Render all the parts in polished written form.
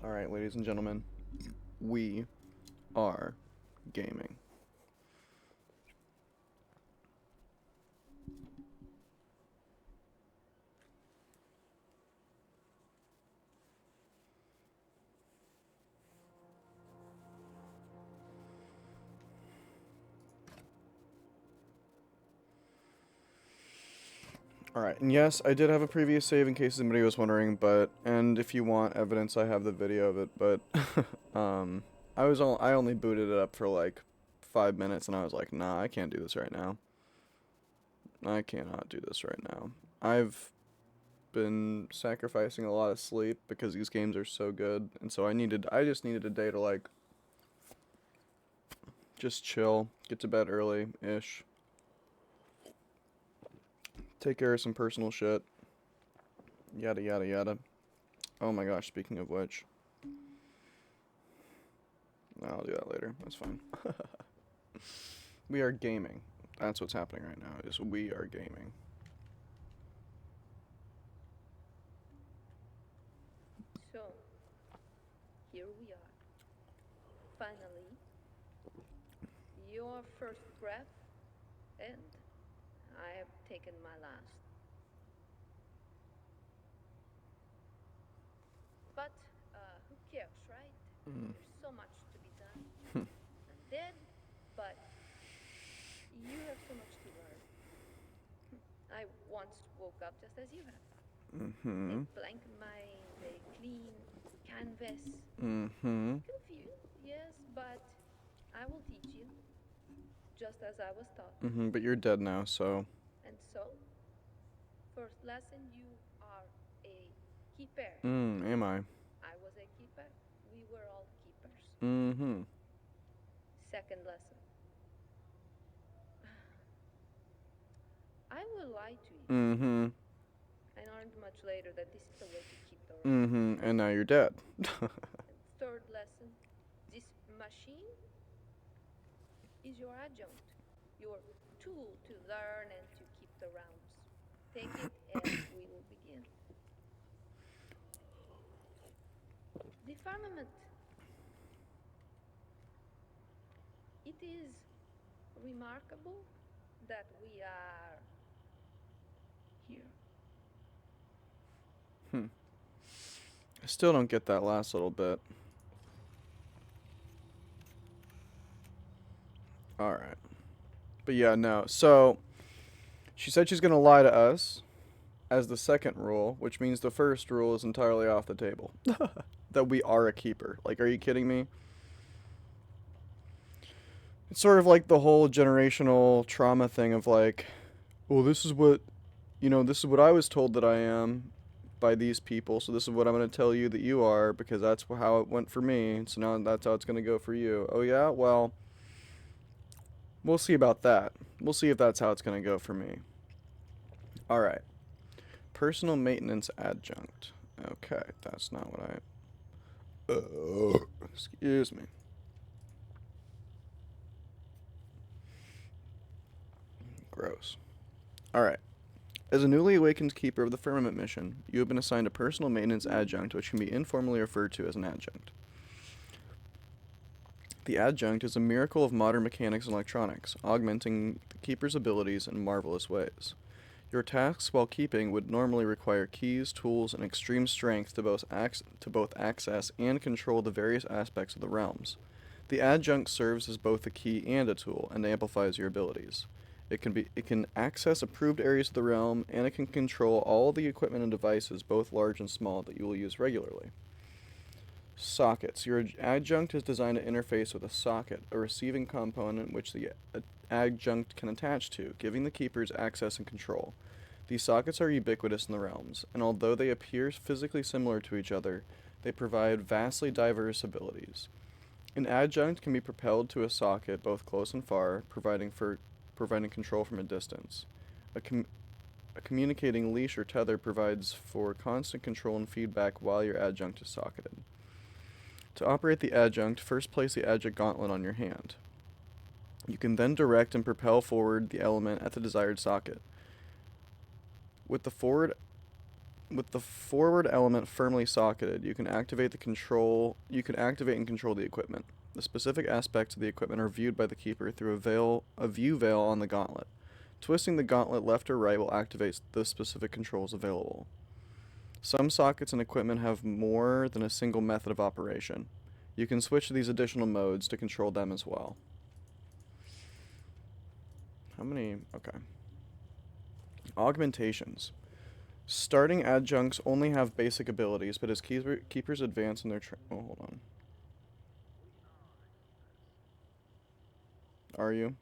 Alright, ladies and gentlemen, we are gaming. Alright, and yes, I did have a previous save in case anybody was wondering, and if you want evidence, I have the video of it, but, I only booted it up for like 5 minutes, and I was like, nah, I can't do this right now. I cannot do this right now. I've been sacrificing a lot of sleep because these games are so good, and so I just needed a day to, like, just chill, get to bed early-ish, take care of some personal shit, yada yada yada. Oh my gosh, speaking of which, I'll do that later, that's fine. We are gaming. That's what's happening right now, is we are gaming. So, here we are. Finally, your first breath, and I have taken my last. But, who cares, right? There's so much to be done. I'm dead, but you have so much to learn. I once woke up just as you have. A blank mind, a clean canvas. Confused, yes, but I will teach you, just as I was taught. But you're dead now, so. And so, first lesson, you are a keeper. Am I? I was a keeper. We were all keepers. Second lesson. I will lie to you. I learned much later that this is the way to keep the rock. And now you're dead. And third lesson. This machine is your adjunct, your tool to learn and to keep the realms. Take it and we will begin. The firmament. It is remarkable that we are here. I still don't get that last little bit. Alright. But yeah, no. So, she said she's gonna lie to us as the second rule, which means the first rule is entirely off the table. That we are a keeper. Like, are you kidding me? It's sort of like the whole generational trauma thing of like, well, this is what I was told that I am by these people, so this is what I'm going to tell you that you are, because that's how it went for me, so now that's how it's going to go for you. Oh yeah? Well, we'll see about that. We'll see if that's how it's going to go for me. Alright. Personal maintenance adjunct. Okay, that's not what excuse me. Gross. Alright. As a newly awakened keeper of the Firmament mission, you have been assigned a personal maintenance adjunct, which can be informally referred to as an adjunct. The adjunct is a miracle of modern mechanics and electronics, augmenting the keeper's abilities in marvelous ways. Your tasks while keeping would normally require keys, tools, and extreme strength to both access and control the various aspects of the realms. The adjunct serves as both a key and a tool, and amplifies your abilities. It can access approved areas of the realm, and it can control all the equipment and devices, both large and small, that you will use regularly. Sockets. Your adjunct is designed to interface with a socket, a receiving component which the adjunct can attach to, giving the keepers access and control. These sockets are ubiquitous in the realms, and although they appear physically similar to each other, they provide vastly diverse abilities. An adjunct can be propelled to a socket both close and far, providing control from a distance. A communicating leash or tether provides for constant control and feedback while your adjunct is socketed. To operate the adjunct, first place the adjunct gauntlet on your hand. You can then direct and propel forward the element at the desired socket. With the forward With the forward element firmly socketed, you can activate and control the equipment. The specific aspects of the equipment are viewed by the keeper through a view veil on the gauntlet. Twisting the gauntlet left or right will activate the specific controls available. Some sockets and equipment have more than a single method of operation. You can switch to these additional modes to control them as well. How many? Okay. Augmentations. Starting adjuncts only have basic abilities, but as keepers advance in their oh, hold on. Are you?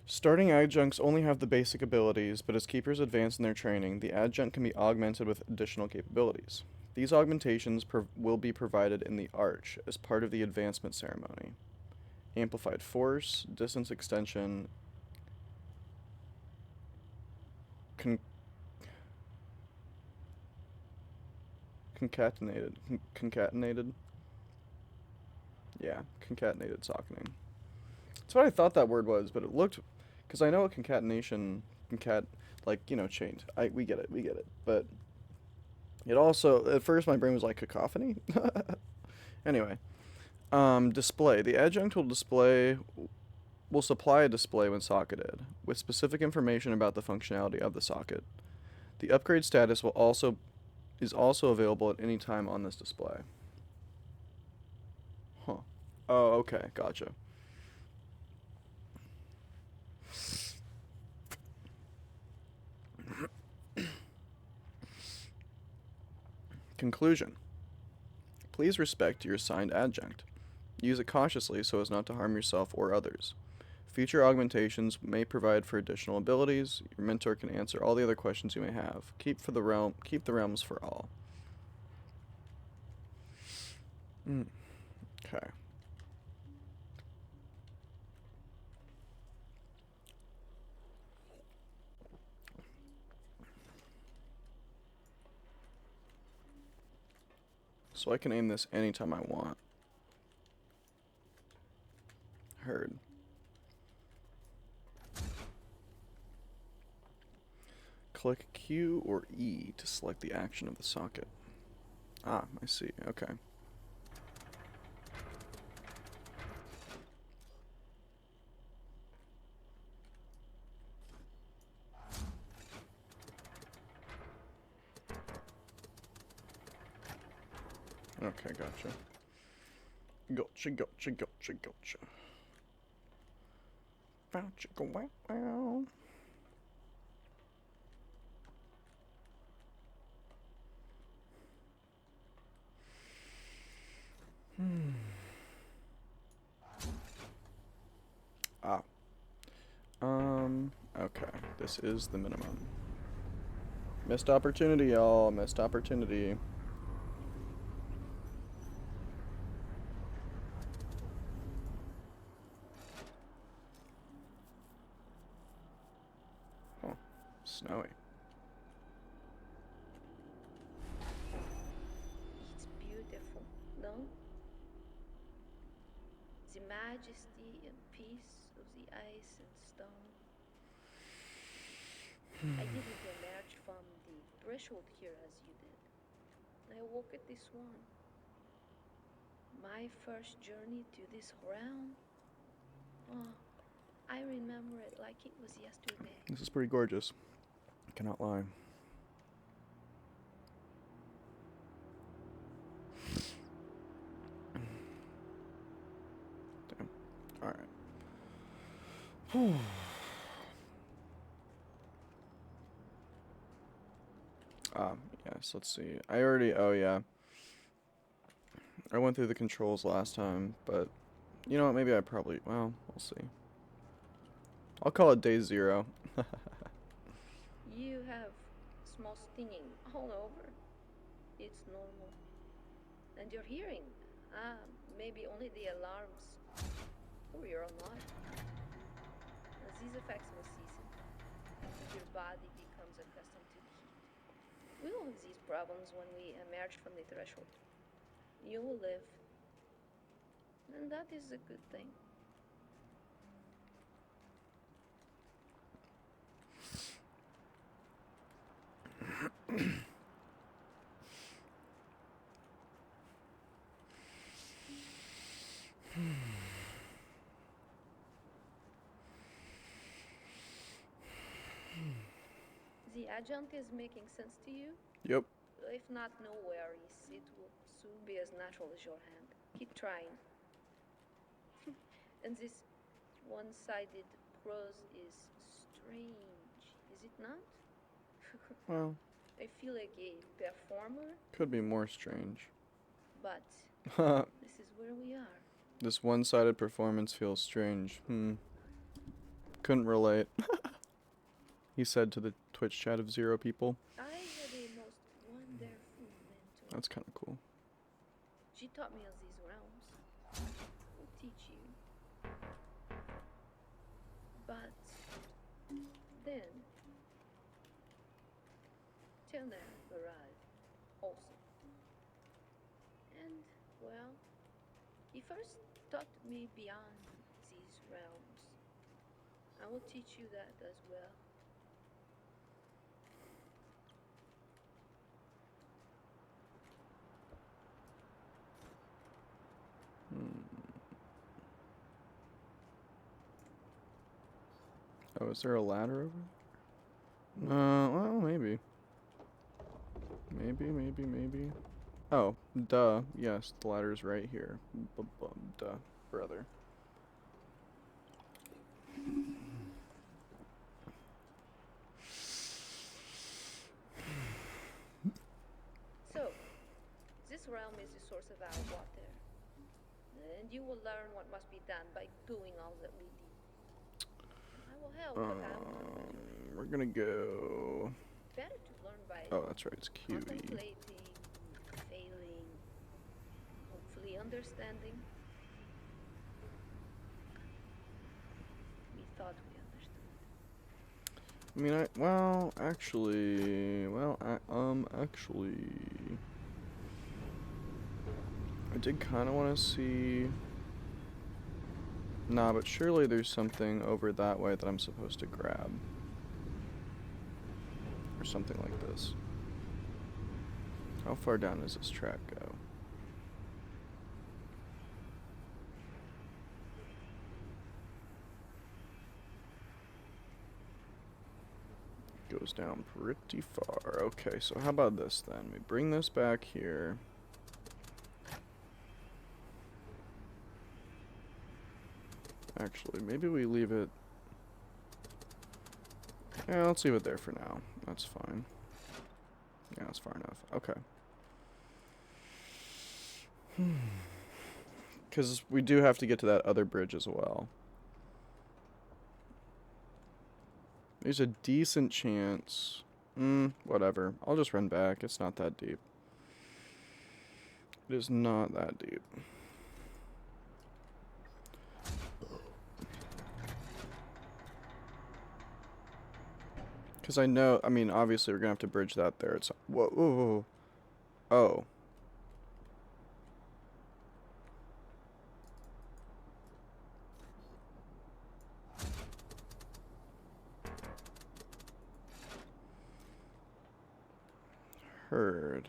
Starting adjuncts only have the basic abilities, but as keepers advance in their training, the adjunct can be augmented with additional capabilities. These augmentations will be provided in the Arch as part of the advancement ceremony. Amplified force, distance extension, con- concatenated. Yeah, concatenated socketing. That's what I thought that word was, but it looked, because I know a concatenation, like, you know, chained. We get it. But it also, at first my brain was like cacophony. Anyway, display. The adjunct will supply a display when socketed, with specific information about the functionality of the socket. The upgrade status is also available at any time on this display. Huh. Oh, okay, gotcha. Conclusion. Please respect your assigned adjunct. Use it cautiously so as not to harm yourself or others. Future augmentations may provide for additional abilities. Your mentor can answer all the other questions you may have. Keep the realms for all. Okay. So I can aim this anytime I want. Heard. Click Q or E to select the action of the socket. Ah, I see. Okay. Okay, gotcha. Gotcha. Wow. Ah. Okay. This is the minimum. Missed opportunity, y'all. Missed opportunity. Oh, snowy. It's beautiful, no? The majesty and peace of the ice and stone. I didn't emerge from the threshold here as you did. I walked this one. My first journey to this realm. Oh, I remember it like it was yesterday. This is pretty gorgeous. I cannot lie. Damn. Alright. Yes, let's see. Oh yeah. I went through the controls last time, but you know what, maybe we'll see. I'll call it day 0. You have small stinging all over. It's normal. And your hearing, maybe only the alarms. Or you're not. These effects will season. Your body becomes accustomed to the heat. We'll have these problems when we emerge from the threshold. You will live. And that is a good thing. adjunct is making sense to you? Yep. If not, no worries. It will soon be as natural as your hand. Keep trying. And this one-sided prose is strange, is it not? Well, I feel like a performer, could be more strange. but this is where we are. This one-sided performance feels strange. Couldn't relate. He said to the Twitch chat of 0 people. I had a most wonderful mentor. That's kind of cool. She taught me of these realms. Will teach you. But then Turner arrived also. And, well, he first taught me beyond these realms. I will teach you that as well. Oh, is there a ladder over there? Well, maybe. Maybe. Oh, duh. Yes, the ladder's right here. Duh, brother. So, this realm is the source of our water. And you will learn what must be done by doing all that we did. I will help, but I will not lead. We're gonna go... Better to learn by Oh, that's right, it's QE. contemplating, failing, hopefully understanding. We thought we understood. I mean, actually, I did kind of want to see... Nah, but surely there's something over that way that I'm supposed to grab. Or something like this. How far down does this track go? Goes down pretty far. Okay, so how about this then? We bring this back here. Actually, maybe we leave it... Yeah, let's leave it there for now. That's fine. Yeah, that's far enough. Okay. Because we do have to get to that other bridge as well. There's a decent chance... whatever. I'll just run back. It's not that deep. It is not that deep. Because I know, I mean, obviously we're going to have to bridge that there. It's... Whoa, whoa, whoa. Oh. Heard.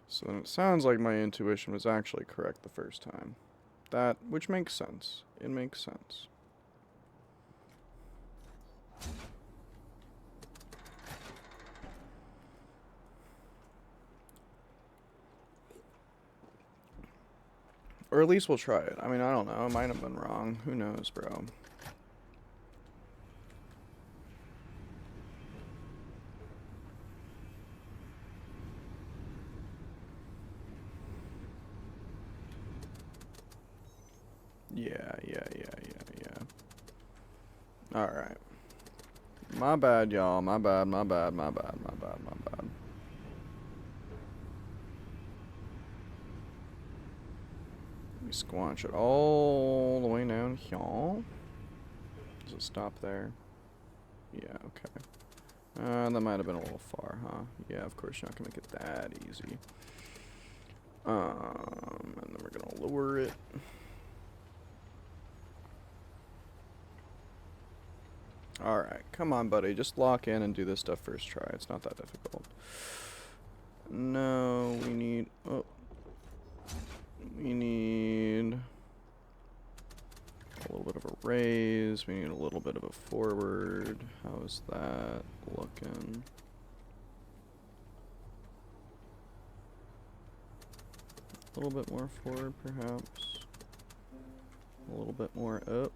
So then it sounds like my intuition was actually correct the first time. Which makes sense. It makes sense. Or at least we'll try it. I mean, I don't know. It might have been wrong. Who knows, bro? Yeah. Alright. My bad, y'all. My bad. We squanch it all the way down here. Does it stop there? Yeah, okay. That might have been a little far, huh? Yeah, of course you're not gonna make it that easy. And then we're gonna lower it. Alright, come on, buddy. Just lock in and do this stuff first try. It's not that difficult. No, we need... Oh. We need... a little bit of a raise. We need a little bit of a forward. How's that looking? A little bit more forward, perhaps. A little bit more up.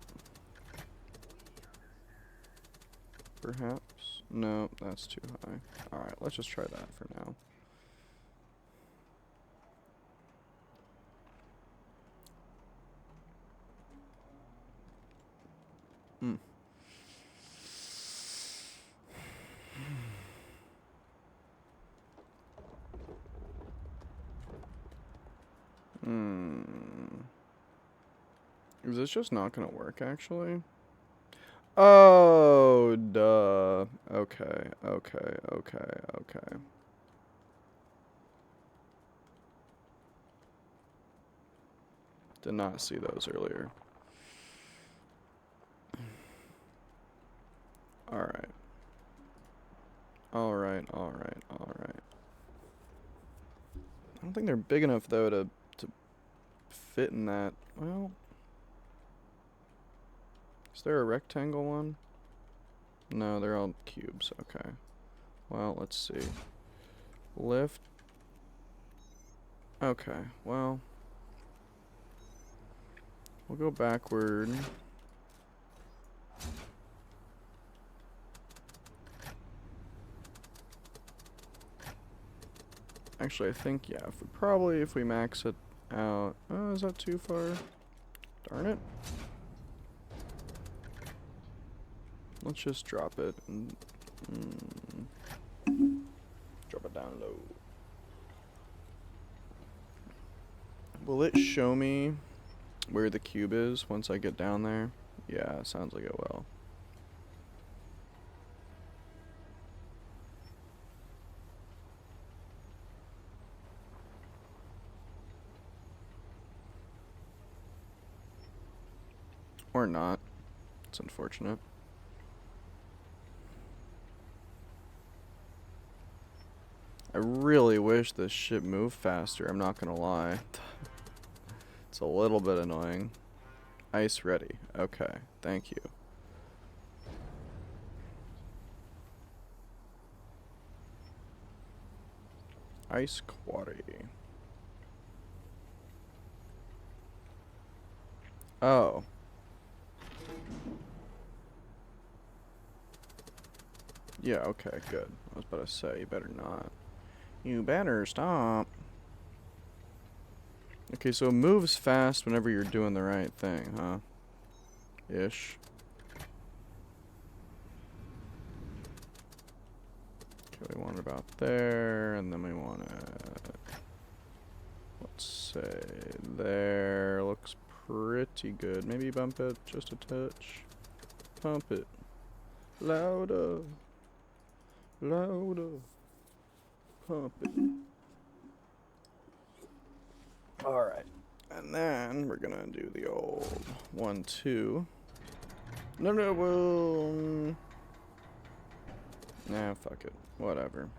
Perhaps. No, that's too high. Alright, let's just try that for now. Hmm. Hmm. Is this just not gonna work, actually? Oh, duh. Okay, okay, okay, okay. Did not see those earlier. Alright. Alright, alright, alright. I don't think they're big enough, though, to fit in that. Well... Is there a rectangle one? No, they're all cubes. Okay. Well, let's see. Lift. Okay, well... We'll go backward. Actually, I think, yeah, if we max it out... Oh, is that too far? Darn it. Let's just drop it and... drop it down low. Will it show me where the cube is once I get down there? Yeah, sounds like it will. Or not. It's unfortunate. I really wish this ship moved faster, I'm not gonna lie. It's a little bit annoying. Ice ready. Okay, thank you. Ice quarry. Oh. Yeah, okay, good. I was about to say, you better not. You better stop. Okay, so it moves fast whenever you're doing the right thing, huh? Ish. Okay, we want it about there, and then we want it... Let's say there. Looks pretty good. Maybe bump it just a touch. Pump it. Louder. Louder. Pump it. Alright. And then we're gonna do the old 1, 2. No, no, well... Nah, fuck it. Whatever.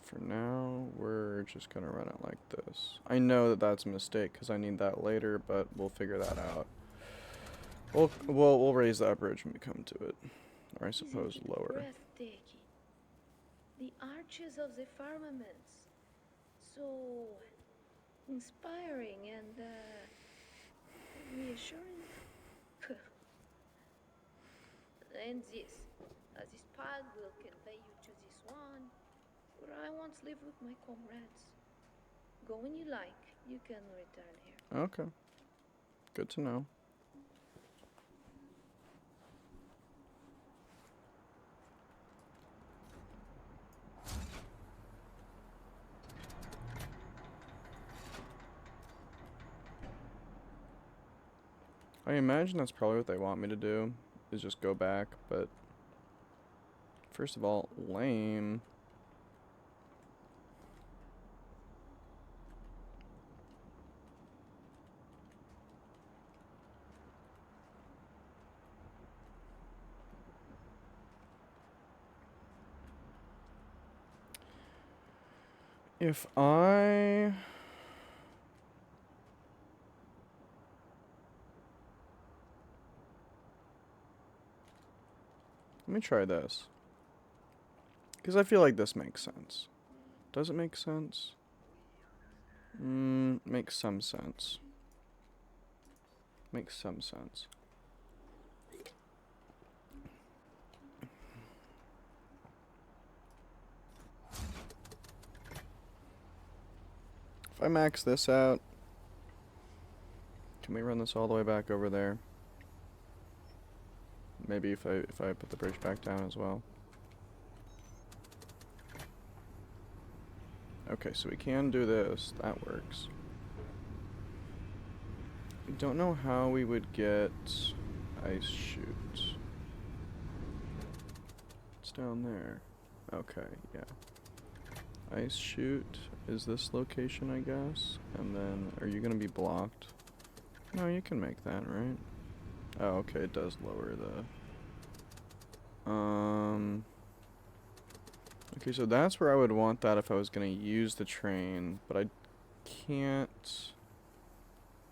For now, we're just gonna run it like this. I know that that's a mistake because I need that later, but we'll figure that out. We'll raise that bridge when we come to it. Or I suppose lower. Breathtaking. The arches of the firmaments. So inspiring and reassuring. And this path will convey you to this one, where I once lived with my comrades. Go when you like. You can return here. Okay. Good to know. I imagine that's probably what they want me to do, is just go back, but... First of all, lame. If I... Let me try this. Because I feel like this makes sense. Does it make sense? Makes some sense. Makes some sense. If I max this out, can we run this all the way back over there? Maybe if I put the bridge back down as well. Okay, so we can do this. That works. I don't know how we would get ice chute. It's down there. Okay, yeah. Ice chute is this location, I guess. And then, are you gonna be blocked? No, you can make that, right? Oh, okay, it does lower the... Okay, so that's where I would want that if I was gonna use the train, but I can't...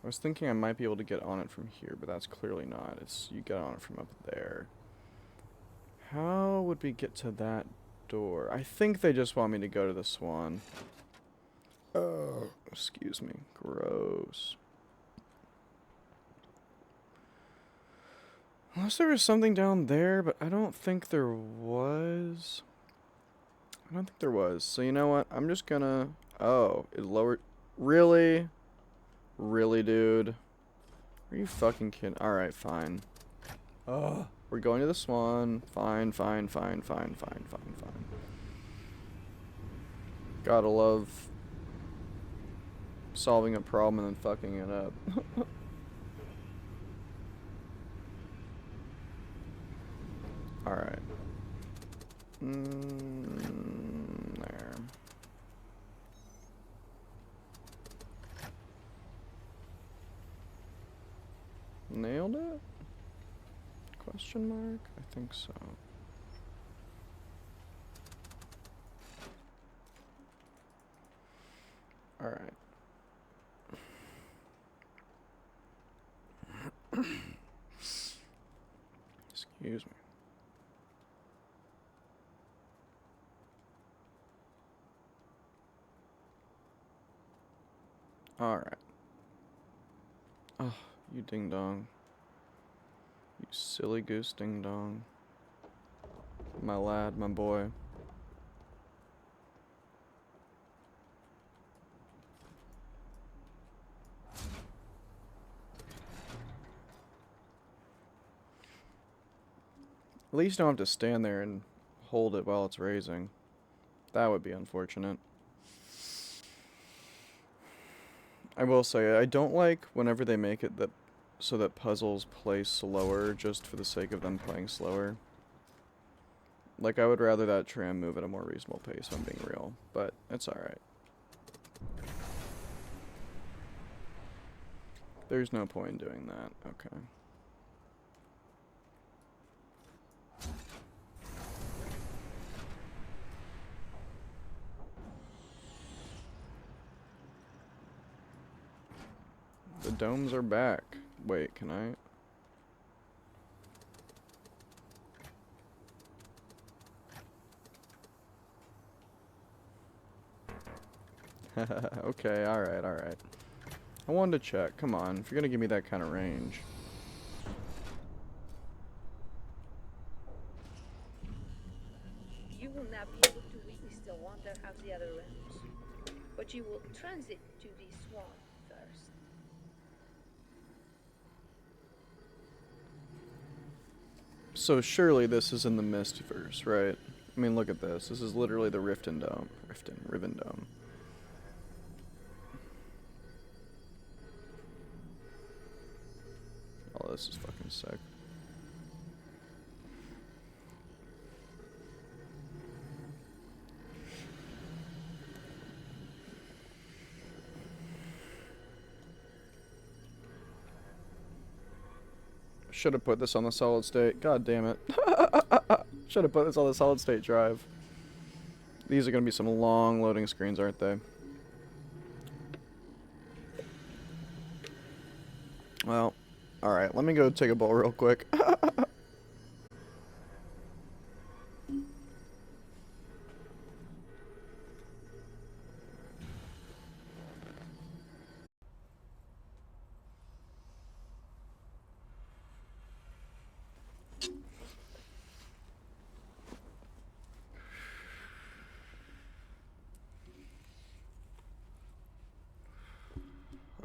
I was thinking I might be able to get on it from here, but that's clearly not. It's, you get on it from up there. How would we get to that door? I think they just want me to go to the Swan. Oh, excuse me. Gross. Unless there was something down there, but I don't think there was. I don't think there was. So you know what? I'm just gonna... Oh, it lowered... Really? Really, dude? Are you fucking kidding? Alright, fine. Ugh. We're going to the Swan. Fine, fine, fine, fine, fine, fine, fine. Gotta love solving a problem and then fucking it up. Alright. There. Nailed it? Question mark? I think so. Alright. Excuse me. Alright. Oh, you ding dong. You silly goose ding dong. My lad, my boy. At least you don't have to stand there and hold it while it's raising. That would be unfortunate. I will say, I don't like whenever they make it that so that puzzles play slower just for the sake of them playing slower. Like, I would rather that tram move at a more reasonable pace, if I'm being real. But, it's alright. There's no point in doing that. Okay. The domes are back. Wait, can I? Okay, alright, alright. I wanted to check. Come on, if you're gonna give me that kind of range. You will not be able to witness the wonder of the other realms, but you will transit to the Swan first. So surely this is in the Mistverse, right? I mean, look at this. This is literally the Riven Dome. Oh, this is fucking sick. Should have put this on the solid state. God damn it. Should have put this on the solid state drive. These are going to be some long loading screens, aren't they? Well, alright, let me go take a bowl real quick.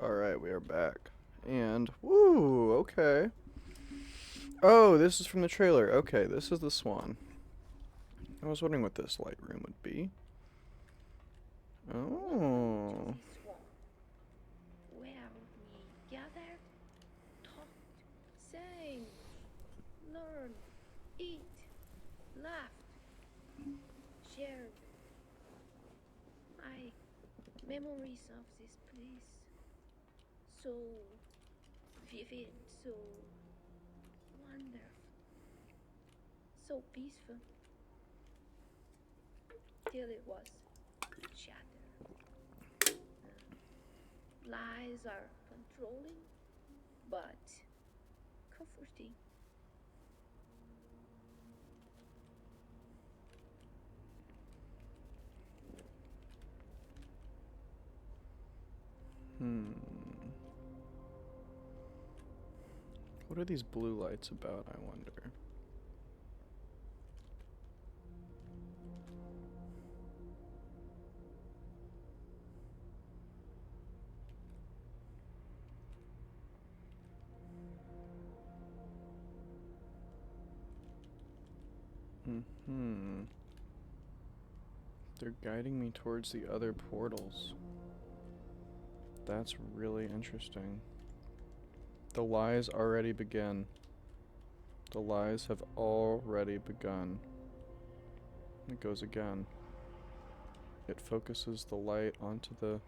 Alright, we are back. And, woo, okay. Oh, this is from the trailer. Okay, this is the Swan. I was wondering what this light room would be. Oh. Where we gathered, talked, sang, learned, eat, laughed, shared. My memories of this place, so vivid, so wonderful, so peaceful, till it was shattered. Lies are controlling, but comforting. What are these blue lights about, I wonder? They're guiding me towards the other portals. That's really interesting. The lies already begin. The lies have already begun. It goes again. It focuses the light onto the...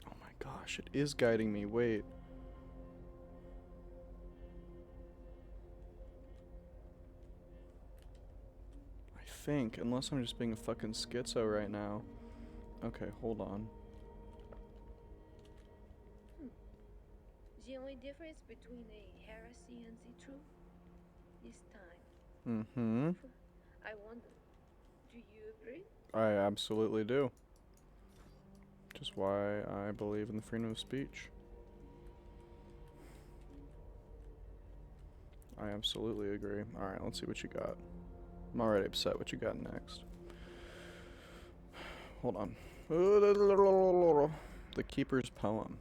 Oh my gosh, it is guiding me. Wait. I think, unless I'm just being a fucking schizo right now. Okay, hold on. The only difference between a heresy and the truth is time. I wonder, do you agree? I absolutely do. Which is why I believe in the freedom of speech. I absolutely agree. Alright, let's see what you got. I'm already upset. What you got next? Hold on. The Keeper's Poem.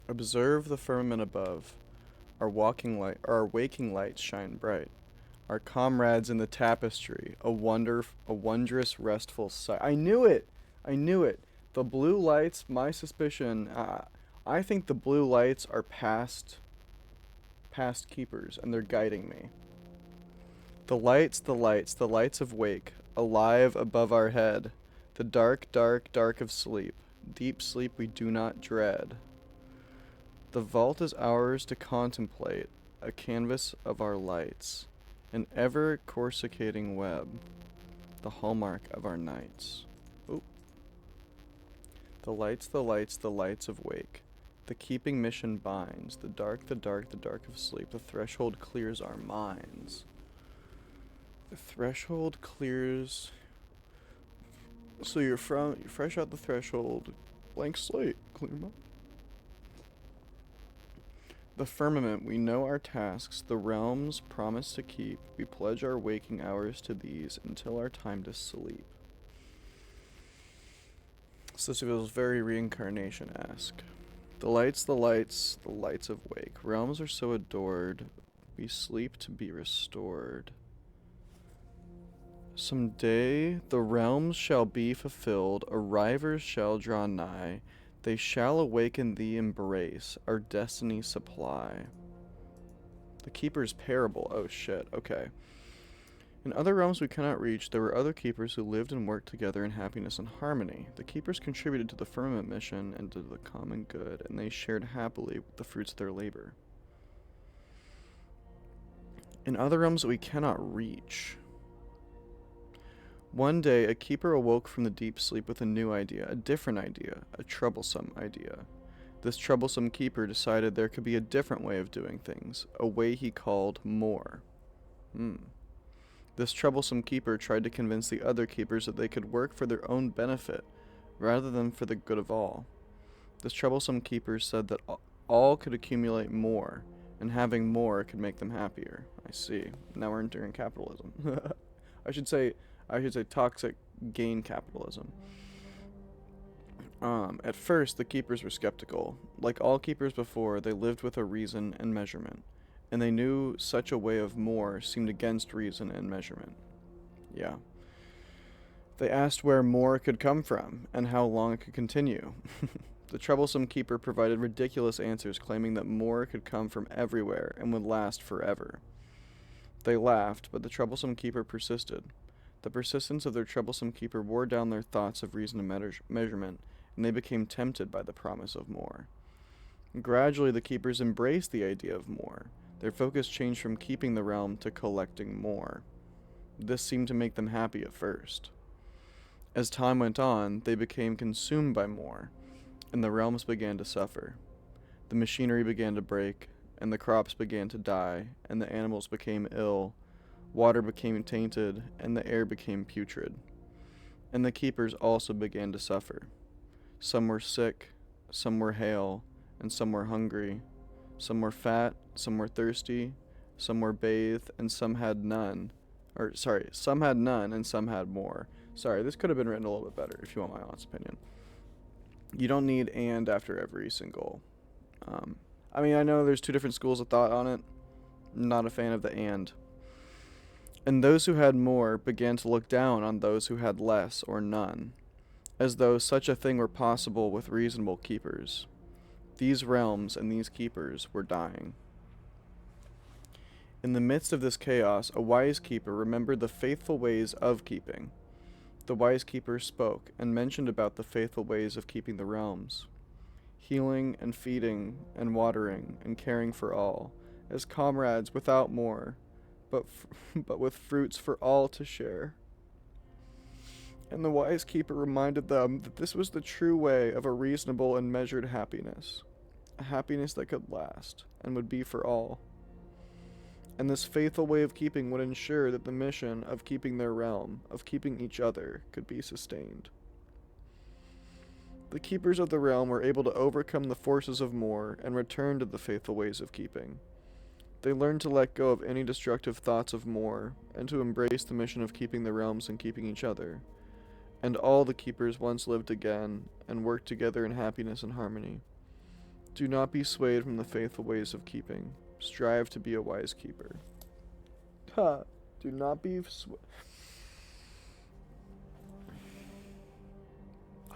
Observe the firmament above. Our waking lights shine bright. Our comrades in the tapestry, a wondrous, restful sight. I knew it! I knew it. The blue lights, my suspicion, I think the blue lights are past keepers, and they're guiding me. The lights, the lights, the lights of wake, alive above our head. The dark, dark, dark of sleep, deep sleep we do not dread. The vault is ours to contemplate, a canvas of our lights, an ever coruscating web, the hallmark of our nights. Ooh. The lights, the lights, the lights of wake. The keeping mission binds, the dark, the dark, the dark of sleep. The threshold clears our minds. The threshold clears. So you're fresh out the threshold, blank slate, clear mind. The firmament, we know our tasks, the realms promise to keep. We pledge our waking hours to these until our time to sleep. So this feels very reincarnation-esque. The lights, the lights, the lights of wake. Realms are so adored. We sleep to be restored. Some day the realms shall be fulfilled, arrivers shall draw nigh. They shall awaken the embrace, our destiny supply. The Keeper's Parable. Oh shit, okay. In other realms we cannot reach, there were other keepers who lived and worked together in happiness and harmony. The keepers contributed to the Firmament mission and to the common good, and they shared happily the fruits of their labor. In other realms we cannot reach. One day, a keeper awoke from the deep sleep with a new idea, a different idea, a troublesome idea. This troublesome keeper decided there could be a different way of doing things, a way he called more. This troublesome keeper tried to convince the other keepers that they could work for their own benefit, rather than for the good of all. This troublesome keeper said that all could accumulate more, and having more could make them happier. I see. Now we're entering capitalism. I should say toxic gain capitalism. At first, the keepers were skeptical. Like all keepers before, they lived with a reason and measurement, and they knew such a way of more seemed against reason and measurement. Yeah. They asked where more could come from, and how long it could continue. The troublesome keeper provided ridiculous answers, claiming that more could come from everywhere and would last forever. They laughed, but the troublesome keeper persisted. The persistence of their troublesome keeper wore down their thoughts of reason and measurement, and they became tempted by the promise of more. Gradually, the keepers embraced the idea of more. Their focus changed from keeping the realm to collecting more. This seemed to make them happy at first. As time went on, they became consumed by more, and the realms began to suffer. The machinery began to break, and the crops began to die, and the animals became ill. Water became tainted, and the air became putrid. And the keepers also began to suffer. Some were sick, some were hale, and some were hungry. Some were fat, some were thirsty, some were bathed, and some had none. Some had none, and some had more. Sorry, this could have been written a little bit better, if you want my honest opinion. You don't need "and" after every single. I know there's two different schools of thought on it. Not a fan of the "and." And those who had more began to look down on those who had less or none, as though such a thing were possible with reasonable keepers. These realms and these keepers were dying. In the midst of this chaos, a wise keeper remembered the faithful ways of keeping. The wise keeper spoke and mentioned about the faithful ways of keeping the realms, healing and feeding and watering and caring for all, as comrades without more, but with fruits for all to share. And the wise keeper reminded them that this was the true way of a reasonable and measured happiness, a happiness that could last and would be for all. And this faithful way of keeping would ensure that the mission of keeping their realm, of keeping each other, could be sustained. The keepers of the realm were able to overcome the forces of more and return to the faithful ways of keeping. They learned to let go of any destructive thoughts of more, and to embrace the mission of keeping the realms and keeping each other. And all the keepers once lived again, and worked together in happiness and harmony. Do not be swayed from the faithful ways of keeping. Strive to be a wise keeper. Do not be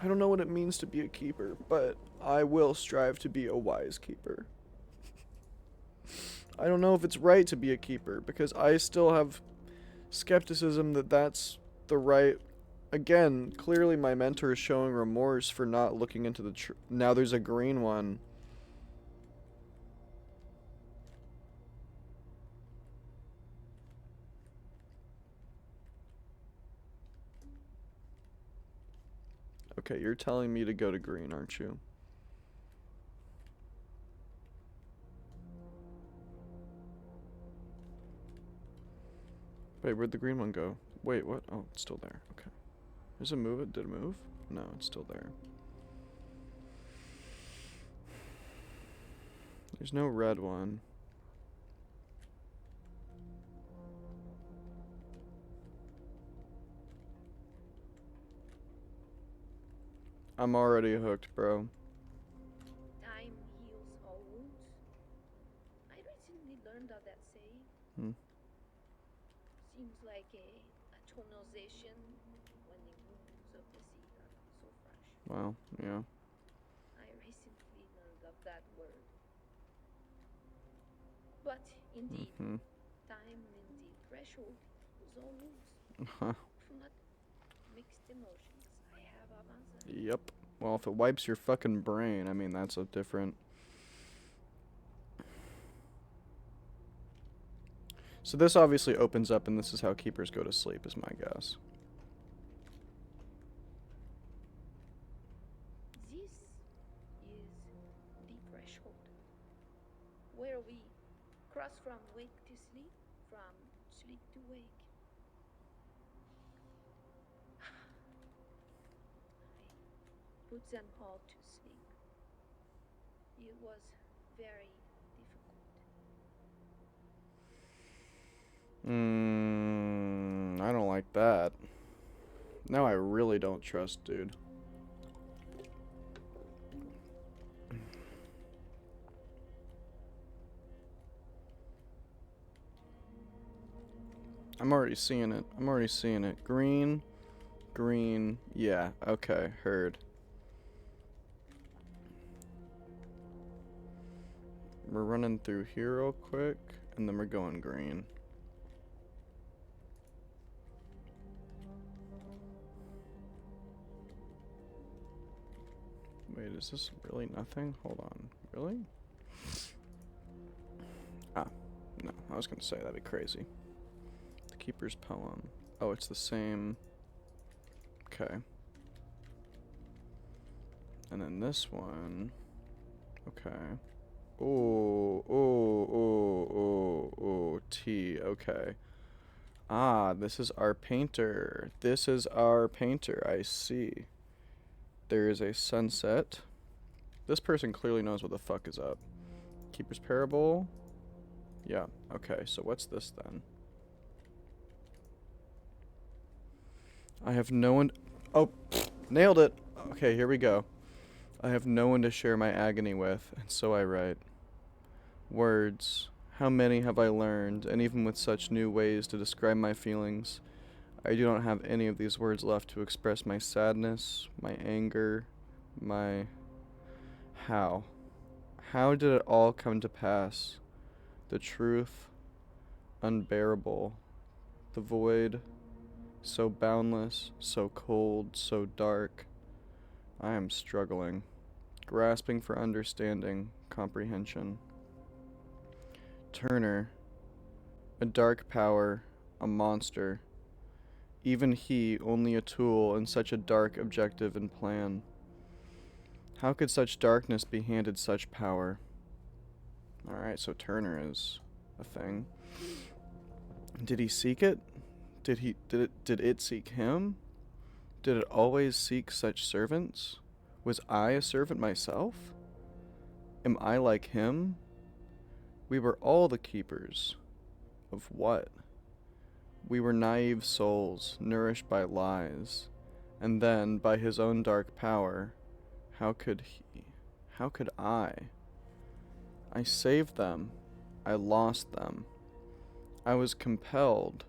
I don't know what it means to be a keeper, but I will strive to be a wise keeper. I don't know if it's right to be a keeper, because I still have skepticism that that's the right... Again, clearly my mentor is showing remorse for not looking into the... Now there's a green one. Okay, you're telling me to go to green, aren't you? Wait, where'd the green one go? Wait, what? Oh, it's still there. Okay. Does it move? Did it move? No, it's still there. There's no red one. I'm already hooked, bro. Time heals all wounds. I recently learned of that saying. Seems like a tonalization when the wounds of the sea are so fresh. Wow, yeah. I recently learned of that word. But indeed, time and the threshold was all rules. Huh. From not mixed emotions, I have avanza. Yep. Well, if it wipes your fucking brain, I mean, that's a different... So this obviously opens up, and this is how keepers go to sleep, is my guess. This is the threshold where we cross from wake to sleep, from sleep to wake. I put them all to sleep. It was very difficult. I don't like that. Now I really don't trust, dude. I'm already seeing it. I'm already seeing it. Green, green, yeah, okay, heard. We're running through here real quick, and then we're going green. Wait, is this really nothing? Hold on. Really? Ah, no, I was gonna say that'd be crazy. The Keeper's Poem. Oh, it's the same. Okay. And then this one. Okay. Oh, oh, oh, oh, oh, T. Okay. Ah, this is our painter. This is our painter. I see. There is a sunset. This person clearly knows what the fuck is up. Keeper's Parable. Yeah, okay, so what's this then? I have no one... Oh, nailed it! Okay, here we go. I have no one to share my agony with, and so I write. Words. How many have I learned, and even with such new ways to describe my feelings, I do not have any of these words left to express my sadness, my anger, my... How? How did it all come to pass? The truth, unbearable. The void, so boundless, so cold, so dark. I am struggling, grasping for understanding, comprehension. Turner, a dark power, a monster. Even he, only a tool in such a dark objective and plan. How could such darkness be handed such power? Alright, so Turner is a thing. Did he seek it? Did it seek him? Did it always seek such servants? Was I a servant myself? Am I like him? We were all the keepers. Of what? We were naive souls, nourished by lies. And then, by his own dark power, how could I? I saved them. I lost them. I was compelled.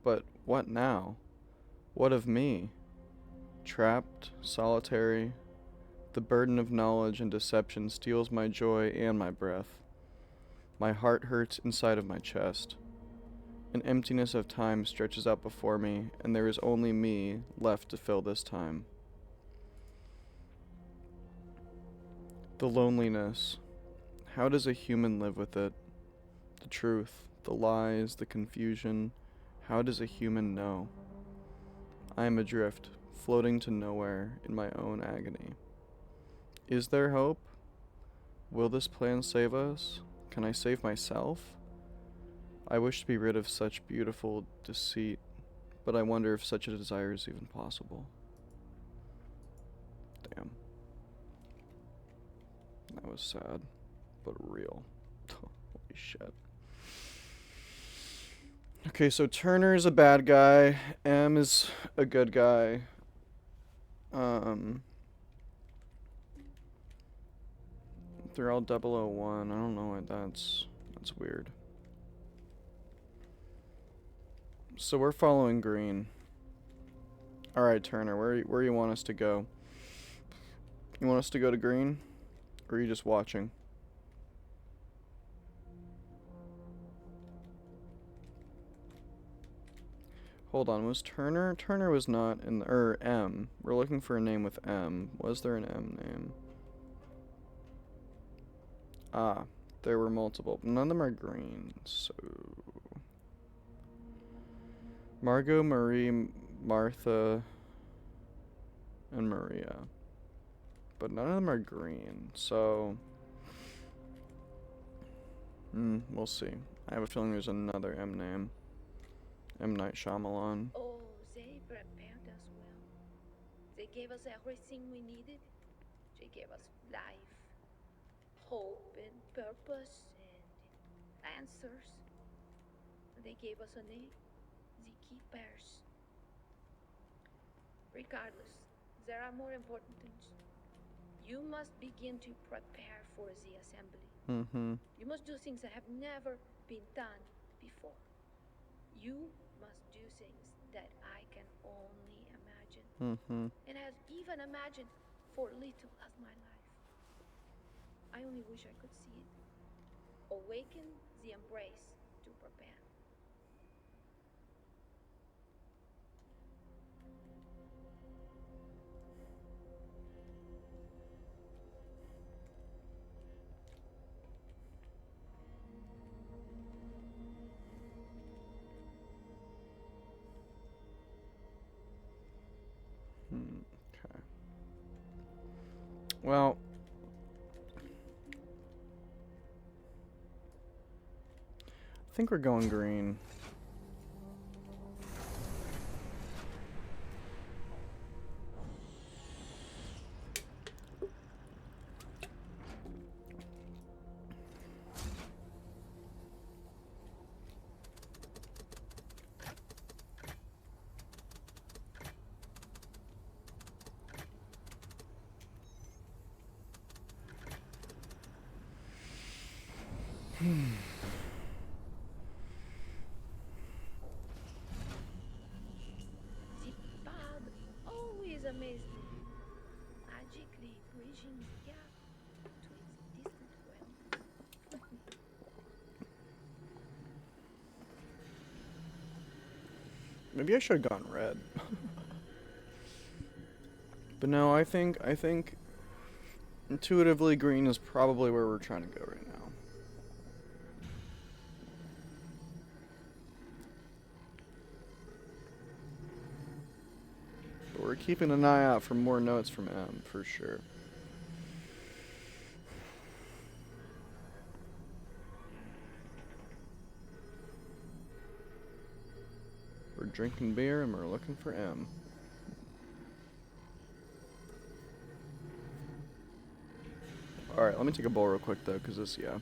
But what now? What of me? Trapped, solitary, the burden of knowledge and deception steals my joy and my breath. My heart hurts inside of my chest. An emptiness of time stretches out before me, and there is only me left to fill this time. The loneliness. How does a human live with it? The truth, the lies, the confusion. How does a human know? I am adrift, floating to nowhere in my own agony. Is there hope? Will this plan save us? Can I save myself? I wish to be rid of such beautiful deceit, but I wonder if such a desire is even possible. Damn. That was sad, but real. Holy shit. Okay, so Turner is a bad guy. M is a good guy. They're all 001. I don't know what that's weird. So we're following green. Alright, Turner, where you want us to go? You want us to go to green? Or are you just watching? Hold on, was Turner? Turner was not in the, M. We're looking for a name with M. Was there an M name? Ah, there were multiple. None of them are green, so... Margot, Marie, Martha, and Maria. But none of them are green, so... we'll see. I have a feeling there's another M name. M. Night Shyamalan. Oh, they prepared us well. They gave us everything we needed. They gave us life, hope, and purpose, and answers. They gave us a name, the Keepers. Regardless, there are more important things. You must begin to prepare for the assembly. You must do things that have never been done before. You must do things that I can only imagine. And have even imagined for little of my life. I only wish I could see it. Awaken the embrace to prepare. Okay. Well... I think we're going green. The Bob always amazed me, magically bridging the gap to its distant realms. Maybe I should have gone red. But no, I think intuitively green is probably where we're trying to go right now. But we're keeping an eye out for more notes from M, for sure. We're drinking beer and we're looking for M. Alright, let me take a bowl real quick though, because this, yeah.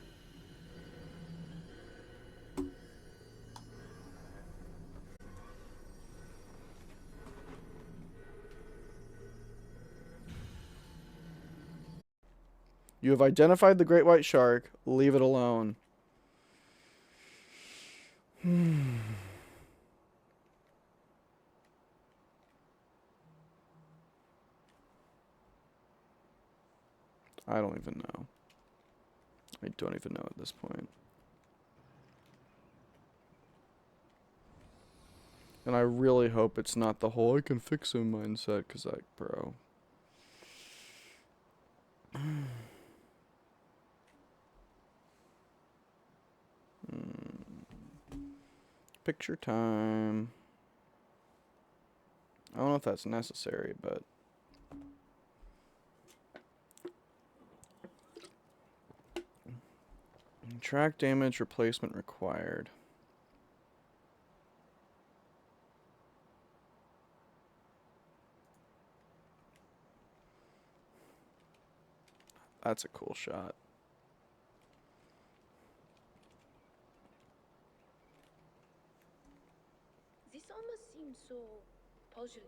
You have identified the great white shark. Leave it alone. I don't even know. I don't even know at this point. And I really hope it's not the whole I can fix him mindset, because like, bro. Picture time. I don't know if that's necessary, but... Track damage replacement required. That's a cool shot. This almost seems so puzzling,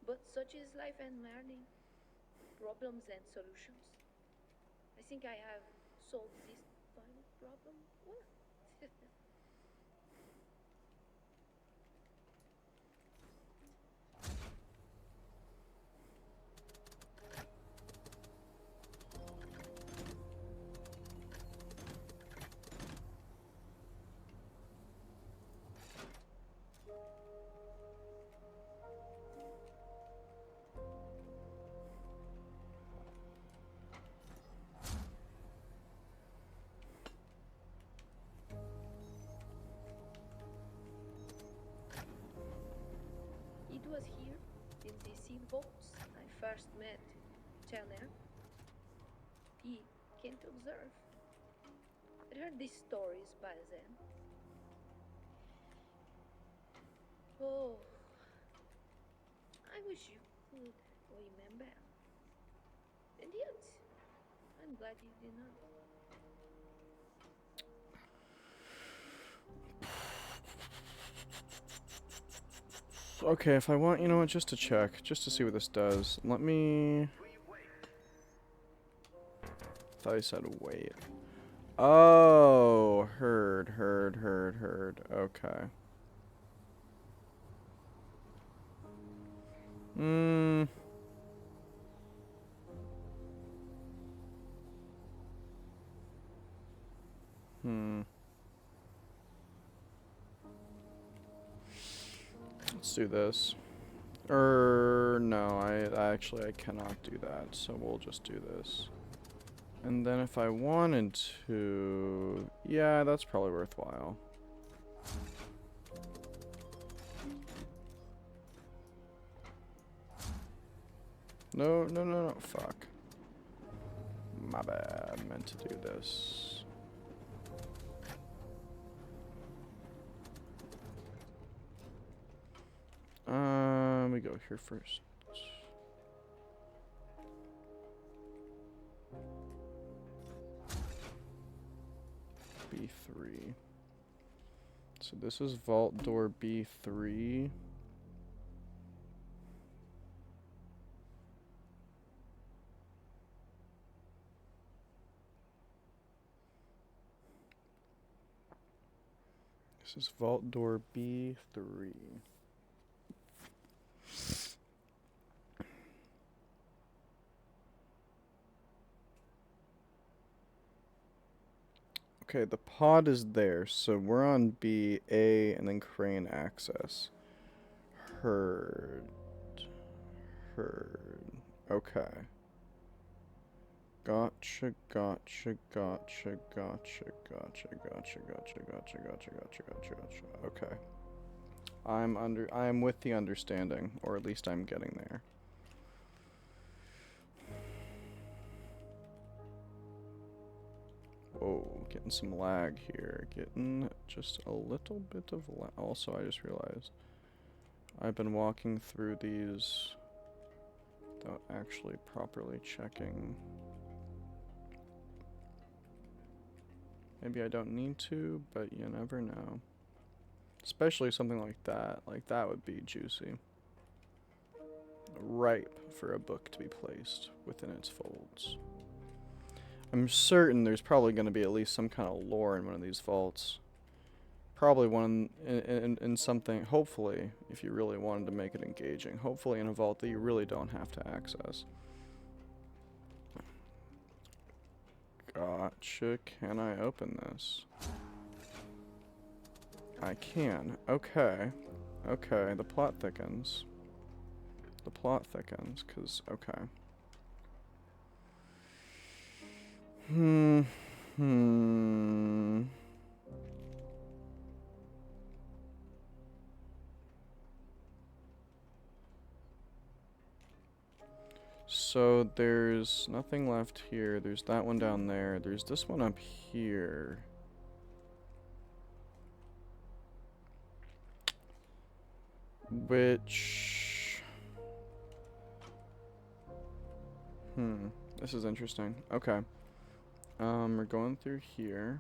but such is life and learning, problems and solutions. I think I have solved this final problem well. was here, in the sea vaults, I first met Chelner. He came to observe. I heard these stories by then. Oh, I wish you could remember. And yet, I'm glad you did not. Okay, if I want, you know what, just to check, just to see what this does, let me... thought I said wait. Oh, heard. Okay. Hmm. Let's do this. No, I cannot do that, so we'll just do this. And then if I wanted to... yeah, that's probably worthwhile. No, fuck. My bad, meant to do this. We go here first. B3. So this is vault door B3. This is vault door B3. Okay, the pod is there, so we're on B, A, and then crane access. Heard. Okay. Gotcha. Okay. I am with the understanding, or at least I'm getting there. Whoa, getting some lag here. Getting just a little bit of lag. Also, I just realized I've been walking through these without actually properly checking. Maybe I don't need to, but you never know. Especially something like that. Like, that would be juicy. Ripe for a book to be placed within its folds. I'm certain there's probably going to be at least some kind of lore in one of these vaults. Probably one in something, hopefully, if you really wanted to make it engaging. Hopefully in a vault that you really don't have to access. Gotcha. Can I open this? I can. Okay. Okay, the plot thickens. The plot thickens, because, okay. So there's nothing left here. There's that one down there. There's this one up here. Which... This is interesting. Okay. We're going through here.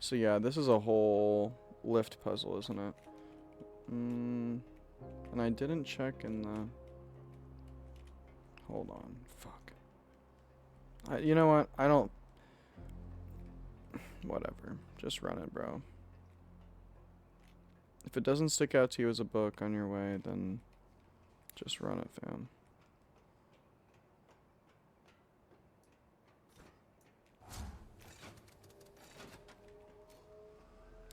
So yeah, this is a whole lift puzzle, isn't it? And I didn't check in the... Hold on. Fuck. You know what? I don't... Whatever. Just run it, bro. If it doesn't stick out to you as a book on your way, then just run it, fam.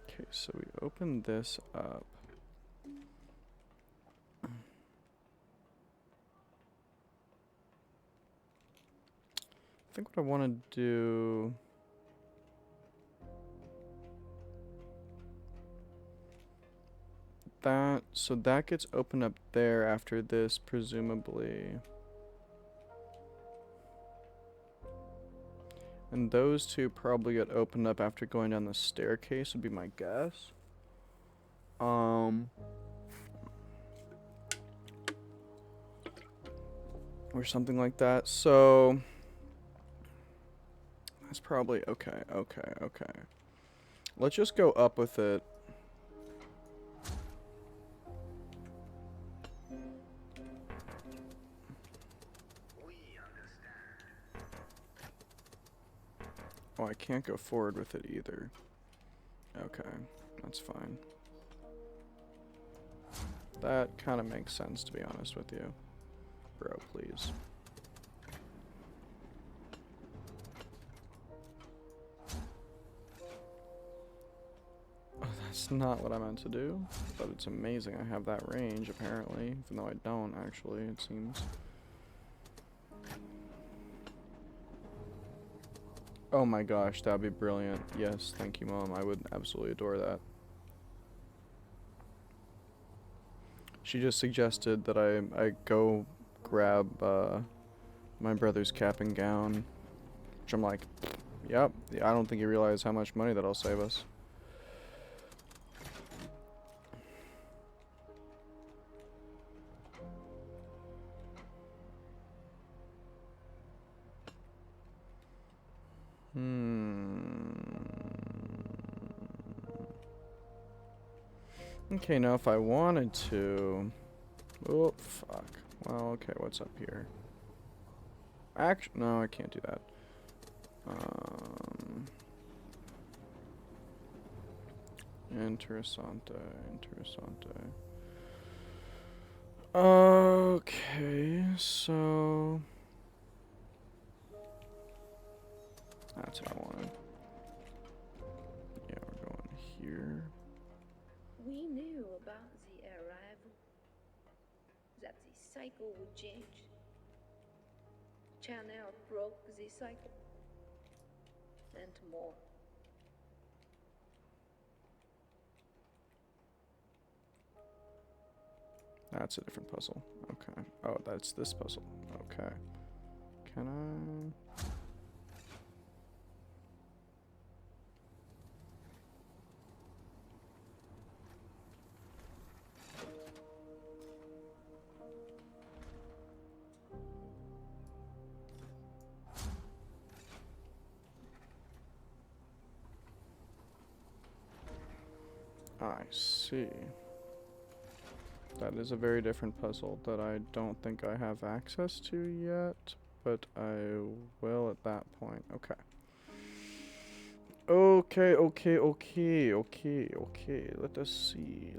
Okay, so we open this up. I think what I want to do... that, so that gets opened up there after this, presumably. And those two probably get opened up after going down the staircase, would be my guess. Or something like that. So that's probably okay. Let's just go up with it. Oh, I can't go forward with it either. Okay, that's fine. That kind of makes sense, to be honest with you. Bro, please. Oh, that's not what I meant to do, but it's amazing I have that range, apparently, even though I don't, actually, it seems. Oh my gosh, that'd be brilliant. Yes, thank you, Mom. I would absolutely adore that. She just suggested that I go grab my brother's cap and gown, which I'm like, yep, I don't think you realize how much money that'll save us. Okay, now if I wanted to... Oh, fuck. Well, okay, what's up here? Actually, no, I can't do that. Interessante. Okay, so... That's what I wanted. Yeah, we're going here. We knew about the arrival, that the cycle would change. Channel broke the cycle, and more. That's a different puzzle. Okay. Oh, that's this puzzle. Okay. Can I... I see. That is a very different puzzle that I don't think I have access to yet, but I will at that point. Okay. Okay. Let us see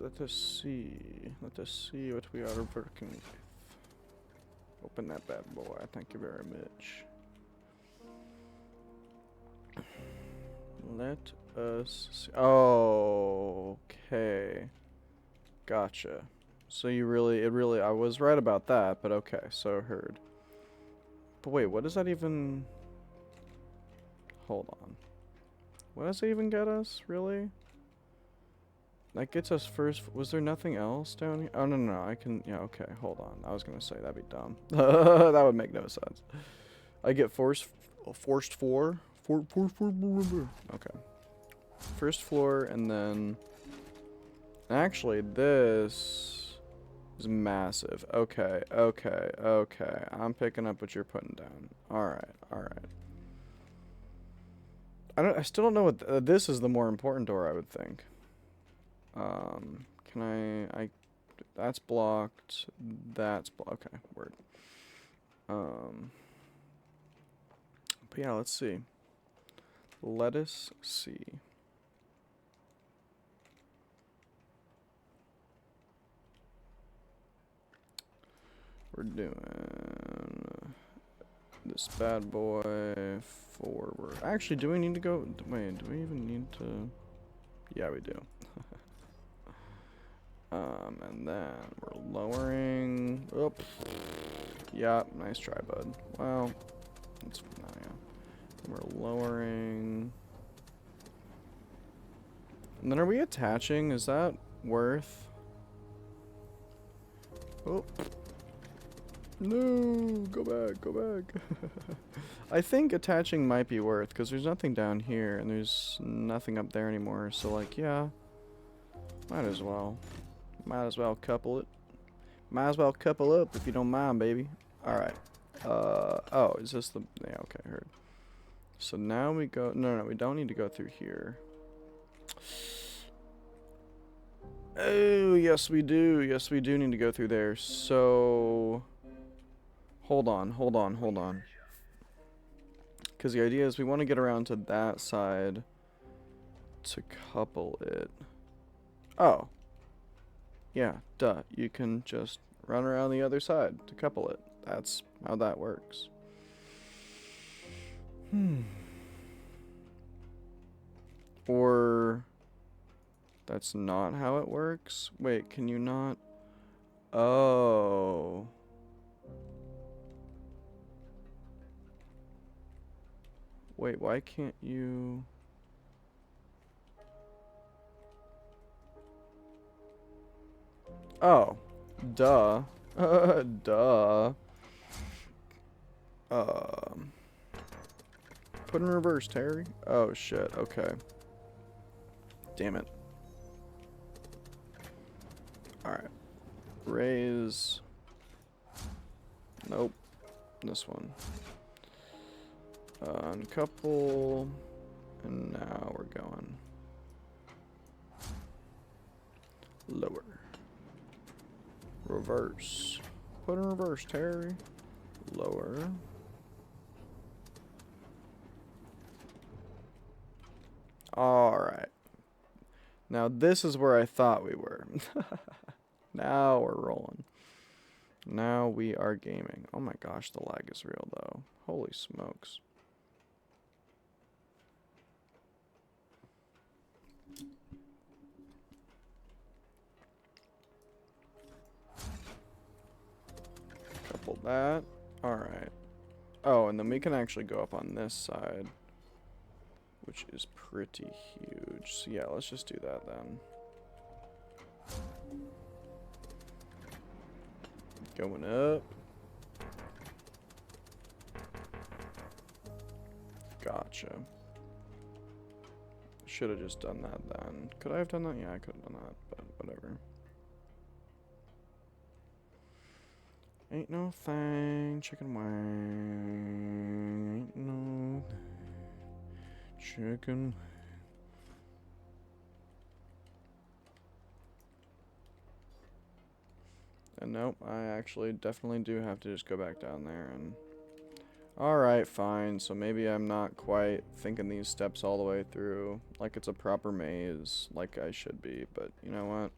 what we are working with. Open that bad boy. Thank you very much. Let us see. Oh, okay. Gotcha. So I was right about that, but okay, so heard. But wait, what does that even... Hold on. What does it even get us, really? That gets us first... Was there nothing else down here? Oh, no, I can... Yeah, okay, hold on. I was gonna say, that'd be dumb. That would make no sense. I get forced floor? Okay. First floor, and then... Actually, this is massive. Okay. I'm picking up what you're putting down. Alright. I still don't know what... this is the more important door, I would think. Can I... That's blocked. That's blocked. Okay, word. But yeah, let's see. Let us see. We're doing this bad boy forward. Actually, do we need to go... Wait, do we even need to... Yeah, we do. And then we're lowering... Oop. Yeah, nice try, bud. Well, that's... No, yeah. We're lowering... And then are we attaching? Is that worth... Oh. No, go back, go back. I think attaching might be worth, because there's nothing down here, and there's nothing up there anymore, so like, yeah. Might as well. Might as well couple it. Might as well couple up if you don't mind, baby. Alright. Oh, is this the... Yeah, okay, I heard. So now we go... No, we don't need to go through here. Oh, yes we do. Yes, we do need to go through there. So... Hold on. Because the idea is we want to get around to that side to couple it. Oh. Yeah, duh. You can just run around the other side to couple it. That's how that works. Or... That's not how it works? Wait, can you not... Oh... Wait, why can't you... Oh. Duh. Duh. Put in reverse, Terry. Oh, shit. Okay. Damn it. Alright. Raise. Nope. This one. Uncouple. And now we're going. Lower. Reverse. Put in reverse, Terry. Lower. Alright. Now this is where I thought we were. Now we're rolling. Now we are gaming. Oh my gosh, the lag is real though. Holy smokes. Couple that. Alright. Oh, and then we can actually go up on this side, which is pretty huge. So yeah, let's just do that then. Going up. Gotcha. Should have just done that then. Could I have done that? Yeah, I could have done that, but whatever. Ain't no thing, chicken wing. Ain't no chicken. And nope, I actually definitely do have to just go back down there and... Alright, fine. So maybe I'm not quite thinking these steps all the way through like it's a proper maze, like I should be, but you know what?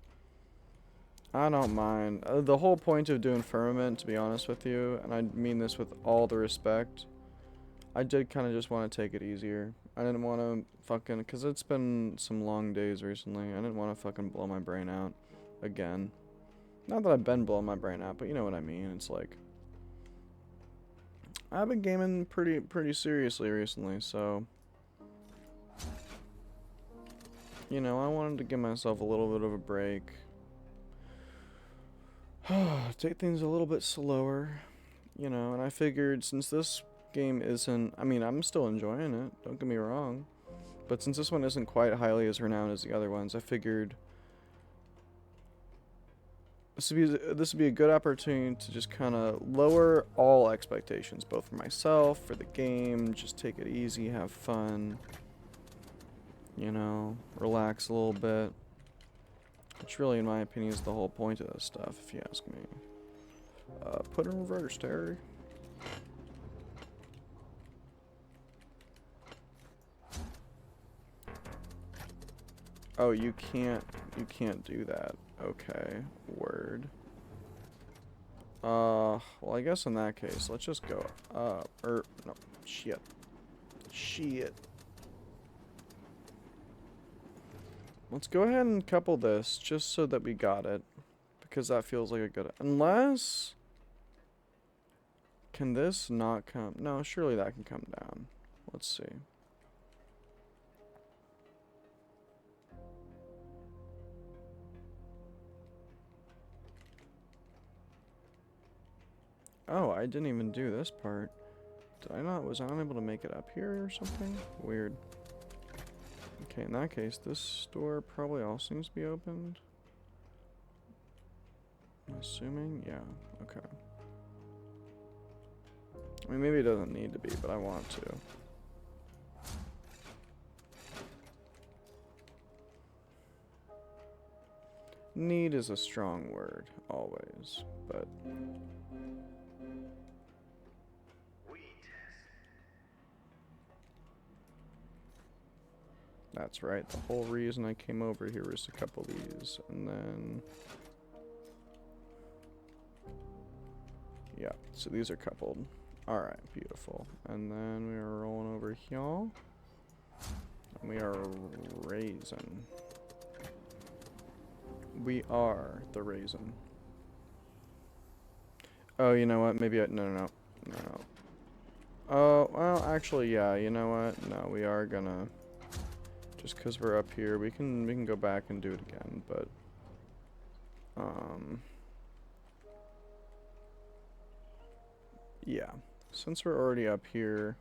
I don't mind. The whole point of doing Firmament, to be honest with you, and I mean this with all the respect, I did kind of just want to take it easier. I didn't want to fucking... Because it's been some long days recently. I didn't want to fucking blow my brain out again. Not that I've been blowing my brain out, but you know what I mean. It's like... I've been gaming pretty seriously recently, so... You know, I wanted to give myself a little bit of a break. Take things a little bit slower, you know, and I figured since this game isn't, I mean, I'm still enjoying it, don't get me wrong, but since this one isn't quite highly as renowned as the other ones, I figured this would be a good opportunity to just kind of lower all expectations, both for myself, for the game, just take it easy, have fun, you know, relax a little bit. Which really, in my opinion, is the whole point of this stuff, if you ask me. Put in reverse, Terry. Oh, you can't do that. Okay, word. Well, I guess in that case, let's just go up. No, shit. Let's go ahead and couple this, just so that we got it. Because that feels like a good... Unless... Can this not come... No, surely that can come down. Let's see. Oh, I didn't even do this part. Did I not? Was I unable to make it up here or something? Weird. Okay, in that case, this door probably also needs to be opened. I'm assuming? Yeah, okay. I mean, maybe it doesn't need to be, but I want to. Need is a strong word, always, but... That's right, the whole reason I came over here was to couple these, and then... Yeah, so these are coupled. Alright, beautiful. And then we are rolling over here. And we are raising. We are the raisin. Oh, you know what? Maybe I... No. Oh, well, actually, yeah, you know what? No, we are gonna... Just because we're up here, we can go back and do it again, but... Yeah. Since we're already up here...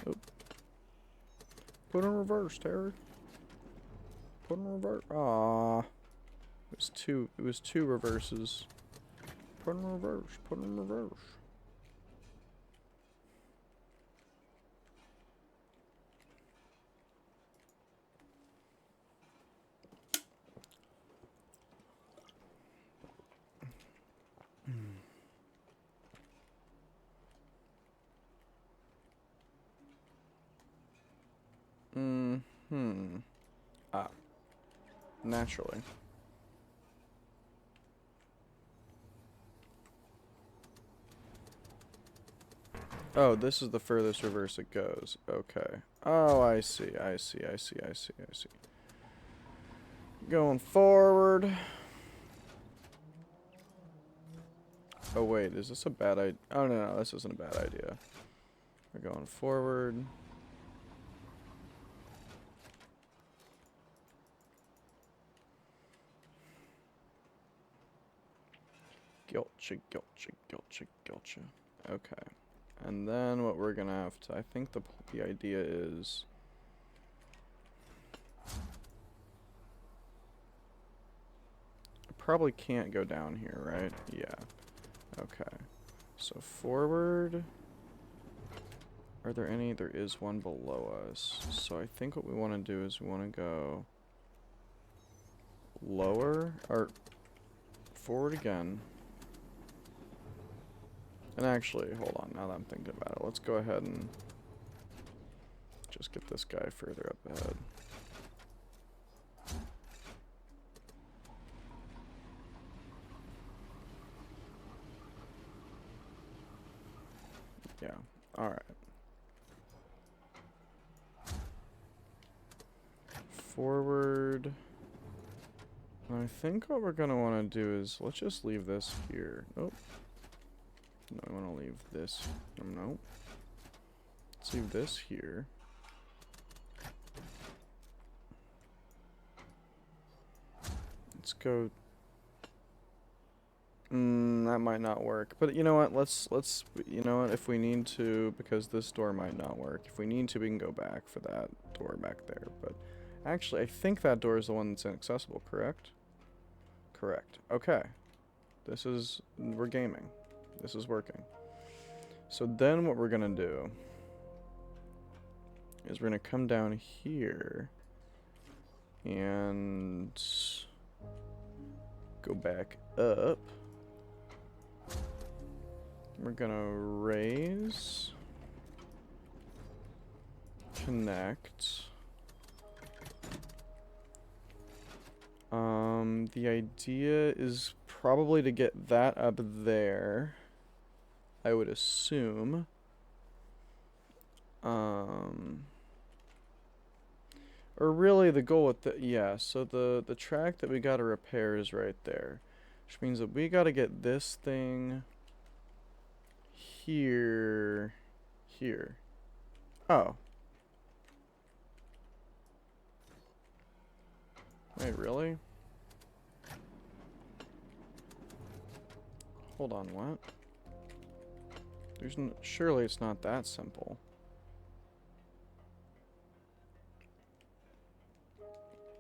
Oop. Put in reverse, Terry. Put in reverse. Aww. It was two reverses. Put in reverse. Put in reverse. Ah. Naturally. Oh, this is the furthest reverse it goes. Okay. Oh, I see. Going forward. Oh, wait. Is this a bad idea? Oh, no. This isn't a bad idea. We're going forward. Gotcha. Okay. And then what we're gonna have to... I think the idea is... I probably can't go down here, right? Yeah. Okay. So forward... Are there any? There is one below us. So I think what we want to do is we want to go... lower, or... forward again. And actually, hold on, now that I'm thinking about it, let's go ahead and just get this guy further up ahead. Yeah, alright. Forward. And I think what we're going to want to do is, let's just leave this here. Nope. No, I want to leave this. No. Let's leave this here. Let's go. That might not work. But you know what? You know what? If we need to, because this door might not work. If we need to, we can go back for that door back there. But actually, I think that door is the one that's inaccessible, correct? Correct. Okay. We're gaming. This is working. So then what we're gonna do is we're gonna come down here and go back up. We're gonna raise, connect. The idea is probably to get that up there, I would assume. Or really the goal with so the track that we gotta repair is right there. Which means that we gotta get this thing here. Oh. Wait, really? Hold on, what? Surely it's not that simple.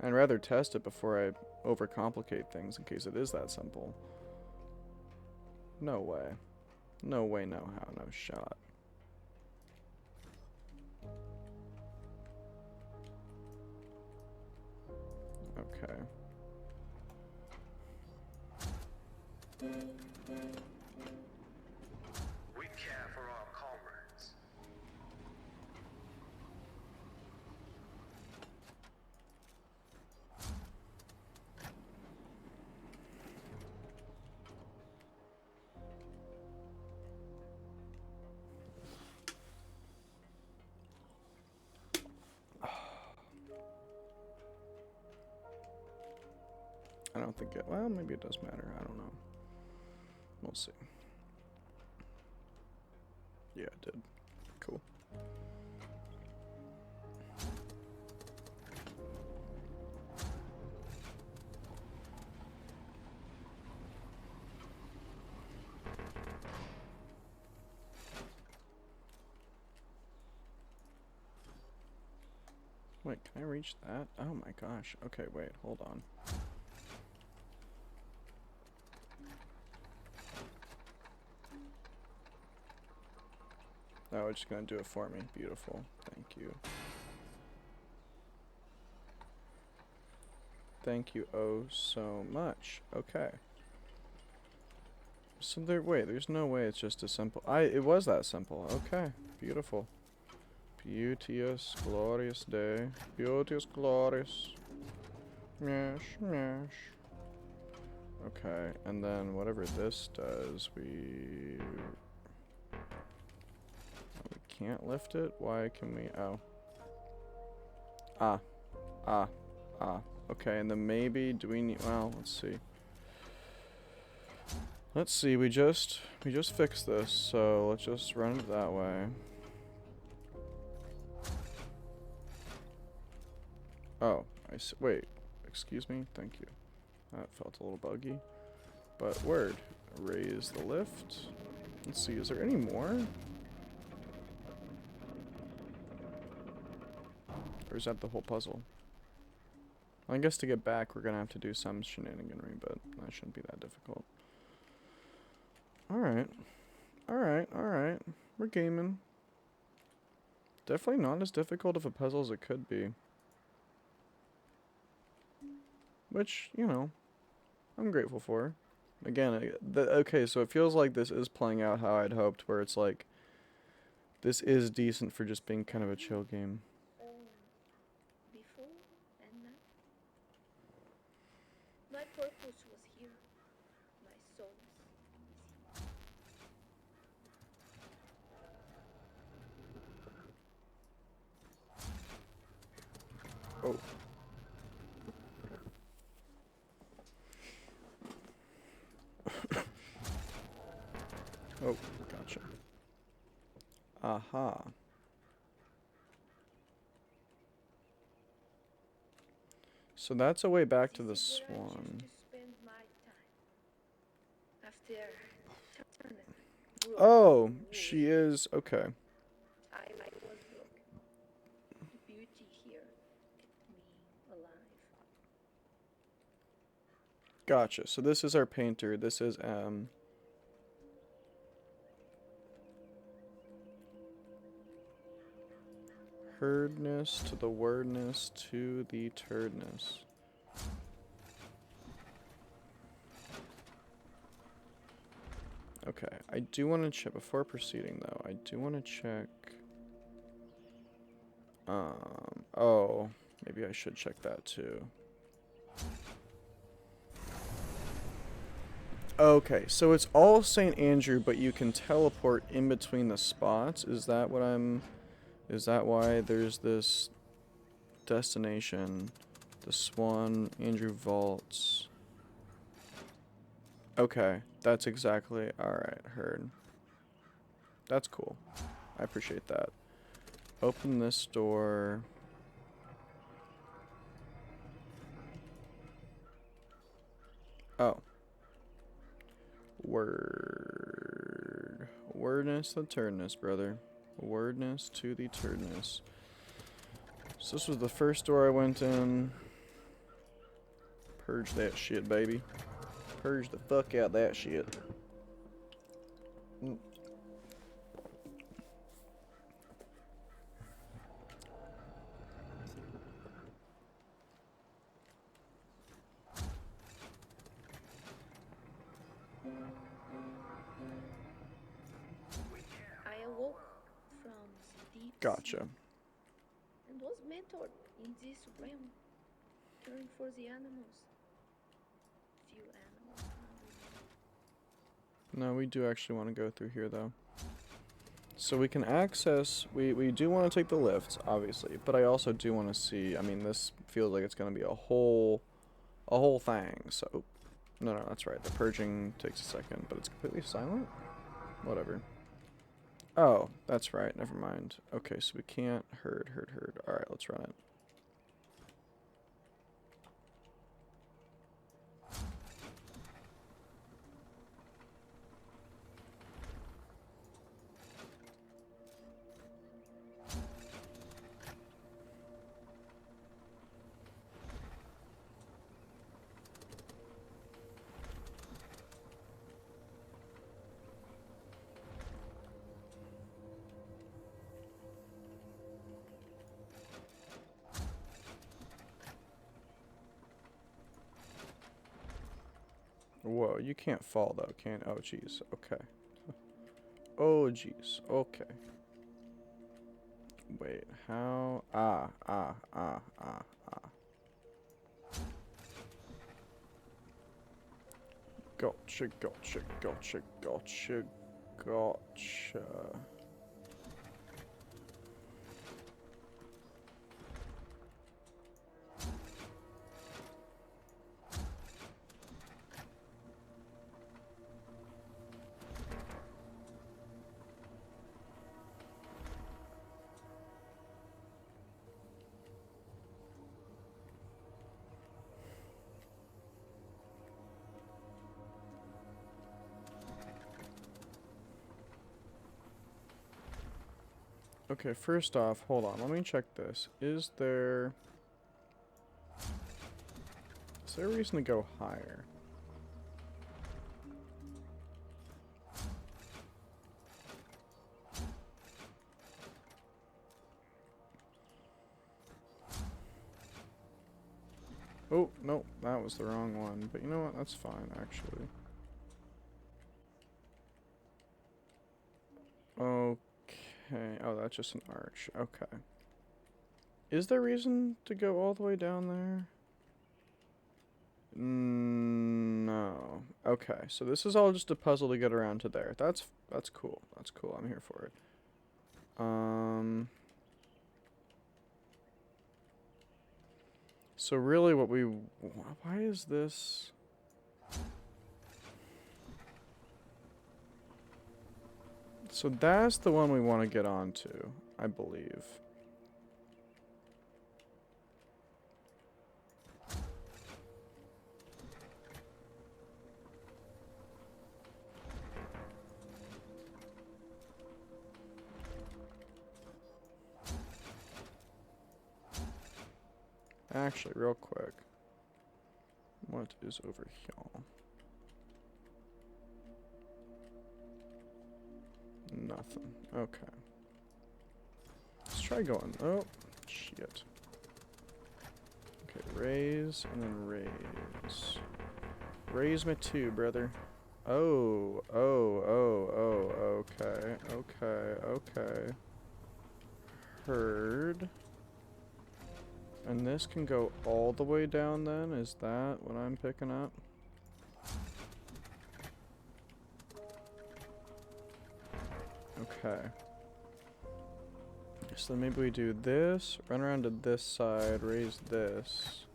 I'd rather test it before I overcomplicate things in case it is that simple. No way. No way, no how, no shot. Okay. We care for our comrades. I don't think it, well, maybe it does matter. I don't know. We'll see. Yeah, it did. Cool. Wait, can I reach that? Oh my gosh. Okay, wait, hold on. Oh, it's just gonna do it for me. Beautiful. Thank you. Thank you oh so much. Okay. So wait, there's no way it's just as simple. It was that simple. Okay. Beautiful. Beauteous, glorious day. Beauteous, glorious. Mesh, mesh. Okay, and then whatever this does, we can't lift it? Why can we? Oh. Ah. Okay, and then maybe, do we need, well, let's see. Let's see, we just fixed this, so let's just run it that way. Oh, I see, wait, excuse me, thank you. That felt a little buggy. But word, raise the lift. Let's see, is there any more? Or is that the whole puzzle? Well, I guess to get back, we're gonna have to do some shenaniganry, but that shouldn't be that difficult. Alright. Alright. We're gaming. Definitely not as difficult of a puzzle as it could be. Which, you know, I'm grateful for. Again, okay, so it feels like this is playing out how I'd hoped, where it's like, this is decent for just being kind of a chill game. Before and now. My purpose was here. My soul is here. Oh. Oh, gotcha. Aha. So that's a way back to the This is where I choose swan. to spend my time. After turning broke Oh, the she wood, is, okay. I was broken. The beauty here kept me alive. Gotcha. So this is our painter. This is herdness to the wordness to the turdness. Okay, I do want to check, before proceeding though, I do want to check, oh, maybe I should check that too. Okay, so it's all St. Andrew, but you can teleport in between the spots. Is that why there's this destination, the Swan, Andrew Vaults? Okay, that's exactly, alright, heard. That's cool. I appreciate that. Open this door. Oh. Word. Wordness to turdness, brother. Wordness to the turdness. So this was the first door I went in. Purge that shit, baby. Purge the fuck out that shit. Mm. I awoke from deep Gotcha. sleep and was mentored in this realm, caring for the animals. Few animals. No, we do actually want to go through here, though. So we can access... We do want to take the lifts, obviously. But I also do want to see... I mean, this feels like it's going to be a whole thing. So... No, that's right. The purging takes a second, but it's completely silent? Whatever. Oh, that's right. Never mind. Okay, so we can't herd. Alright, let's run it. Whoa, you can't fall though, can? Oh, jeez. Okay. Oh, jeez. Okay. Wait, how? Ah. Gotcha. Okay, first off, hold on, let me check this. Is there a reason to go higher? Oh, no, that was the wrong one. But you know what? That's fine, actually. Okay. Oh, that's just an arch. Okay. Is there reason to go all the way down there? No. Okay, so this is all just a puzzle to get around to there. That's cool. That's cool. I'm here for it. So really what why is this... So that's the one we want to get onto, I believe. Actually, real quick. What is over here? Nothing. Okay. Let's try going. Oh, shit. Okay, raise and then raise. Raise me too, brother. Oh, okay. Heard. And this can go all the way down then? Is that what I'm picking up? Okay. So then maybe we do this, run around to this side, raise this.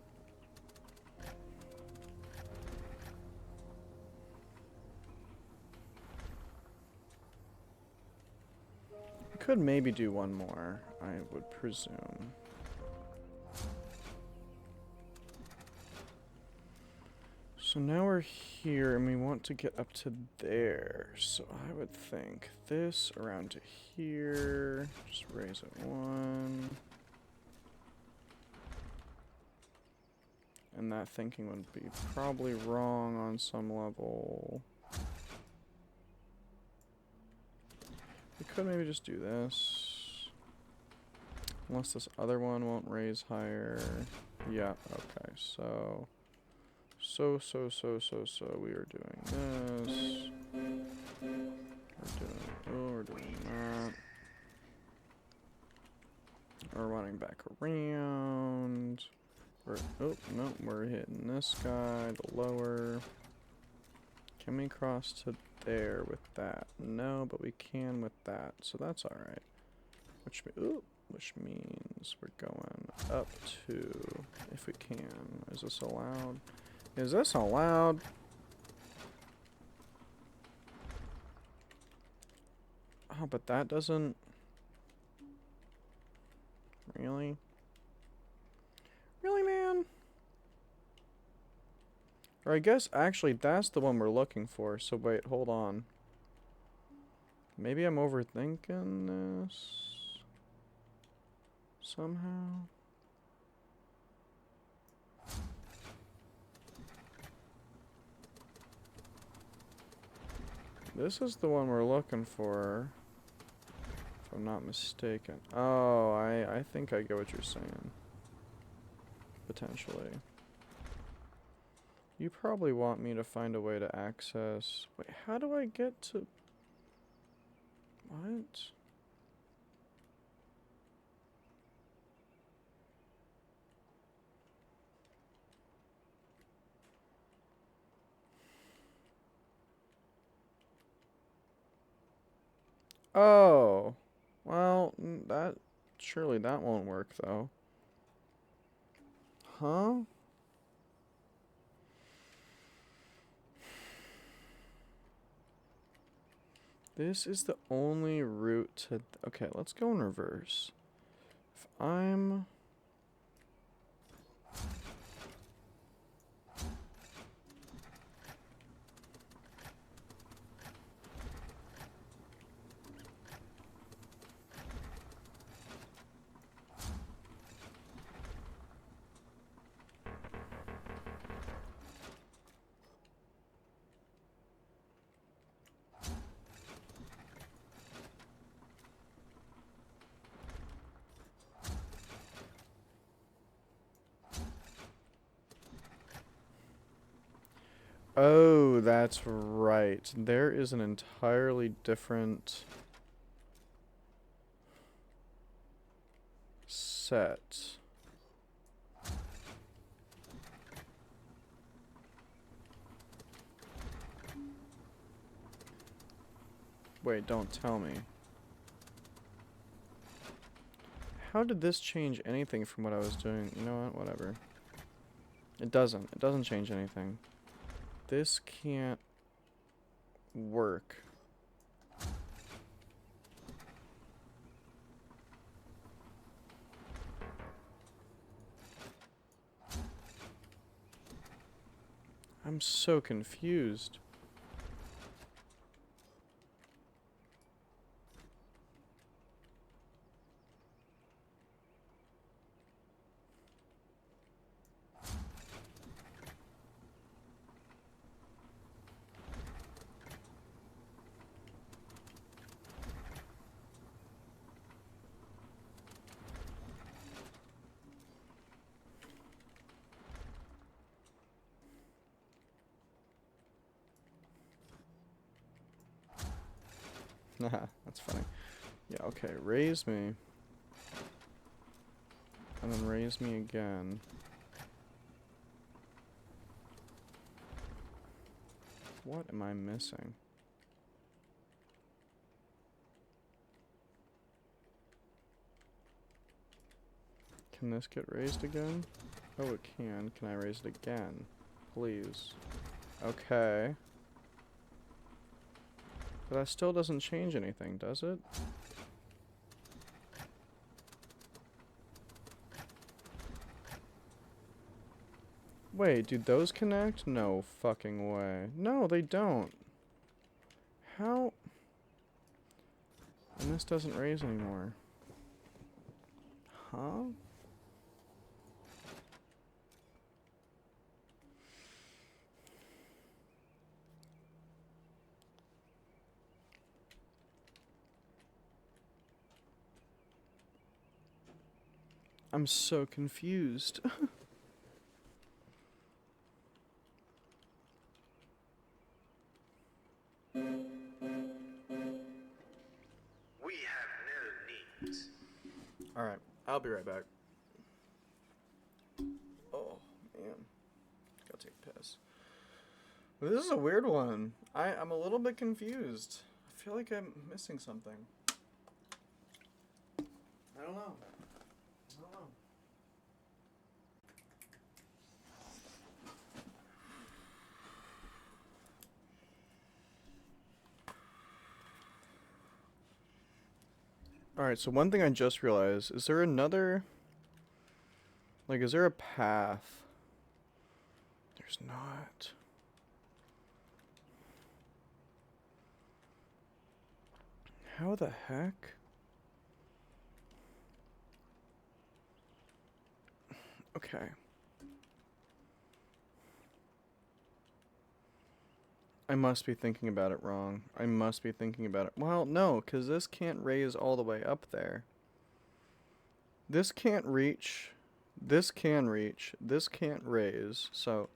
Could maybe do one more, I would presume. So now we're here and we want to get up to there. So I would think this around to here. Just raise it 1. And that thinking would be probably wrong on some level. We could maybe just do this. Unless this other one won't raise higher. Yeah, okay, so we are doing this. We're doing that. We're running back around. Oh, no, we're hitting this guy, the lower. Can we cross to there with that? No, but we can with that, so that's alright. Which means we're going up to, if we can. Is this allowed? Is this allowed? Oh, but that doesn't... Really? Really, man? Or I guess, actually, that's the one we're looking for. So wait, hold on. Maybe I'm overthinking this somehow. This is the one we're looking for, if I'm not mistaken. Oh, I think I get what you're saying. Potentially. You probably want me to find a way to access... Wait, how do I get to... What? Oh. Well, that... Surely that won't work, though. Huh? This is the only route to... Okay, let's go in reverse. If I'm... Oh, that's right. There is an entirely different set. Wait, don't tell me. How did this change anything from what I was doing? You know what? Whatever. It doesn't. It doesn't change anything. This can't work. I'm so confused. Haha, that's funny. Yeah, okay, raise me. And then raise me again. What am I missing? Can this get raised again? Oh, it can. Can I raise it again? Please. Okay. But that still doesn't change anything, does it? Wait, do those connect? No fucking way. No, they don't. How? And this doesn't raise anymore. Huh? I'm so confused. We have no needs. Alright, I'll be right back. Oh, man. Gotta take a piss. This is a weird one. I'm a little bit confused. I feel like I'm missing something. I don't know. Alright, so one thing I just realized, is there another... Like, is there a path? There's not. How the heck? Okay. I must be thinking about it wrong. I must be thinking about it... Well, no, because this can't raise all the way up there. This can't reach... This can reach. This can't raise. So,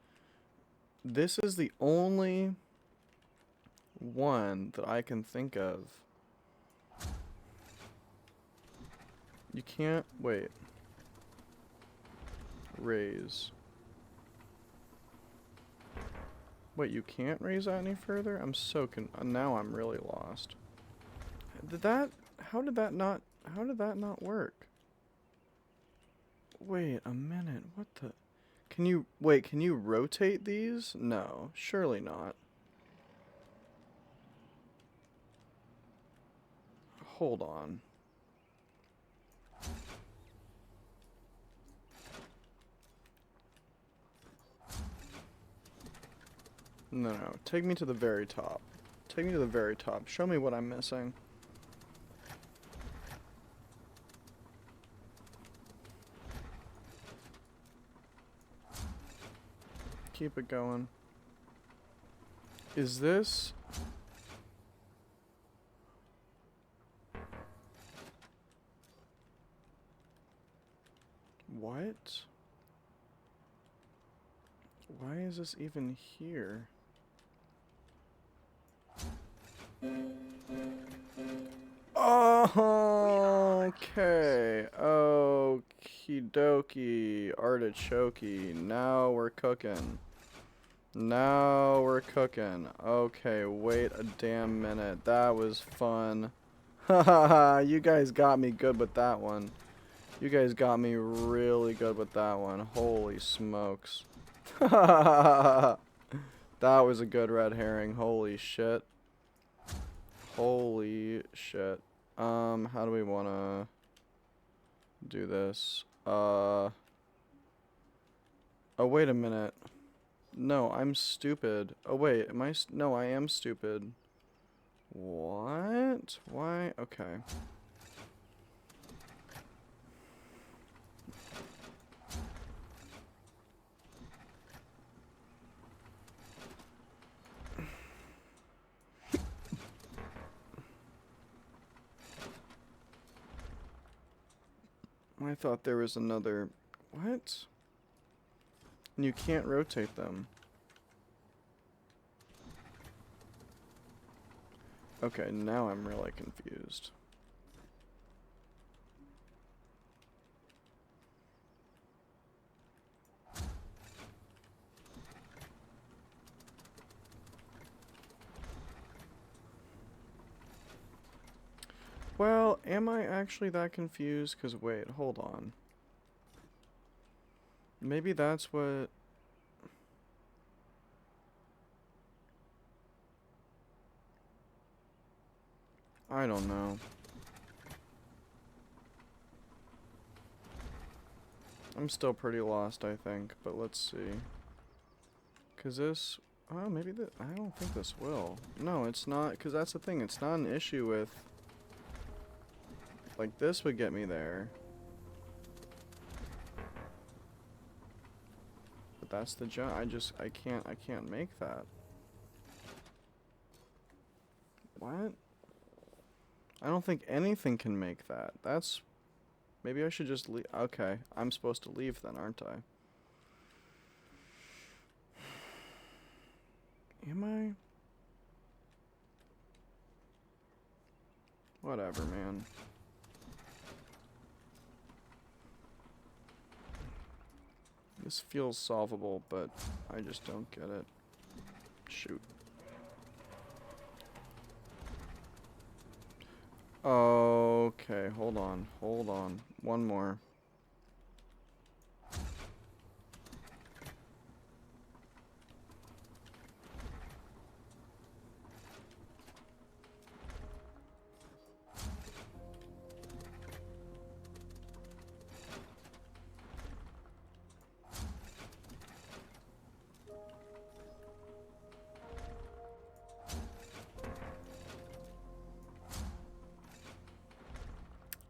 this is the only one that I can think of. You can't... Wait. Raise. Wait, you can't raise that any further? I'm so now I'm really lost. Did that... How did that not work? Wait a minute, what the... Can you... Wait, can you rotate these? No, surely not. Hold on. No, take me to the very top. Take me to the very top. Show me what I'm missing. Keep it going. Is this... What? Why is this even here? Oh, okay. Okie dokie. Artichokey. Now we're cooking. Now we're cooking. Okay, wait a damn minute. That was fun. Hahaha, you guys got me good with that one. You guys got me really good with that one. Holy smokes. That was a good red herring. Holy shit. Holy shit. How do we wanna do this? Oh, wait a minute. No, I'm stupid. Oh, wait, am I no, I am stupid. What? Why? Okay. I thought there was another... What? And you can't rotate them. Okay, now I'm really confused. Well, am I actually that confused? Because wait, hold on. Maybe that's what... I don't know. I'm still pretty lost, I think, but let's see. Cause this, oh, maybe that, I don't think this will. No, it's not, cause that's the thing, it's not an issue with, like, this would get me there. But that's the jump, I can't make that. What? I don't think anything can make that. That's, maybe I should just leave. Okay, I'm supposed to leave then, aren't I? Am I? Whatever, man. This feels solvable, but I just don't get it. Shoot. Okay, hold on. One more.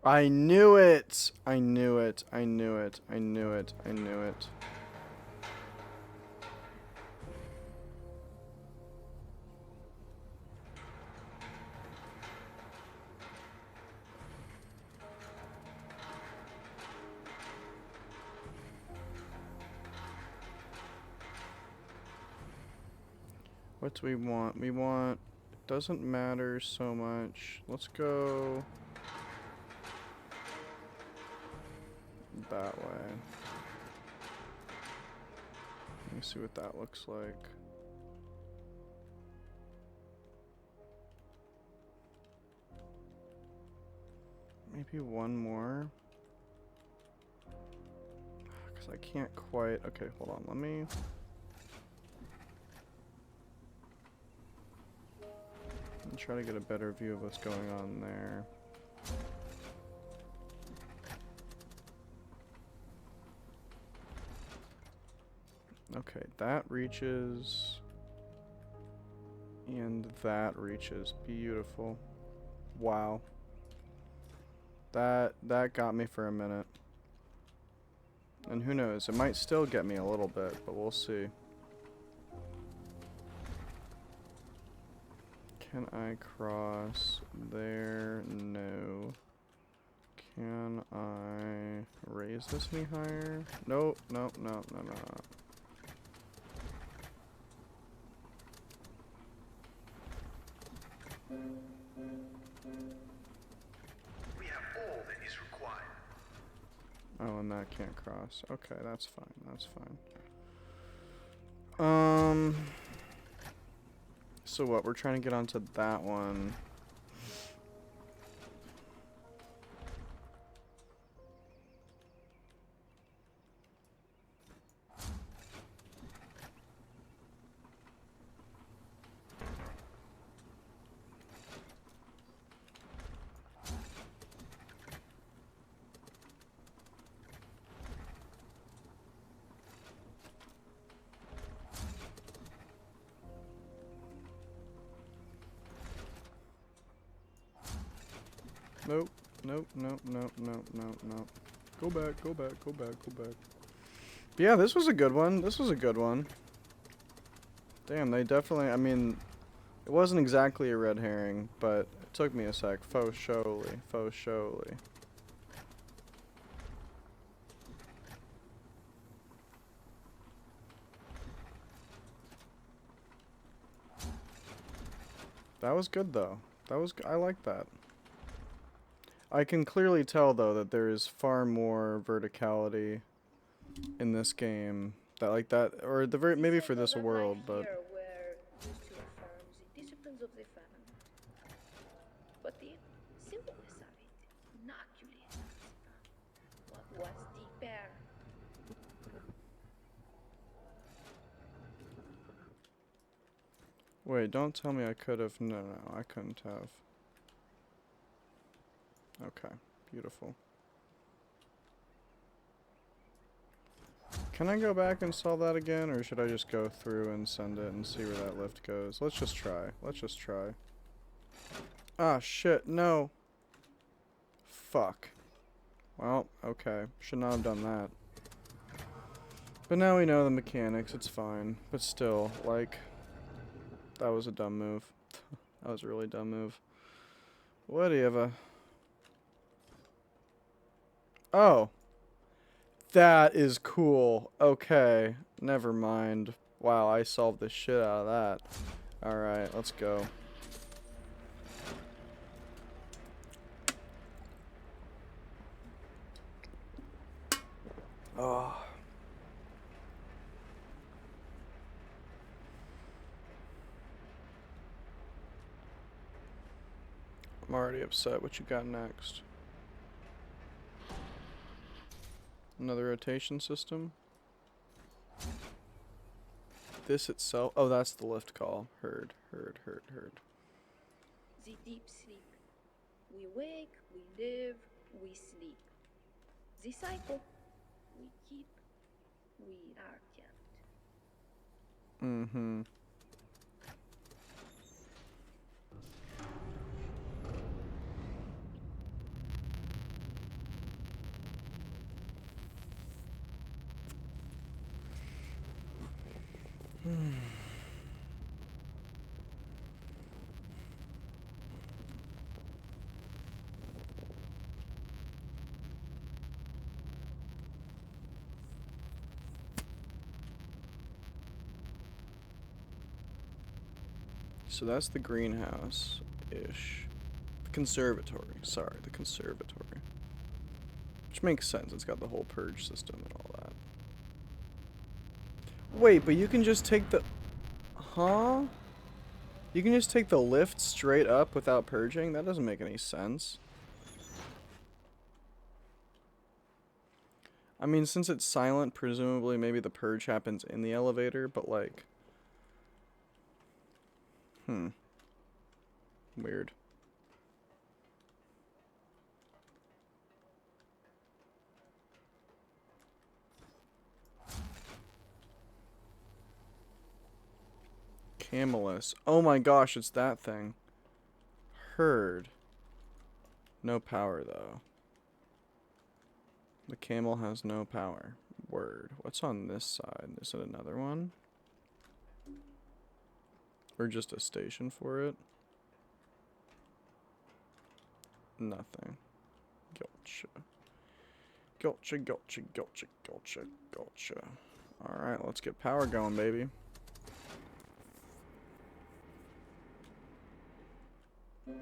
I knew it! I knew it. What do we want? We want, doesn't matter so much. Let's go that way. Let me see what that looks like. Maybe one more. Because I can't quite. Okay, hold on. Let me try to get a better view of what's going on there. Okay, that reaches. And that reaches. Beautiful. Wow. That got me for a minute. And who knows, it might still get me a little bit, but we'll see. Can I cross there? No. Can I raise this any higher? Nope, no. We have all that is required. Oh, and that can't cross. Okay, that's fine. So what, we're trying to get onto that one. Nope. Go back. But yeah, this was a good one. Damn, they definitely, I mean, it wasn't exactly a red herring, but it took me a sec. Faux surely. That was good though. I like that. I can clearly tell though that there is far more verticality in this game. That like that, or the very maybe for this world, but Here where used to affirm the disciplines of the family. But the simpleness of it inoculates what was deeper. wait, don't tell me I could have. No, I couldn't have. Okay, beautiful. Can I go back and solve that again, or should I just go through and send it and see where that lift goes? Let's just try. Let's just try. Ah, shit, no. Fuck. Well, okay. Should not have done that. But now we know the mechanics, it's fine. But still, like, that was a dumb move. That was a really dumb move. Whatever. Oh. That is cool. Okay. Never mind. Wow, I solved the shit out of that. Alright, let's go. Oh. I'm already upset. What you got next? Another rotation system? This itself? Oh, that's the lift call. Heard. The deep sleep. We wake, we live, we sleep. The cycle. We keep, we are kept. Mm-hmm. So that's the greenhouse-ish. The conservatory. Sorry, the conservatory. Which makes sense. It's got the whole purge system and all that. Wait, but you can just take the... Huh? You can just take the lift straight up without purging? That doesn't make any sense. I mean, since it's silent, presumably maybe the purge happens in the elevator, but like... Weird. Camelus. Oh my gosh, it's that thing. Heard. No power, though. The camel has no power. Word. What's on this side? Is it another one? Or just a station for it? Nothing. Gotcha. Gotcha. Alright, let's get power going, baby. How is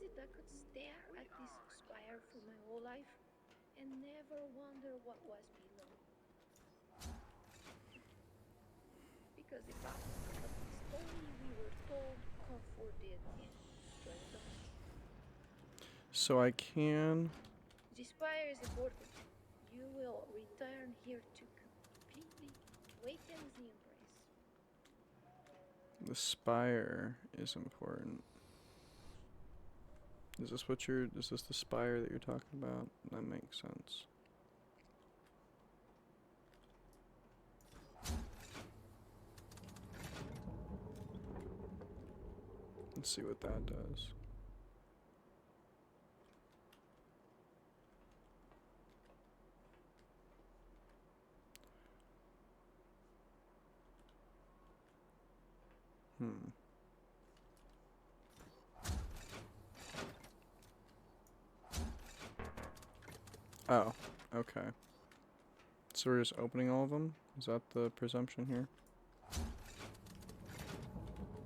it I could stare at this spire for my whole life and never wonder what was below? Because the path of the story we were told comforted and strengthened us. So I can... The spire is important. You will return here to completely awaken the embrace. The spire is important. Is this what you're... Is this the spire that you're talking about? That makes sense. Let's see what that does. Oh, okay. So we're just opening all of them? Is that the presumption here?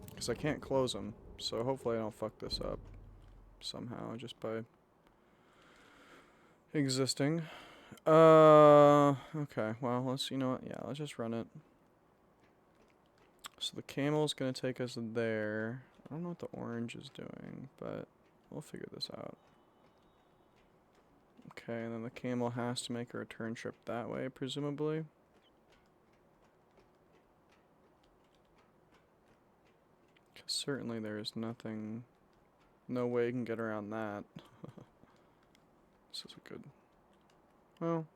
Because I can't close them, so hopefully I don't fuck this up somehow just by existing. Okay, well, let's, you know what, yeah, let's just run it. So the camel's gonna take us there. I don't know what the orange is doing, but we'll figure this out. Okay, and then the camel has to make a return trip that way, presumably. Because certainly there is nothing, no way you can get around that. This is a good, well,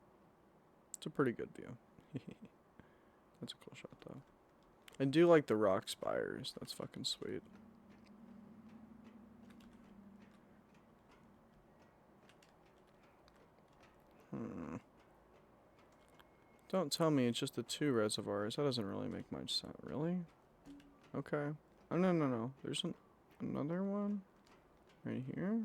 it's a pretty good view. That's a cool shot, though. I do like the rock spires. That's fucking sweet. Don't tell me it's just the 2 reservoirs. That doesn't really make much sense. Really? Okay. Oh, no. There's another one right here.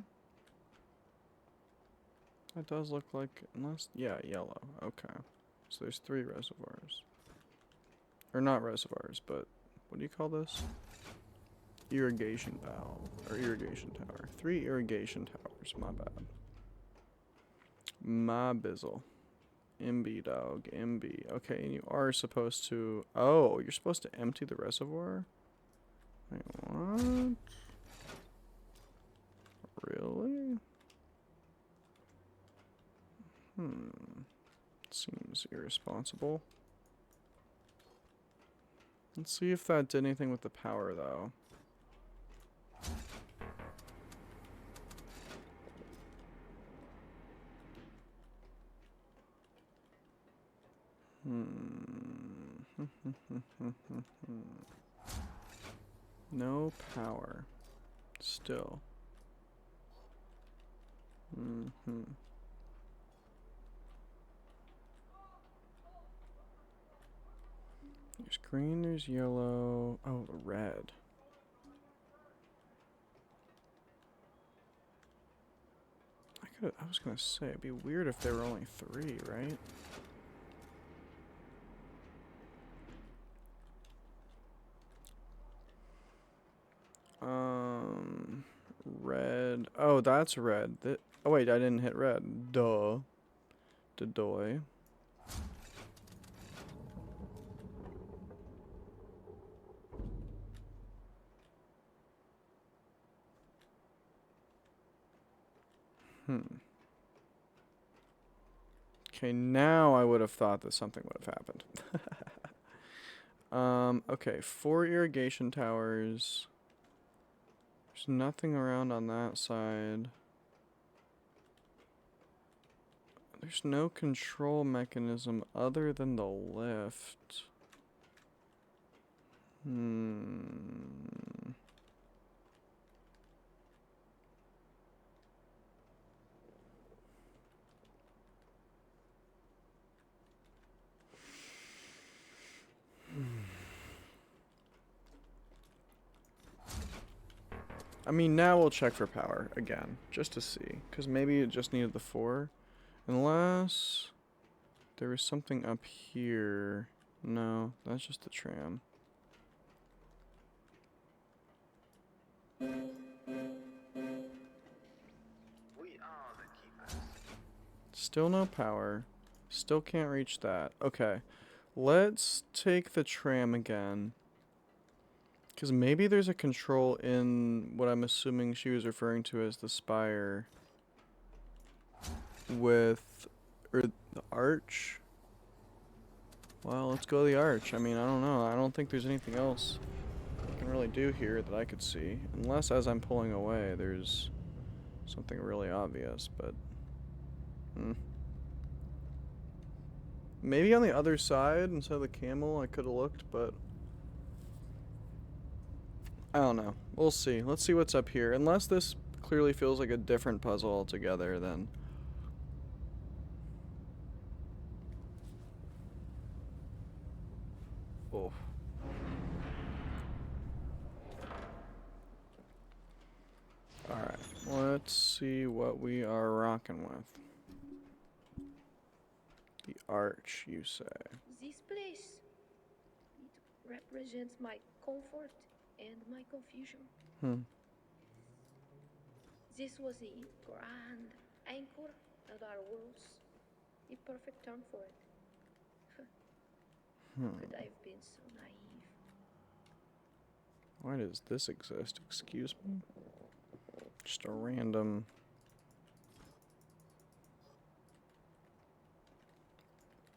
That does look like, unless, yeah, yellow. Okay. So there's 3 reservoirs. Or not reservoirs, but what do you call this? Irrigation valve, or irrigation tower. 3 irrigation towers, my bad. My bizzle. MB dog, MB. Okay, and you are supposed to, oh, you're supposed to empty the reservoir? Wait, what? Really? Seems irresponsible. Let's see if that did anything with the power, though. No power. Still. There's green, there's yellow. Oh, red. I was gonna say, it'd be weird if there were only 3, right? Red. Oh, that's red. Oh, wait, I didn't hit red. Duh. Doy. Okay, now I would have thought that something would have happened. Okay, 4 irrigation towers. There's nothing around on that side. There's no control mechanism other than the lift. I mean, now we'll check for power again, just to see. Because maybe it just needed the 4. Unless there was something up here. No, that's just the tram. We are the keepers. Still no power. Still can't reach that. Okay. Let's take the tram again. Because maybe there's a control in what I'm assuming she was referring to as the spire. Or the arch. Well, let's go to the arch. I mean, I don't know. I don't think there's anything else I can really do here that I could see. Unless as I'm pulling away, there's something really obvious, but... Maybe on the other side instead of the camel I could have looked, but... I don't know. We'll see. Let's see what's up here. Unless this clearly feels like a different puzzle altogether, then... Oh. Alright, let's see what we are rocking with. The arch, you say? This place, it represents my comfort and my confusion. This was the grand anchor of our worlds. The perfect term for it. Could I have been so naive? Why does this exist? Excuse me? Just a random...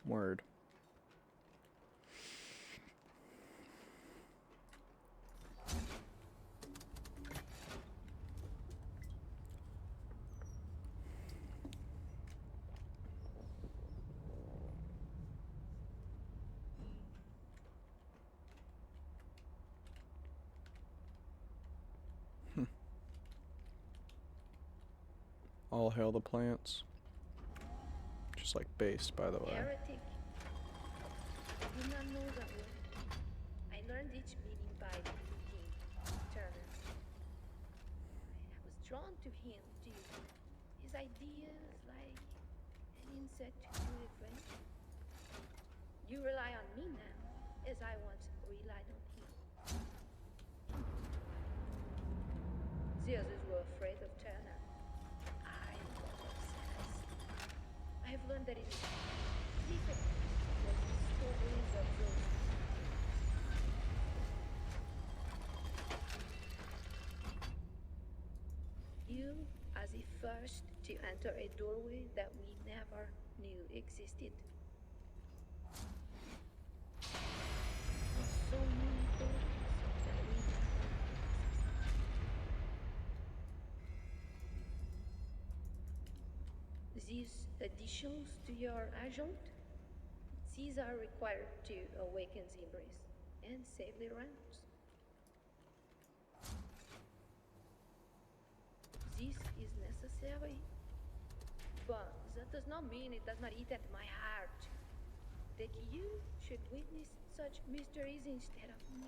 word. All hail the plants. Just like based, by the way. Heretic. I did not know that word. I learned each meaning by reading Turner. I was drawn to him, to his ideas like an insect to a friend. You rely on me now, as I once relied on him. The others were afraid of Turner. I was obsessed. I have learned that it is difficult to make stories of those. You as the first to enter a doorway that we never knew existed. So many doorways that we never existed. These additions to your agent, these are required to awaken the embrace and save the realms. This is necessary, but that does not mean it does not eat at my heart. That you should witness such mysteries instead of me.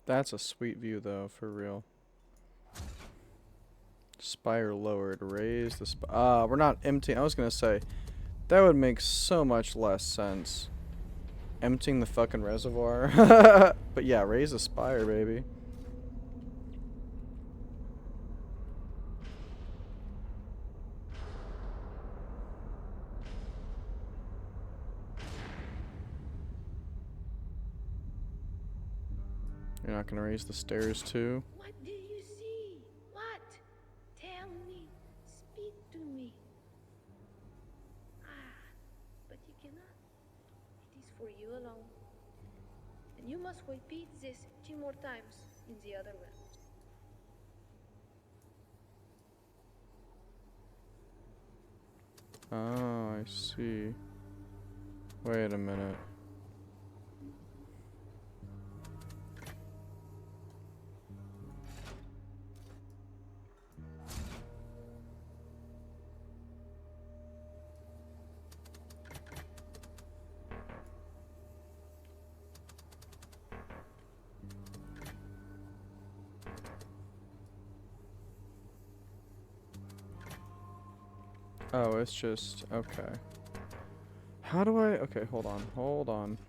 That's a sweet view, though, for real. Spire lowered. Raise the we're not emptying. I was gonna say, that would make so much less sense. Emptying the fucking reservoir. But yeah, raise the spire, baby. You're not gonna raise the stairs, too? What do you see? What? Tell me. Speak to me. Ah, but you cannot. It is for you alone. And you must repeat this 2 more times in the other realms. Oh, I see. Wait a minute. Oh, it's just, okay. How do I, okay, hold on.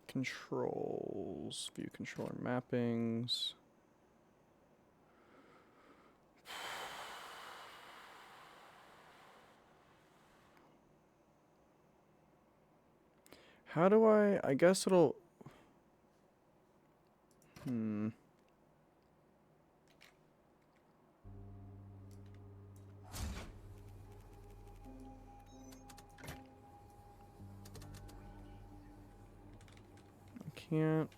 Controls, view controller mappings. How do I guess it'll, can't.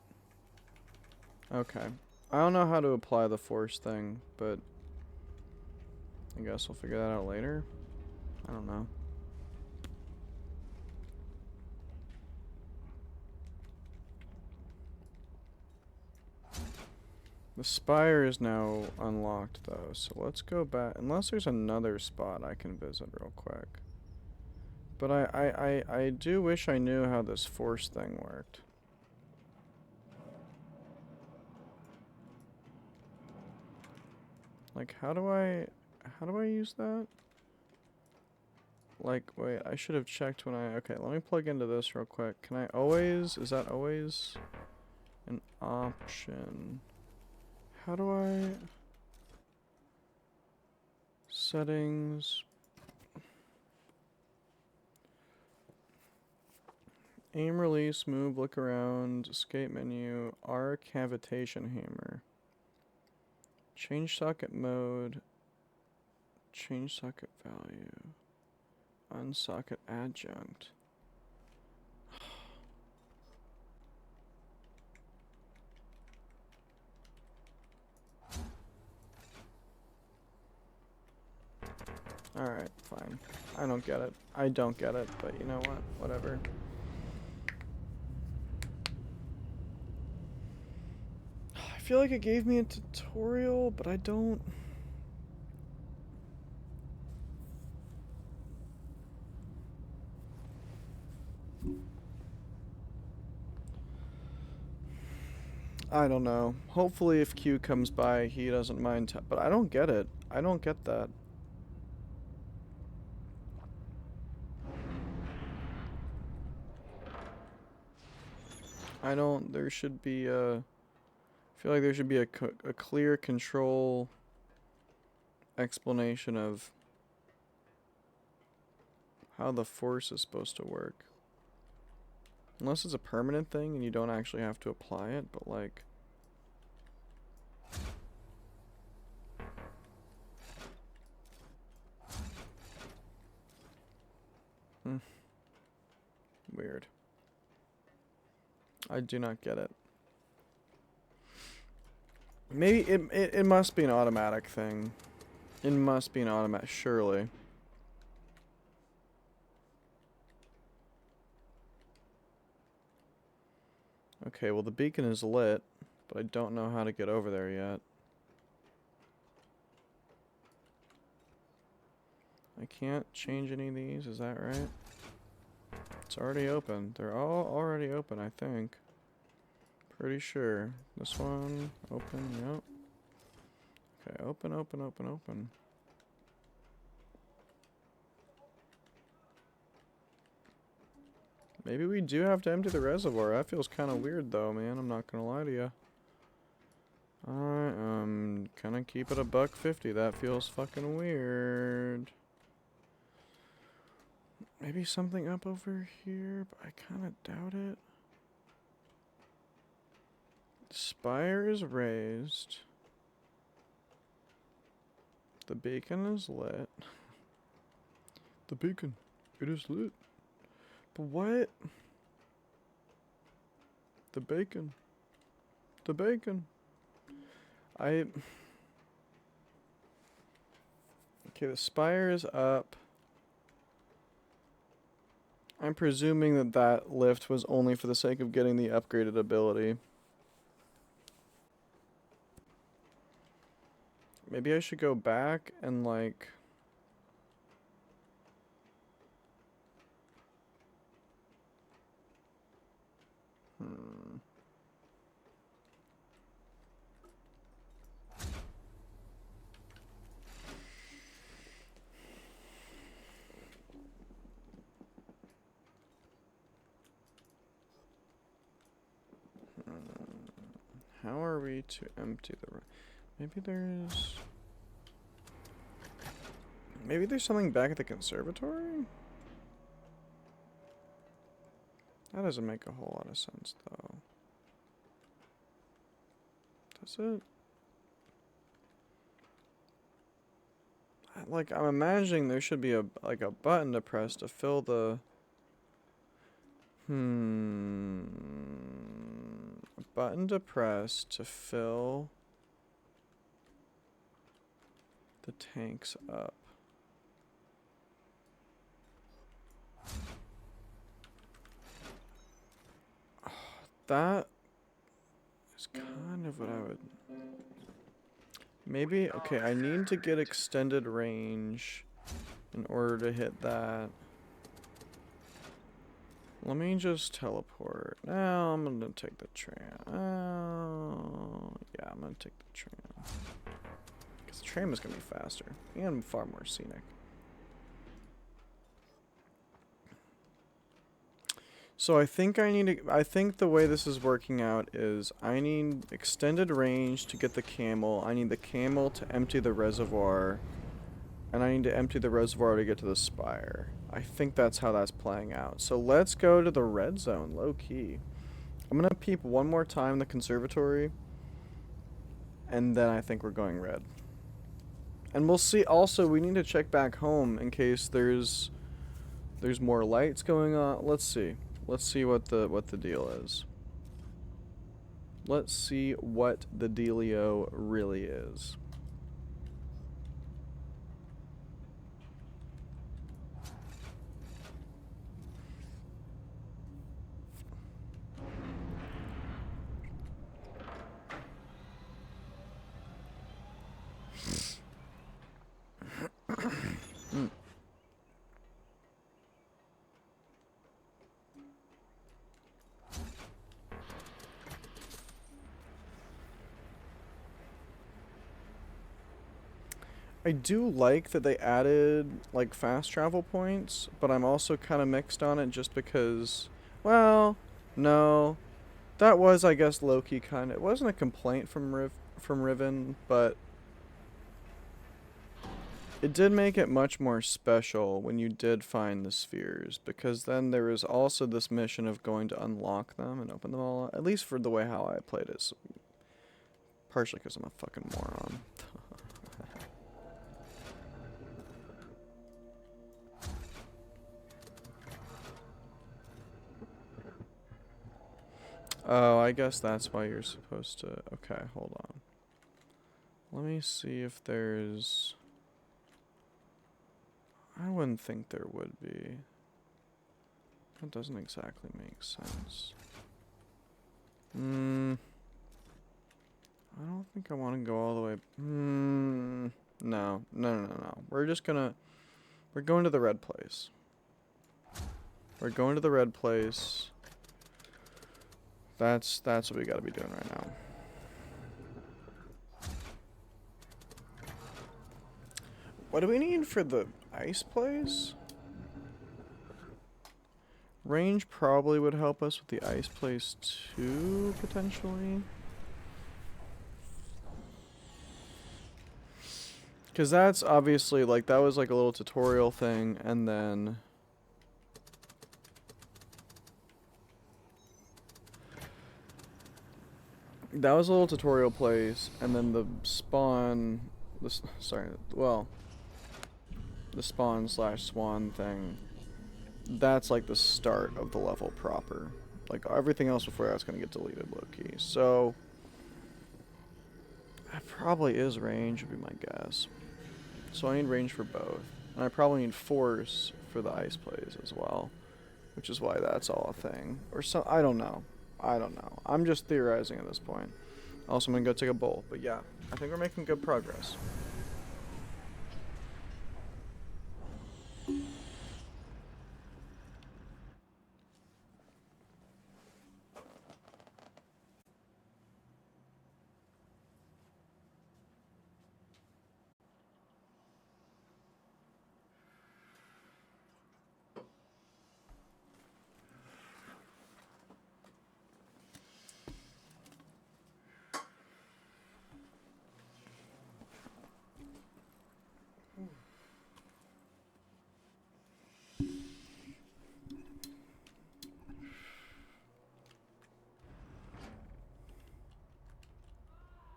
Okay. I don't know how to apply the force thing, but I guess we'll figure that out later. I don't know. The spire is now unlocked though, so let's go back. Unless there's another spot I can visit real quick. But I do wish I knew how this force thing worked. Like, how do I use that? Like, wait, I should have checked when okay, let me plug into this real quick. Can I always, is that always an option? How do I, settings, aim, release, move, look around, escape menu, R cavitation hammer. Change socket mode, change socket value, unsocket adjunct. Alright, fine. I don't get it. I don't get it, but you know what? Whatever. I feel like it gave me a tutorial, but I don't... I don't know. Hopefully if Q comes by, he doesn't mind. But I don't get it. I don't get that. I don't... There should be a... I feel like there should be a clear control explanation of how the force is supposed to work. Unless it's a permanent thing and you don't actually have to apply it, but like... Weird. I do not get it. Maybe it must be an automatic thing. It must be an automatic, surely. Okay, well the beacon is lit, but I don't know how to get over there yet. I can't change any of these, is that right? It's already open. They're all already open, I think. Pretty sure. This one, open, yep. Okay, open, open, open, open. Maybe we do have to empty the reservoir. That feels kind of weird though, man. I'm not gonna lie to you. Kind of keep it a $1.50. That feels fucking weird. Maybe something up over here, but I kind of doubt it. Spire is raised. The beacon is lit. The beacon, it is lit. But what? The bacon. The bacon. Okay, the spire is up. I'm presuming that that lift was only for the sake of getting the upgraded ability. Maybe I should go back and like... How are we to empty the... Maybe there's something back at the conservatory? That doesn't make a whole lot of sense, though. Does it? Like, I'm imagining there should be a button to press to fill the... A button to press to fill the tanks up. That is kind of what I would... Maybe, okay, I need to get extended range in order to hit that. Let me just teleport. Now I'm gonna take the tram. Oh, yeah, I'm gonna take the tram. Because the tram is gonna be faster and far more scenic. So I think I think the way this is working out is I need extended range to get the camel. I need the camel to empty the reservoir. And I need to empty the reservoir to get to the spire. I think that's how that's playing out. So let's go to the red zone, low key. I'm gonna peep one more time the conservatory. And then I think we're going red. And we'll see. Also, we need to check back home in case there's more lights going on. Let's see. Let's see what the deal is. Let's see what the dealio really is. I do like that they added like fast travel points, but I'm also kind of mixed on it just because, well, no, that was I guess low-key kind of. It wasn't a complaint from Riven, but it did make it much more special when you did find the spheres, because then there was also this mission of going to unlock them and open them all, at least for the way how I played it, so partially because I'm a fucking moron. Oh, I guess that's why you're supposed to... Okay, hold on. Let me see if there's... I wouldn't think there would be. That doesn't exactly make sense. I don't think I want to go all the way... No. We're just gonna... We're going to the red place. We're going to the red place. That's what we gotta be doing right now. What do we need for the ice place? Range probably would help us with the ice place too, potentially. Because that's obviously, like, that was like a little tutorial thing, and then... That was a little tutorial place, and then the spawn... the spawn slash swan thing, that's like the start of the level proper. Like, everything else before that's gonna get deleted low-key. So... That probably is range, would be my guess. So I need range for both. And I probably need force for the ice plays as well. Which is why that's all a thing. Or so, I don't know. I'm just theorizing at this point. Also, I'm gonna go take a bowl. But yeah, I think we're making good progress.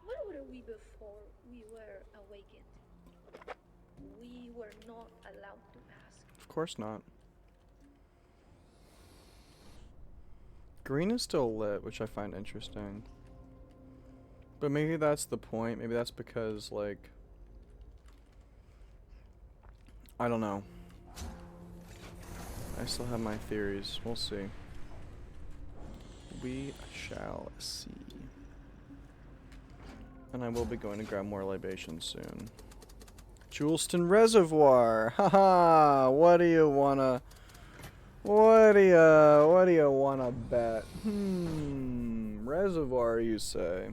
Where were we before we were awakened? We were not allowed to ask. Of course not. Green is still lit, which I find interesting. But maybe that's the point. Maybe that's because, like... I don't know. I still have my theories. We'll see. We shall see. And I will be going to grab more libations soon. Juleston Reservoir! Haha! What do you wanna... What do you wanna bet? Reservoir, you say?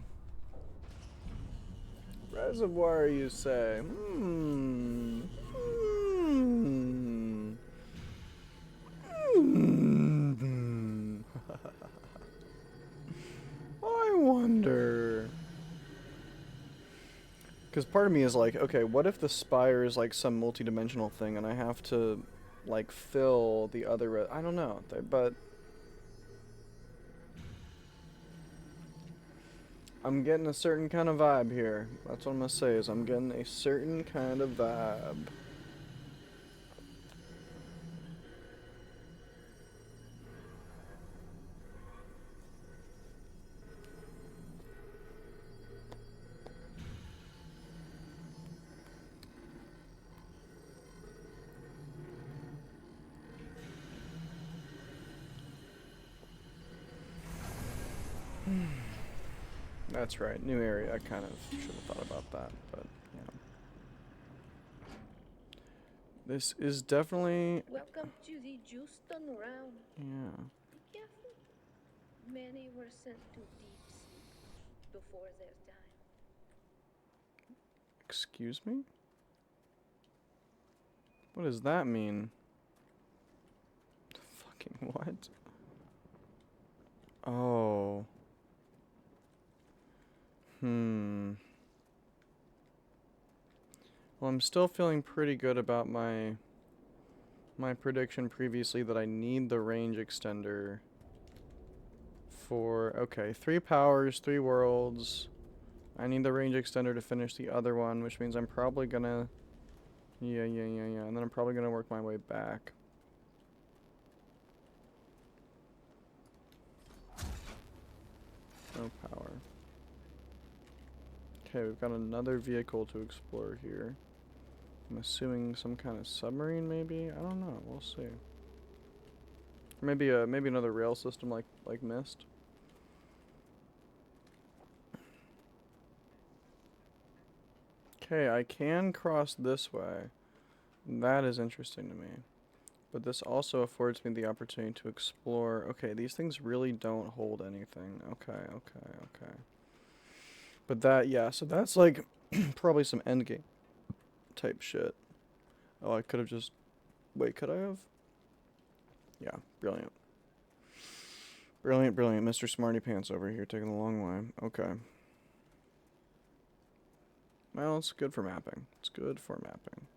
Reservoir, you say? I wonder. Because part of me is like, okay, what if the spire is like some multi-dimensional thing and I have to like fill the other... I don't know, but... I'm getting a certain kind of vibe here. That's what I'm gonna say, is I'm getting a certain kind of vibe. That's right, new area. I kind of should have thought about that, but yeah. This is definitely... Welcome to the Houston round. Yeah. Be careful. Many were sent to deep sleep before their time. Excuse me? What does that mean? Fucking what? Oh. Well, I'm still feeling pretty good about my prediction previously that I need the range extender for, okay, 3 powers, 3 worlds. I need the range extender to finish the other one, which means I'm probably gonna, yeah, and then I'm probably gonna work my way back. No power. Okay, we've got another vehicle to explore here. I'm assuming some kind of submarine, maybe? I don't know. We'll see. Maybe maybe another rail system like Myst. Okay, I can cross this way. That is interesting to me. But this also affords me the opportunity to explore. Okay, these things really don't hold anything. Okay. But that, yeah, so that's like probably some endgame type shit. Oh, I could have just... Wait, could I have? Yeah, brilliant. Brilliant. Mr. Smarty Pants over here taking the long way. Okay. Well, it's good for mapping. It's good for mapping.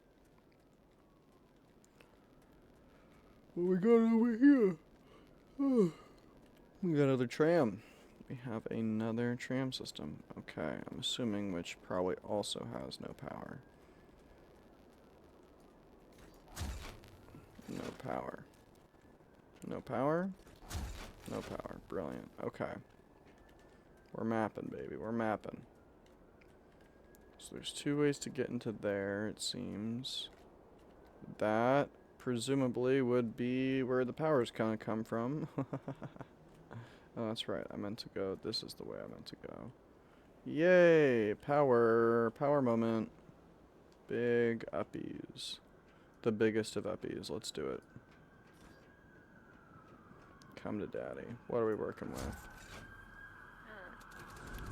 What we got over here? Oh, we got another tram. We have another tram system. Okay, I'm assuming which probably also has no power. No power. No power? No power. Brilliant. Okay. We're mapping, baby. We're mapping. So there's 2 ways to get into there, it seems. That presumably would be where the power's gonna come from. Oh, that's right. I meant to go. This is the way I meant to go. Yay! Power. Power moment. Big uppies. The biggest of uppies. Let's do it. Come to daddy. What are we working with?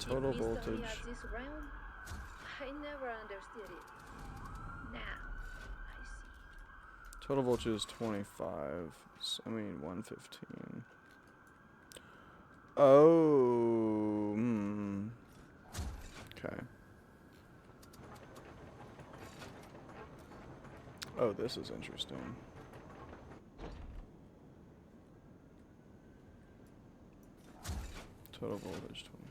Total If Mr. voltage. has this realm, I never understood it. Now, I see. Total voltage is 25. I mean, 115. Oh. Okay. Oh, this is interesting. Total voltage 25.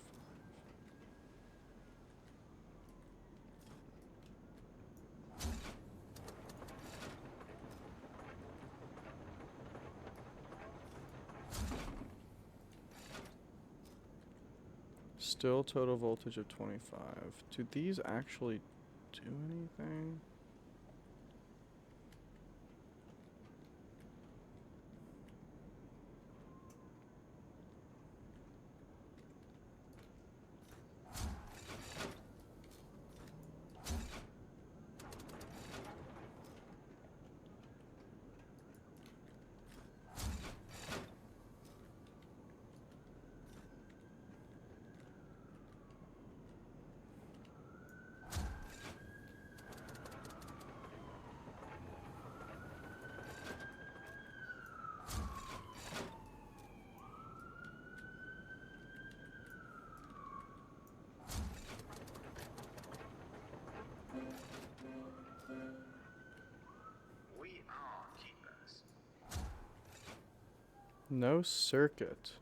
Still total voltage of 25. Do these actually do anything? We are keepers. No circuit.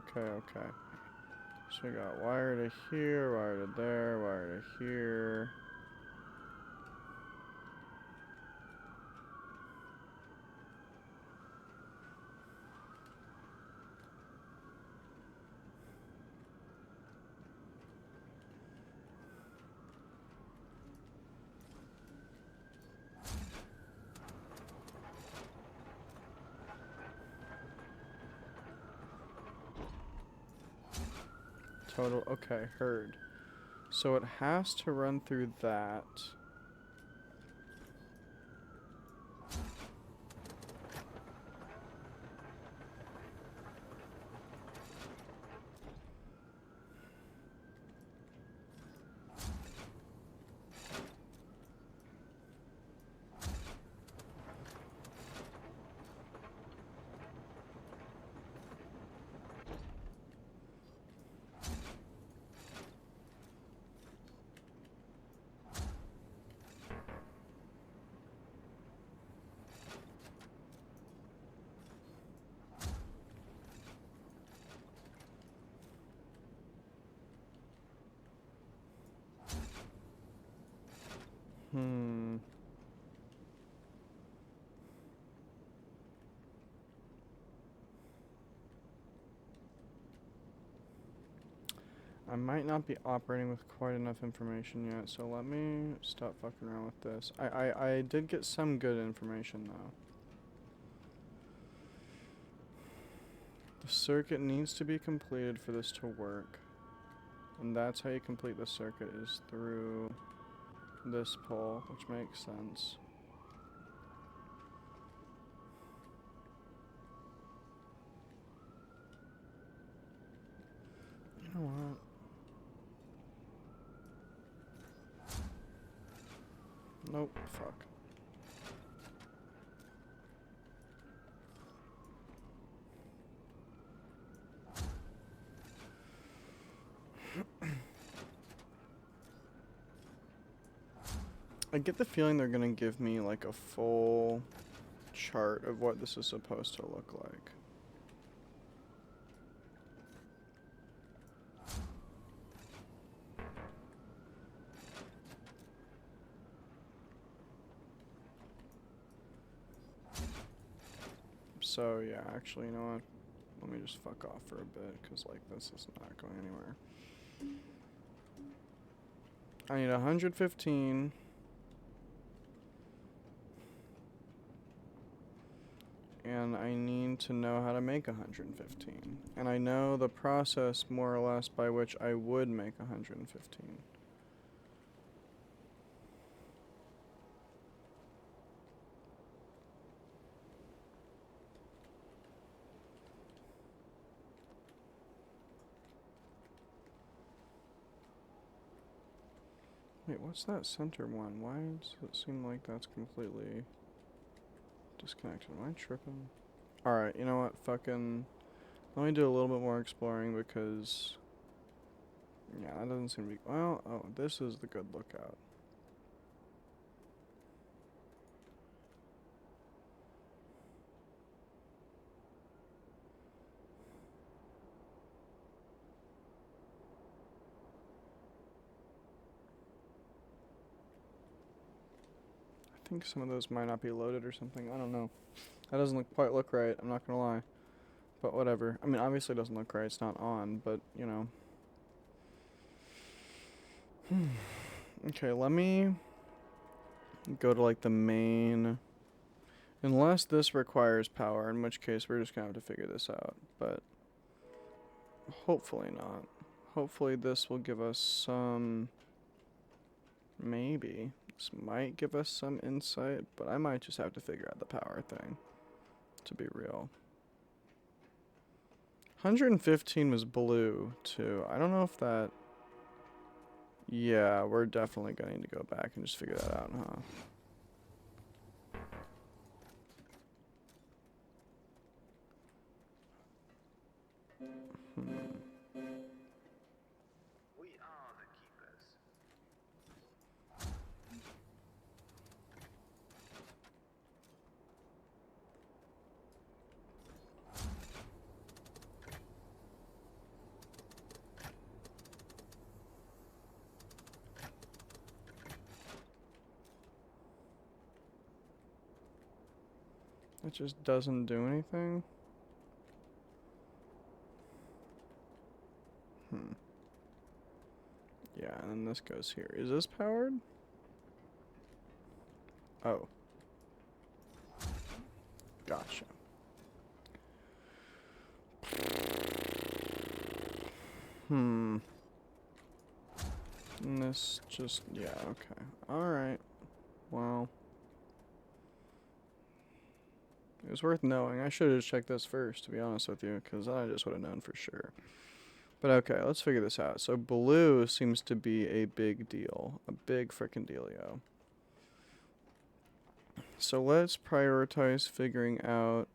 Okay. So we got wire to here, wire to there, wire to here. Total, okay, heard. So it has to run through that. Hmm. I might not be operating with quite enough information yet, so let me stop fucking around with this. I did get some good information, though. The circuit needs to be completed for this to work. And that's how you complete the circuit, is through this pole, which makes sense. You know what? Nope, fuck. I get the feeling they're gonna give me like a full chart of what this is supposed to look like. So yeah, actually, you know what? Let me just fuck off for a bit, because like this is not going anywhere. I need 115. And I need to know how to make 115. And I know the process, more or less, by which I would make 115. Wait, what's that center one? Why does it seem like that's completely disconnected? Am I tripping? Alright, you know what? Fucking... Let me do a little bit more exploring, because... Yeah, that doesn't seem to be... Well, oh, this is the good lookout. I think some of those might not be loaded or something. I don't know. That doesn't quite look right, I'm not gonna lie. But whatever. I mean, obviously it doesn't look right, it's not on, but, you know. Okay, let me go to, like, the main... Unless this requires power, in which case we're just gonna have to figure this out. But hopefully not. Hopefully this will give us some... Maybe. This might give us some insight, but I might just have to figure out the power thing, to be real. 115 was blue, too. I don't know if that... Yeah, we're definitely going to need to go back and just figure that out, huh? We are the keepers. It just doesn't do anything? Yeah, and then this goes here. Is this powered? Oh. Gotcha. And this just... Yeah, okay. Alright. Well... It was worth knowing. I should have just checked this first, to be honest with you, because I just would have known for sure. But okay, let's figure this out. So blue seems to be a big deal. A big frickin' dealio. So let's prioritize figuring out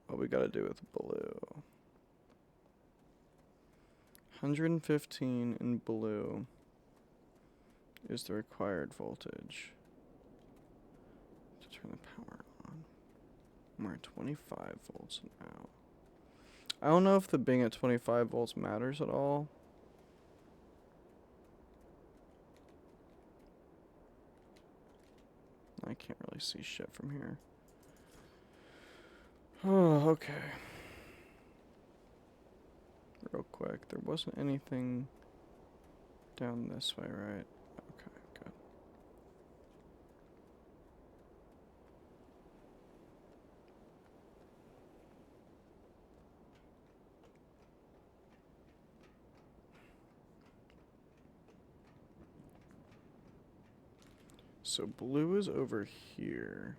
what we gotta do with blue. 115 in blue is the required voltage to turn the power on. We're at 25 volts now. I don't know if the being at 25 volts matters at all. I can't really see shit from here. Oh, okay. Real quick, there wasn't anything down this way, right? Okay, good. So blue is over here.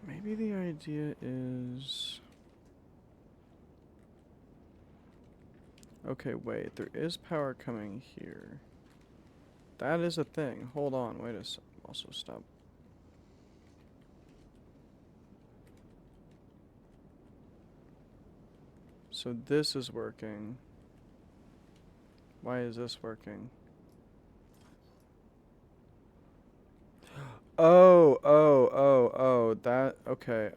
Maybe the idea is... Okay, wait, there is power coming here. That is a thing. Hold on, wait a sec. Also, stop. So this is working. Why is this working? Oh, that, okay.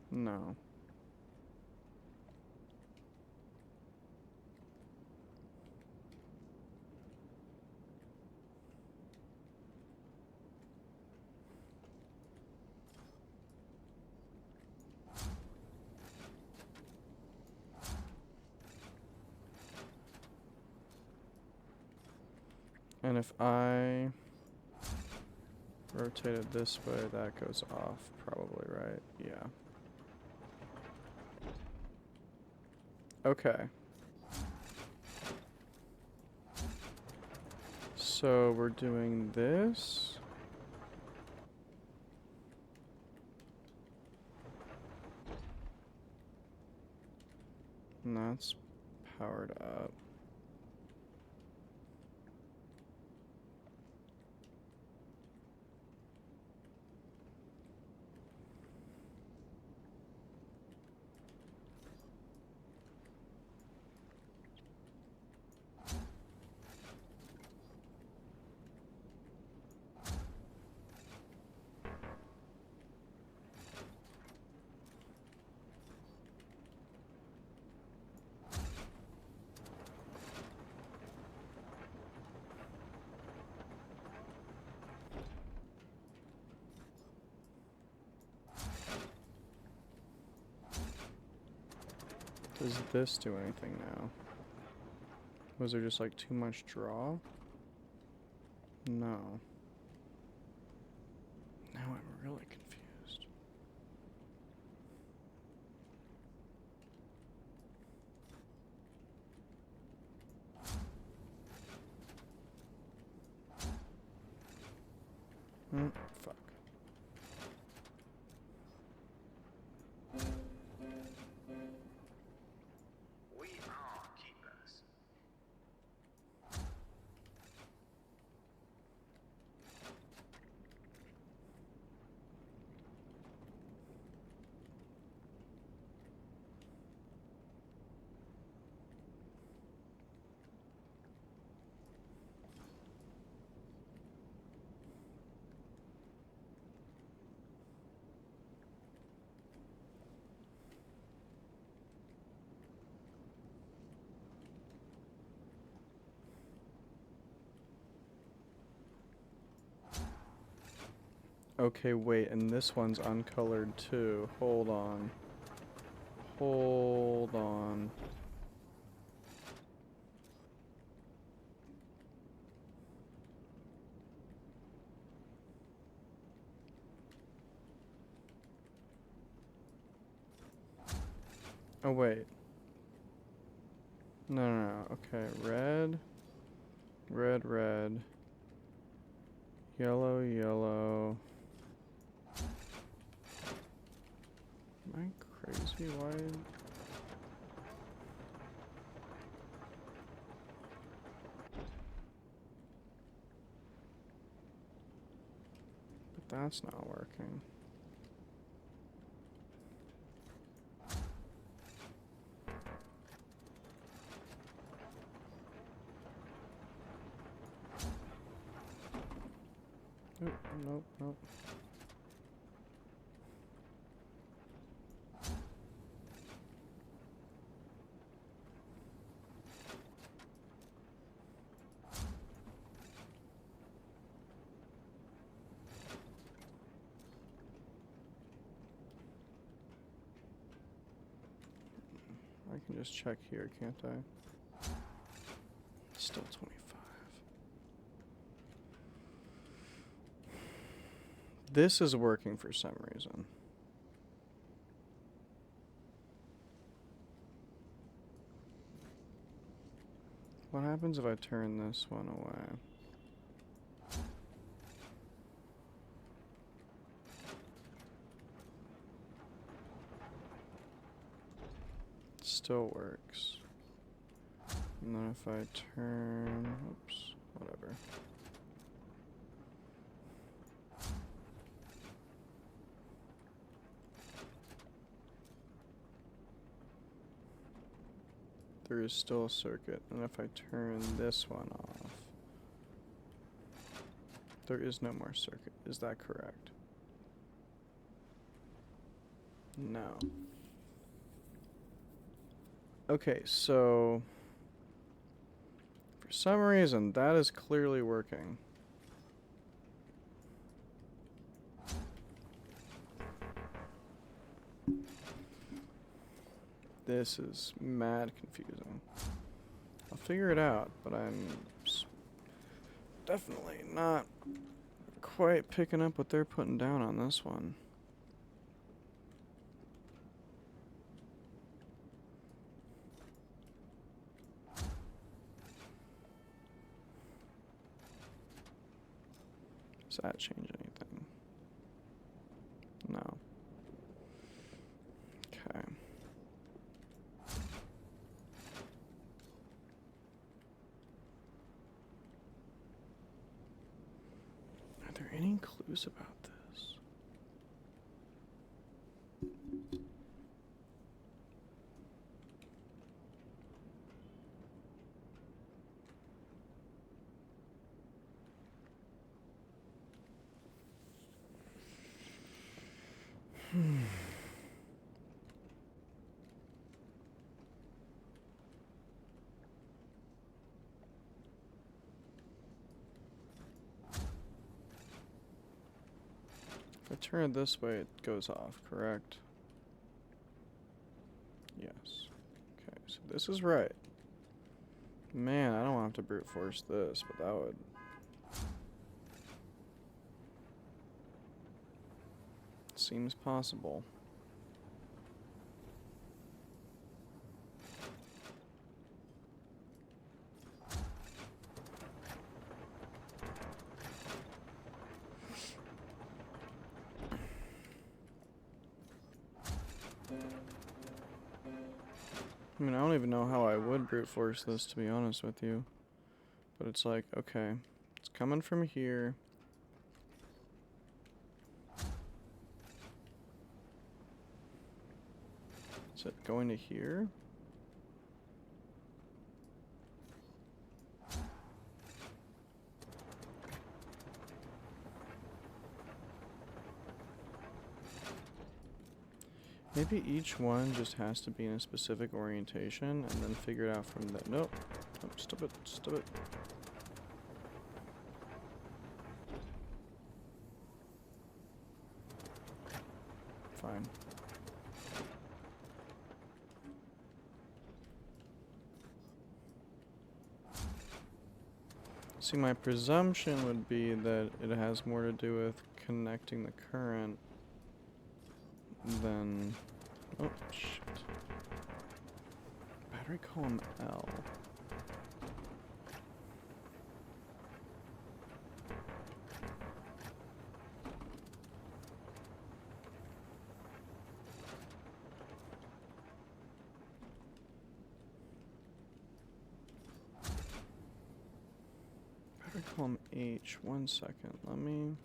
No. And if I rotate it this way, that goes off, probably, right? Yeah. Okay. So we're doing this. And that's powered up. Does this do anything now? Was there just like too much draw? No. Now I'm really confused. Fuck. We are keepers. Okay, wait, and this one's uncolored too. Hold on. Hold on. Oh, wait. No. Okay, red. Red. Yellow. Am I crazy? Why? But that's not working. Nope, nope, nope. I can just check here, can't I? Still 25. This is working for some reason. What happens if I turn this one away? Still works. And then if I turn, oops, whatever. There is still a circuit, and if I turn this one off, there is no more circuit. Is that correct? No. Okay, so for some reason that is clearly working. This is mad confusing. I'll figure it out, but I'm definitely not quite picking up what they're putting down on this one. Does that change anything? No. Okay. Are there any clues about this? If I turn it this way, it goes off, correct? Yes. Okay, so this is right. Man, I don't want to have to brute force this, but that would... Seems possible. I mean, I don't even know how I would brute force this, to be honest with you. But it's like, okay, it's coming from here. Is it going to here? Maybe each one just has to be in a specific orientation and then figure it out from there. Nope. Nope, stop it, stop it. Fine. See, my presumption would be that it has more to do with connecting the current than... Oh, shit. Battery column L. Battery column H. 1 second. Let me...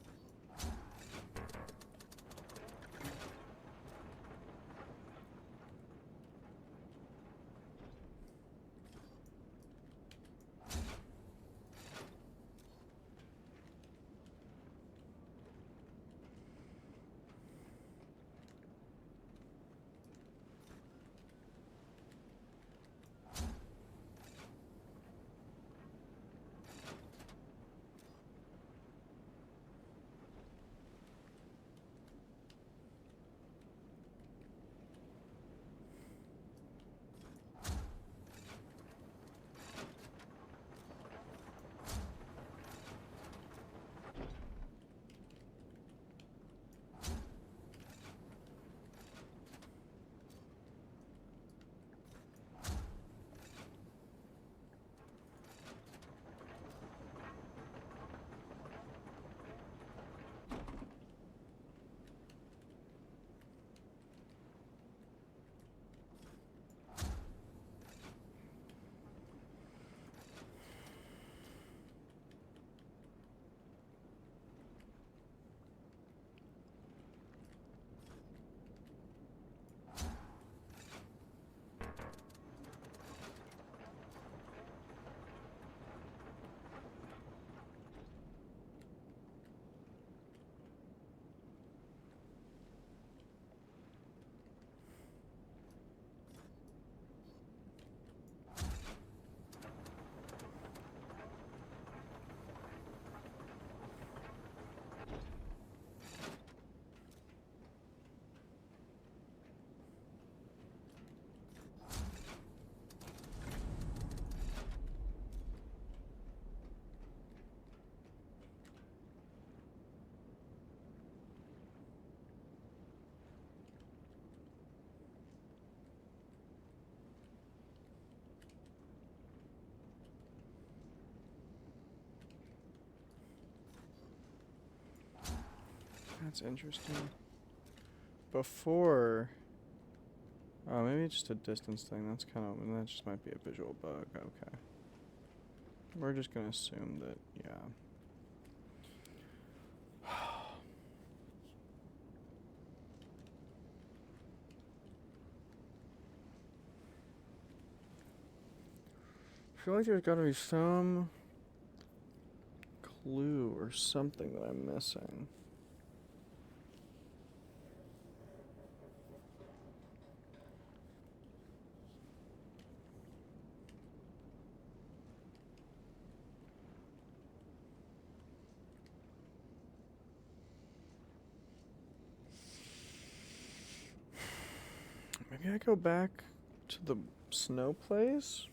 That's interesting. Before... Oh, maybe it's just a distance thing. That's kind of... That just might be a visual bug. Okay. We're just gonna assume that, yeah. I feel like there's gotta be some clue or something that I'm missing. Maybe I go back to the snow place?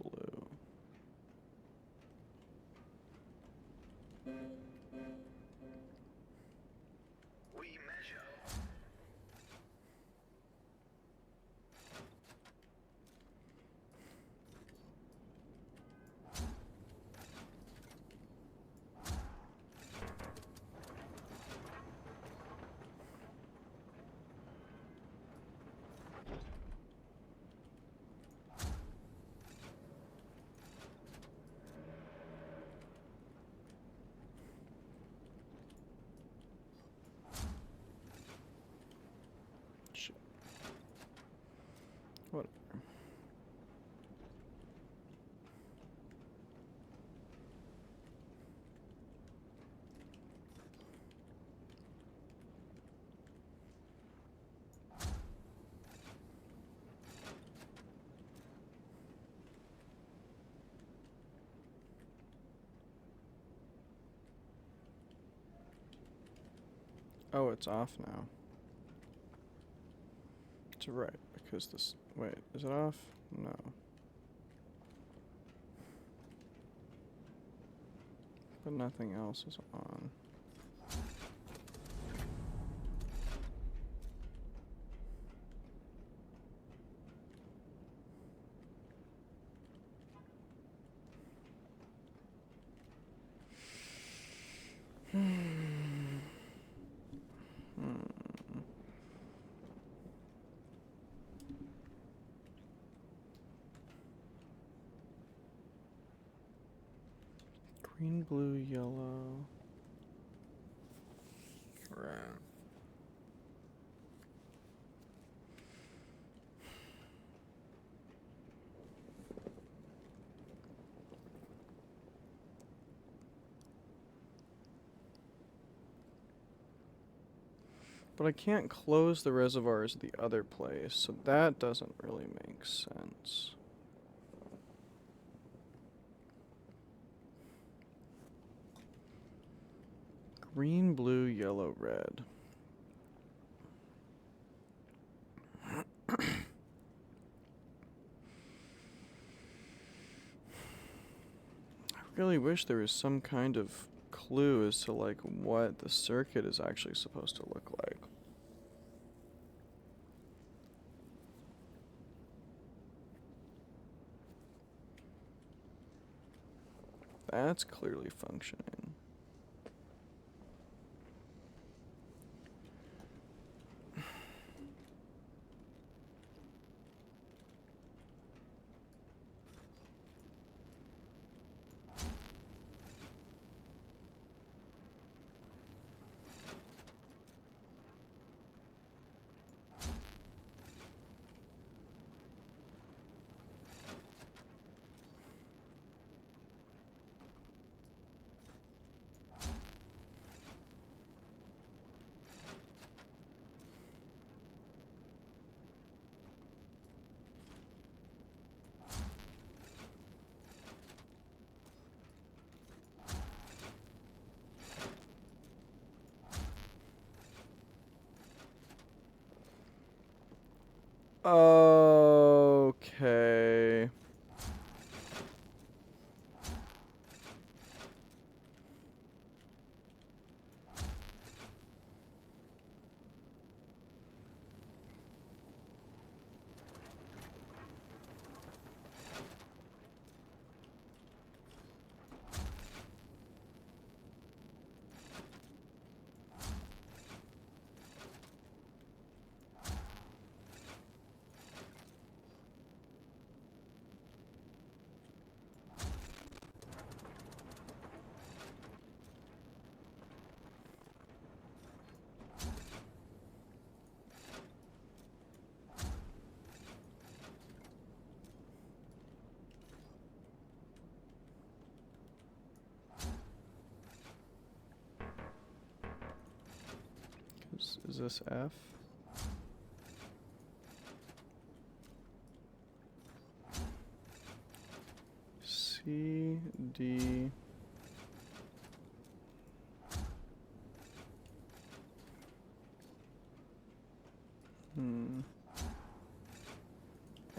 Blue. We measure. Shit. Whatever. Oh, it's off now. It's right, because this... Wait, is it off? No. But nothing else is on. Green, blue, yellow. Right. But I can't close the reservoirs the other place, so that doesn't really make sense. Green, blue, yellow, red. I really wish there was some kind of clue as to like what the circuit is actually supposed to look like. That's clearly functioning. Okay. Is this F? C, D.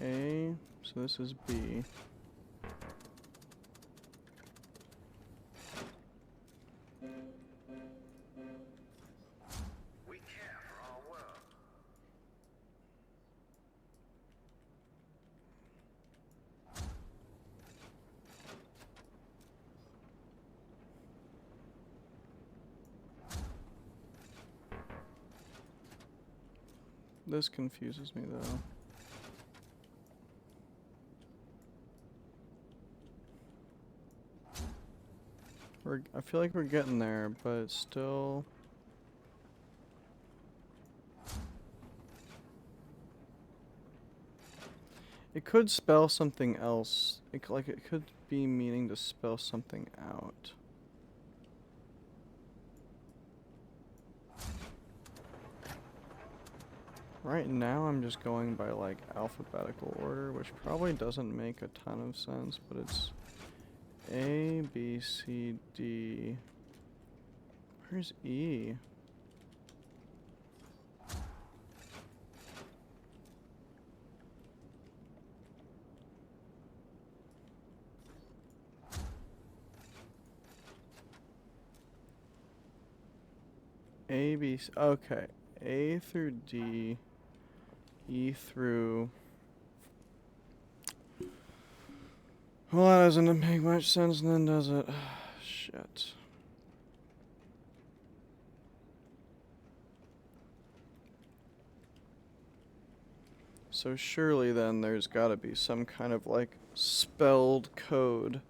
A, so this is B. We care for our world. This confuses me though. I feel like we're getting there, but it's still. It could spell something else. It could be meaning to spell something out. Right now I'm just going by like alphabetical order, which probably doesn't make a ton of sense, but it's A, B, C, D. Where's E? A, B, C, okay. A through D, E through. Well, that doesn't make much sense then, does it? Shit. So surely then there's gotta be some kind of like spelled code.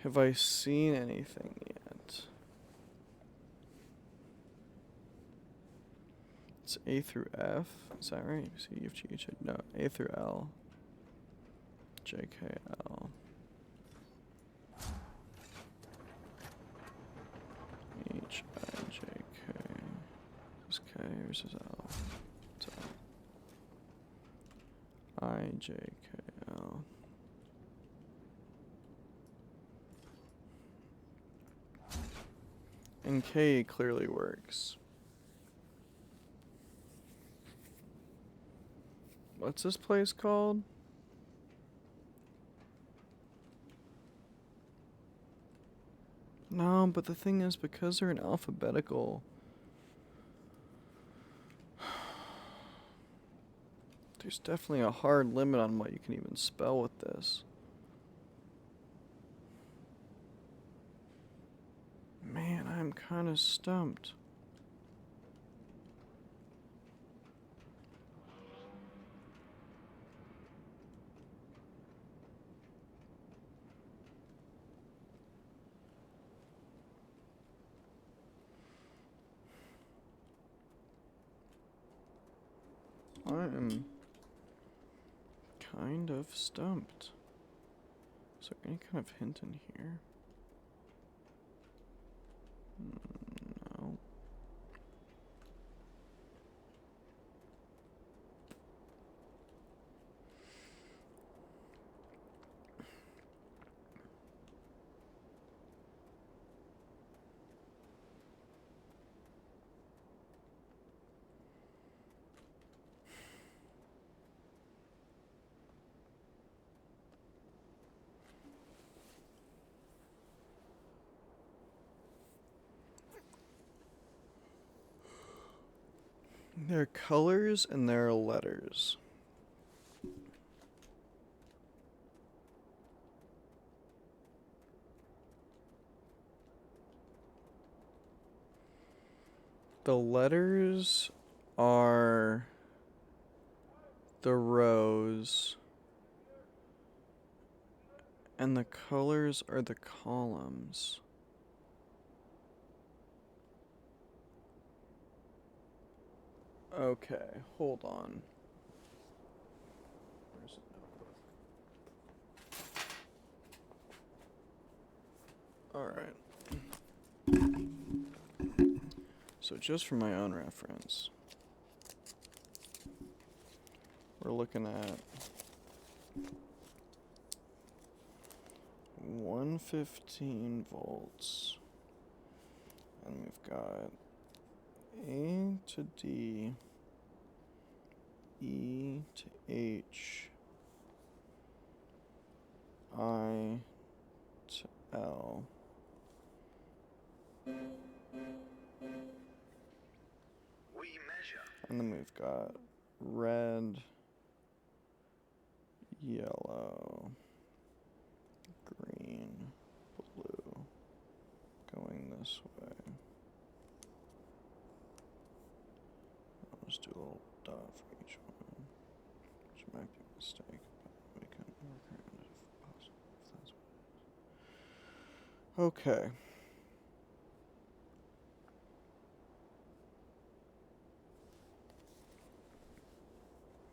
Have I seen anything yet? It's A through F. Is that right? C, F, G, H, I. No, A through L. J, K, L. H, I, J, K. Is K or is this L? It's L. I, J, K, L. And K clearly works. What's this place called? No, but the thing is, because they're in alphabetical, there's definitely a hard limit on what you can even spell with this. Man, I'm kind of stumped. I am kind of stumped. Is there any kind of hint in here? No. There are colors and there are letters. The letters are the rows, and the colors are the columns. Okay, hold on. Where's the notebook? Alright. So just for my own reference, we're looking at 115 volts, and we've got A to D, E to H, I to L. We measure. And then we've got red, yellow, green, blue, going this way. I'll just do a little dot for each one, which might be a mistake, but we can work around it if possible, if that's what it is. Okay.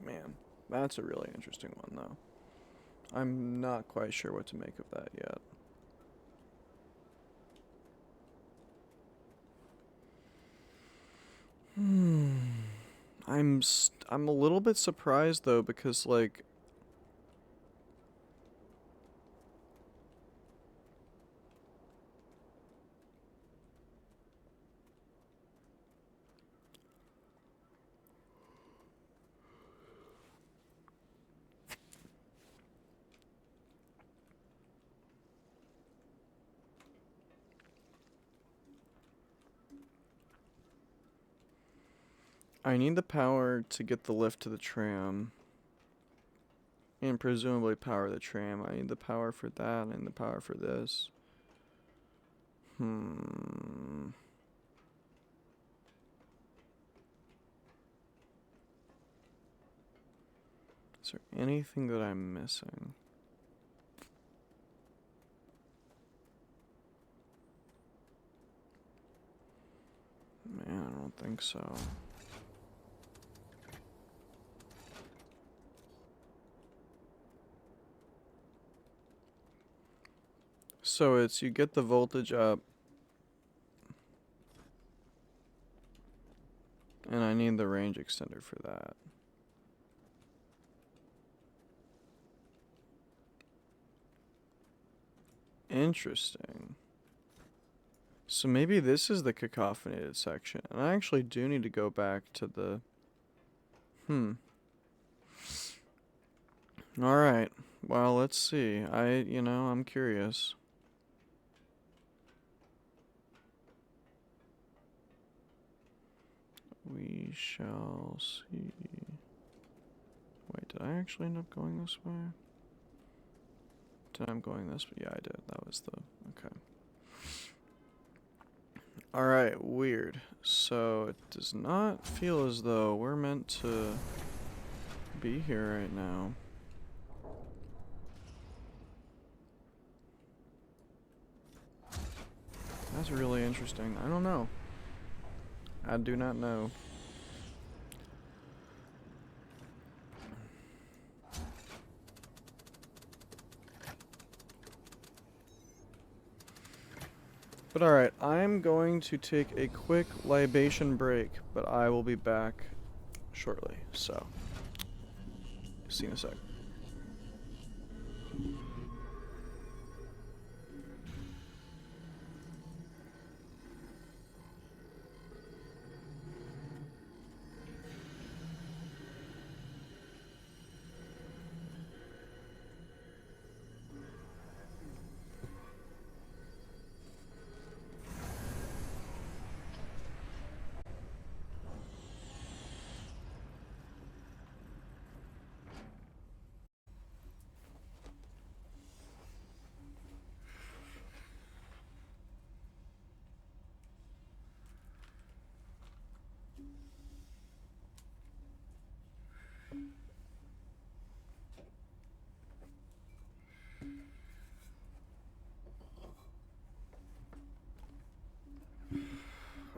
Man, that's a really interesting one, though. I'm not quite sure what to make of that yet. I'm a little bit surprised though because like I need the power to get the lift to the tram and presumably power the tram. I need the power for that and the power for this. Is there anything that I'm missing? Man, I don't think so. So it's you get the voltage up, and I need the range extender for that. Interesting. So maybe this is the cacophonied section, and I actually do need to go back to the... Alright, well, let's see. I'm curious. We shall see. Wait, did I actually end up going this way? Did I going this way? Yeah, I did. That was the... Okay. Alright, weird. So, it does not feel as though we're meant to be here right now. That's really interesting. I don't know. I do not know. But alright, I'm going to take a quick libation break, but I will be back shortly. So, see you in a sec.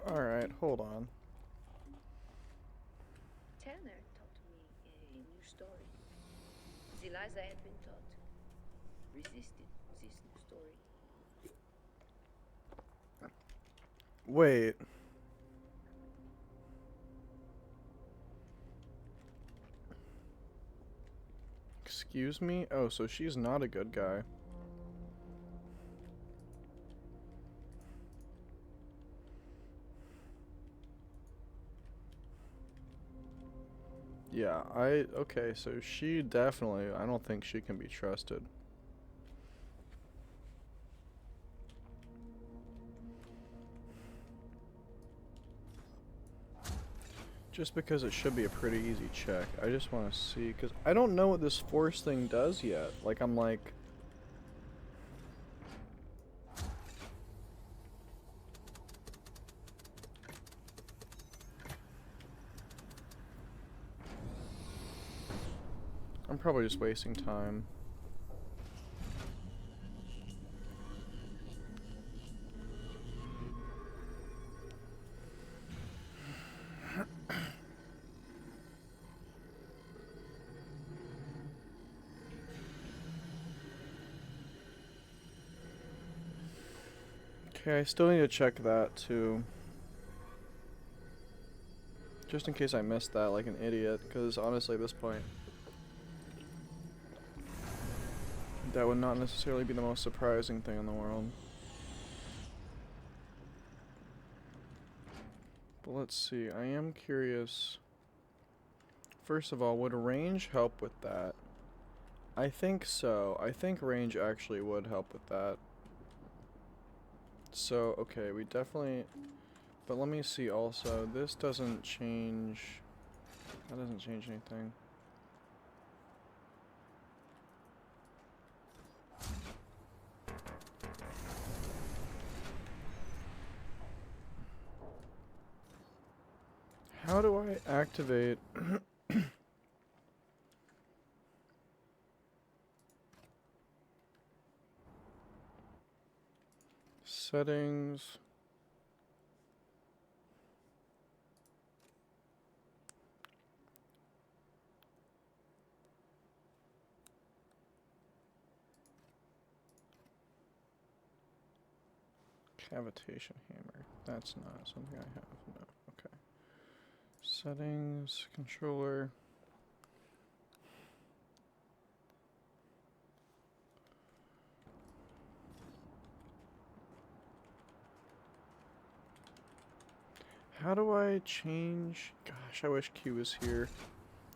Alright, hold on. Tanner taught me a new story. The lies I had been taught. Resisted this new story. Wait. Excuse me? Oh, so she's not a good guy. Yeah, okay, so she definitely, I don't think she can be trusted. Just because it should be a pretty easy check. I just want to see, because I don't know what this force thing does yet. Like, I'm like... I'm probably just wasting time. Okay, I still need to check that too. Just in case I missed that like an idiot, because honestly at this point, that would not necessarily be the most surprising thing in the world. But let's see, I am curious. First of all, would range help with that? I think so. I think range actually would help with that. So, okay, we definitely... But let me see also, this doesn't change... That doesn't change anything. How do I activate... Settings... Cavitation hammer. That's not something I have. No. Okay. Settings, controller. How do I change? Gosh, I wish Q was here.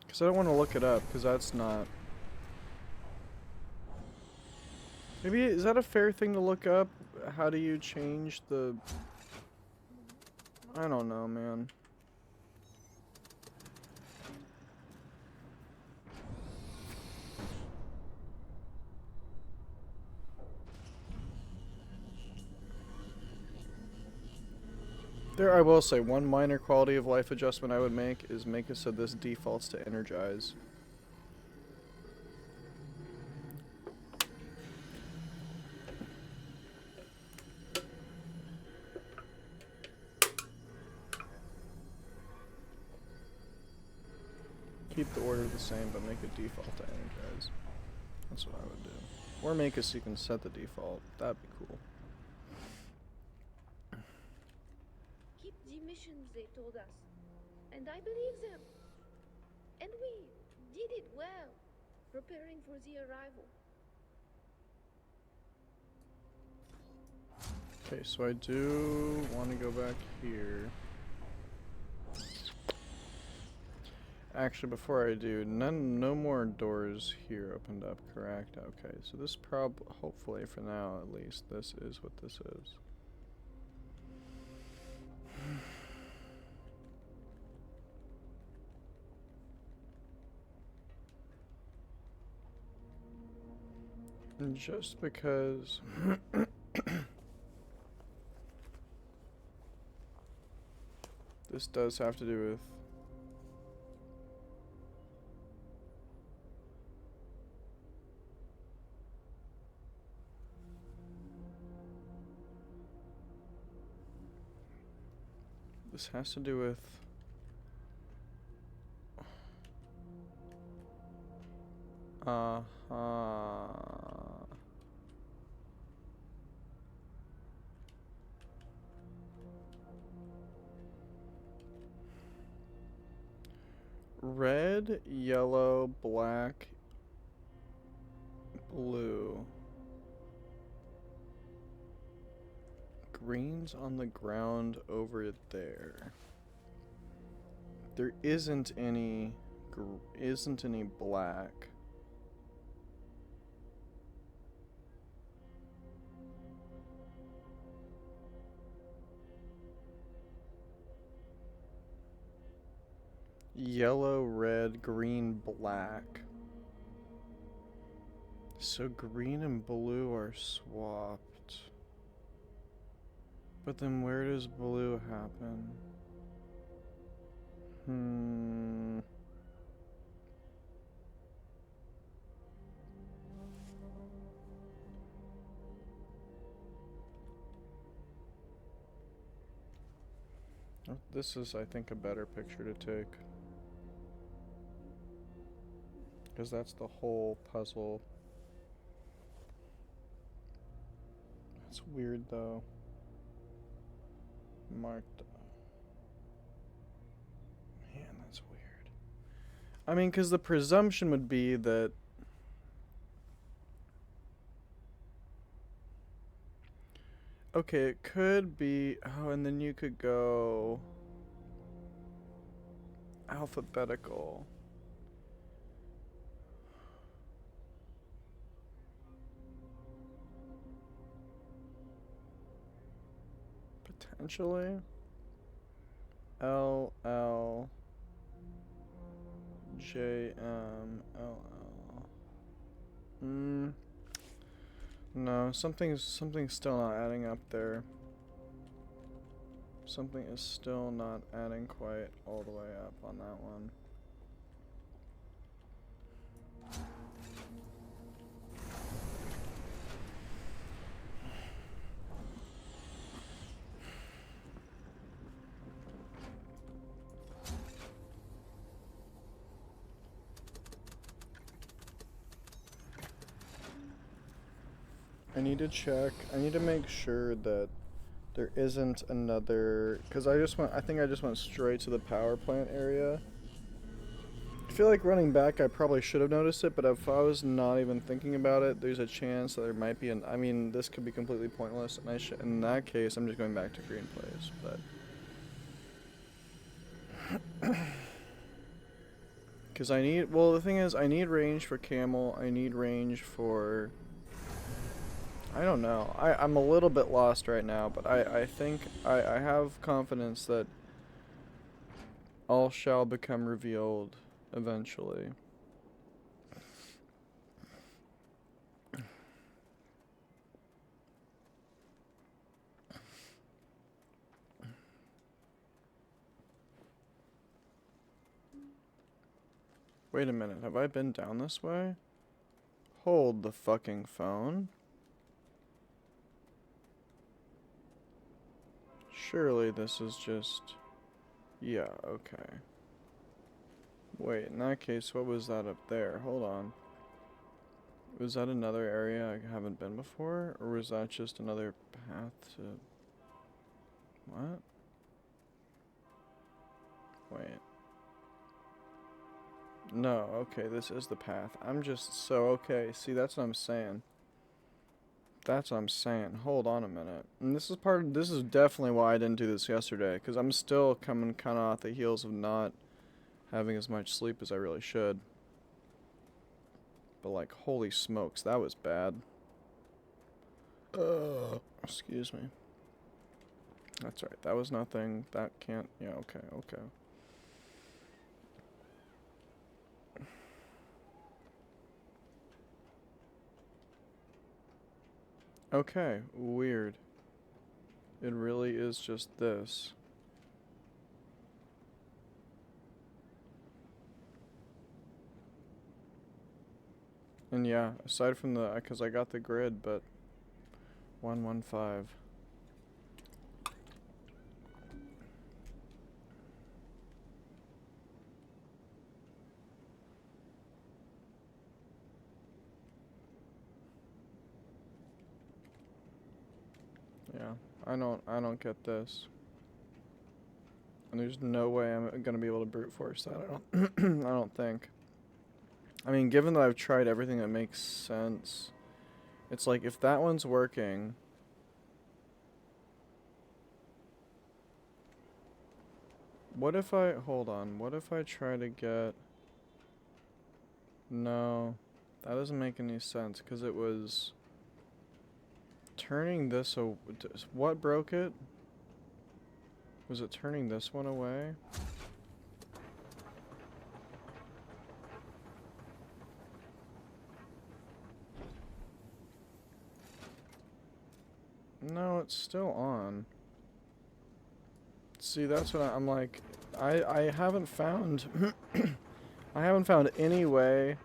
Because I don't want to look it up, because that's not... Maybe, is that a fair thing to look up? How do you change the... I don't know, man. There, I will say, one minor quality of life adjustment I would make is make it so this defaults to energize. Keep the order the same, but make it default to energize. That's what I would do. Or make it so you can set the default. That'd be cool. Keep the missions they told us. And I believe them. And we did it well, preparing for the arrival. Okay, so I do want to go back here. Actually, before I do, no more doors here opened up, correct? Okay, so this hopefully for now at least, this is what this is. And just because... this does have to do with... This has to do with... Red, yellow, black, blue. Green's on the ground over there. There isn't any black. Yellow, red, green, black. So green and blue are swapped. But then where does blue happen? This is, I think, a better picture to take. Because that's the whole puzzle. That's weird, though. Marked. Man, that's weird. I mean, because the presumption would be that... Okay, it could be... Oh, and then you could go... alphabetical. Potentially. L L J M L L. No, something's still not adding up there. Something is still not adding quite all the way up on that one. I need to check. I need to make sure that there isn't another, because I think I just went straight to the power plant area. I feel like running back I probably should have noticed it, but if I was not even thinking about it, there's a chance that there might be I mean, this could be completely pointless, and in that case, I'm just going back to green place, but... Because the thing is, I need range for camel, I need range for... I don't know. I'm a little bit lost right now, but I think I have confidence that all shall become revealed eventually. Wait a minute, have I been down this way? Hold the fucking phone. Surely this is just... Yeah, okay. Wait, in that case, what was that up there? Hold on. Was that another area I haven't been before? Or was that just another path to... What? Wait. No, okay, this is the path. I'm just so okay. See, that's what I'm saying. That's what I'm saying. Hold on a minute. And this is definitely why I didn't do this yesterday, because I'm still coming kind of off the heels of not having as much sleep as I really should. But like, holy smokes, that was bad. Excuse me. That's right, that was nothing. That can't, yeah, okay. Okay, weird. It really is just this. And yeah, aside from because I got the grid, but 115. Yeah, I don't get this. And there's no way I'm gonna be able to brute force that. I don't I don't think. I mean, given that I've tried everything that makes sense, it's like if that one's working, what if I, hold on, what if I try to get, no, that doesn't make any sense, because it was turning this, what broke it? Was it turning this one away? No, it's still on. See, that's what I'm like, I haven't found, I haven't found any way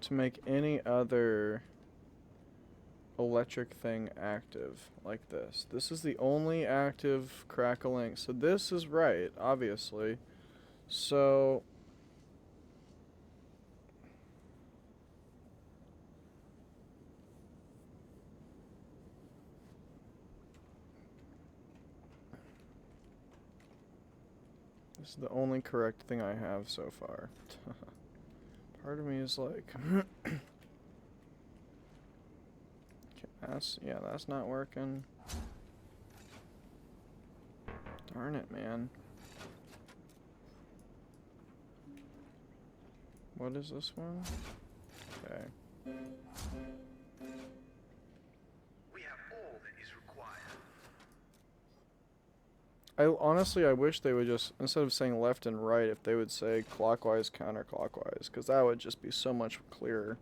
to make any other electric thing active like this. This is the only active crackling. So this is right, obviously. So this is the only correct thing I have so far. Part of me is like, that's not working. Darn it, man. What is this one? Okay. We have all that is required. I wish they would just, instead of saying left and right, if they would say clockwise, counterclockwise, because that would just be so much clearer.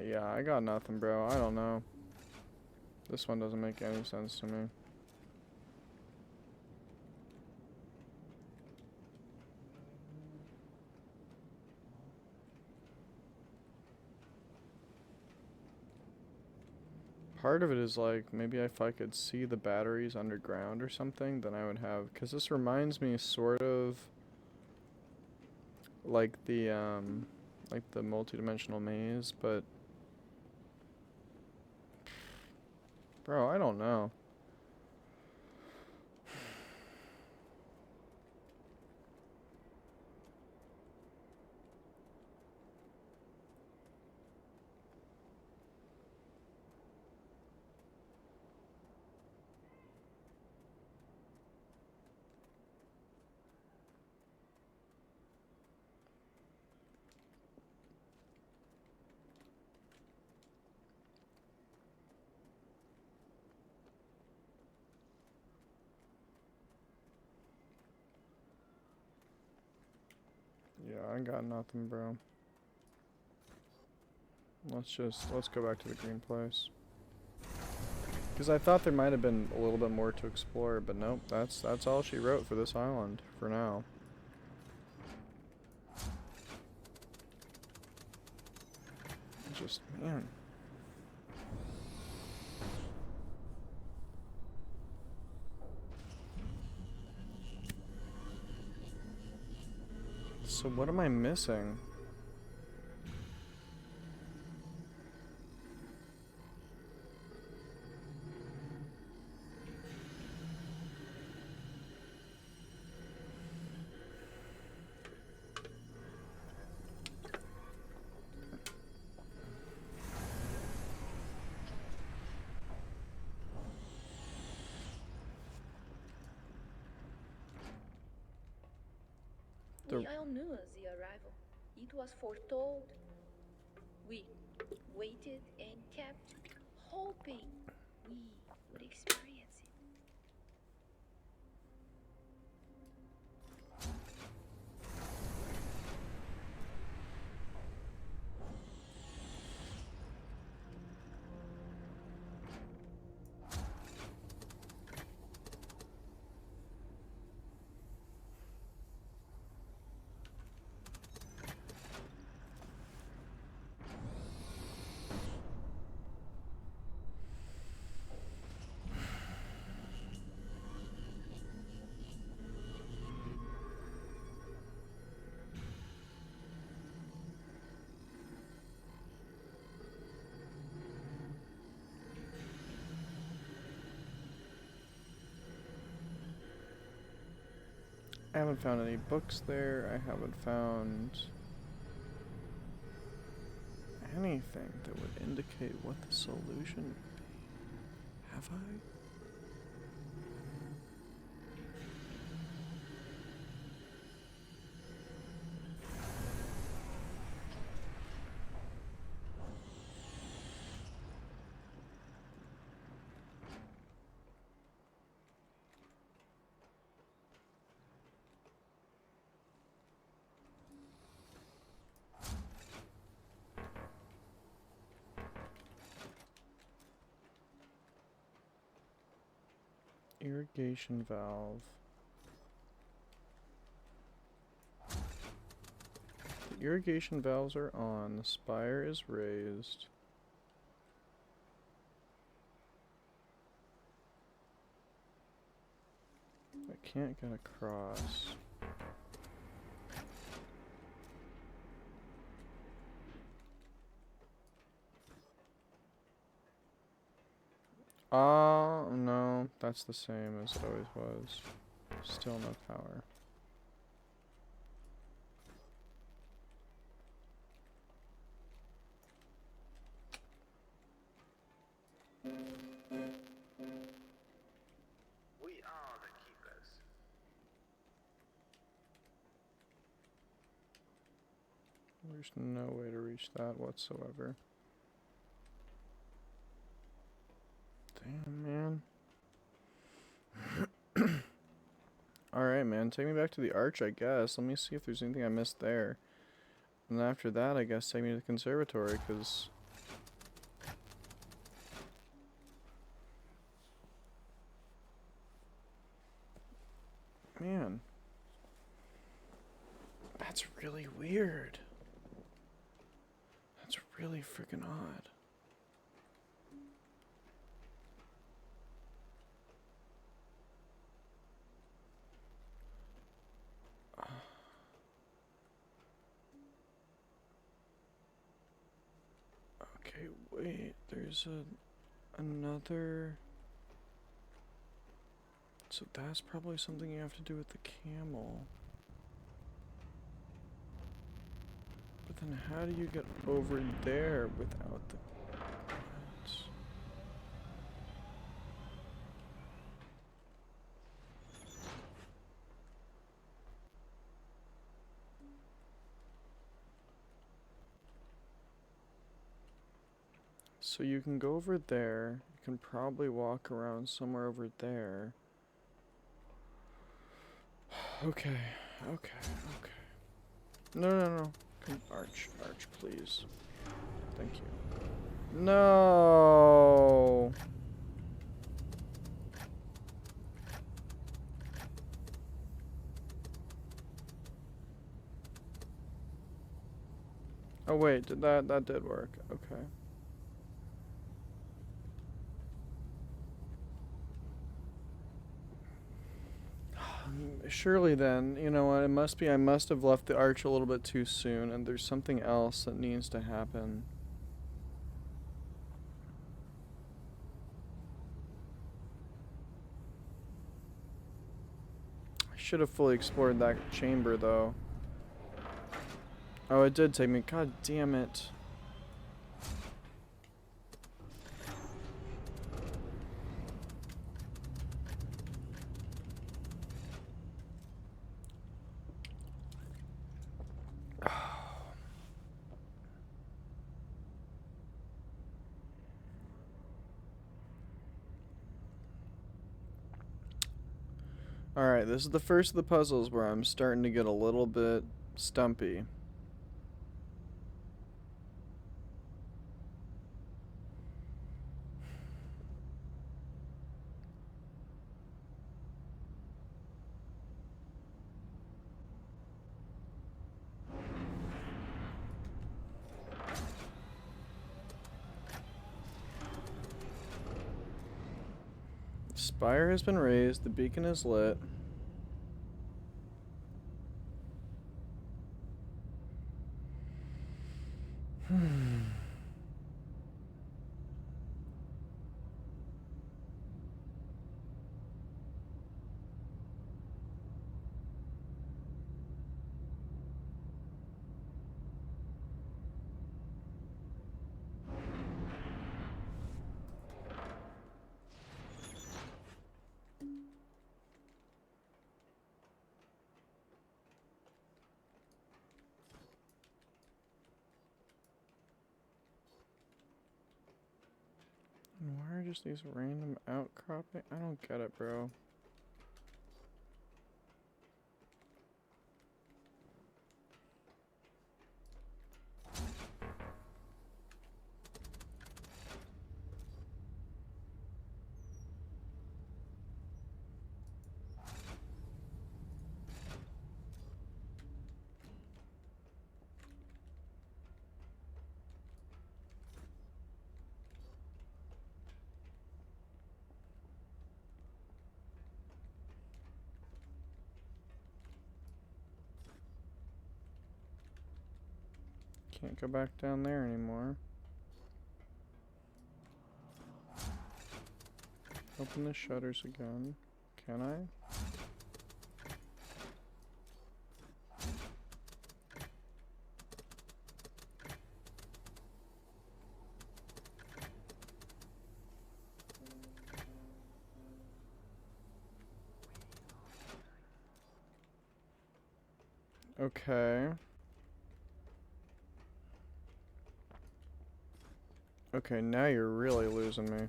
Yeah, I got nothing, bro. I don't know. This one doesn't make any sense to me. Part of it is like, maybe if I could see the batteries underground or something, then I would have, because this reminds me sort of like the multi-dimensional maze, but bro, I don't know. Yeah, I got nothing, bro. Let's go back to the green place. Because I thought there might have been a little bit more to explore, but nope, that's all she wrote for this island, for now. Just, man. So what am I missing? We all knew the arrival. It was foretold. We waited and kept hoping we would experience it. I haven't found any books there. I haven't found anything that would indicate what the solution would be. Have I? Irrigation valve. The irrigation valves are on. The spire is raised. I can't get across. No, that's the same as it always was. Still no power. We are the keepers. There's no way to reach that whatsoever. Damn, man. Alright, man. Take me back to the arch, I guess. Let me see if there's anything I missed there. And after that, I guess take me to the conservatory, because... Man. That's really weird. That's really freaking odd. Okay, wait. There's another... So that's probably something you have to do with the camel. But then how do you get over there without the... What? So you can go over there. You can probably walk around somewhere over there. Okay, okay. No. Come, arch, please. Thank you. No. Oh wait, that did work. Okay. Surely then, you know what, it must be I must have left the arch a little bit too soon, and there's something else that needs to happen. I should have fully explored that chamber, though. Oh, it did take me. God damn it. Alright, this is the first of the puzzles where I'm starting to get a little bit stumpy. Spire has been raised, the beacon is lit. just these random outcropping? I don't get it, bro. Can't go back down there anymore. Open the shutters again. Can I? Okay. Okay, now you're really losing me.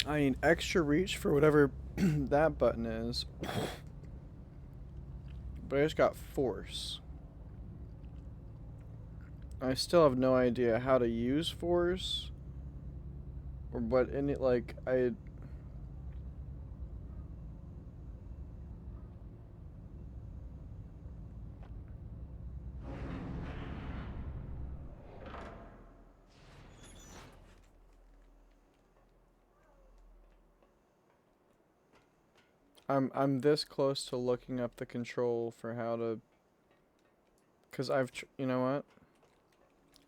I need extra reach for whatever that button is. But I just got force. I still have no idea how to use force. Or what in it, like, I'm this close to looking up the control for how to, cause you know what?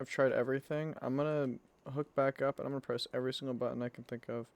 I've tried everything. I'm gonna hook back up and I'm gonna press every single button I can think of.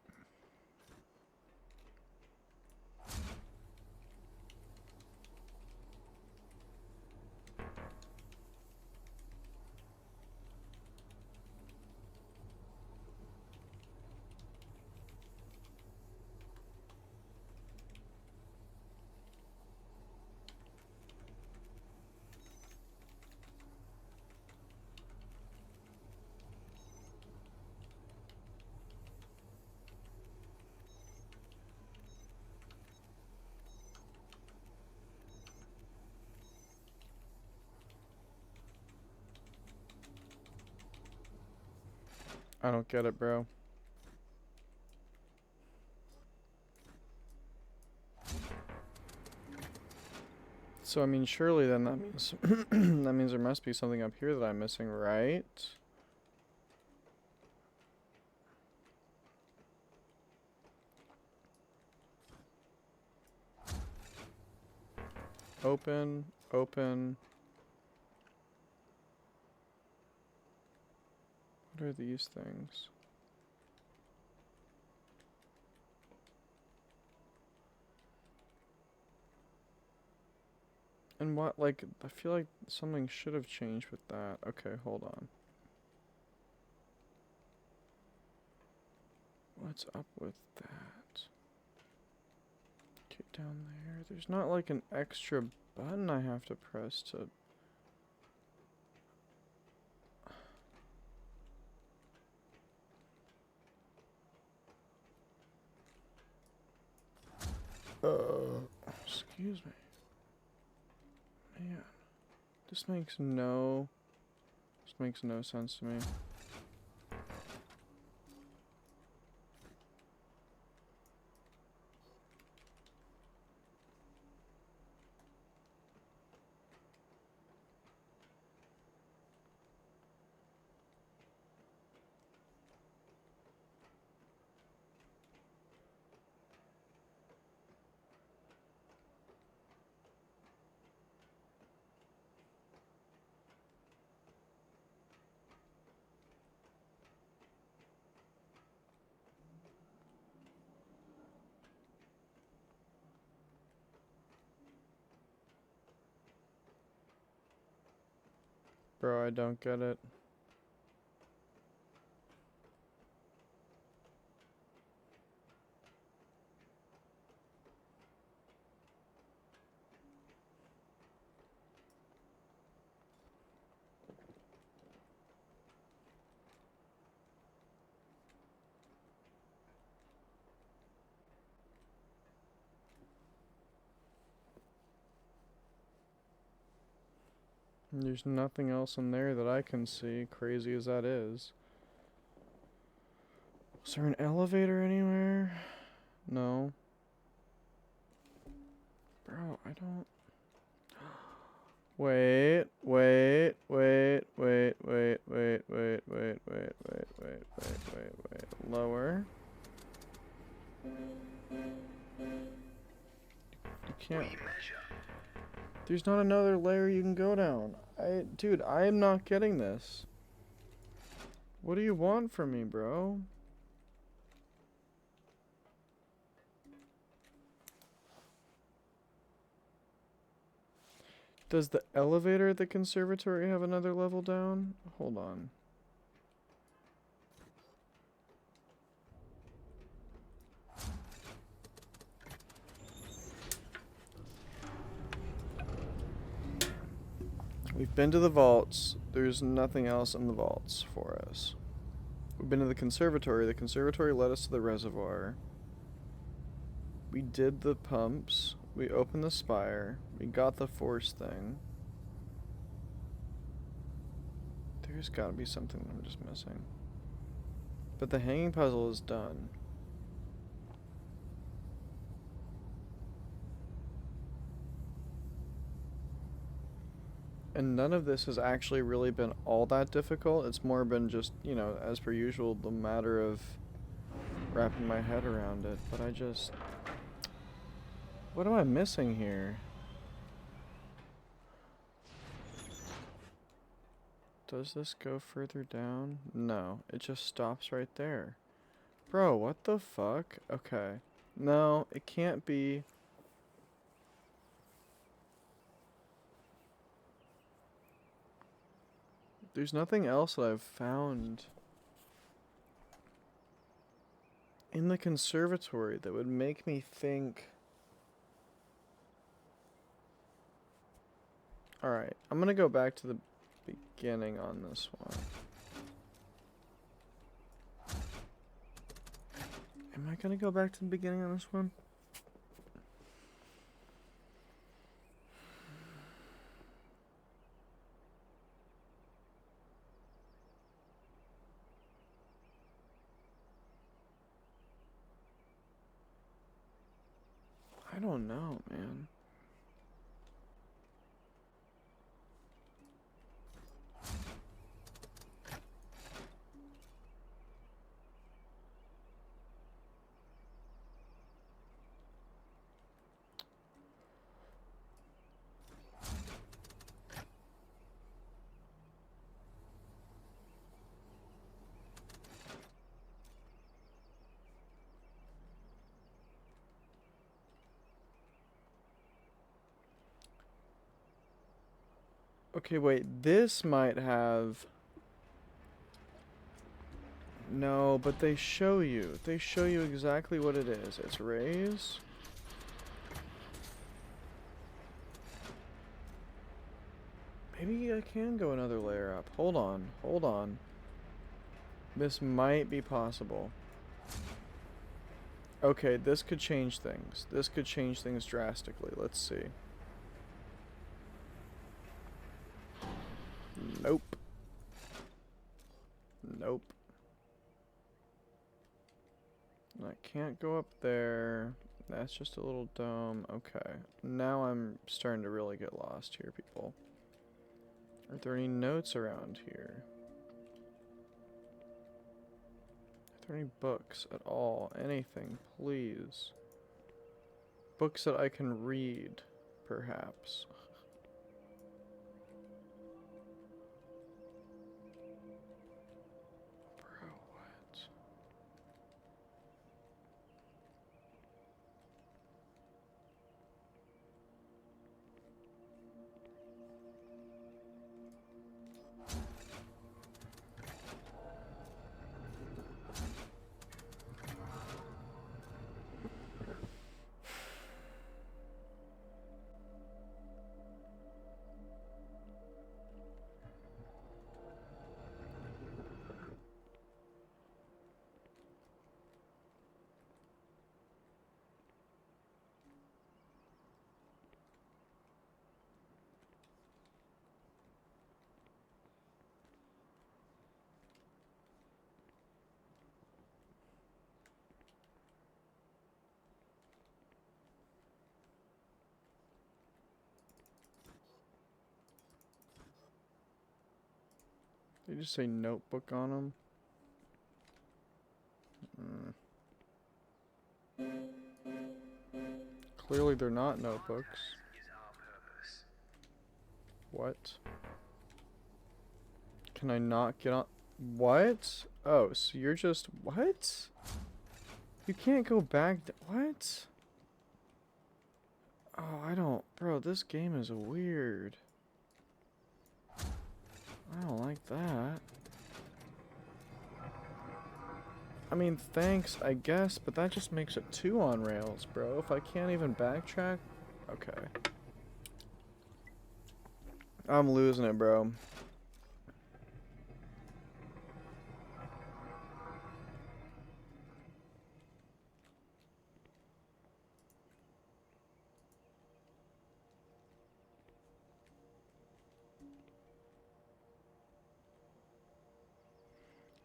I don't get it, bro. So I mean, surely then that means that means there must be something up here that I'm missing, right? Open, open. What are these things? And what, like, I feel like something should have changed with that. Okay, hold on. What's up with that? Get down there. There's not like an extra button I have to press to... Excuse me. Man. This makes no sense to me. Bro, I don't get it. There's nothing else in there that I can see, crazy as that is. Is there an elevator anywhere? No. Bro, I don't... Wait, wait, wait, wait, wait, wait, wait, wait, wait, wait, wait, wait, wait. Lower. You can't... There's not another layer you can go down. Dude, I am not getting this. What do you want from me, bro? Does the elevator at the conservatory have another level down? Hold on. We've been to the vaults. There's nothing else in the vaults for us. We've been to the conservatory. The conservatory led us to the reservoir. We did the pumps. We opened the spire. We got the force thing. There's gotta be something I'm just missing. But the hanging puzzle is done. And none of this has actually really been all that difficult. It's more been just, you know, as per usual, the matter of wrapping my head around it. But I just... What am I missing here? Does this go further down? No, it just stops right there. Bro, what the fuck? Okay. No, it can't be... There's nothing else that I've found in the conservatory that would make me think... Alright, I'm gonna go back to the beginning on this one. Am I gonna go back to the beginning on this one? I don't know, man. Okay, wait, this might have... No, but they show you. They show you exactly what it is. It's rays. Maybe I can go another layer up. Hold on, hold on. This might be possible. Okay, this could change things. This could change things drastically. Let's see. Nope. Nope. I can't go up there. That's just a little dome. Okay. Now I'm starting to really get lost here, people. Are there any notes around here? Are there any books at all? Anything, please. Books that I can read, perhaps. Bro, what? They just say notebook on them. Clearly they're not notebooks. Is our purpose. What? Can I not get on? What? Oh, so you're just... What? You can't go back... What? Oh, I don't... Bro, this game is weird. I don't like that. I mean, thanks, I guess, but that just makes it 2 on rails, bro. If I can't even backtrack... Okay. I'm losing it, bro.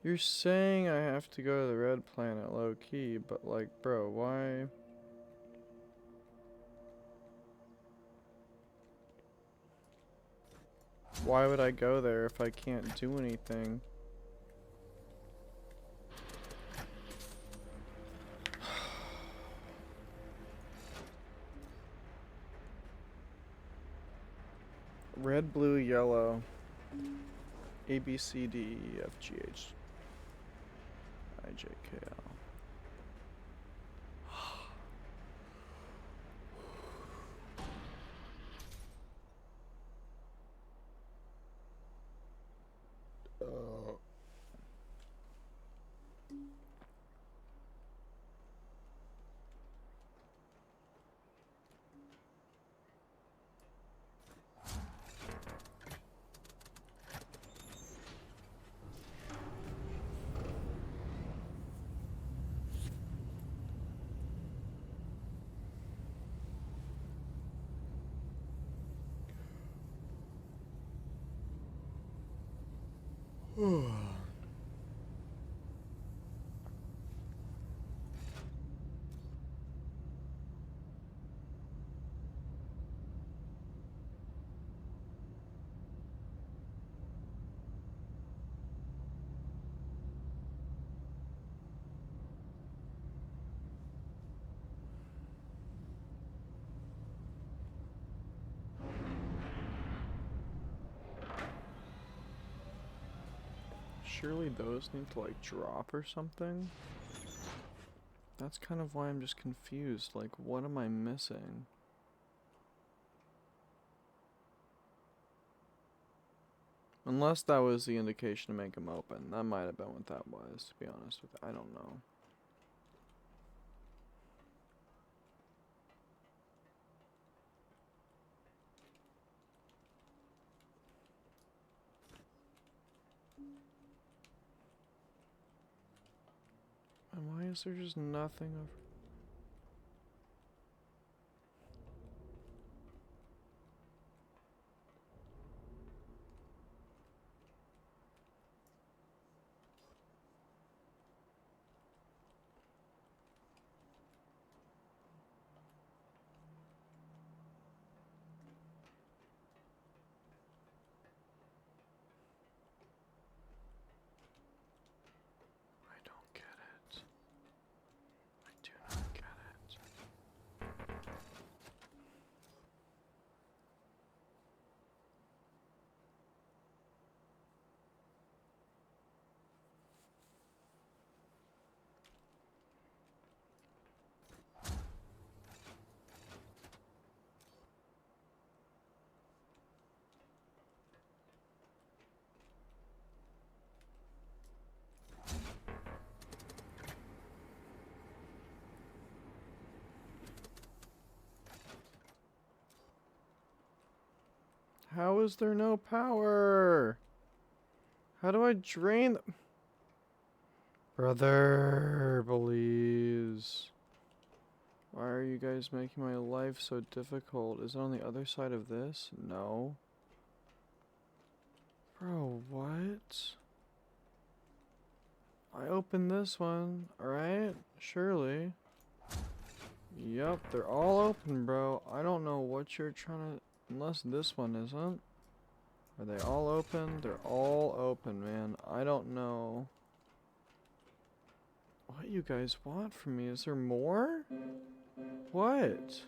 You're saying I have to go to the red planet low key, but like, bro, why? Why would I go there if I can't do anything? Red, blue, yellow. A, B, C, D, E, F, G, H, I, J, K, L. Surely those need to like drop or something? That's kind of why I'm just confused. Like, what am I missing? Unless that was the indication to make them open. That might have been what that was, to be honest with you. I don't know. And why is there just nothing over... I don't get it. I do not get it. How is there no power? How do I drain the... Brother, please. Why are you guys making my life so difficult? Is it on the other side of this? No. Bro, what? I opened this one, alright? Surely. Yep, they're all open, bro. I don't know what you're trying to... Unless this one isn't. Are they all open? They're all open, man. I don't know what you guys want from me. Is there more? What?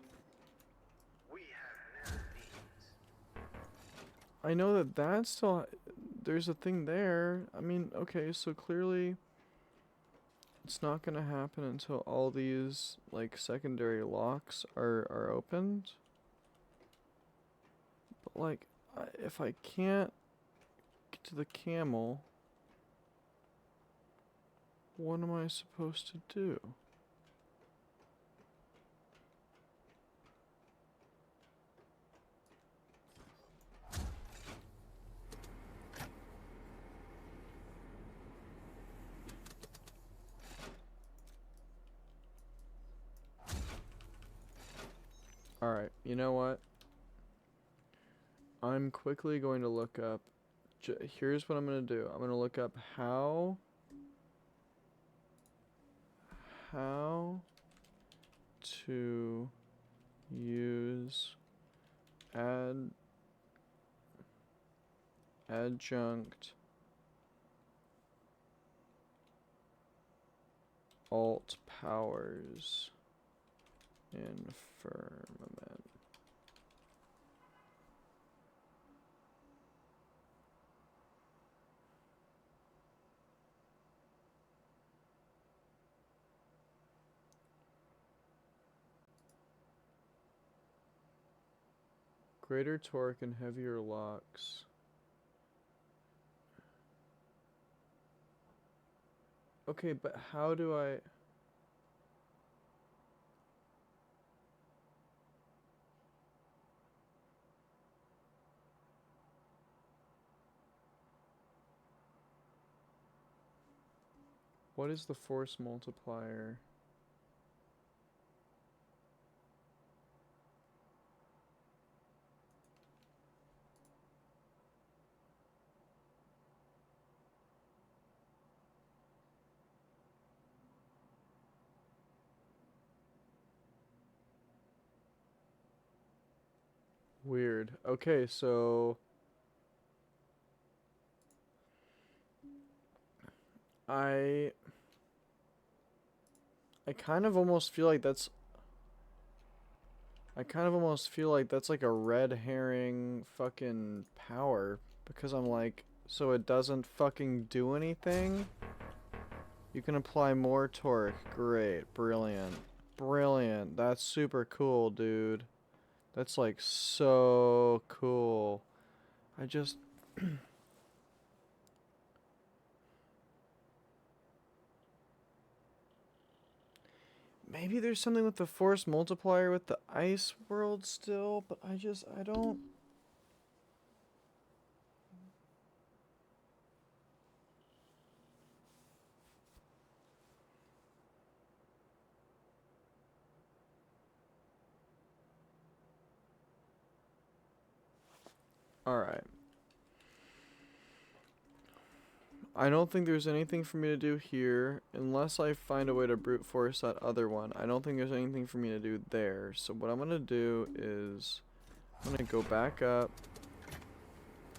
We have no needs. I know that that's still... There's a thing there. I mean, okay, so clearly it's not gonna happen until all these, like, secondary locks are opened. But, like, if I can't get to the camel, what am I supposed to do? Alright, you know what? I'm quickly going to look up... Here's what I'm going to do. I'm going to look up how to use adjunct alt powers in Firmament. Greater torque and heavier locks. Okay, but how do I... What is the force multiplier? Weird. Okay, so... I kind of almost feel like that's... I kind of almost feel like that's like a red herring fucking power. Because I'm like, so it doesn't fucking do anything? You can apply more torque. Great. Brilliant. Brilliant. That's super cool, dude. That's like so cool. I just... Maybe there's something with the force multiplier with the ice world still, but I don't... Alright. I don't think there's anything for me to do here, unless I find a way to brute force that other one. I don't think there's anything for me to do there. So what I'm going to do is, I'm going to go back up.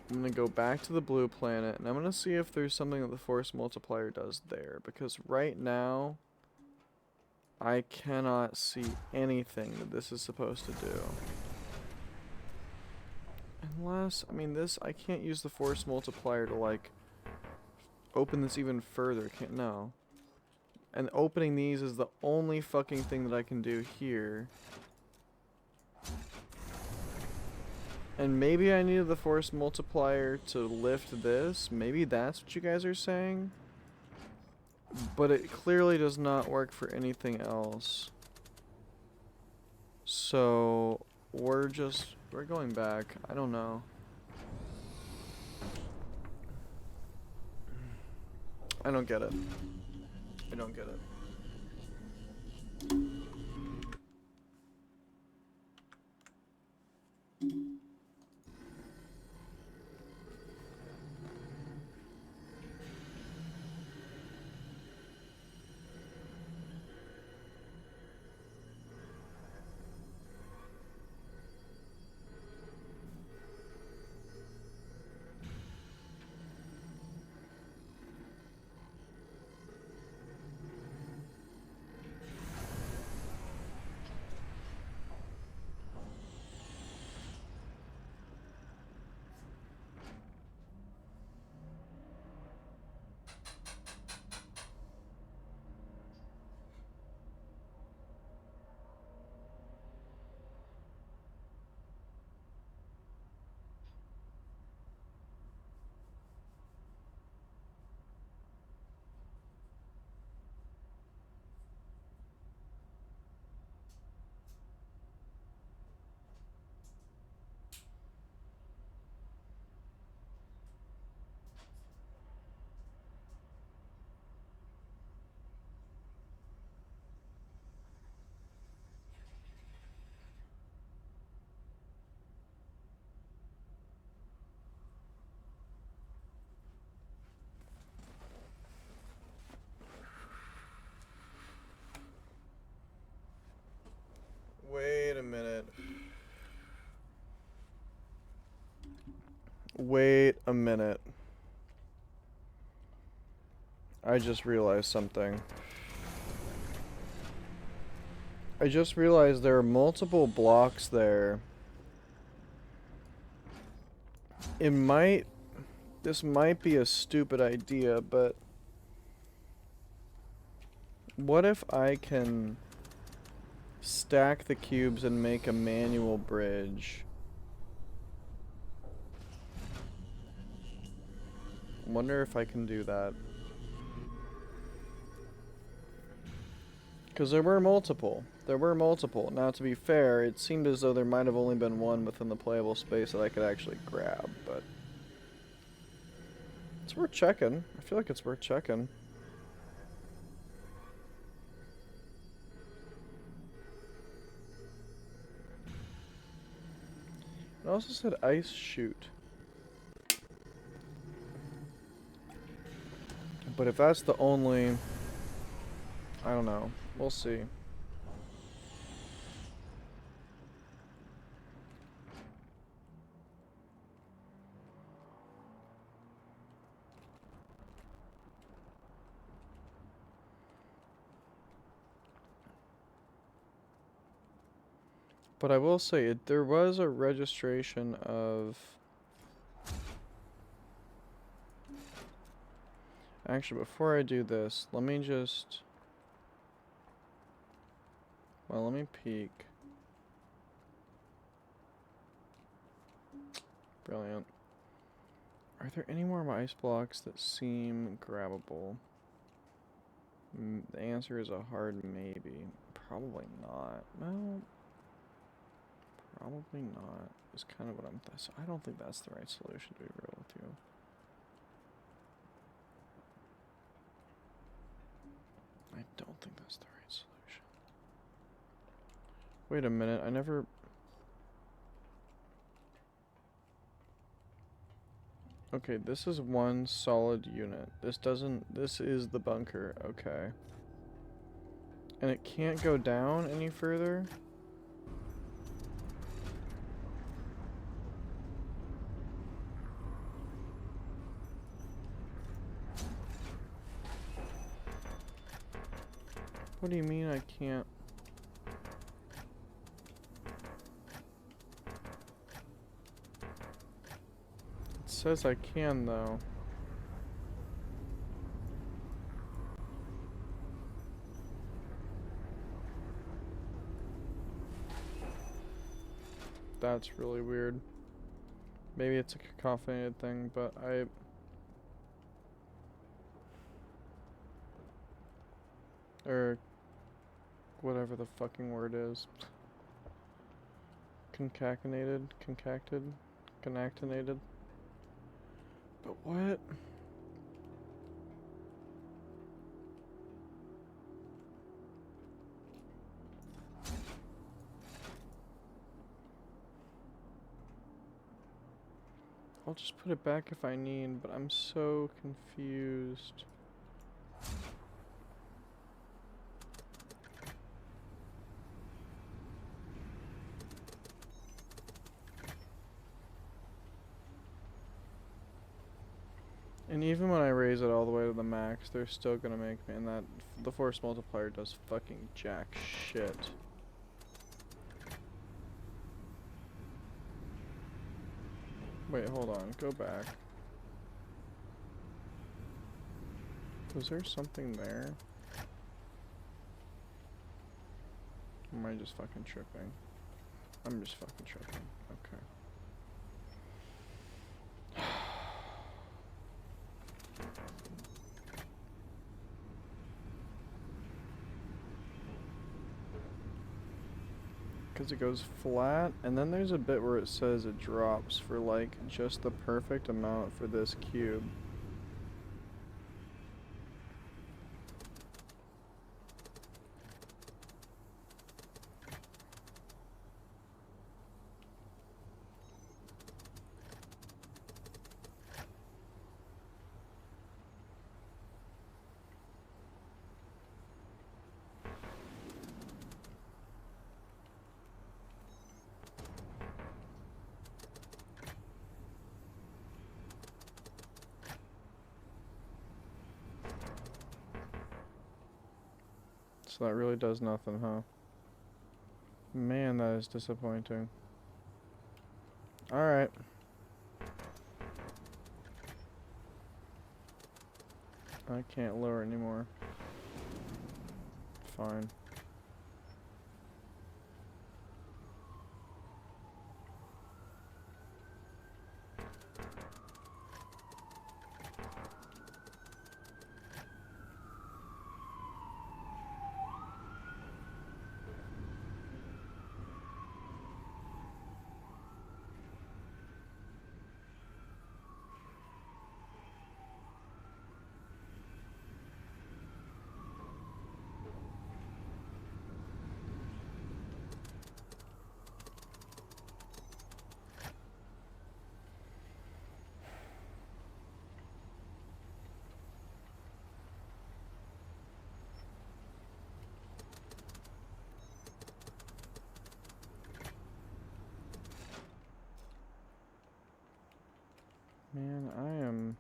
I'm going to go back to the blue planet, and I'm going to see if there's something that the force multiplier does there. Because right now, I cannot see anything that this is supposed to do. Unless, I mean, this, I can't use the force multiplier to, like, open this even further. Can't, no. And opening these is the only fucking thing that I can do here. And maybe I needed the force multiplier to lift this. Maybe that's what you guys are saying. But it clearly does not work for anything else. So, we're going back. I don't know. I don't get it. I don't get it. Wait a minute. I just realized something. I just realized there are multiple blocks there. This might be a stupid idea, but what if I can stack the cubes and make a manual bridge? Wonder if I can do that. Because there were multiple. There were multiple. Now, to be fair, it seemed as though there might have only been one within the playable space that I could actually grab, but it's worth checking. I feel like it's worth checking. It also said ice shoot. But if that's the only... I don't know. We'll see. But I will say, there was a registration of... Actually, before I do this, let me just... Well, let me peek. Brilliant. Are there any more ice blocks that seem grabbable? The answer is a hard maybe. Probably not. Well, probably not. Is kind of what I'm... I don't think that's the right solution, to be real with you. I don't think that's the right solution. Wait a minute, I never... Okay, this is one solid unit. This doesn't... This is the bunker, okay. And it can't go down any further? What do you mean I can't? It says I can, though. That's really weird. Maybe it's a cacophony thing, but or whatever the fucking word is. Concatinated? Concacted? Conactinated? But what? I'll just put it back if I need, but I'm so confused. And even when I raise it all the way to the max, they're still gonna make me, and that, the force multiplier does fucking jack shit. Wait, hold on, go back. Was there something there? Or am I just fucking tripping? I'm just fucking tripping, okay. Because it goes flat, and then there's a bit where it says it drops for like just the perfect amount for this cube. So that really does nothing, huh? Man, that is disappointing. Alright. I can't lower anymore. Fine. Man, I am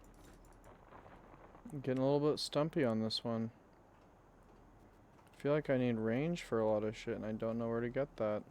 getting a little bit stumpy on this one. I feel like I need range for a lot of shit and I don't know where to get that.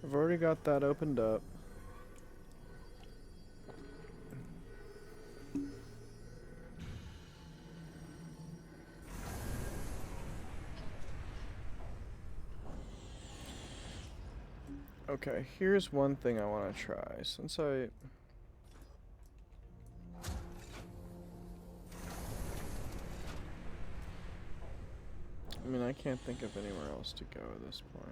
I've already got that opened up. Okay, here's one thing I want to try. Since I mean, I can't think of anywhere else to go at this point.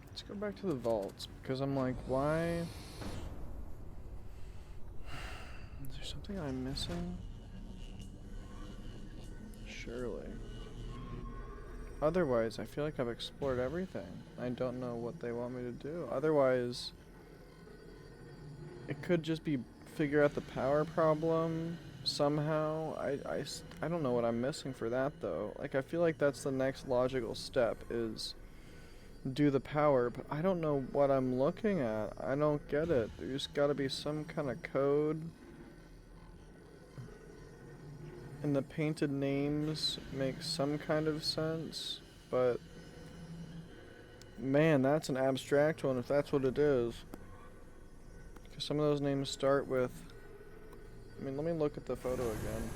Let's go back to the vaults, because I'm like, why? Is there something I'm missing? Surely. Otherwise, I feel like I've explored everything. I don't know what they want me to do. Otherwise, it could just be figure out the power problem somehow. I don't know what I'm missing for that, though. Like, I feel like that's the next logical step is do the power, but I don't know what I'm looking at. I don't get it. There's gotta be some kind of code. And the painted names make some kind of sense, but man, that's an abstract one if that's what it is. Because some of those names start with, I mean, let me look at the photo again.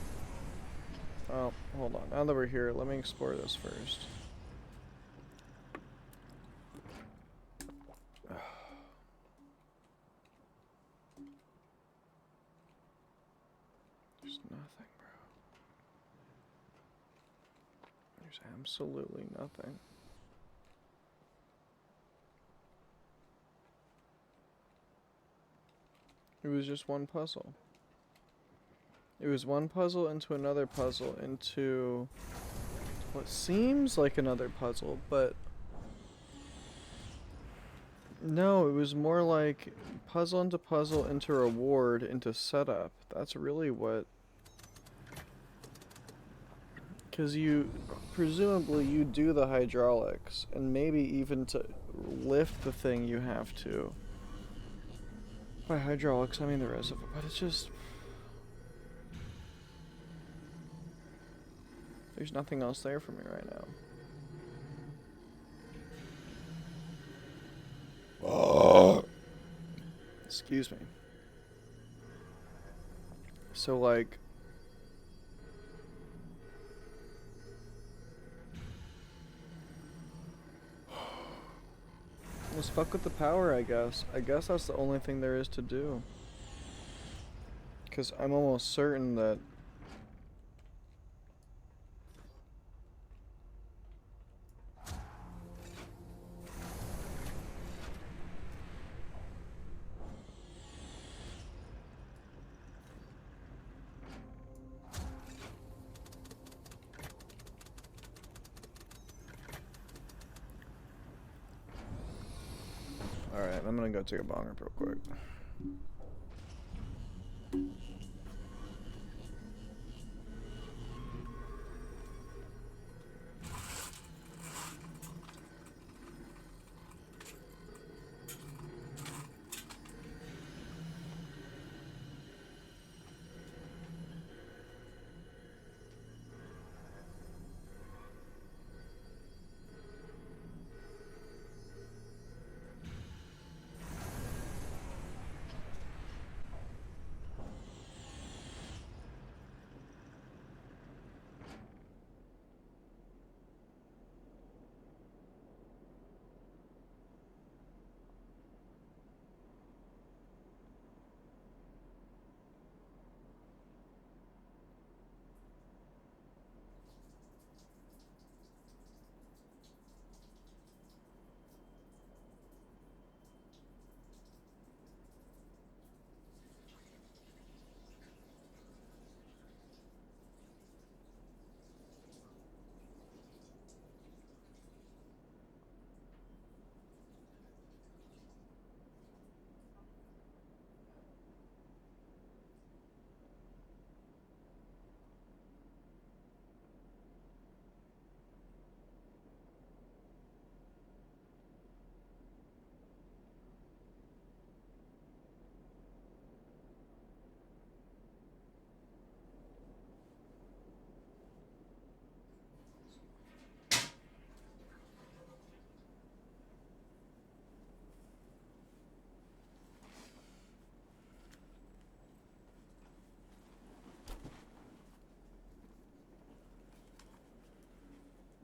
Oh, hold on. Now that we're here, let me explore this first. There's nothing, bro. There's absolutely nothing. It was just one puzzle. It was one puzzle into another puzzle into what seems like another puzzle, but no, it was more like puzzle into reward into setup. That's really what Because presumably you do the hydraulics, and maybe even to lift the thing you have to. By hydraulics, I mean the rest of it, but it's just... There's nothing else there for me right now. Oh. Excuse me. So, like... Just fuck with the power, I guess. I guess that's the only thing there is to do. Because I'm almost certain that... Alright, I'm gonna go take a bong rip real quick.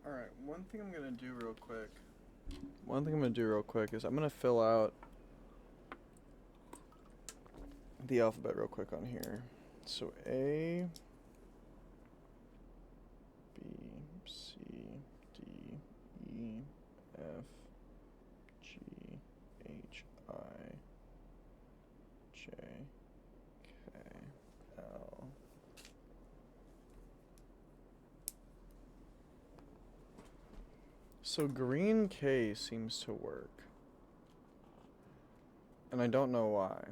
Alright, one thing I'm gonna do real quick is I'm gonna fill out the alphabet real quick on here. So A, B, C, D, E, F, G, H, I, J, K, L. So green K seems to work. And I don't know why.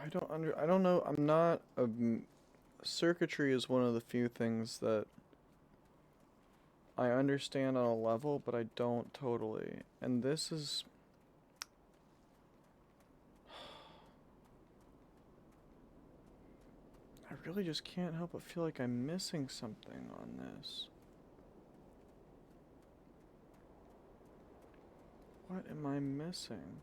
I don't know. I'm not a... Circuitry is one of the few things that I understand on a level, but I don't totally. And this is... I really just can't help but feel like I'm missing something on this. What am I missing?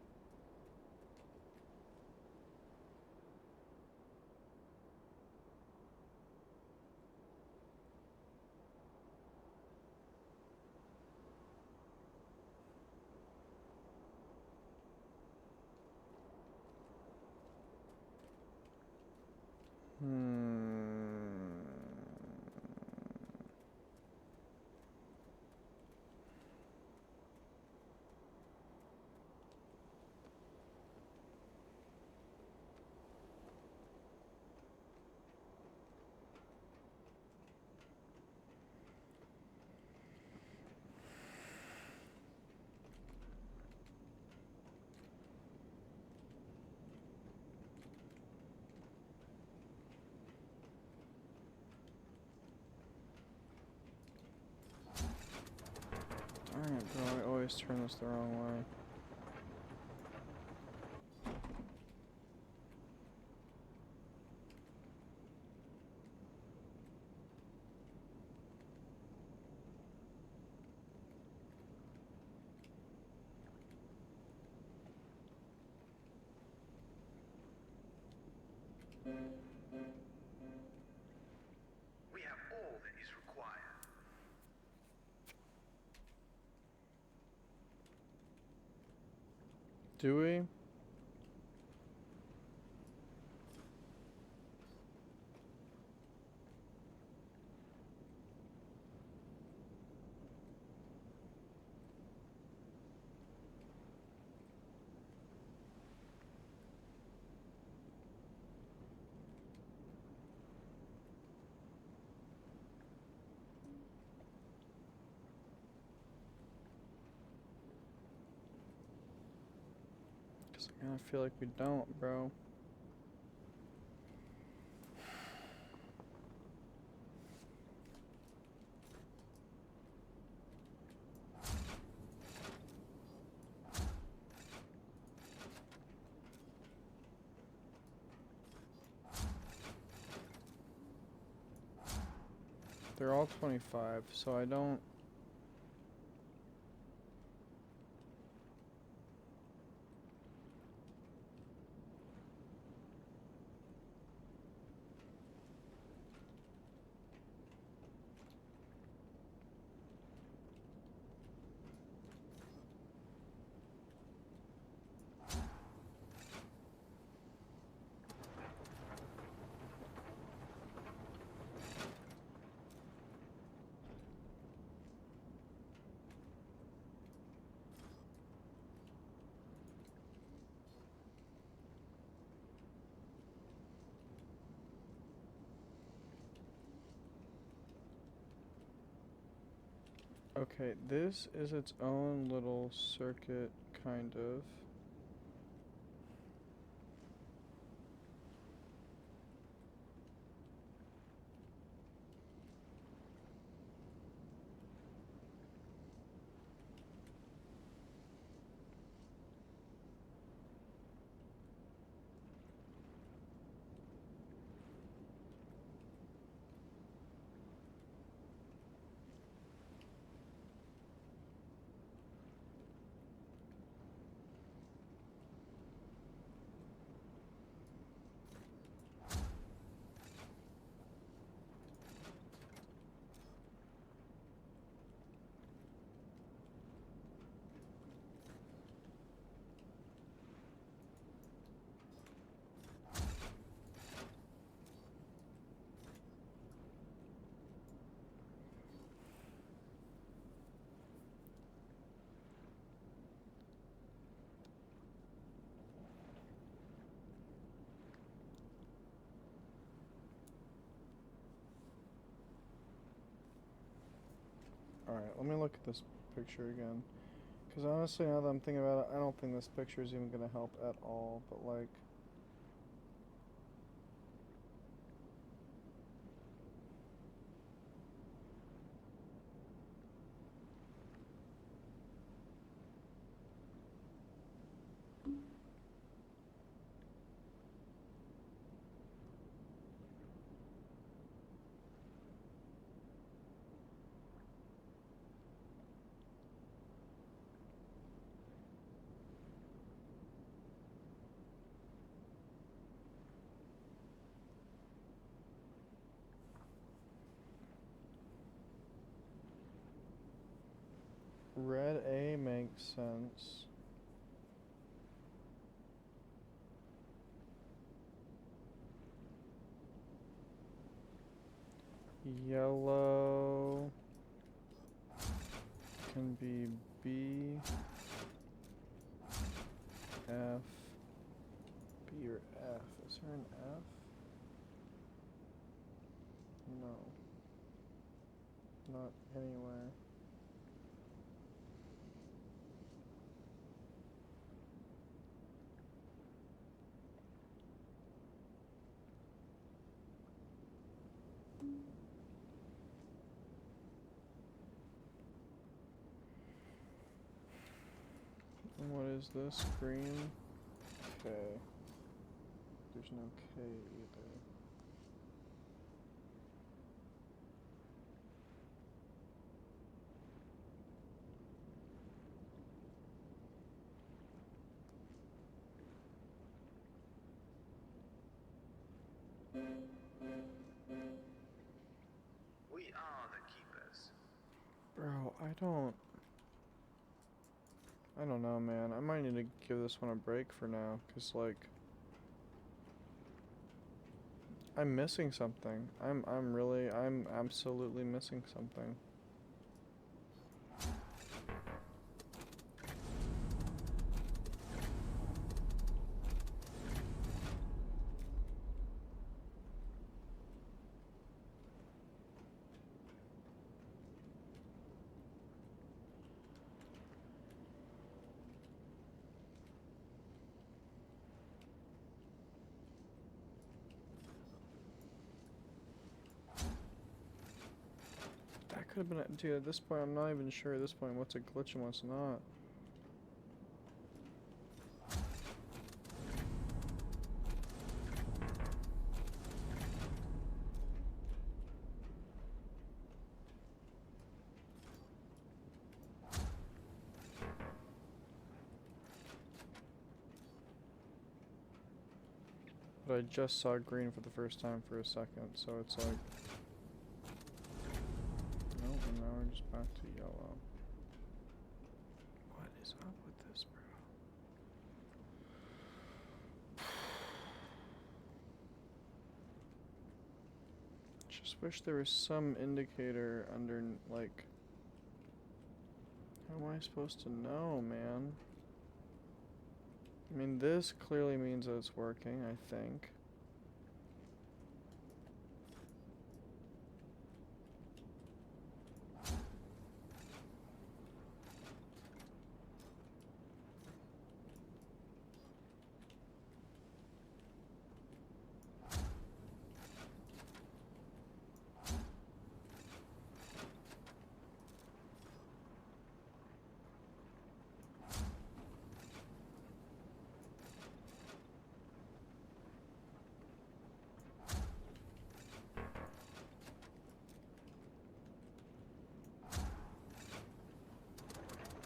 always turn this the wrong way. We have all that is required. Do we? Cause I kinda feel like we don't, bro. They're all 25, so I don't... Okay, this is its own little circuit, kind of. Alright, let me look at this picture again. Because honestly, now that I'm thinking about it, I don't think this picture is even going to help at all. But, like... Red A makes sense. Yellow can be B, F, B or F. Is there an F? No. Not anywhere. Is this green? K. There's no K either. We are the keepers. Bro, I don't know, man. I might need to give this one a break for now, 'cause like I'm missing something. I'm absolutely missing something. That could have been dude, at this point I'm not even sure at this point what's a glitch and what's not. But I just saw green for the first time for a second, so it's like nope, and now we're just back to yellow. What is up with this, bro? Just wish there was some indicator under, like, how am I supposed to know, man? I mean, this clearly means that it's working, I think.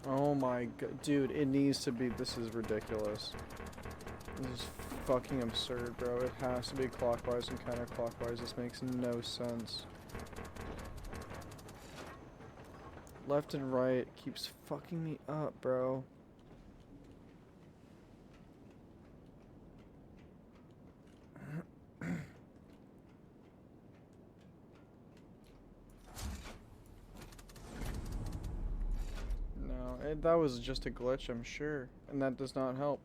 Oh my god, dude, it needs to be, this is ridiculous. This is fucking absurd, bro. It has to be clockwise and counterclockwise. This makes no sense. Left and right keeps fucking me up, bro. No, that was just a glitch, I'm sure. And that does not help.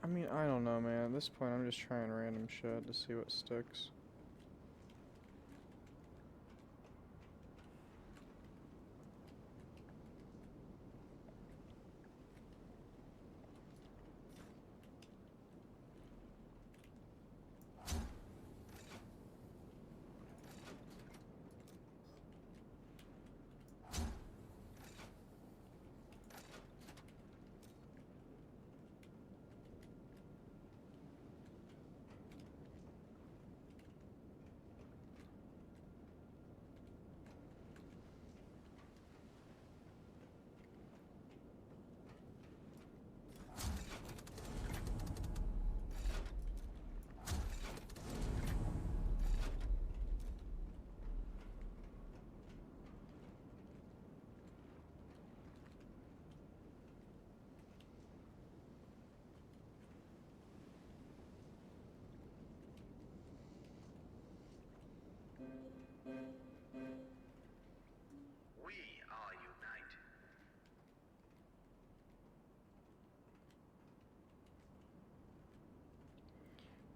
I mean, I don't know, man. At this point, I'm just trying random shit to see what sticks. We are united.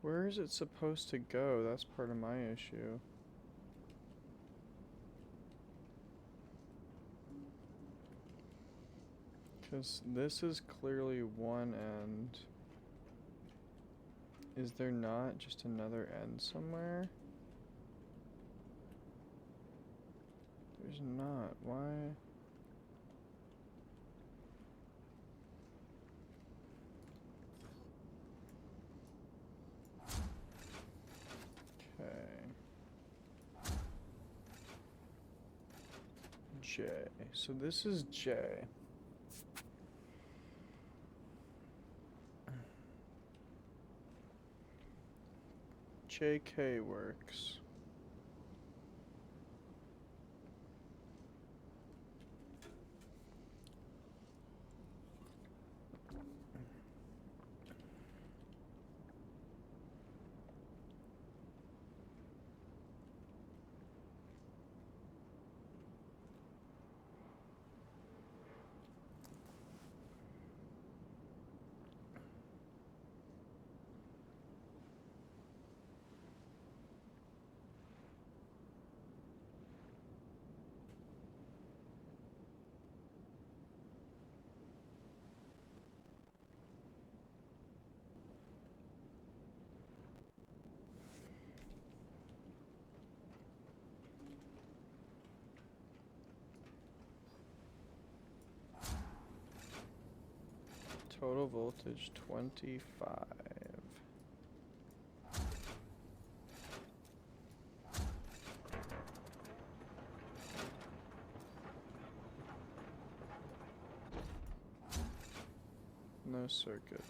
Where is it supposed to go? That's part of my issue. Because this is clearly one end. Is there not just another end somewhere? There's not. Why? Okay. J. So this is J. JK works. Total voltage 25. No circuit.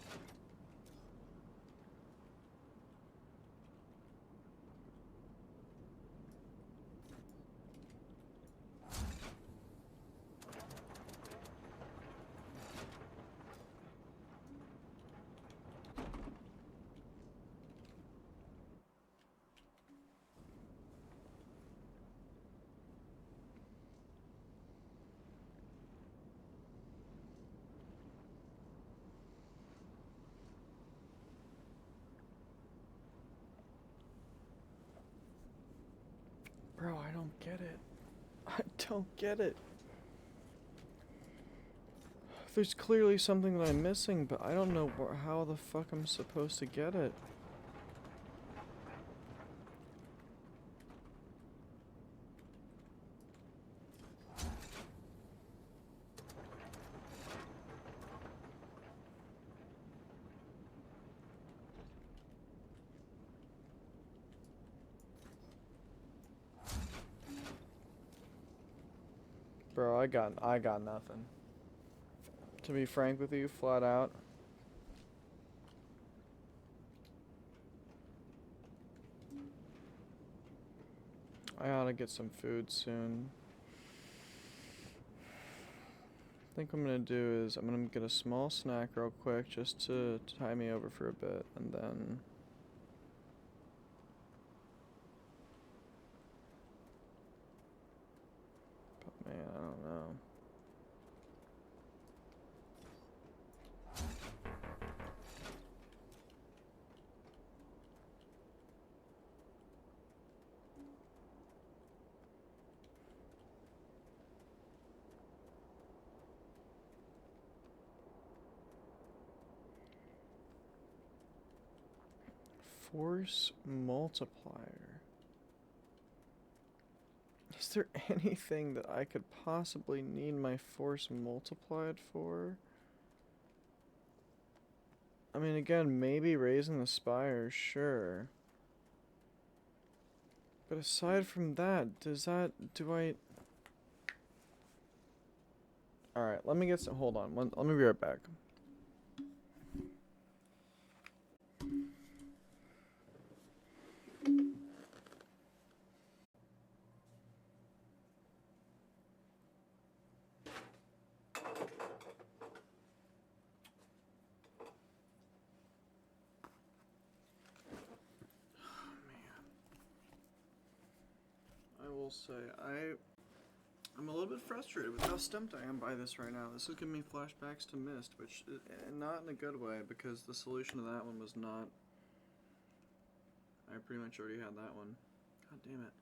Bro, I don't get it. I don't get it. There's clearly something that I'm missing, but I don't know how the fuck I'm supposed to get it. Bro, I got nothing. To be frank with you, flat out. I ought to get some food soon. I think what I'm gonna do is I'm gonna get a small snack real quick just to tie me over for a bit, and then but man, I don't know. Force multiplier. Is there anything that I could possibly need my force multiplied for? I mean, again, maybe raising the spire, sure. But aside from that, do I... Alright, let me get some, hold on, let me be right back. I will say I'm a little bit frustrated with how stumped I am by this right now. This is giving me flashbacks to Myst, which not in a good way because the solution to that one was not. I pretty much already had that one. God damn it.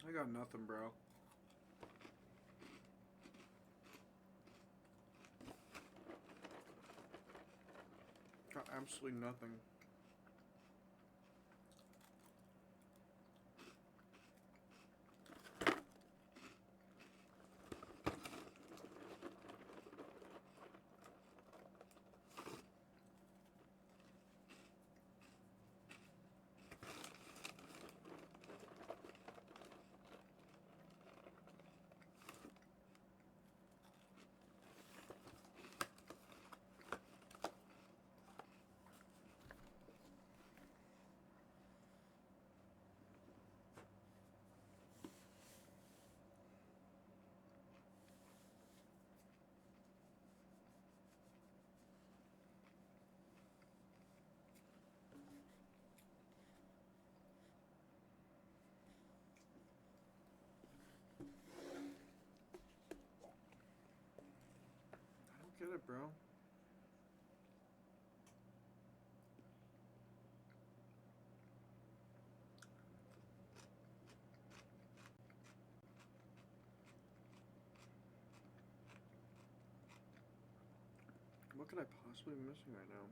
I got nothing, bro. Got absolutely nothing. I don't get it, bro. What could I possibly be missing right now?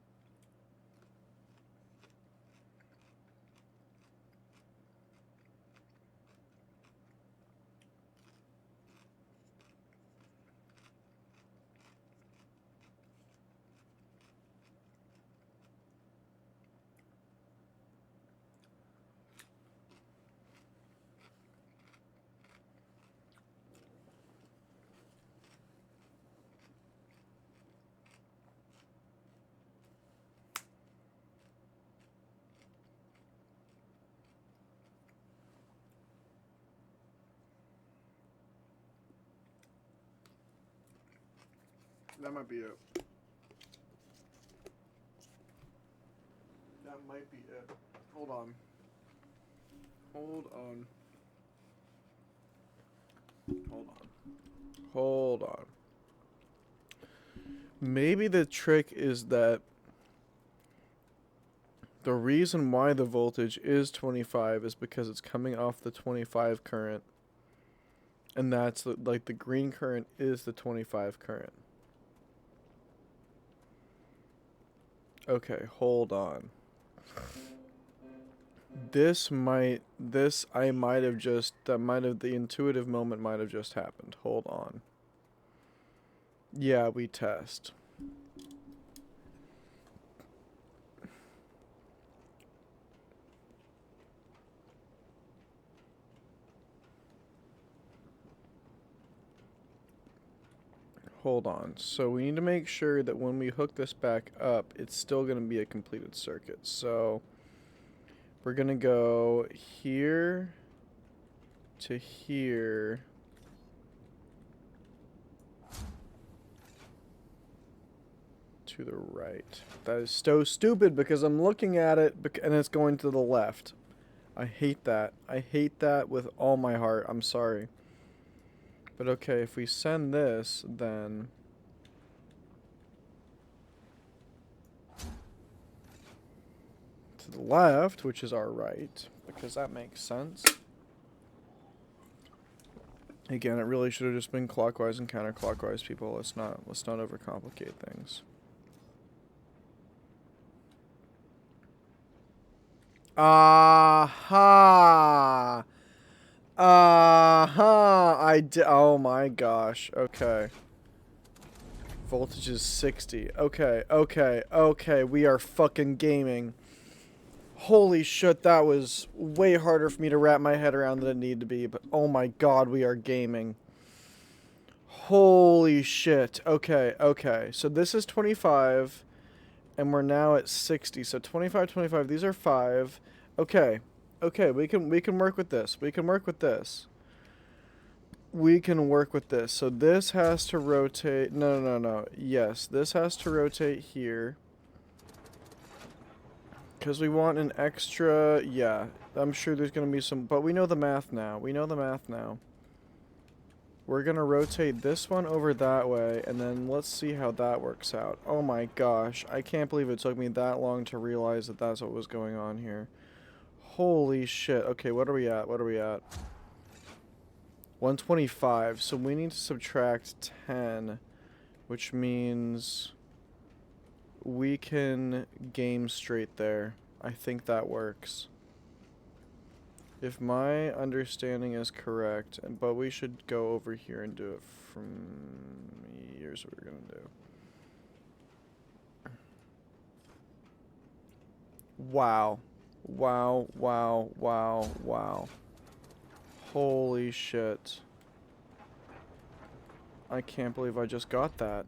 That might be it. That might be it. Hold on. Hold on. Hold on. Hold on. Maybe the trick is that the reason why the voltage is 25 is because it's coming off the 25 current. And that's like the green current is the 25 current. Okay, hold on. The intuitive moment might have just happened. Hold on. Yeah, we test. Hold on. So we need to make sure that when we hook this back up, it's still going to be a completed circuit. So we're going to go here to here. To the right. That is so stupid because I'm looking at it and it's going to the left. I hate that. I hate that with all my heart. I'm sorry. But okay, if we send this, then to the left, which is our right, because that makes sense. Again, it really should have just been clockwise and counterclockwise, people. Let's not overcomplicate things. Aha! Oh my gosh. Okay. Voltage is 60. Okay. We are fucking gaming. Holy shit, that was way harder for me to wrap my head around than it needed to be. But oh my god, we are gaming. Holy shit. Okay. So this is 25. And we're now at 60. So 25, 25. These are 5. Okay, we can work with this. We can work with this. So this has to rotate. No. Yes, this has to rotate here. Because we want an extra. Yeah, I'm sure there's going to be some. But we know the math now. We're going to rotate this one over that way. And then let's see how that works out. Oh my gosh. I can't believe it took me that long to realize that that's what was going on here. Holy shit. Okay, what are we at? 125. So we need to subtract 10, which means we can game straight there. I think that works. If my understanding is correct, but we should go over here and do it from... Here's what we're going to do. Wow. Holy shit. I can't believe I just got that.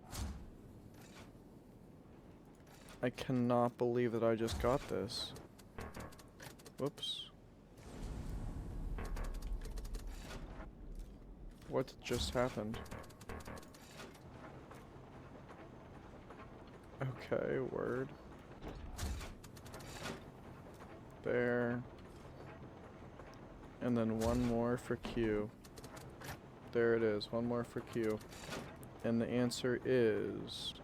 I cannot believe that I just got this. Whoops. What just happened? Okay, word. There. And then one more for Q. There it is, one more for Q. And the answer is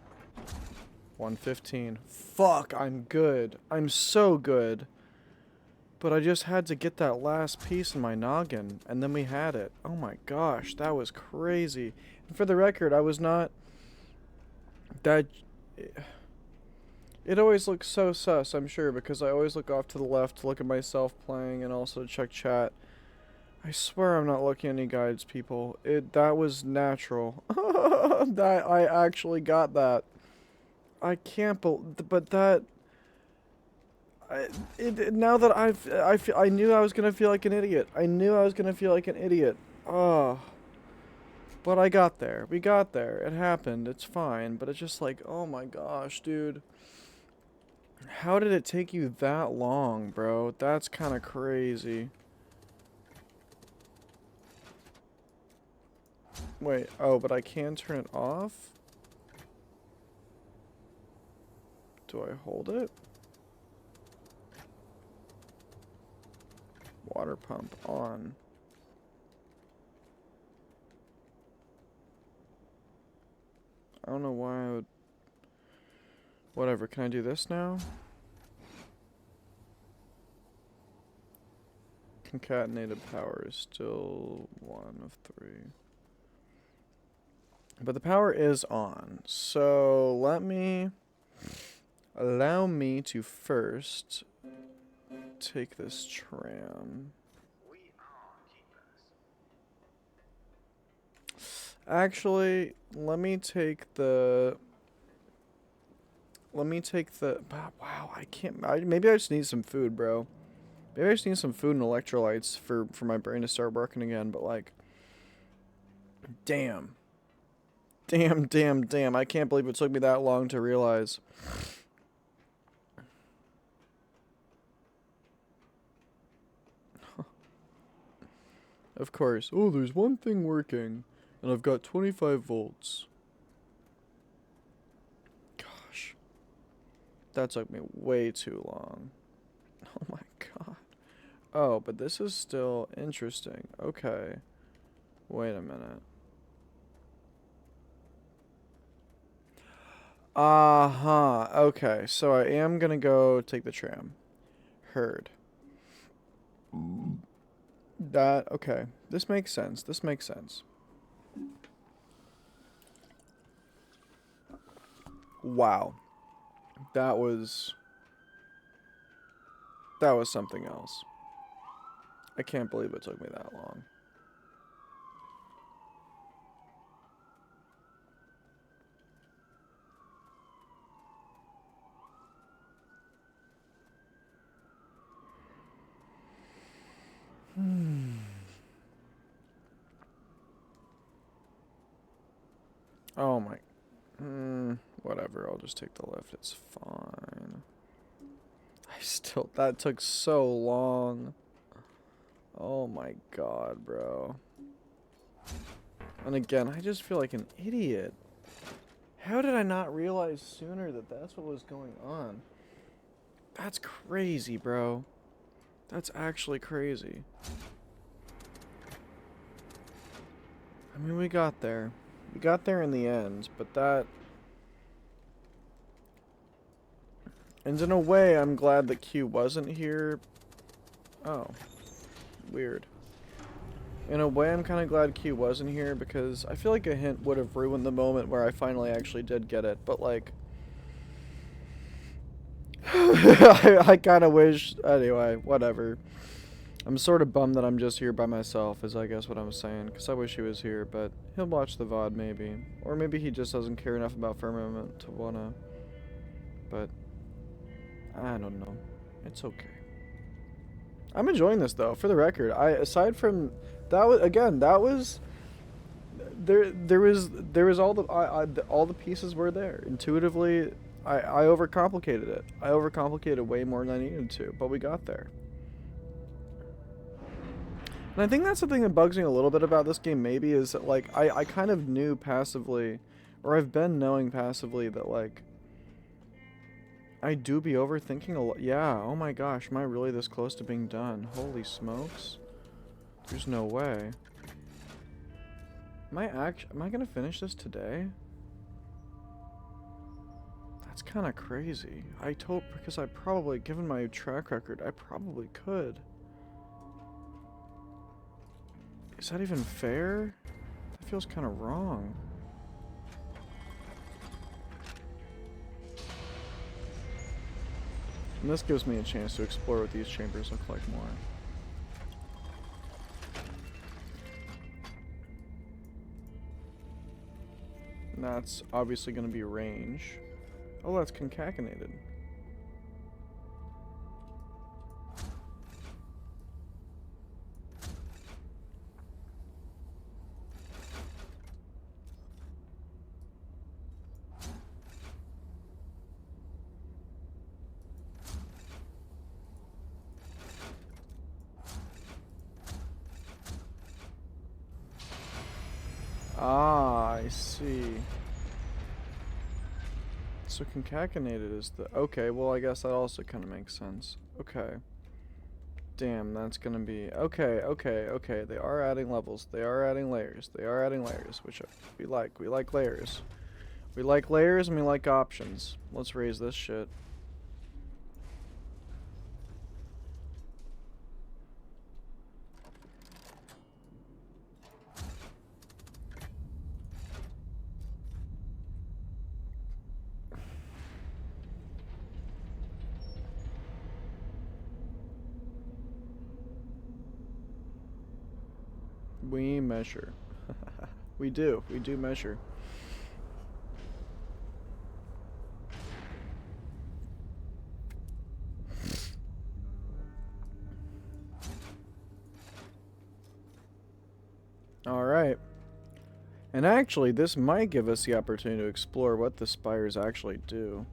115. Fuck, I'm good. I'm so good. But I just had to get that last piece in my noggin, and then we had it. Oh my gosh, that was crazy. And for the record, I was not... That... It always looks so sus, I'm sure, because I always look off to the left to look at myself playing and also to check chat. I swear I'm not looking at any guides, people. That was natural. That I actually got that. I can't believe... But that... now that I knew I was gonna feel like an idiot. Oh, but I got there. We got there. It happened. It's fine. But it's just like, oh my gosh, dude. How did it take you that long, bro? That's kind of crazy. Wait. Oh, but I can turn it off. Do I hold it? Water pump on. I don't know why I would... Whatever, can I do this now? Concatenated power is still 1 of 3. But the power is on. So allow me to first take this tram. We are keepers. Actually, let me take the... Wow, I can't... maybe I just need some food, bro. Maybe I just need some food and electrolytes for my brain to start working again, but like... Damn. Damn. I can't believe it took me that long to realize. Of course. Oh, there's one thing working. And I've got 25 volts. Gosh. That took me way too long. Oh my god. Oh, but this is still interesting. Okay. Wait a minute. Uh-huh. Okay, so I am gonna go take the tram. Heard. Okay. This makes sense. Wow. That was something else. I can't believe it took me that long. Oh my... whatever, I'll just take the lift. It's fine. That took so long. Oh my god, bro. And again, I just feel like an idiot. How did I not realize sooner that that's what was going on? That's crazy, bro. That's actually crazy. I mean, we got there. We got there in the end, but that... And in a way, I'm glad that Q wasn't here. Oh. Weird. In a way, I'm kind of glad Q wasn't here, because I feel like a hint would have ruined the moment where I finally actually did get it, but like... I kind of wish... Anyway, whatever. I'm sort of bummed that I'm just here by myself, is I guess what I'm saying, because I wish he was here, but he'll watch the VOD maybe. Or maybe he just doesn't care enough about Firmament to wanna... But... I don't know. It's okay. I'm enjoying this though, for the record. Aside from... That was... Again, that was... There was all the... all the pieces were there. Intuitively, I overcomplicated it. I overcomplicated way more than I needed to, but we got there. And I think that's the thing that bugs me a little bit about this game, maybe, is that, like, I kind of knew passively, or I've been knowing passively that, like, I do be overthinking a lot. Yeah, oh my gosh, am I really this close to being done? Holy smokes. There's no way. Am I gonna finish this today? That's kind of crazy. Because I probably, given my track record, I probably could. Is that even fair? That feels kind of wrong. And this gives me a chance to explore what these chambers look like more. And that's obviously going to be range. Oh, that's concatenated. Ah, I see. So concatenated is the... Okay, well, I guess that also kind of makes sense. Okay. Damn, that's gonna be... Okay. They are adding levels. They are adding layers. They are adding layers, which we like. We like layers. We like layers and we like options. Let's raise this shit. We measure. We do measure. Alright. And actually, this might give us the opportunity to explore what the spires actually do.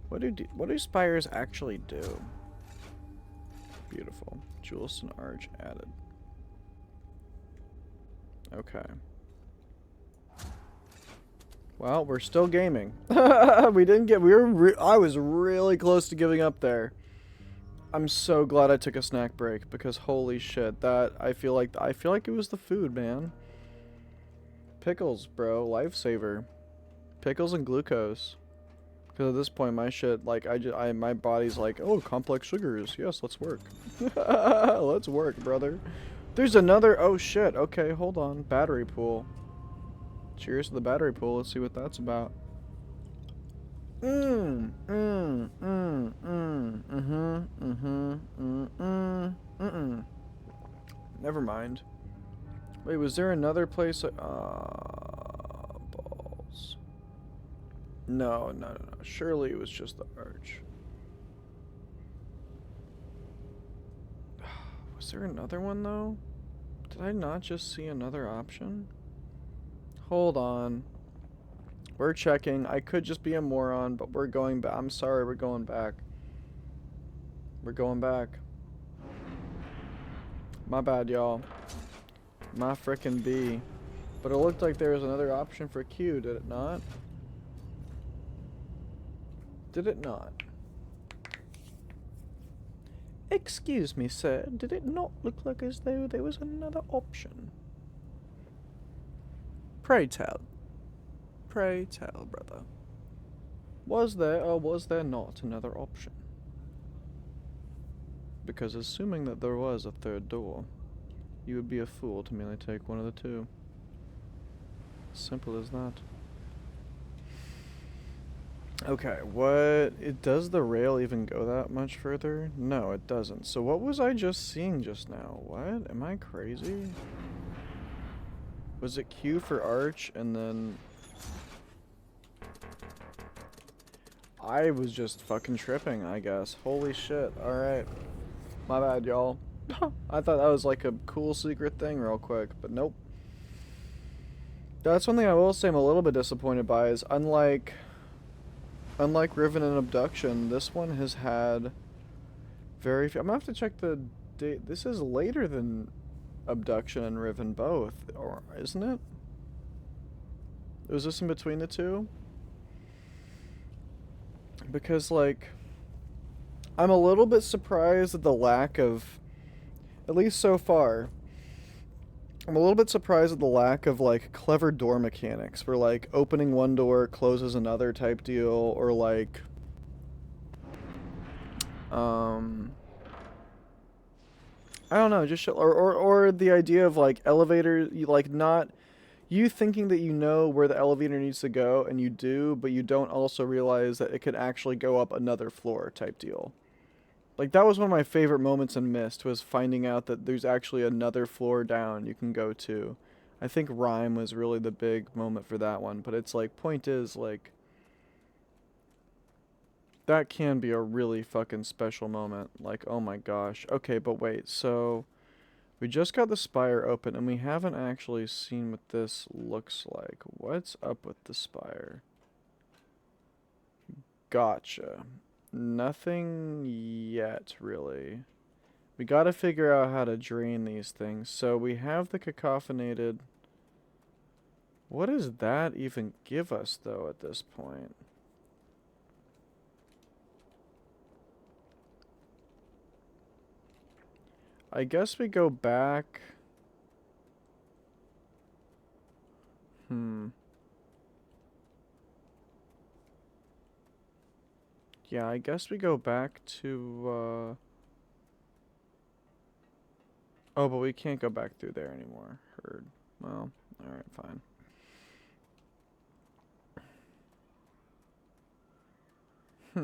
What do spires actually do? Beautiful. Jewels and arch added. Okay. Well, we're still gaming. We didn't get... I was really close to giving up there. I'm so glad I took a snack break because holy shit, that I feel like it was the food, man. Pickles, bro, lifesaver. Pickles and glucose. Because at this point, my shit, like, my body's like, oh, complex sugars. Yes, let's work. Let's work, brother. There's another... Oh, shit. Okay, hold on. Battery pool. Cheers to the battery pool. Let's see what that's about. Never mind. Wait, was there another place? Balls. No. Surely it was just the arch. Was there another one, though? Did I not just see another option? Hold on. We're checking. I could just be a moron, but we're going back. I'm sorry, we're going back. We're going back. My bad, y'all. My frickin' B. But it looked like there was another option for Q, did it not? Did it not? Excuse me, sir. Did it not look like as though there was another option? Pray tell. Pray tell, brother. Was there or was there not another option? Because assuming that there was a third door, you would be a fool to merely take one of the two. Simple as that. Okay, does the rail even go that much further? No, it doesn't. So what was I just seeing just now? What? Am I crazy? Was it Q for arch and then... I was just fucking tripping, I guess. Holy shit. Alright. My bad, y'all. I thought that was like a cool secret thing real quick, but nope. That's one thing I will say I'm a little bit disappointed by is unlike Riven and Abduction, this one has had very few... I'm gonna have to check the date. This is later than Abduction and Riven both, or isn't it? Was this in between the two? Because, like, I'm a little bit surprised at the lack of, at least so far, I'm a little bit surprised at the lack of, like, clever door mechanics where, like, opening one door closes another type deal, or, like, I don't know, just, or the idea of, like, elevator, like, not, you thinking that you know where the elevator needs to go, and you do, but you don't also realize that it could actually go up another floor type deal. Like, that was one of my favorite moments in Myst, was finding out that there's actually another floor down you can go to. I think Rhyme was really the big moment for that one, but it's like, point is, like, that can be a really fucking special moment. Like, oh my gosh. Okay, but wait, so... We just got the spire open, and we haven't actually seen what this looks like. What's up with the spire? Gotcha. Nothing yet, really. We gotta figure out how to drain these things. So we have the cacophonated... What does that even give us, though, at this point? I guess we go back. Yeah, I guess we go back to, oh, but we can't go back through there anymore. Heard. Well, alright, fine. We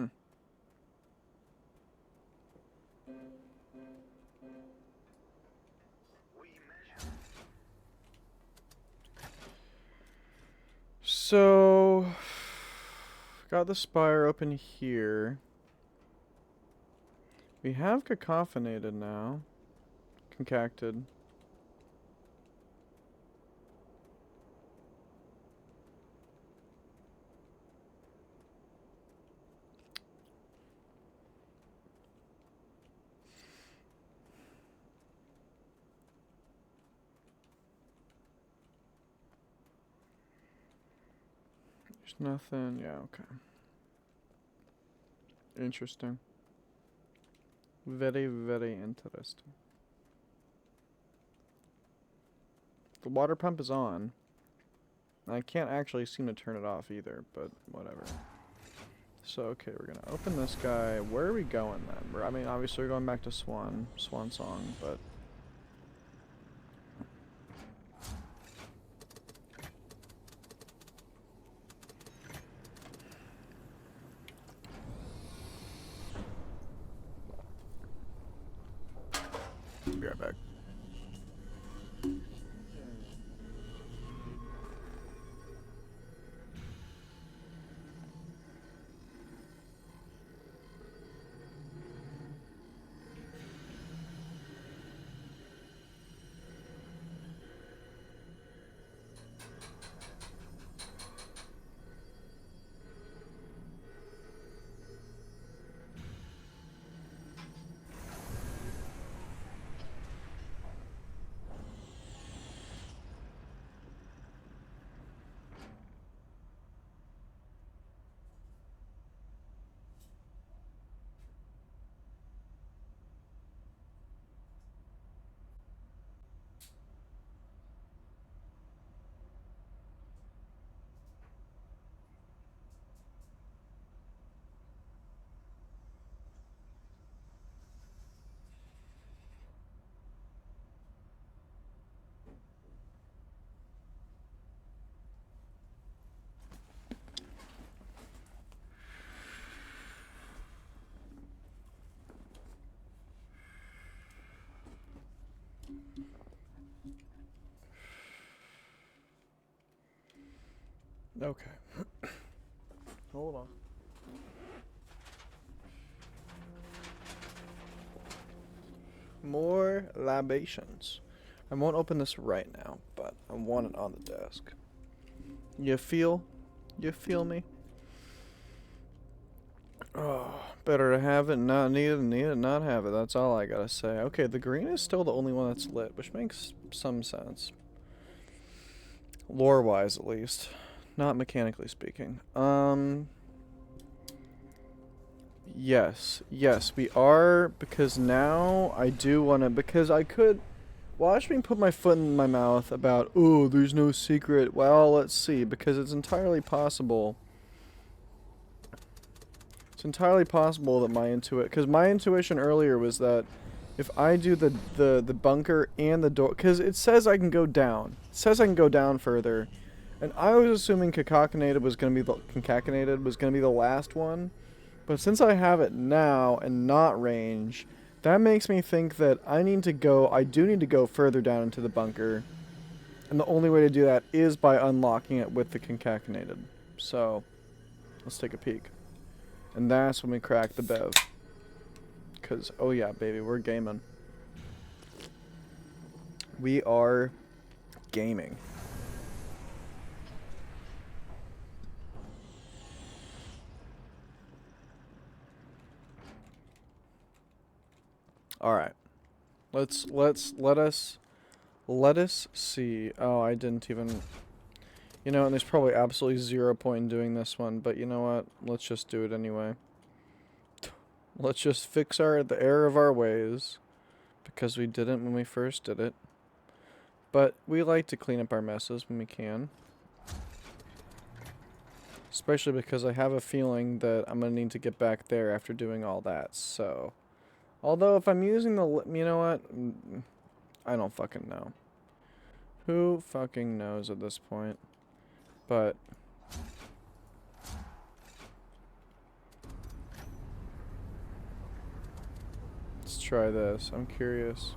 measure. So, got the spire open here. We have cacophonated now. Concacted. There's nothing. Yeah, okay. Interesting. Very, very interesting. The water pump is on. I can't actually seem to turn it off either, but whatever. So, okay, we're gonna open this guy. Where are we going then? I mean, obviously we're going back to Swan Song, but... Be right back. Okay. Hold on. More libations. I won't open this right now, but I want it on the desk. You feel? You feel me? Oh, better to have it, not need it, need it, not have it. That's all I gotta say. Okay, the green is still the only one that's lit, which makes some sense. Lore-wise, at least. Not mechanically speaking. Yes, we are, because now I do want to, because I could, watch me put my foot in my mouth about, oh, there's no secret. Well, let's see, because it's entirely possible. It's entirely possible that because my intuition earlier was that if I do the bunker and the door, because it says I can go down. It says I can go down further. And I was assuming Concatenated was going to be the last one. But since I have it now and not range, that makes me think that I do need to go further down into the bunker. And the only way to do that is by unlocking it with the Concatenated. So, let's take a peek. And that's when we crack the bev. Because, oh yeah, baby, we're gaming. We are gaming. All right. Let us see. Oh, I didn't even, and there's probably absolutely 0 point in doing this one, but you know what? Let's just do it anyway. Let's just fix the error of our ways. because we didn't when we first did it. But we like to clean up our messes when we can. Especially because I have a feeling that I'm going to need to get back there after doing all that, so... Although, if I'm using the... You know what? I don't fucking know. Who fucking knows at this point? But... let's try this. I'm curious.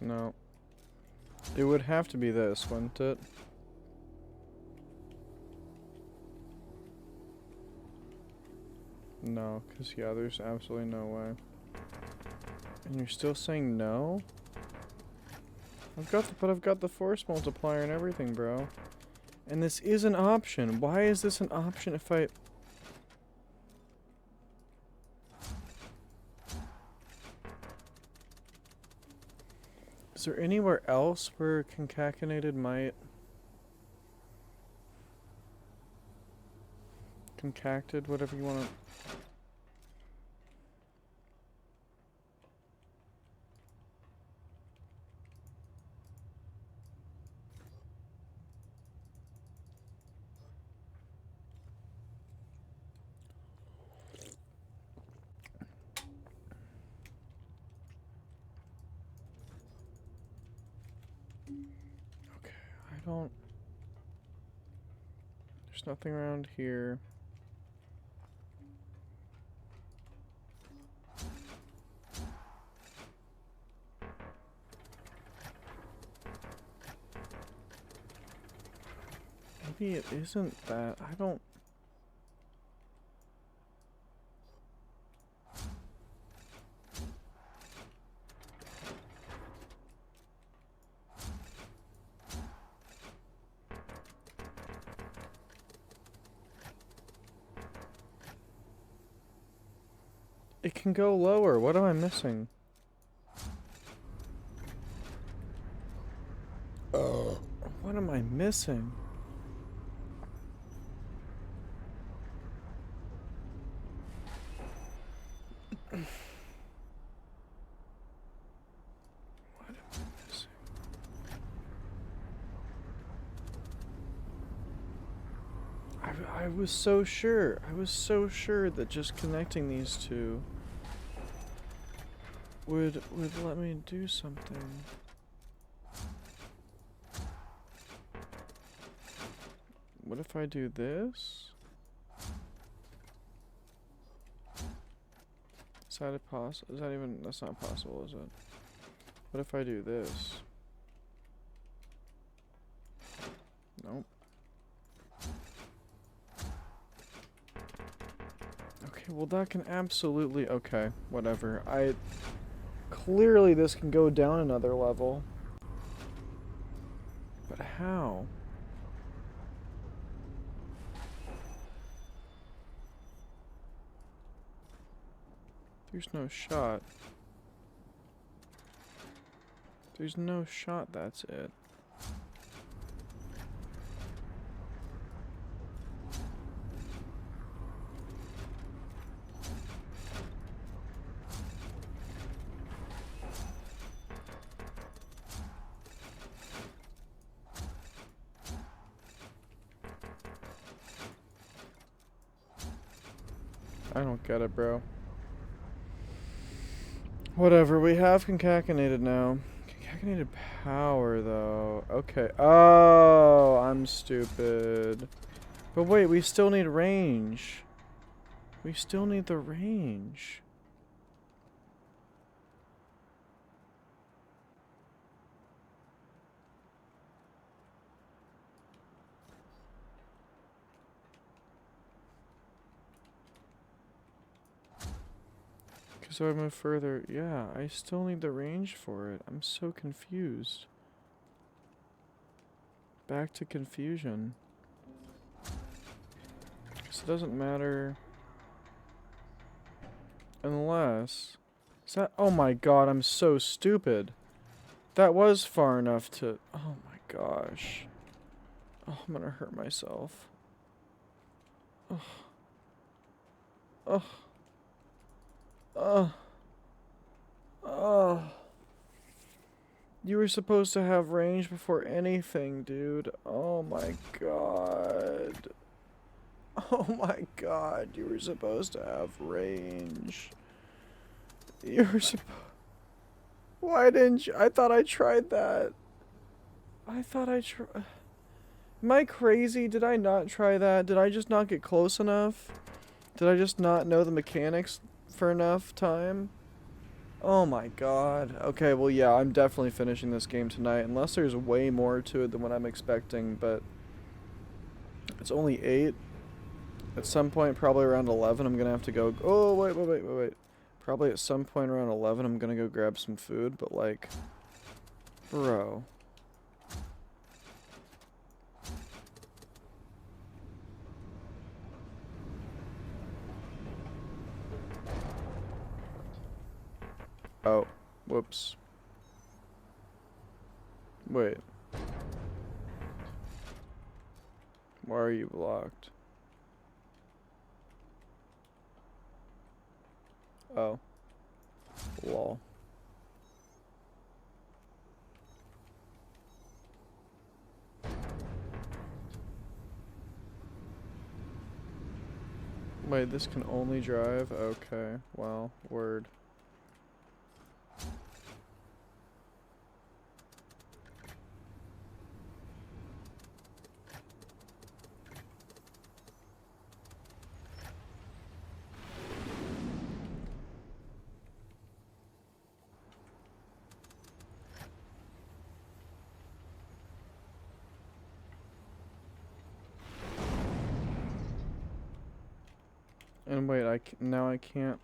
No. It would have to be this, wouldn't it? No, because yeah, there's absolutely no way. And you're still saying no? But I've got the force multiplier and everything, bro. And this is an option. Why is this an option if I... Is there anywhere else where concatenated might... Concacted, whatever you want to... I don't... There's nothing around here. Maybe it isn't that. I don't... It can go lower. What am I missing? What am I missing? What am I missing? I was so sure. I was so sure that just connecting these two would let me do something. What if I do this? Is that possible? Is that even... That's not possible, is it? What if I do this? Nope. Okay, well that can absolutely... Okay, whatever. Clearly this can go down another level. But how? There's no shot. There's no shot, that's it. I don't get it, bro. Whatever, we have concatenated now. I needed power, though. Okay. Oh, I'm stupid. But wait, we still need range. We still need the range. Because I move further. Yeah, I still need the range for it. I'm so confused. Back to confusion. Because it doesn't matter. Unless... Is that... Oh my god, I'm so stupid. That was far enough to... Oh my gosh. Oh, I'm gonna hurt myself. Ugh. Ugh. Ugh. Ugh. You were supposed to have range before anything, dude. Oh my god. Oh my god, you were supposed to have range. You were supposed... Why didn't you? I thought I tried that. I thought I tried... Am I crazy? Did I not try that? Did I just not get close enough? Did I just not know the mechanics for enough time? Oh my god. Okay, well yeah, I'm definitely finishing this game tonight. Unless there's way more to it than what I'm expecting, but... It's only 8. At some point, probably around 11, I'm gonna have to go... Oh, wait. Probably at some point around 11, I'm gonna go grab some food, but like... Bro. Oh. Whoops. Wait. Why are you blocked? Oh. Lol. Wait, this can only drive? Okay. Well, word. And wait, now I can't...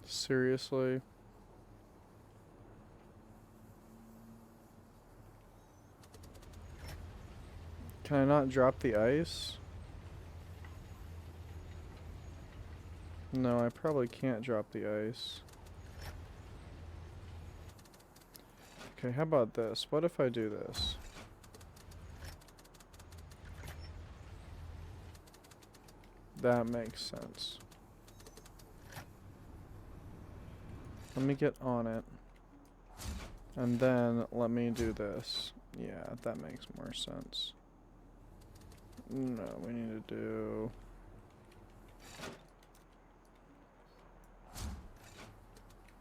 Seriously? Can I not drop the ice? No, I probably can't drop the ice. Okay, how about this? What if I do this? That makes sense. Let me get on it. And then let me do this. Yeah, that makes more sense. No, we need to do...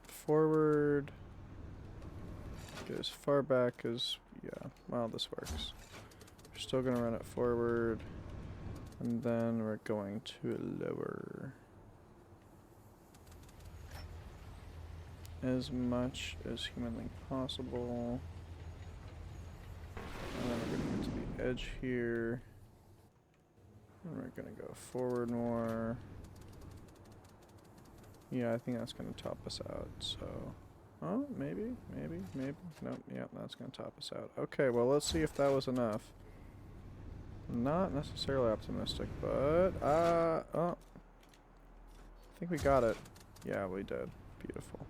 Forward. Get as far back as... Yeah, well, this works. We're still gonna run it forward. And then we're going to lower. As much as humanly possible. And then we're gonna get to the edge here. And we're gonna go forward more. Yeah, I think that's gonna top us out, so... Oh, maybe. Nope, yeah, that's gonna top us out. Okay, well, let's see if that was enough. Not necessarily optimistic, but, oh. I think we got it. Yeah, we did. Beautiful.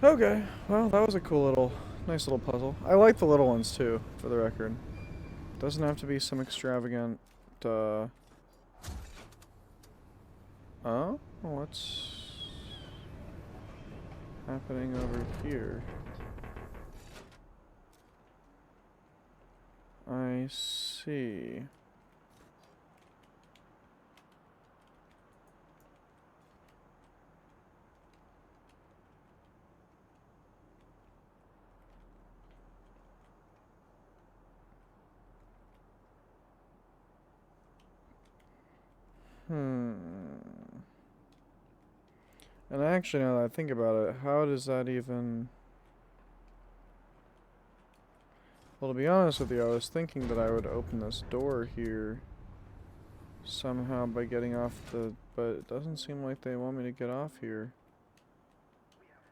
Okay, well, that was a cool little, nice little puzzle. I like the little ones, too, for the record. Doesn't have to be some extravagant, Oh? What's happening over here? I I see. And actually, now that I think about it, how does that even... Well, to be honest with you, I was thinking that I would open this door here somehow by getting off the... But it doesn't seem like they want me to get off here.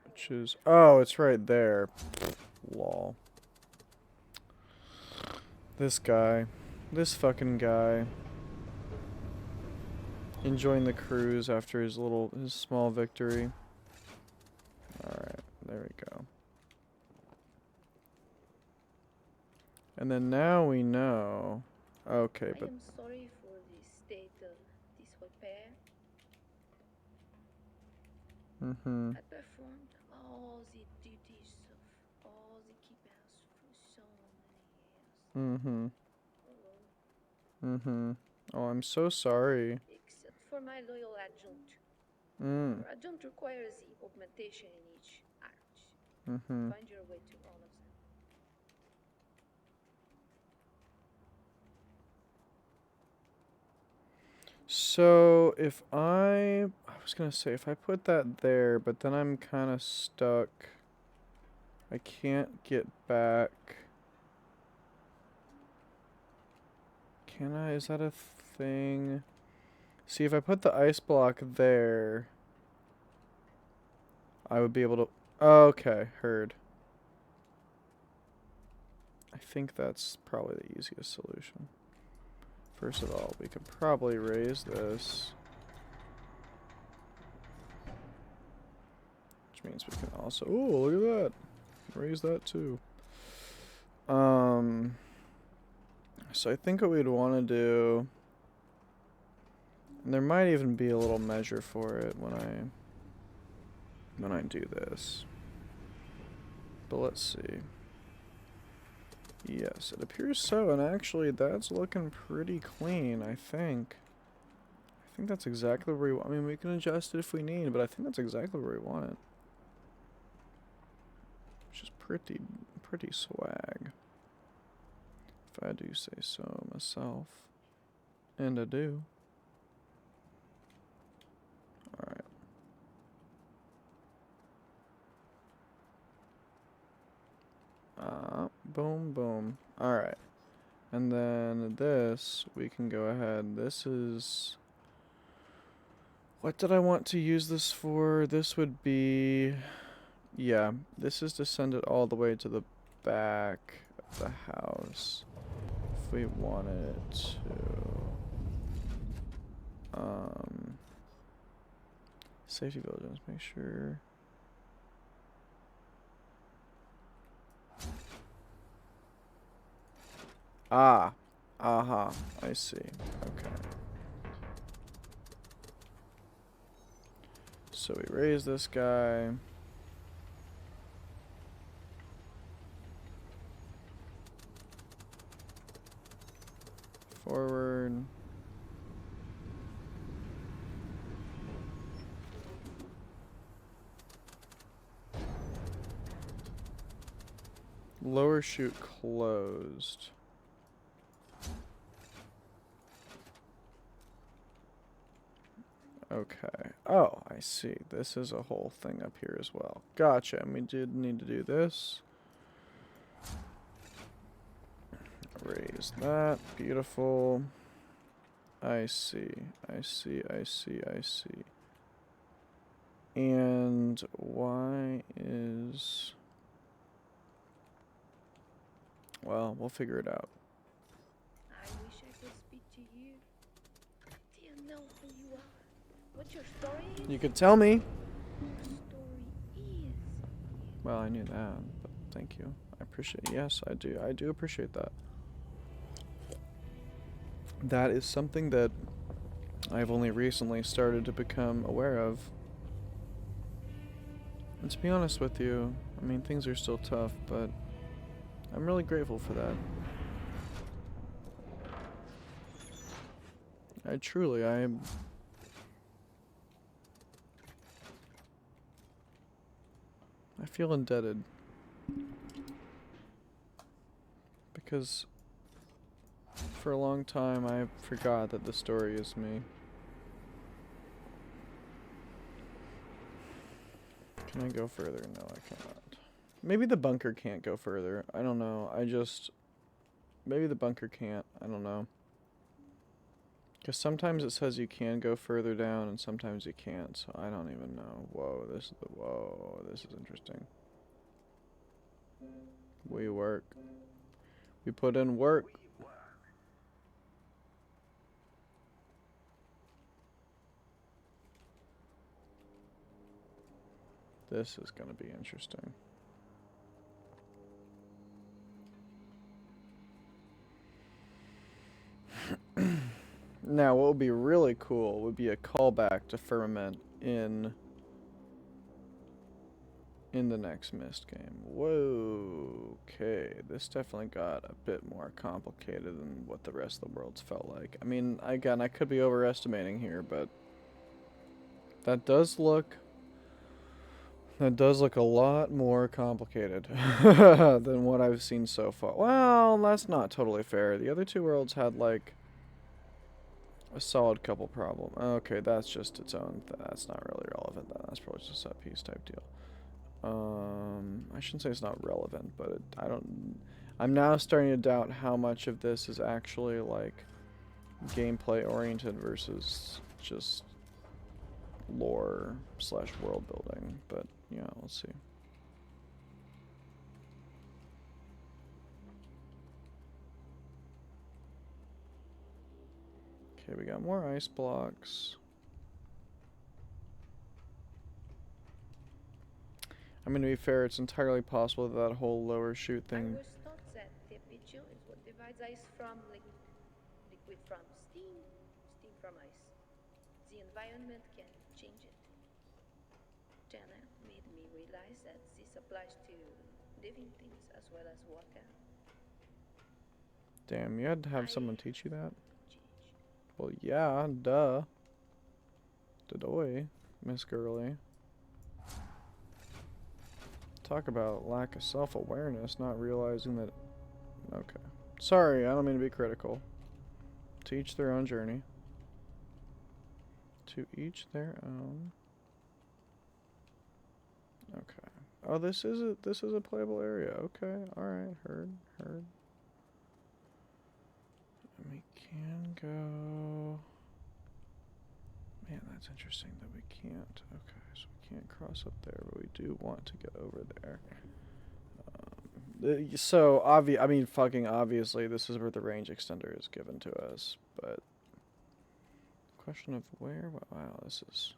Which is... Oh, it's right there. Lol. This guy. This fucking guy. Enjoying the cruise after his small victory. Alright, there we go. And then now we know. Okay, I but am sorry for the state of disrepair. I performed all the duties of all the keepers for so many years. Oh, I'm so sorry. Except for my loyal adjunct. Your adjunct requires the augmentation in each act. Find your way to all of them. So, if I was gonna say, if I put that there, but then I'm kind of stuck. I can't get back. Can I? Is that a thing? See, if I put the ice block there, I would be able to... Okay, heard. I think that's probably the easiest solution. First of all, we could probably raise this. Which means we can also... Ooh, look at that. Raise that too. So I think what we'd want to do... And there might even be a little measure for it when I do this. But let's see. Yes, it appears so, and actually that's looking pretty clean, I think. I think that's exactly where we want. I mean, we can adjust it if we need, but I think that's exactly where we want it. Which is pretty swag. If I do say so myself. And I do. Alright. Boom, boom. Alright. And then this, we can go ahead. This is... What did I want to use this for? This would be... Yeah, this is to send it all the way to the back of the house. If we wanted it to... Safety vigilance, make sure... Ah. Aha. I see. Okay. So we raise this guy. Forward. Lower chute closed. Okay. Oh, I see. This is a whole thing up here as well. Gotcha. And we did need to do this. Raise that. Beautiful. I see. I see. I see. I see. And why is... Well, we'll figure it out. I wish I could speak to you. Do you know who you are? What your story is? You could tell me. Your story is. Well, I knew that, but thank you. I appreciate it. Yes, I do. I do appreciate that. That is something that I've only recently started to become aware of. And to be honest with you, I mean, things are still tough, but I'm really grateful for that. I truly, I feel indebted. Because for a long time I forgot that the story is me. Can I go further? No, I cannot. Maybe the bunker can't go further. I don't know. Maybe the bunker can't. I don't know. Because sometimes it says you can go further down and sometimes you can't. So I don't even know. Whoa, this is interesting. We work. We put in work. We work. This is going to be interesting. Now, what would be really cool would be a callback to Firmament in the next Myst game. Whoa, okay, this definitely got a bit more complicated than what the rest of the world's felt like. I mean, again, I could be overestimating here, but that does look a lot more complicated than what I've seen so far. Well, that's not totally fair. The other two worlds had like a solid couple problem. Okay, that's just its own. That's not really relevant. That's probably just a set piece type deal. I shouldn't say it's not relevant, but I'm now starting to doubt how much of this is actually like gameplay oriented versus just lore / world building. But yeah, let's see. Okay, we got more ice blocks. I mean, to be fair, it's entirely possible that that whole lower chute I thing. was taught that temperature is what divides ice from liquid from steam, steam from ice. The environment can change it. Jana made me realize that this applies to living things as well as water. Damn, you had to have someone teach you that? Change. Well, yeah, duh. Dodoy, Miss Girly. Talk about lack of self-awareness, not realizing that... Okay. Sorry, I don't mean to be critical. To each their own journey. To each their own. Okay. Oh, this is a playable area. Okay, alright, heard. And we can go... Man, that's interesting that we can't. Okay, so we can't cross up there, but we do want to get over there. So, I mean, fucking obviously, this is where the range extender is given to us, but... Question of where? Wow, this is...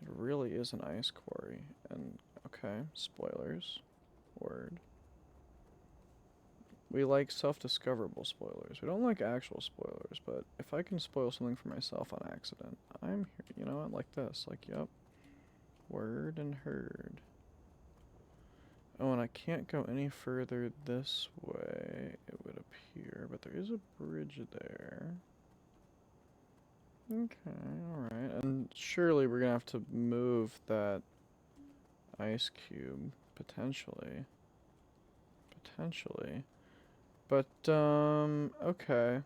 It really is an ice quarry. And, okay, spoilers. Word. We like self-discoverable spoilers. We don't like actual spoilers, but if I can spoil something for myself on accident, I'm here. You know what? Like this. Like, yep. Word and heard. Oh, and I can't go any further this way, it would appear, but there is a bridge there. Okay, alright. And surely we're gonna have to move that ice cube, potentially. But, okay.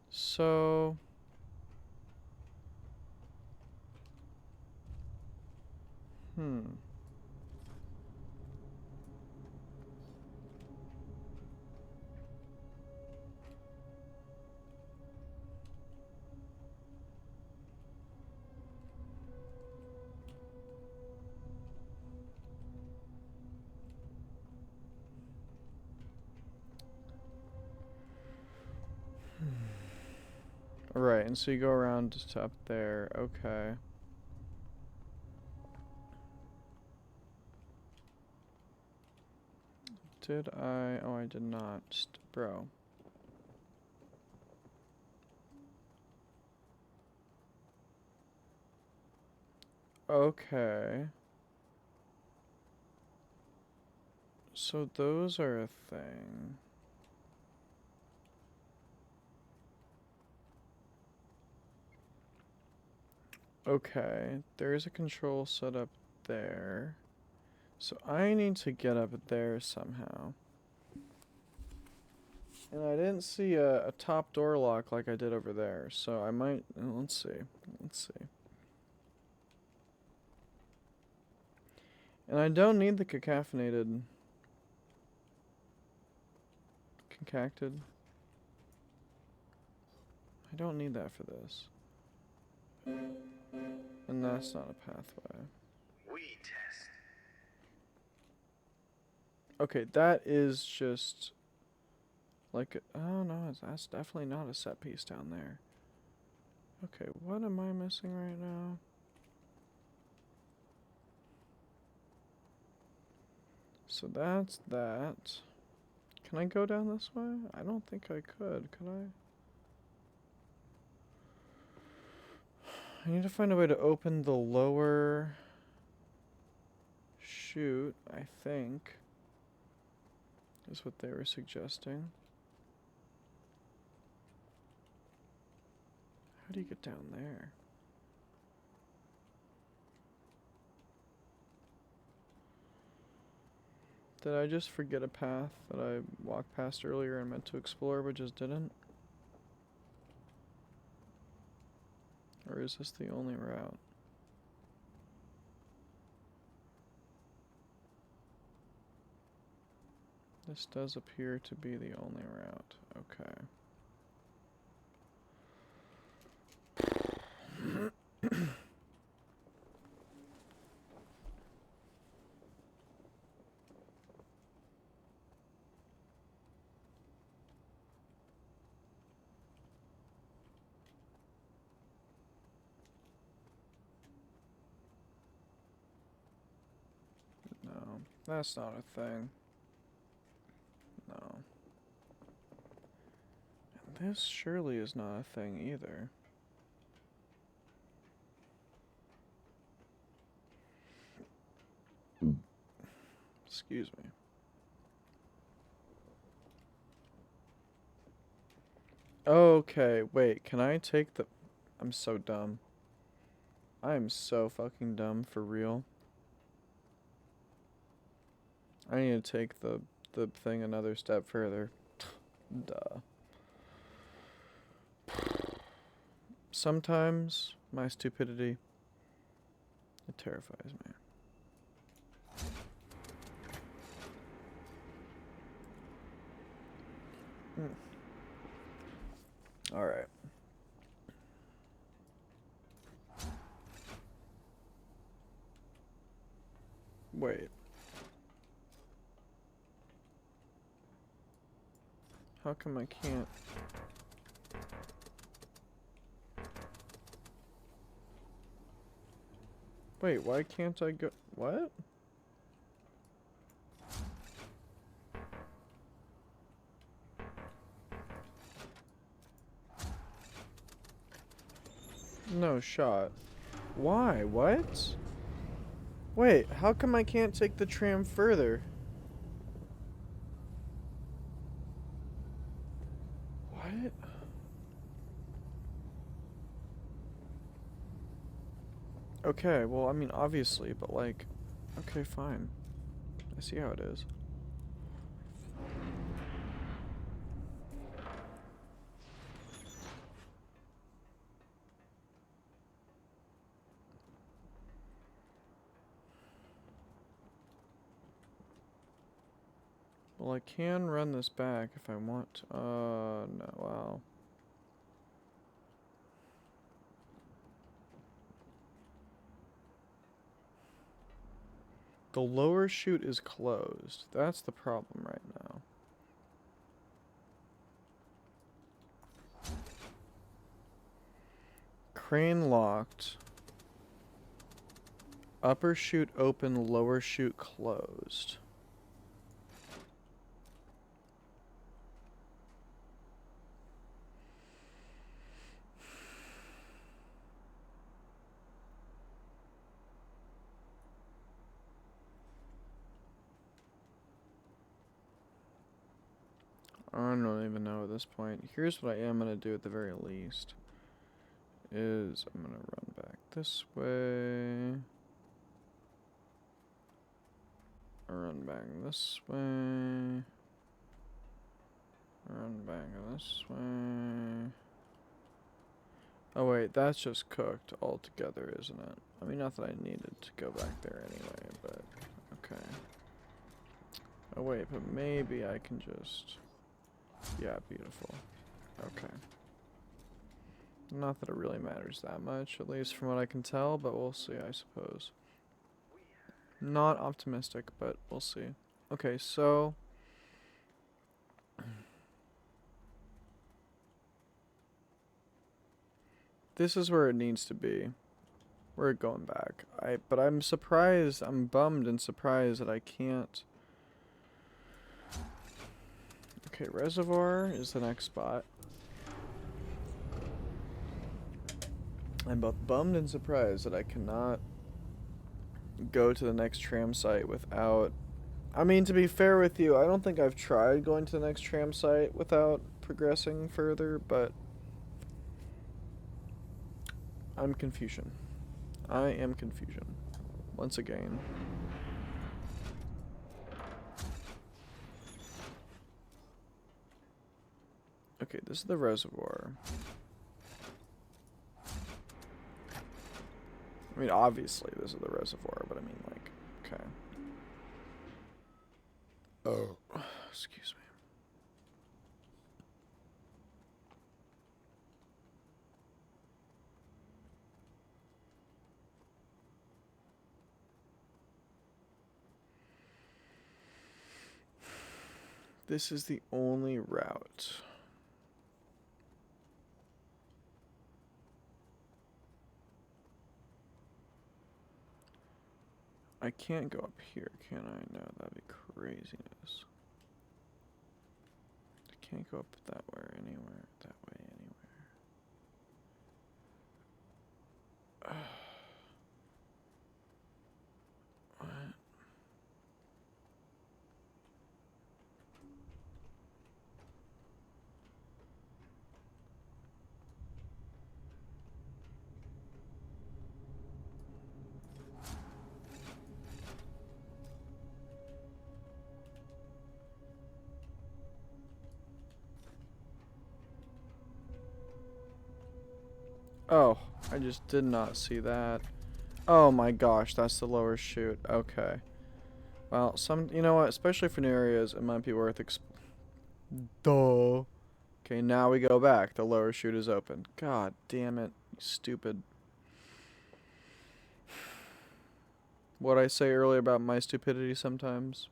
So... Right, and so you go around to up there, okay. Did I? Oh, I did not. Bro. Okay. So those are a thing. Okay, there's a control set up there. So I need to get up there somehow. And I didn't see a top door lock like I did over there, so I might... let's see. Let's see. And I don't need the cacophinated... concacted. I don't need that for this. And that's not a pathway. We test. Okay, that is just... like, oh no, that's definitely not a set piece down there. Okay, what am I missing right now? So that's that. Can I go down this way? I don't think I could I? I need to find a way to open the lower chute, I think, is what they were suggesting. How do you get down there? Did I just forget a path that I walked past earlier and meant to explore but just didn't? Or is this the only route? This does appear to be the only route. Okay. No, that's not a thing. No. And this surely is not a thing either. Excuse me. Okay, wait, can I take the... I'm so dumb. I am so fucking dumb, for real. I need to take the thing another step further. Duh. Sometimes my stupidity, it terrifies me. Alright. Wait. How come I can't? Wait, why can't I go? What? No shot. Why? What? Wait, how come I can't take the tram further? What? Okay, well, I mean, obviously, but like, okay, fine. I see how it is. Well, I can run this back if I want. No, wow. The lower chute is closed. That's the problem right now. Crane locked. Upper chute open, lower chute closed. I don't even know at this point. Here's what I am going to do at the very least. is I'm gonna run back this way. Run back this way. Run back this way. Oh wait, that's just cooked altogether, isn't it? I mean, not that I needed to go back there anyway, but okay. Oh wait, but maybe I can just... Yeah, beautiful. Okay. Not that it really matters that much, at least from what I can tell, but we'll see, I suppose. Not optimistic, but we'll see. Okay, so... This is where it needs to be. We're going back. But I'm surprised, I'm bummed and surprised that I can't... Okay, reservoir is the next spot. I'm both bummed and surprised that I cannot go to the next tram site without... I mean, to be fair with you, I don't think I've tried going to the next tram site without progressing further, but... I'm confusion. I am confusion. Once again. Okay, this is the reservoir. I mean, obviously this is the reservoir, but I mean, like, okay. Oh, excuse me. This is the only route. I can't go up here, can I? No, that'd be craziness. I can't go up that way anywhere. That way anywhere. What? Oh, I just did not see that. Oh my gosh, that's the lower chute. Okay. Well, you know what, especially for new areas, it might be worth Duh. Okay, now we go back. The lower chute is open. God damn it, you stupid. What I say earlier about my stupidity sometimes,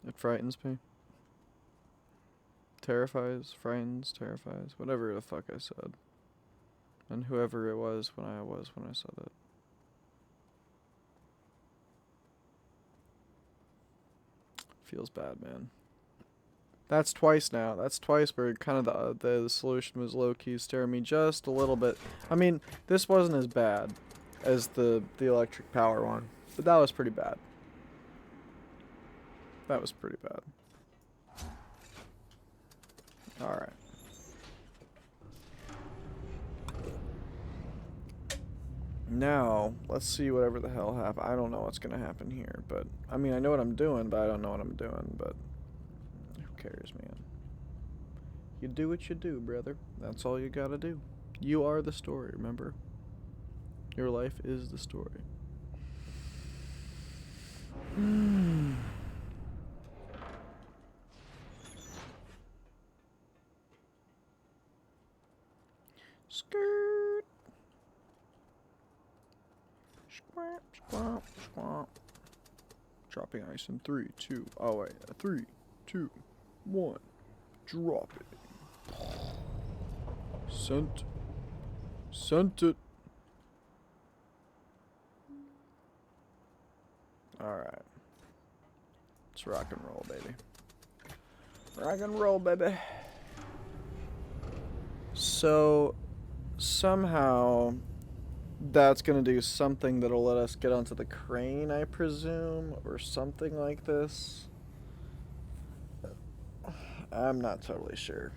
it frightens me. Terrifies, frightens, terrifies, whatever the fuck I said. And whoever it was when I said it. Feels bad, man. That's twice now. That's twice where kind of the solution was low-key staring me just a little bit. I mean, this wasn't as bad as the electric power one, but that was pretty bad. That was pretty bad. Alright. Now, let's see whatever the hell happens. I don't know what's going to happen here, but... I mean, I know what I'm doing, but I don't know what I'm doing, but... Who cares, man? You do what you do, brother. That's all you gotta do. You are the story, remember? Your life is the story. Skirt. Squawk, squawk, squawk. Dropping ice in 3, 2. Oh wait, 3, 2, 1. Drop it. Sent. Sent it. Alright. Let's rock and roll, baby. Rock and roll, baby. So, somehow, that's gonna do something that'll let us get onto the crane, I presume, or something like this. I'm not totally sure.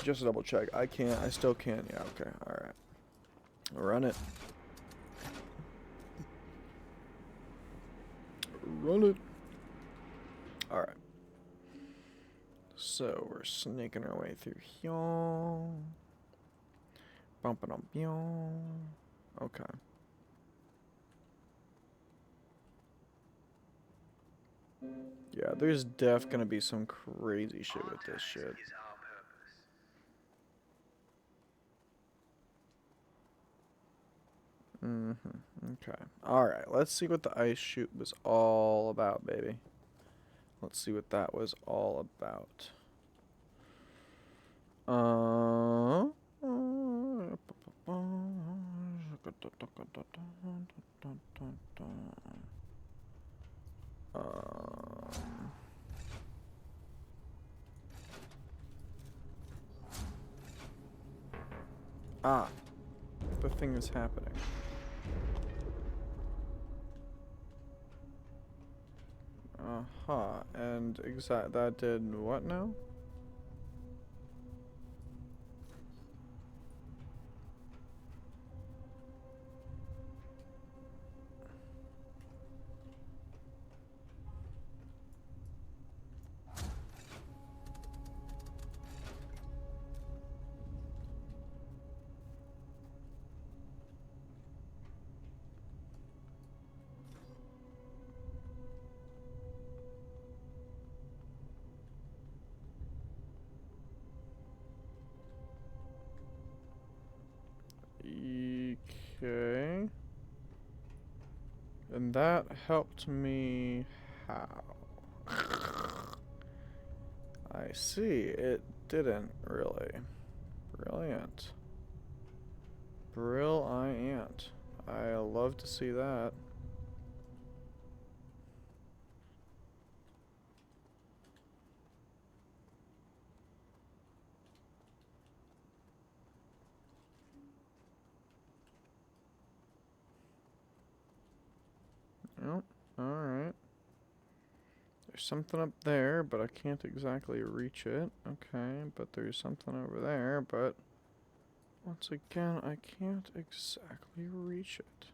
Just to double check. I can't. I still can't. Yeah, okay. Alright. Run it. Run it. Alright. So, we're snaking our way through here. Bumping up. Okay. Yeah, there's gonna be some crazy shit with this shit. Is our purpose. Okay. Alright, let's see what the ice chute was all about, baby. Let's see what that was all about. The thing is happening. And that did what now? Okay. And that helped me how? I see. It didn't really. Brilliant. Brilliant. I love to see that. Yep. Alright. There's something up there, but I can't exactly reach it. Okay, but there's something over there, but once again, I can't exactly reach it.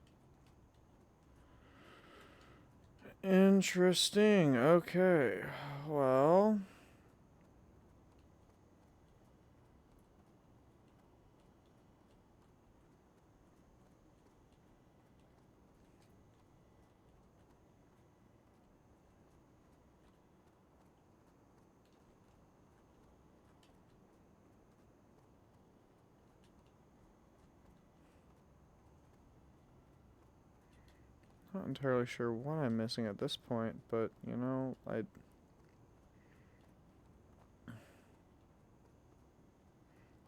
Interesting. Okay. Well, not entirely sure what I'm missing at this point, but you know,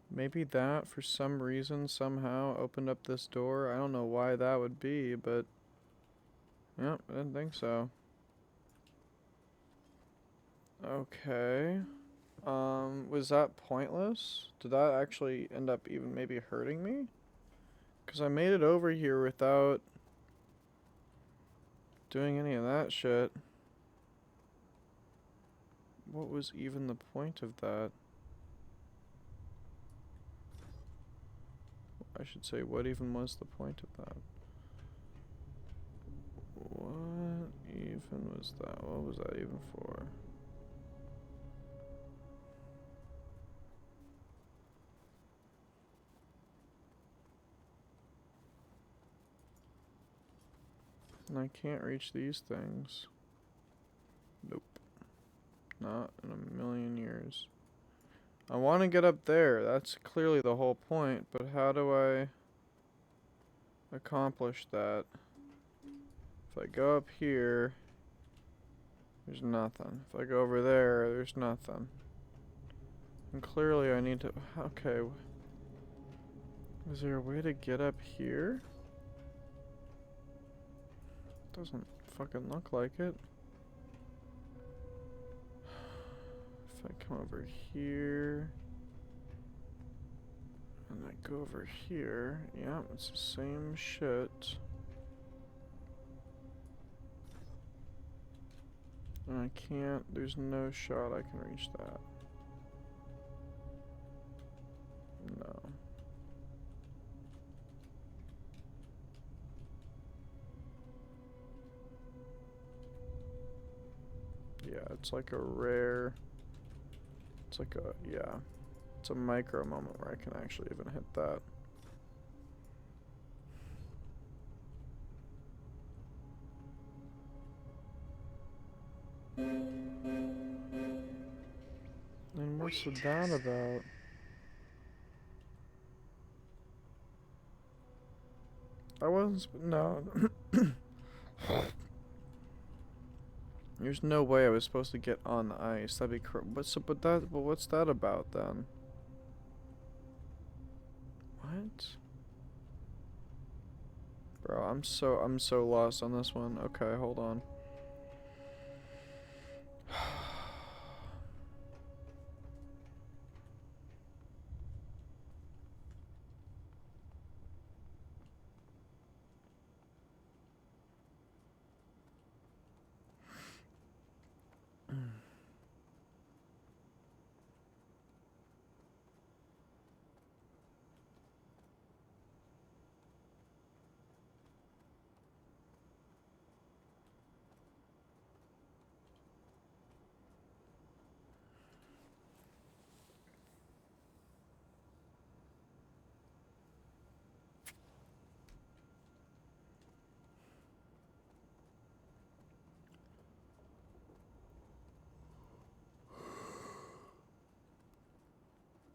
maybe that for some reason somehow opened up this door. I don't know why that would be, but yep, I didn't think so. Okay. Was that pointless? Did that actually end up even maybe hurting me? 'Cause I made it over here without doing any of that shit. What was even the point of that? I should say, what even was the point of that? What even was that? What was that even for? And I can't reach these things. Nope. Not in a million years. I want to get up there. That's clearly the whole point, but how do I accomplish that? If I go up here, there's nothing. If I go over there, there's nothing. And clearly I need to... Okay. Is there a way to get up here? Doesn't fucking look like it. If I come over here... and I go over here... yeah, it's the same shit. And I can't... there's no shot I can reach that. it's like a rare... It's like a... yeah. It's a micro moment where I can actually even hit that. And what's that about? I wasn't... no. There's no way I was supposed to get on the ice. That'd be but what's that about then? What? Bro, I'm so lost on this one. Okay, hold on.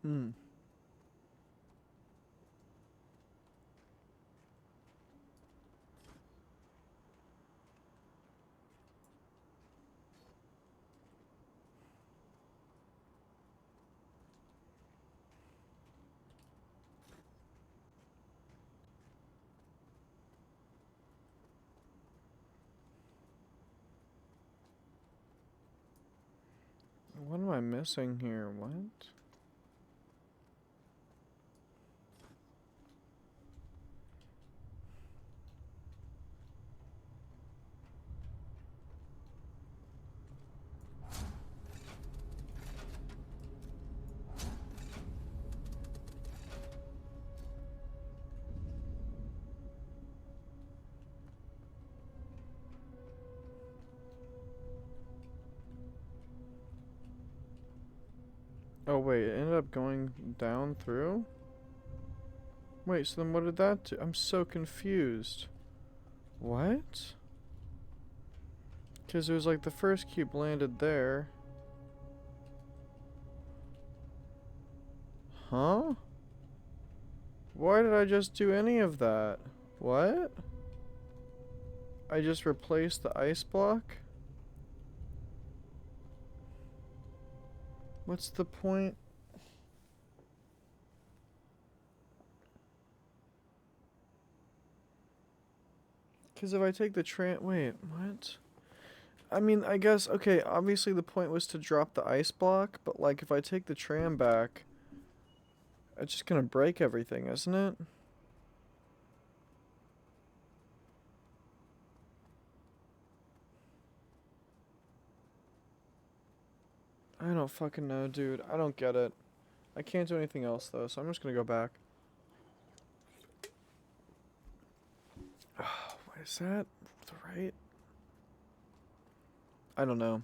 Hmm. What am I missing here? What? Oh wait, it ended up going down through? Wait, so then what did that do? I'm so confused. What? Because it was like the first cube landed there. Huh? Why did I just do any of that? What? I just replaced the ice block? What's the point? Because if I take the wait, what? I mean, I guess, okay, obviously the point was to drop the ice block, but like if I take the tram back, it's just gonna break everything, isn't it? I don't fucking know, dude. I don't get it. I can't do anything else though, so I'm just gonna go back. What is that? The right? I don't know.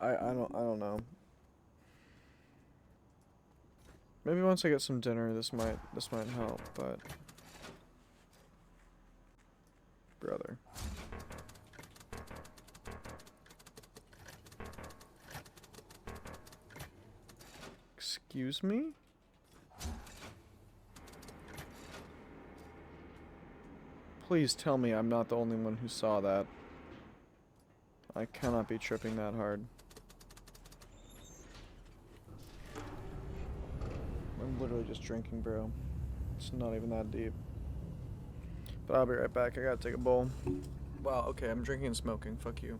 I don't know. Maybe once I get some dinner this might help, but brother. Excuse me? Please tell me I'm not the only one who saw that. I cannot be tripping that hard. I'm literally just drinking, bro. It's not even that deep. But I'll be right back. I gotta take a bowl. Wow, okay, I'm drinking and smoking. Fuck you.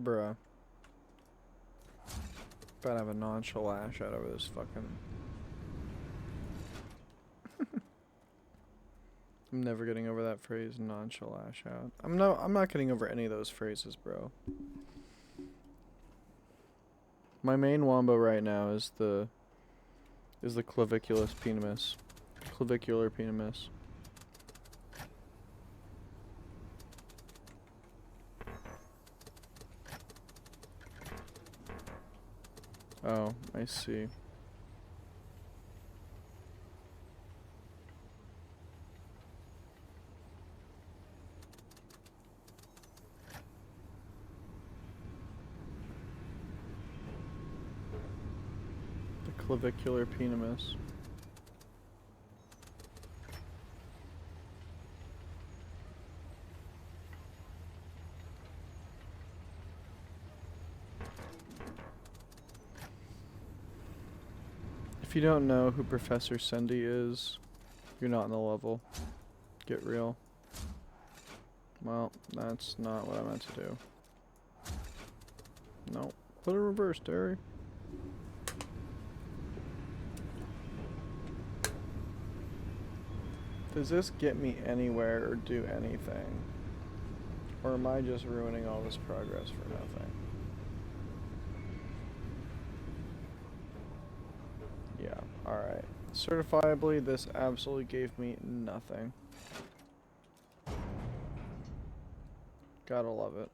Bruh. About to have a nonchalant out over this fucking... I'm never getting over that phrase, nonchalant out. I'm not getting over any of those phrases, bro. My main wombo right now is the claviculus penimus. Clavicular penimus. Oh, I see. The clavicular penimus. If you don't know who Professor Sendy is, you're not in the level. Get real. Well, that's not what I meant to do. Nope. Put it in reverse, Derry. Does this get me anywhere or do anything? Or am I just ruining all this progress for nothing? Yeah, alright. Certifiably, this absolutely gave me nothing. Gotta love it.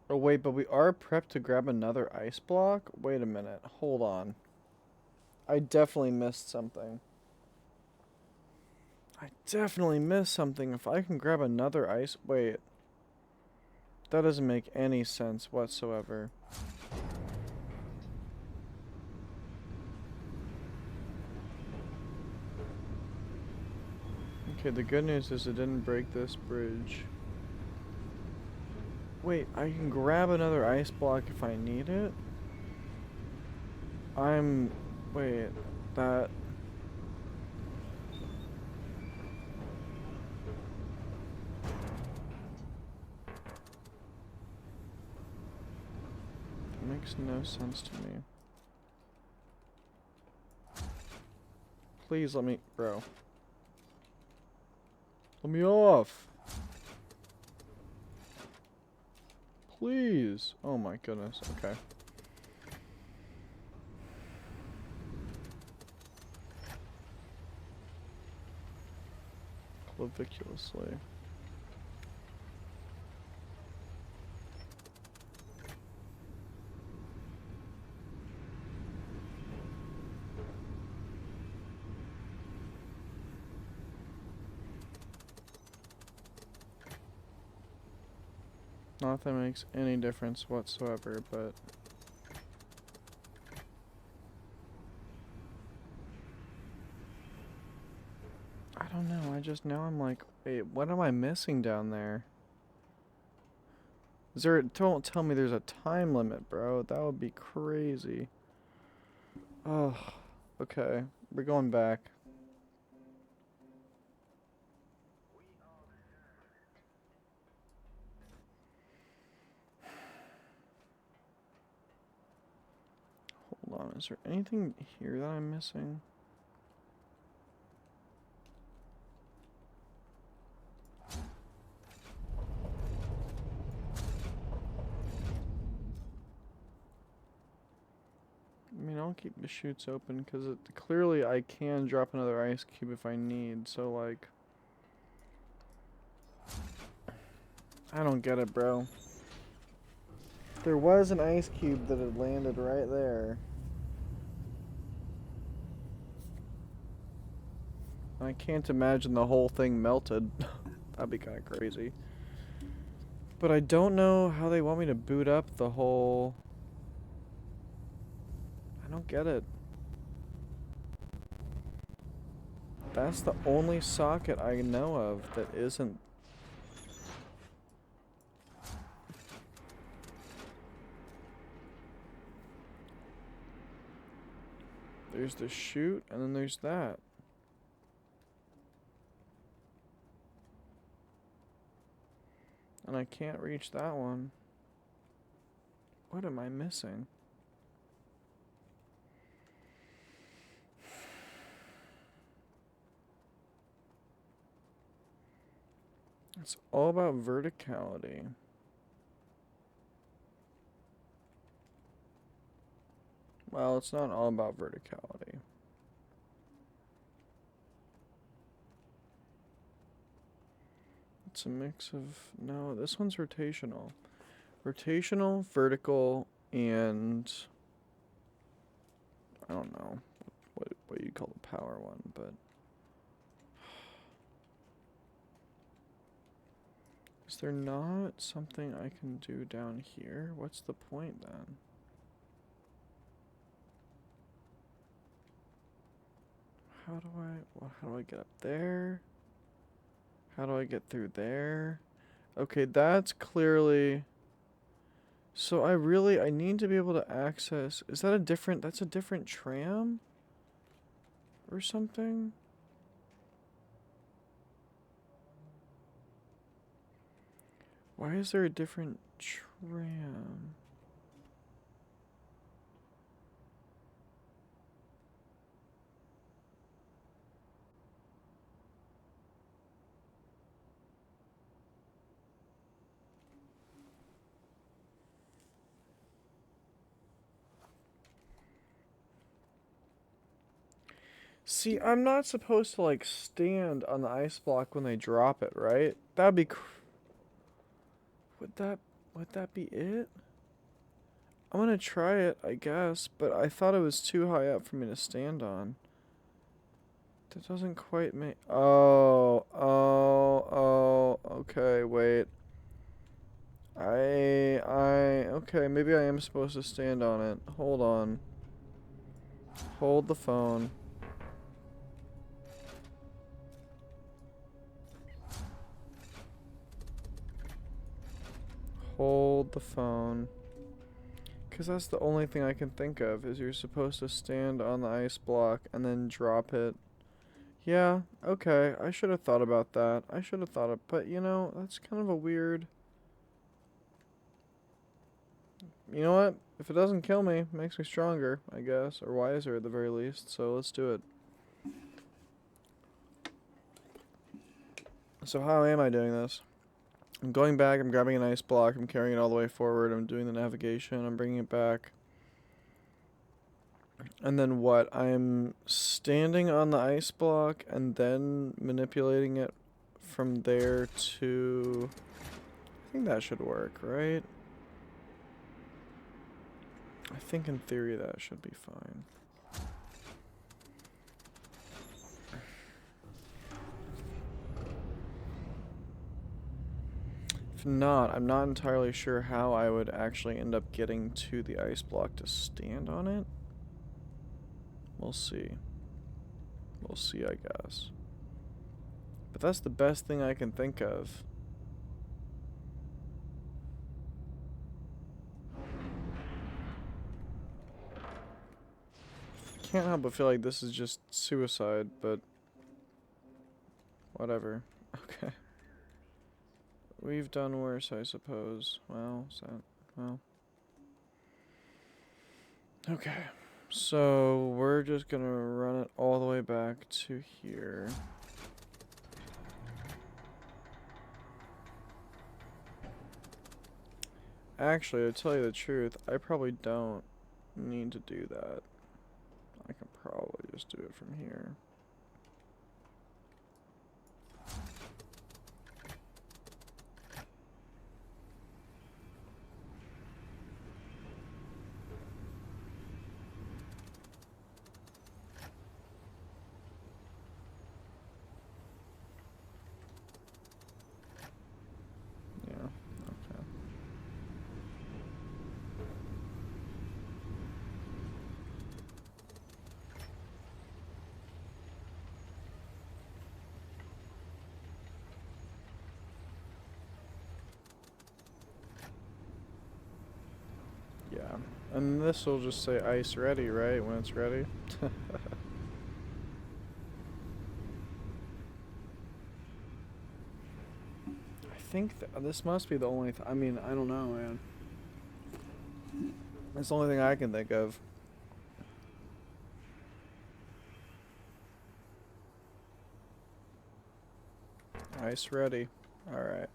Oh wait, but we are prepped to grab another ice block? Wait a minute, hold on. I definitely missed something. I definitely missed something. If I can grab another ice... Wait. That doesn't make any sense whatsoever. Okay, the good news is it didn't break this bridge. Wait, I can grab another ice block if I need it? Wait, that... makes no sense to me. Please let me... Bro. Let me off! Please! Oh my goodness, okay. Claviculously. Not that makes any difference whatsoever, but... I don't know, now I'm like, wait, what am I missing down there? Don't tell me there's a time limit, bro. That would be crazy. Oh, okay. We're going back. Hold on, is there anything here that I'm missing? I mean, I'll keep the chutes open because clearly I can drop another ice cube if I need, so like... I don't get it, bro. There was an ice cube that had landed right there. I can't imagine the whole thing melted. That'd be kind of crazy. But I don't know how they want me to boot up the whole... I don't get it. That's the only socket I know of that isn't... There's the chute, and then there's that. And I can't reach that one. What am I missing? It's all about verticality. Well, it's not all about verticality. It's a mix of... No, this one's rotational. Rotational, vertical, and... I don't know what you call the power one, but... Is there not something I can do down here? What's the point then? How do I get up there? How do I get through there? Okay, that's clearly... So I need to be able to access... Is that that's a different tram? Or something? Why is there a different tram? See, I'm not supposed to, like, stand on the ice block when they drop it, right? That'd be would that be it? I'm gonna try it, I guess, but I thought it was too high up for me to stand on. That doesn't quite make... Oh, okay, wait. Okay, maybe I am supposed to stand on it. Hold on. Hold the phone. Hold the phone. Because that's the only thing I can think of, is you're supposed to stand on the ice block and then drop it. Yeah, okay, I should have thought about that. But you know, that's kind of a weird... You know what? If it doesn't kill me, it makes me stronger, I guess. Or wiser at the very least, so let's do it. So how am I doing this? I'm going back, I'm grabbing an ice block, I'm carrying it all the way forward, I'm doing the navigation, I'm bringing it back. And then what? I'm standing on the ice block and then manipulating it from there to... I think that should work, right? I think in theory that should be fine. If not, I'm not entirely sure how I would actually end up getting to the ice block to stand on it. We'll see. We'll see, I guess. But that's the best thing I can think of. Can't help but feel like this is just suicide, but... Whatever. Okay. We've done worse, I suppose. Well, okay. So, we're just gonna run it all the way back to here. Actually, to tell you the truth, I probably don't need to do that. I can probably just do it from here. Yeah, okay. Yeah, and this will just say ice ready, right, when it's ready? I think this must be the only. I mean, I don't know, man. That's the only thing I can think of. Ice ready. Alright.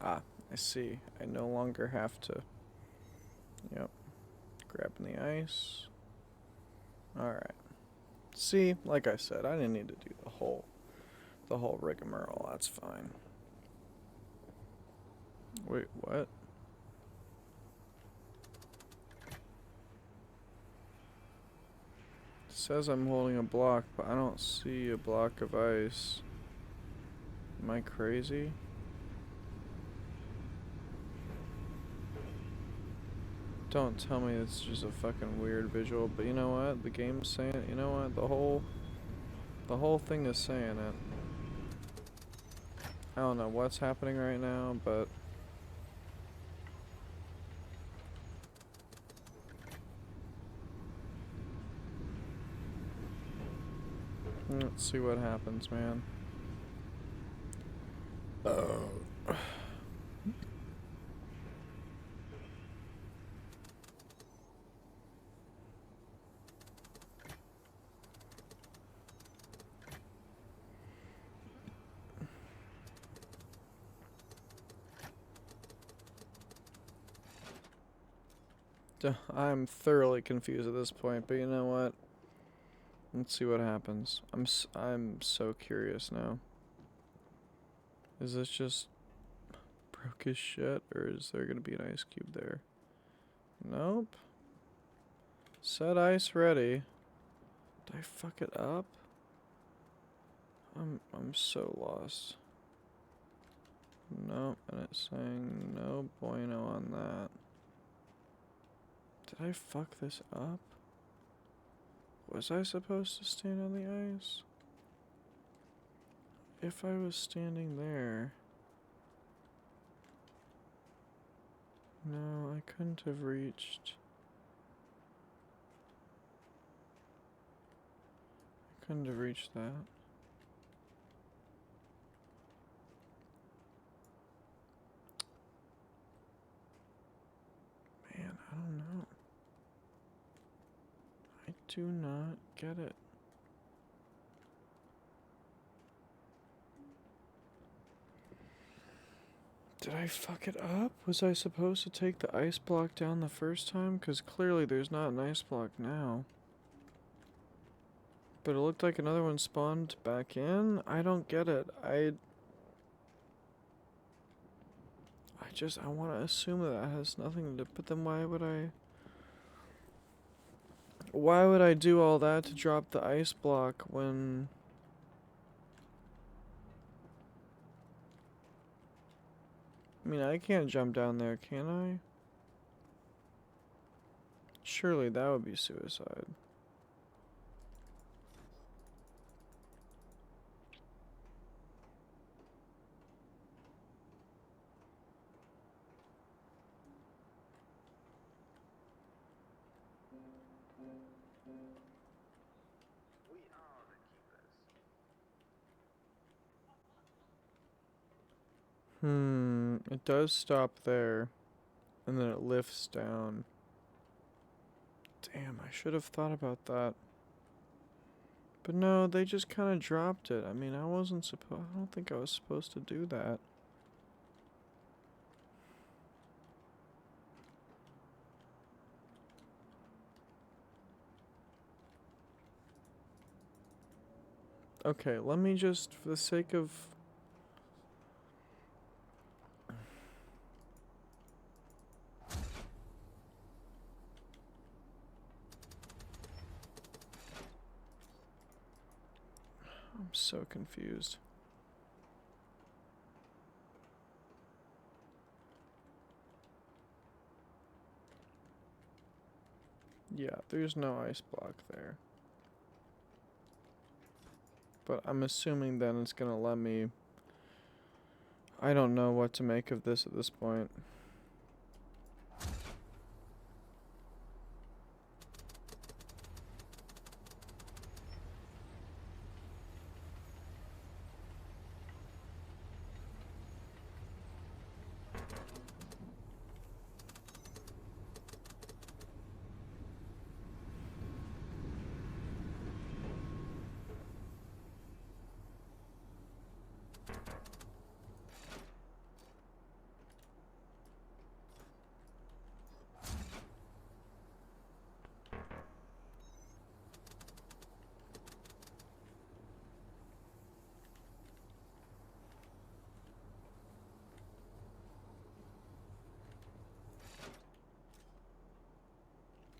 Ah, I see. I no longer have to. Yep. Grabbing the ice. Alright. See, like I said, I didn't need to do the whole rigmarole. That's fine. Wait, what? It says I'm holding a block, but I don't see a block of ice. Am I crazy? Don't tell me it's just a fucking weird visual, but you know what? The game's saying it. You know what? The whole thing is saying it. I don't know what's happening right now, but let's see what happens, man. I'm thoroughly confused at this point, but you know what? Let's see what happens. I'm so curious now. Is this just broke as shit, or is there gonna be an ice cube there? Nope. Set ice ready. Did I fuck it up? I'm so lost. Nope, and it's saying no bueno on that. Did I fuck this up? Was I supposed to stand on the ice? If I was standing there... No, I couldn't have reached... I couldn't have reached that. Man, I don't know. I do not get it. Did I fuck it up? Was I supposed to take the ice block down the first time? Because clearly there's not an ice block now. But it looked like another one spawned back in? I don't get it. I want to assume that has nothing to... But then why would I... Why would I do all that to drop the ice block when... I mean, I can't jump down there, can I? Surely that would be suicide. We are the keepers. It does stop there. And then it lifts down. Damn, I should have thought about that. But no, they just kind of dropped it. I mean, I don't think I was supposed to do that. Okay, let me just, for the sake of... I'm so confused. Yeah, there's no ice block there. But I'm assuming then it's gonna let me... I don't know what to make of this at this point.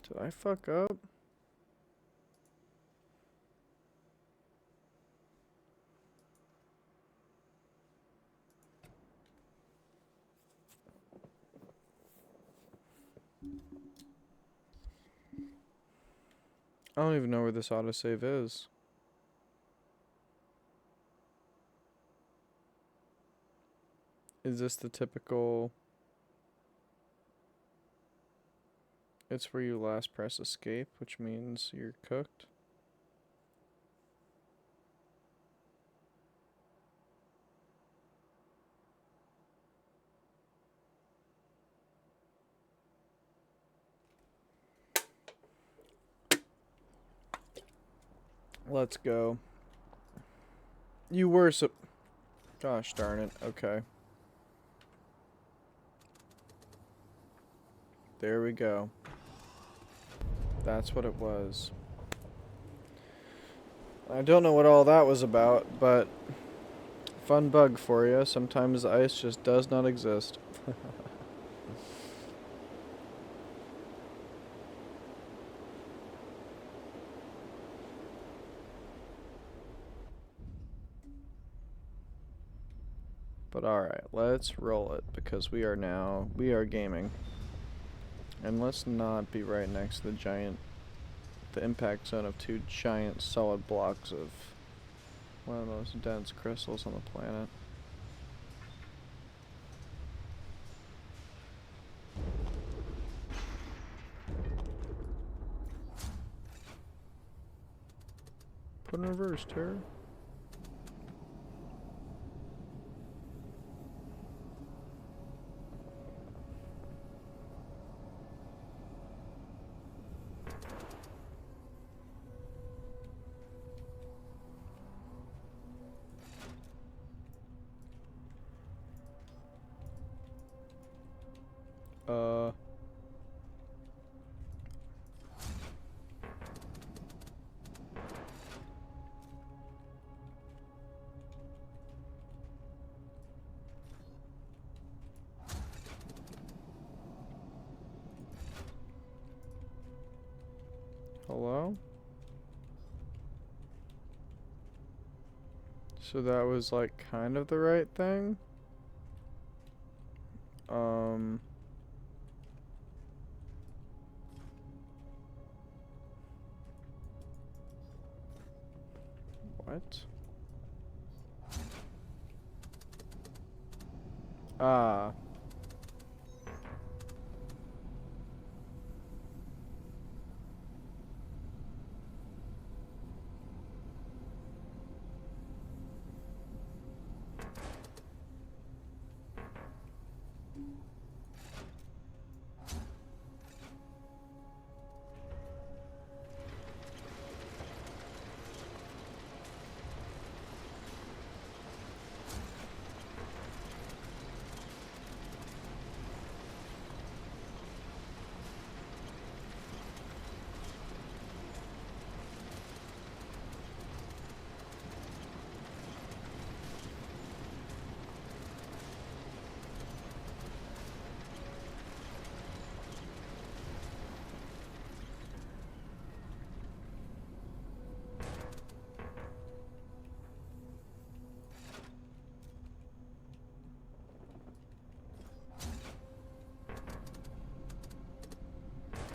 Did I fuck up? I don't even know where this autosave is. Is this the typical... It's where you last press escape, which means you're cooked? Let's go. You were Gosh darn it. Okay. There we go. That's what it was. I don't know what all that was about, but fun bug for you. Sometimes ice just does not exist. But alright, let's roll it, because we are gaming. And let's not be right next to the impact zone of two giant solid blocks of one of the most dense crystals on the planet. Put in reverse, Terror. Hello? So that was like kind of the right thing? What? Ah.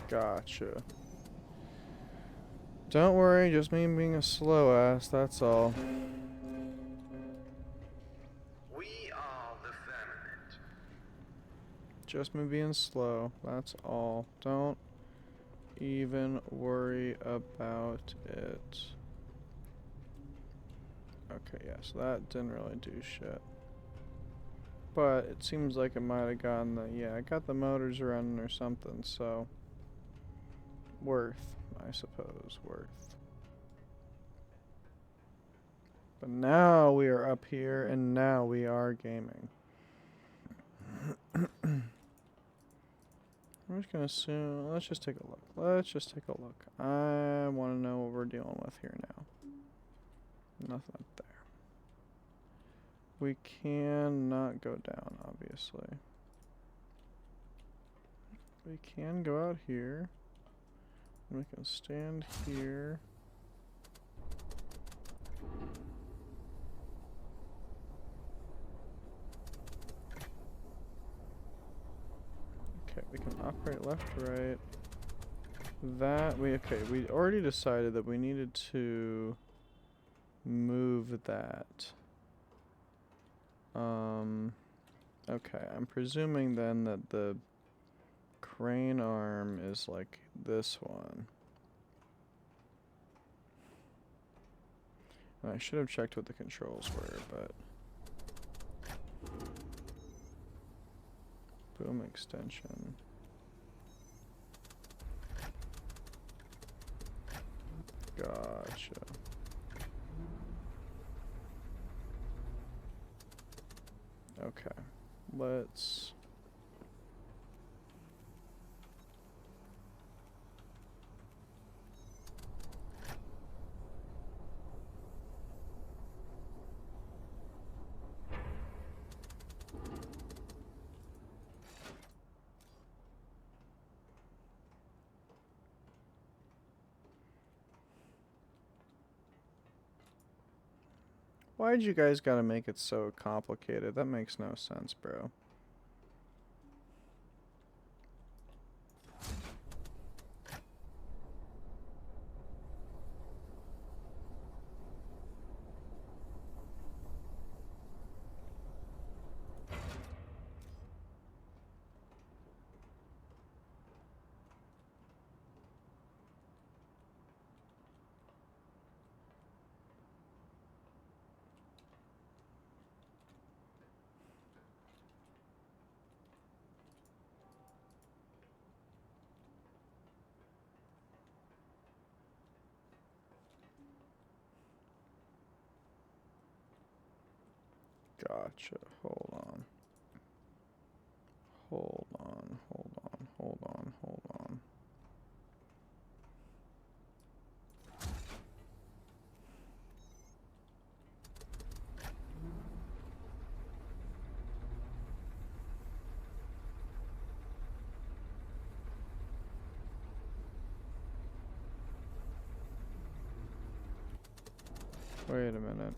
Gotcha. Don't worry, just me being a slow ass, that's all. We are the Firmament. Just me being slow, that's all. Don't even worry about it. Okay, yeah, so that didn't really do shit. But it seems like it might have gotten yeah, I got the motors running or something, so... Worth, I suppose, worth. But now we are up here, and now we are gaming. I'm just gonna assume, let's just take a look. Let's just take a look. I want to know what we're dealing with here now. Nothing up there. We cannot go down, obviously. We can go out here. We can stand here. Okay, we can operate left, right. That we we already decided that we needed to move that. Okay, I'm presuming then that the crane arm is like this one. And I should have checked what the controls were, but boom extension. Gotcha. Okay, let's... Why'd you guys gotta make it so complicated? That makes no sense, bro. Gotcha. Hold on. Hold on, hold on, hold on, hold on. Wait a minute.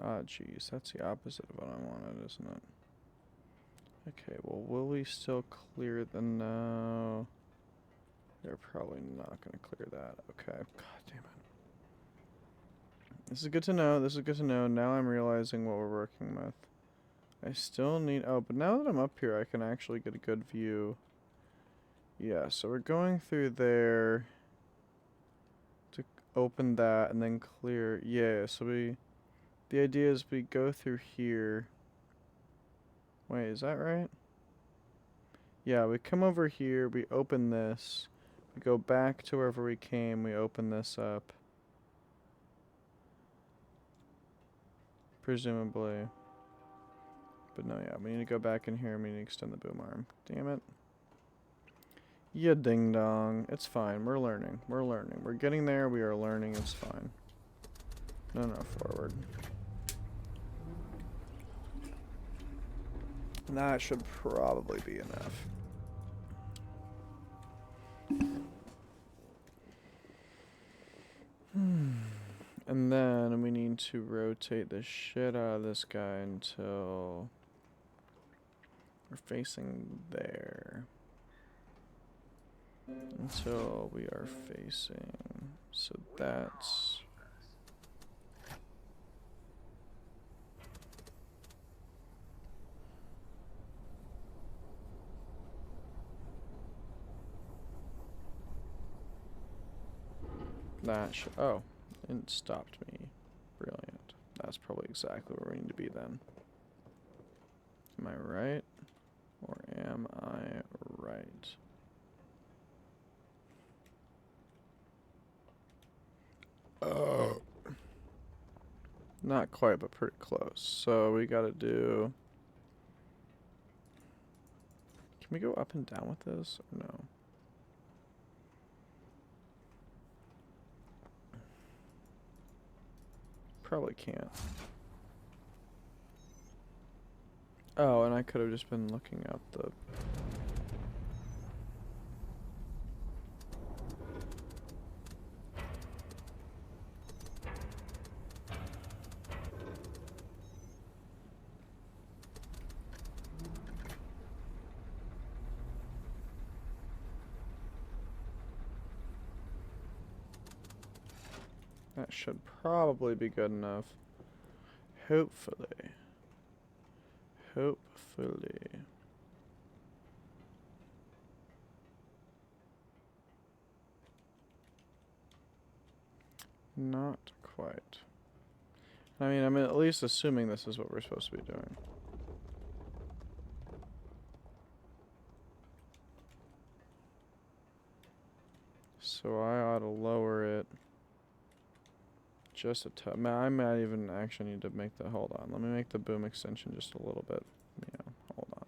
Ah, geez, that's the opposite of what I wanted, isn't it? Okay, well, will we still clear the no? They're probably not going to clear that. Okay, god damn it. This is good to know, this is good to know. Now I'm realizing what we're working with. I still need, oh, but now that I'm up here, I can actually get a good view. Yeah, so we're going through there to open that and then clear. Yeah, so the idea is we go through here. Wait, is that right? Yeah, we come over here, we open this, we go back to wherever we came, we open this up. Presumably. But no, yeah, we need to go back in here and we need to extend the boom arm. Damn it. Yeah, ding dong. It's fine. We're learning. We're learning. We're getting there. We are learning. It's fine. No, forward. That should probably be enough. And then we need to rotate the shit out of this guy until we're facing there. Until we are facing. So that's... That should... Oh. It stopped me. Brilliant. That's probably exactly where we need to be then. Am I right? Or am I right? Oh. Not quite, but pretty close. So we gotta do... Can we go up and down with this? Or no? Probably can't. Oh, and I could have just been looking at the... That should probably be good enough. Hopefully. Hopefully. Not quite. I mean, I'm at least assuming this is what we're supposed to be doing. So I ought to lower it just a touch. I might even actually need to make the... Hold on. Let me make the boom extension just a little bit. Yeah, hold on.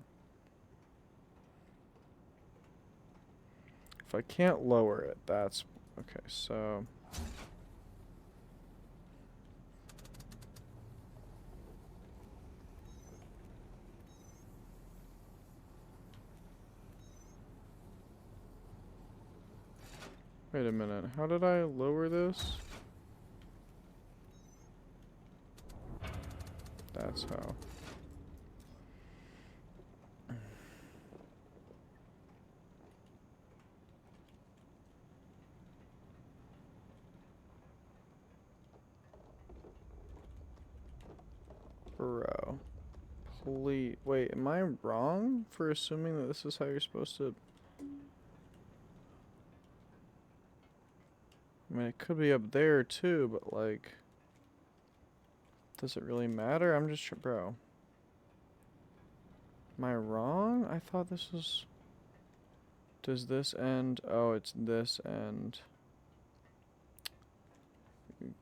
If I can't lower it, that's... Okay, so... Wait a minute. How did I lower this? That's how. Bro. Please. Wait, am I wrong for assuming that this is how you're supposed to... I mean, it could be up there too, but like... Does it really matter? I'm just... Bro. Am I wrong? I thought this was... Does this end? Oh, it's this end.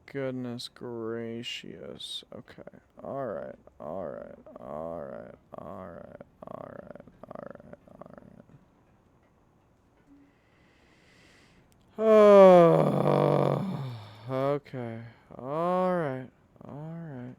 Goodness gracious. Okay. Alright. Alright. Alright. Alright. Alright. Alright. Alright. Oh. Okay. Alright. Alright.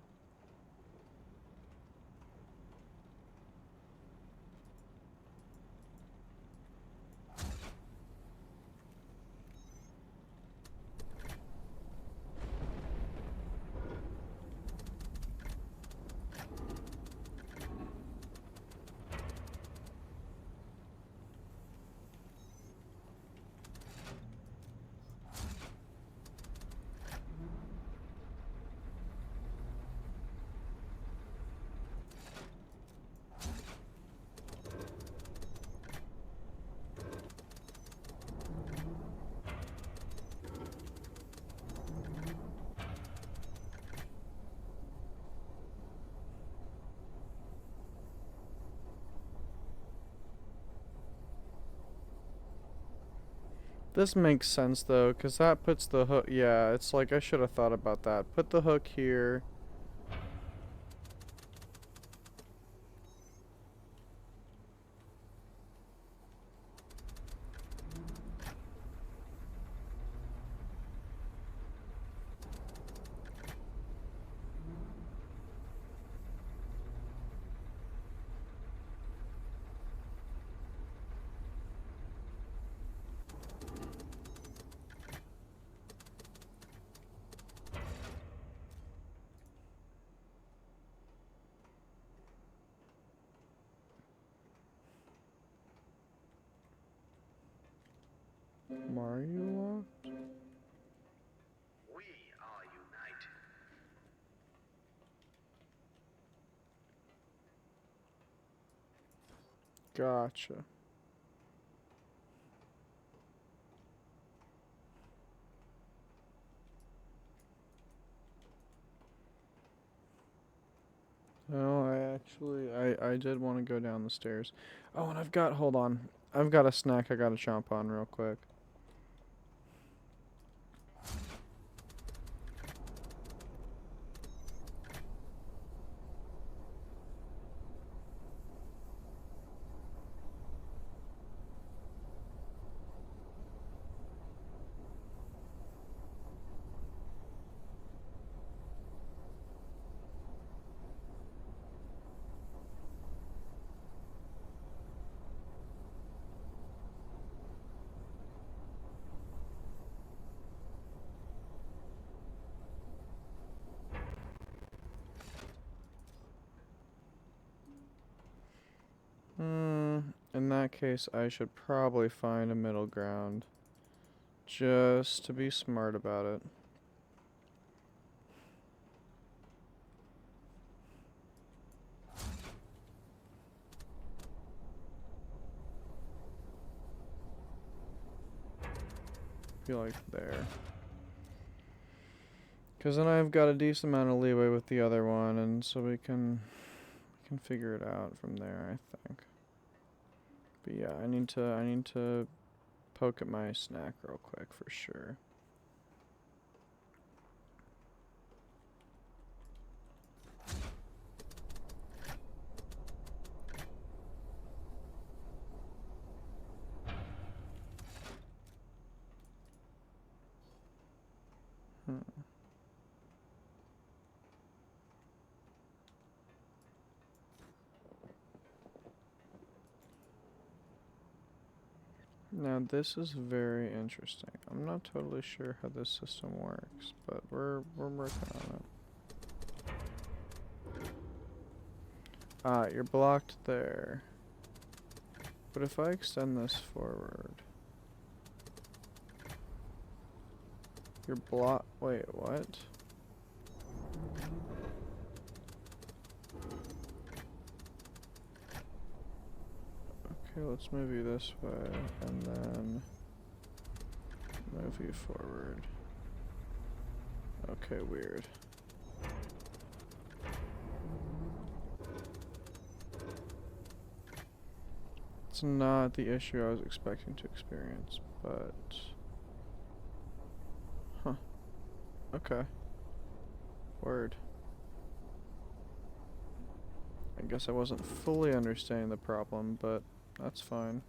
This makes sense though, because that puts the hook... Yeah, it's like I should have thought about that. Put the hook here. Mario locked? We are united. Gotcha. No, I did want to go down the stairs. Oh, and hold on. I've got a snack I gotta chomp on real quick. In that case, I should probably find a middle ground. Just to be smart about it. Be like there. Because then I've got a decent amount of leeway with the other one, and so we can figure it out from there, I think. But yeah, I need to poke at my snack real quick for sure. Now this is very interesting. I'm not totally sure how this system works, but we're working on it. Ah, you're blocked there. But if I extend this forward, you're blocked. Wait, what? Okay, let's move you this way, and then move you forward. Okay, weird. It's not the issue I was expecting to experience, but... Huh. Okay. Word. I guess I wasn't fully understanding the problem, but that's fine.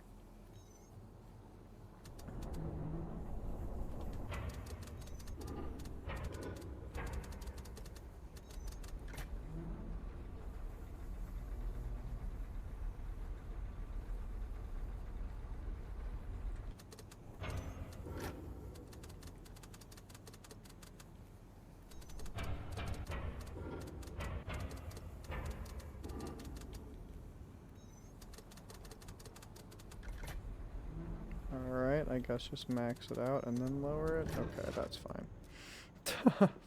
Alright, I guess just max it out and then lower it. Okay, that's fine.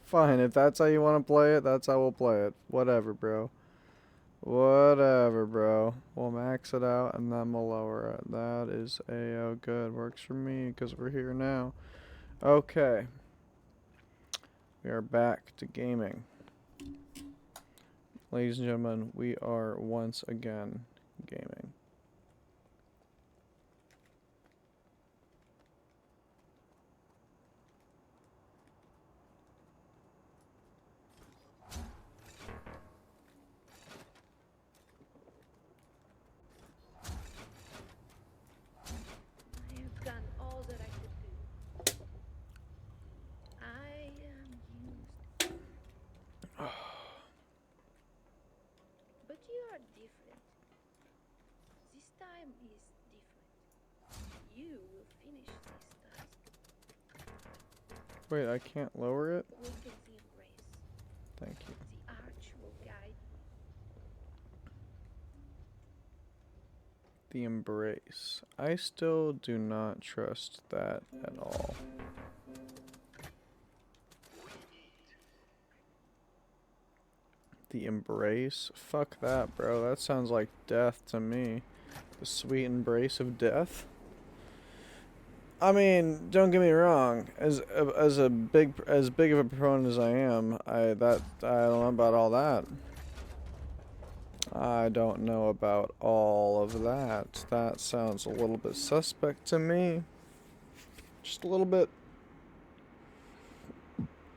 Fine, if that's how you want to play it, that's how we'll play it. Whatever, bro. Whatever, bro. We'll max it out and then we'll lower it. That is a good. Works for me because we're here now. Okay. We are back to gaming. Ladies and gentlemen, we are once again gaming. I've done all that I could do. I am used. But you are different. This time is different. You will finish this task. Wait, I can't lower it? Awaken the embrace. Thank you. The arch will guide you. The embrace. I still do not trust that at all. The embrace? Fuck that, bro. That sounds like death to me. The sweet embrace of death? I mean, don't get me wrong. As big of a proponent as I am, I don't know about all that. I don't know about all of that. That sounds a little bit suspect to me. Just a little bit.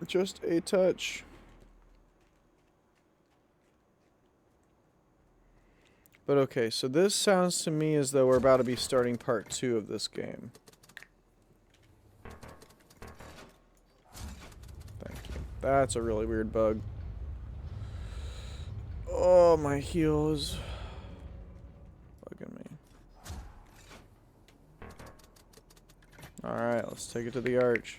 Just a touch. But okay, so this sounds to me as though we're about to be starting part 2 of this game. Thank you. That's a really weird bug. Oh, my heel is bugging me. Alright, let's take it to the arch.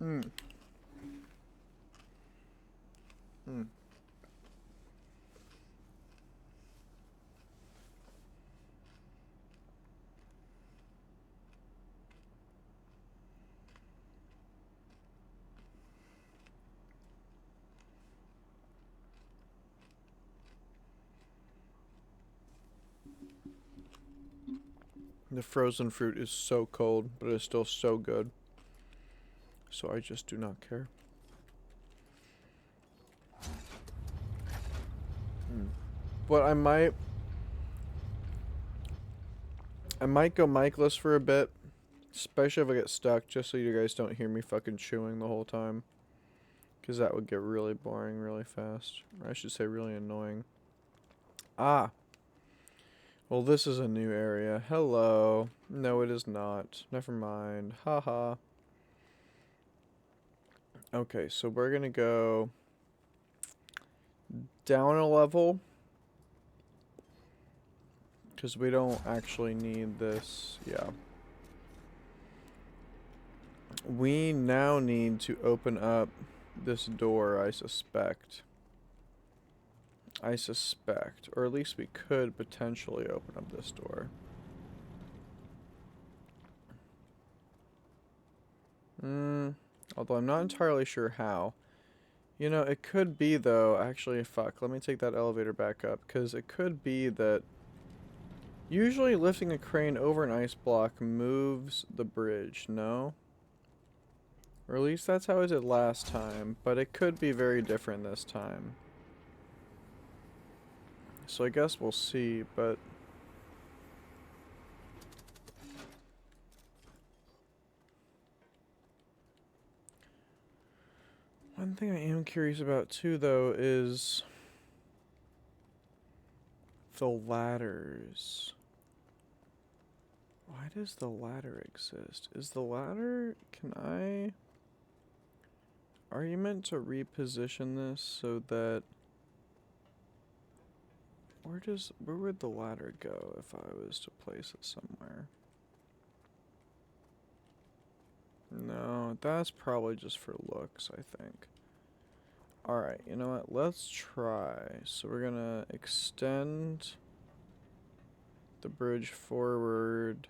Hmm. Hmm. The frozen fruit is so cold, but it's still so good. So I just do not care. But I might go mic-less for a bit, especially if I get stuck, just so you guys don't hear me fucking chewing the whole time. Because that would get really boring really fast. Or I should say really annoying. Ah. Well, this is a new area. Hello. No, it is not. Never mind. Haha. Okay, so we're gonna go down a level. Because we don't actually need this. Yeah. We now need to open up this door, I suspect. Or at least we could potentially open up this door. Although I'm not entirely sure how. You know, it could be though, actually, fuck, let me take that elevator back up, because it could be that usually lifting a crane over an ice block moves the bridge, no? Or at least that's how it did last time, but it could be very different this time. So I guess we'll see, but... One thing I am curious about too, though, is... the ladders. Why does the ladder exist? Is the ladder... Can I... Are you meant to reposition this so that... Where would the ladder go if I was to place it somewhere? No, that's probably just for looks, I think. Alright, you know what? Let's try. So we're gonna extend the bridge forward.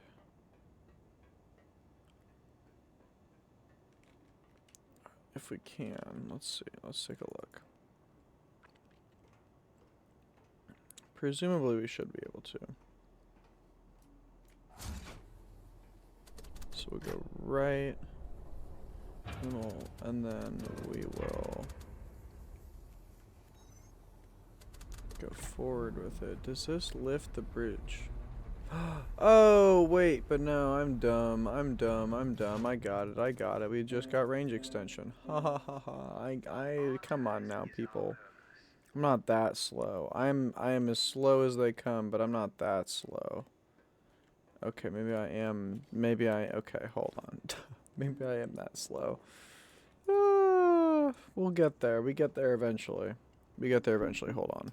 If we can. Let's see. Let's take a look. Presumably we should be able to. So we'll go right. And then we will go forward with it. Does this lift the bridge? Oh, wait, but no, I'm dumb. I got it. We just got range extension. Ha ha ha ha. Come on now, people. I'm not that slow. I am as slow as they come, but I'm not that slow. Okay, okay, hold on. Maybe I am that slow. We'll get there. We get there eventually. Hold on.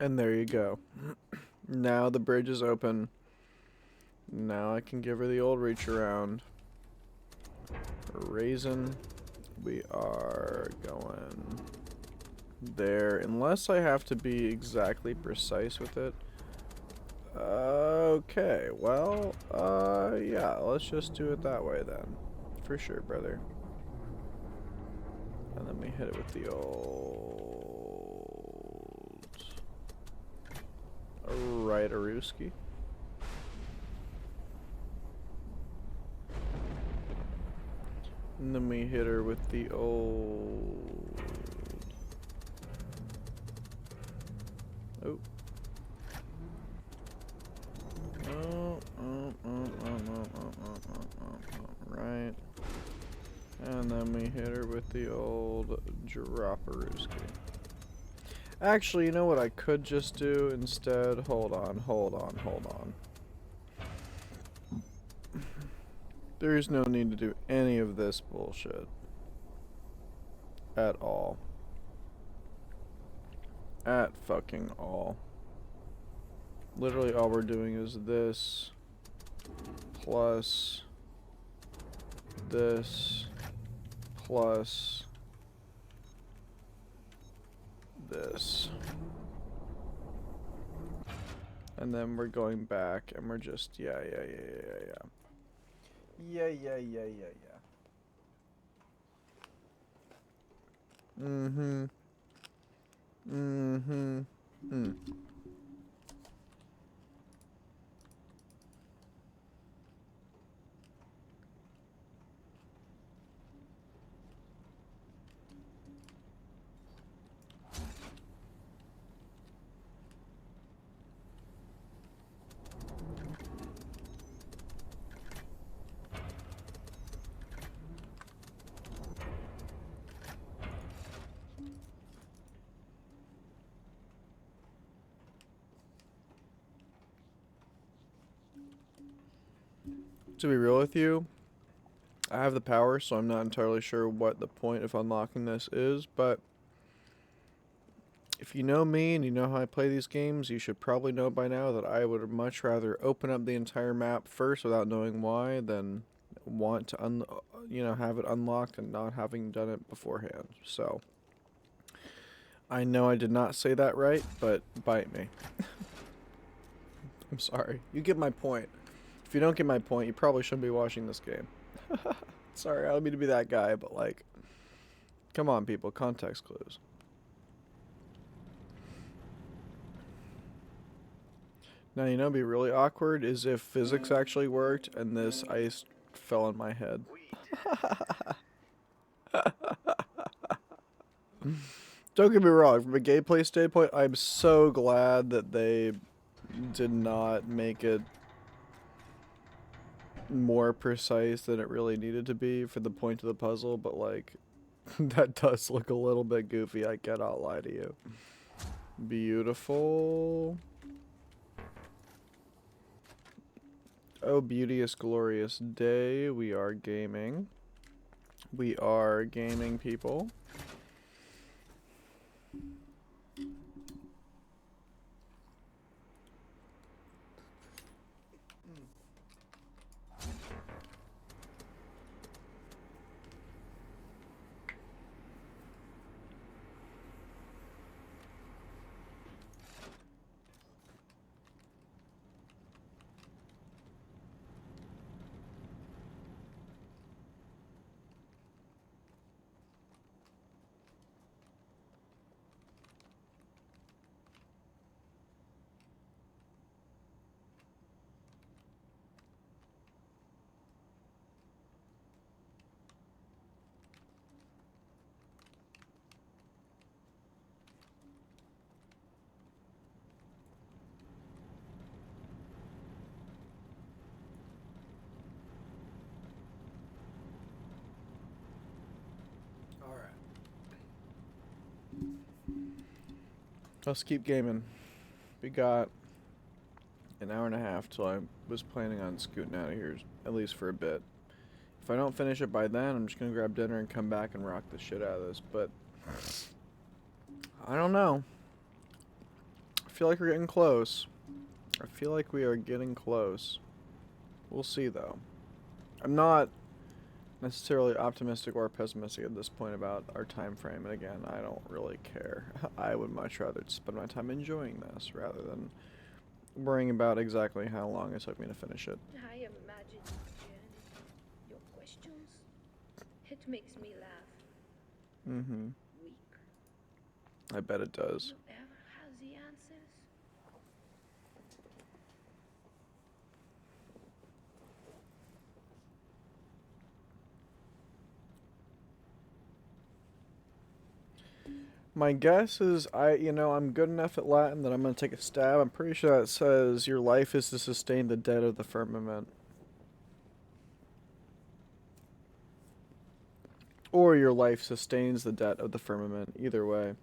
And there you go. Now the bridge is open. Now I can give her the old reach around. Raisin. We are going there. Unless I have to be exactly precise with it. Okay, well, yeah, let's just do it that way then. For sure, brother. And then we hit it with the old... Right-a-rooski. And then we hit her with the old... Oh. Right. And then we hit her with the old Dropperooski. Actually, you know what I could just do instead? Hold on. There is no need to do any of this bullshit. At all. At fucking all. Literally all we're doing is this plus this plus this. And then we're going back and we're just, yeah. Mm-hmm. To be real with you, I have the power, so I'm not entirely sure what the point of unlocking this is, but if you know me and you know how I play these games, you should probably know by now that I would much rather open up the entire map first without knowing why than want to have it unlocked and not having done it beforehand. So I know I did not say that right, but bite me. I'm sorry. You get my point. If you don't get my point, you probably shouldn't be watching this game. Sorry, I don't mean to be that guy, but like, come on, people, context clues. Now, you know what'd be really awkward is if physics actually worked and this ice fell on my head. Don't get me wrong, from a gameplay standpoint, I'm so glad that they did not make it more precise than it really needed to be for the point of the puzzle, but like, that does look a little bit goofy, I cannot lie to you. Beautiful. Oh, beauteous, glorious day. We are gaming. We are gaming, people. Let's keep gaming. We got an hour and a half till I was planning on scooting out of here, at least for a bit. If I don't finish it by then, I'm just gonna grab dinner and come back and rock the shit out of this, but I don't know. feel like we're getting close. I feel like we are getting close. We'll see, though. I'm not necessarily optimistic or pessimistic at this point about our time frame, and again, I don't really care. I would much rather spend my time enjoying this rather than worrying about exactly how long it took me to finish it. I imagine, Jen, your questions. It makes me laugh. Mm-hmm. Weak. I bet it does. You ever have the answers? My guess is I'm good enough at Latin that I'm going to take a stab. I'm pretty sure it says your life is to sustain the debt of the firmament. Or your life sustains the debt of the firmament. Either way.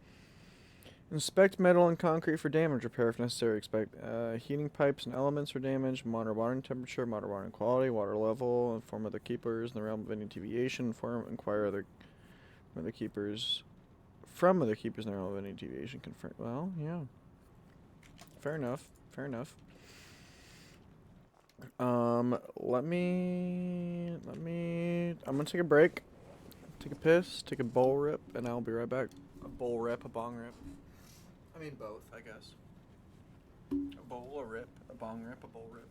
Inspect metal and concrete for damage repair if necessary. Expect heating pipes and elements for damage. Monitor water temperature, monitor water quality, water level. Inform other keepers in the realm of any deviation. Inquire other keepers from other keepers in the realm of any deviation. Confirm. Well, yeah. Fair enough. Fair enough. I'm gonna take a break, take a piss, take a bowl rip, and I'll be right back. A bowl rip, a bong rip. I mean both, I guess. A bowl, a rip, a bong rip, a bowl rip.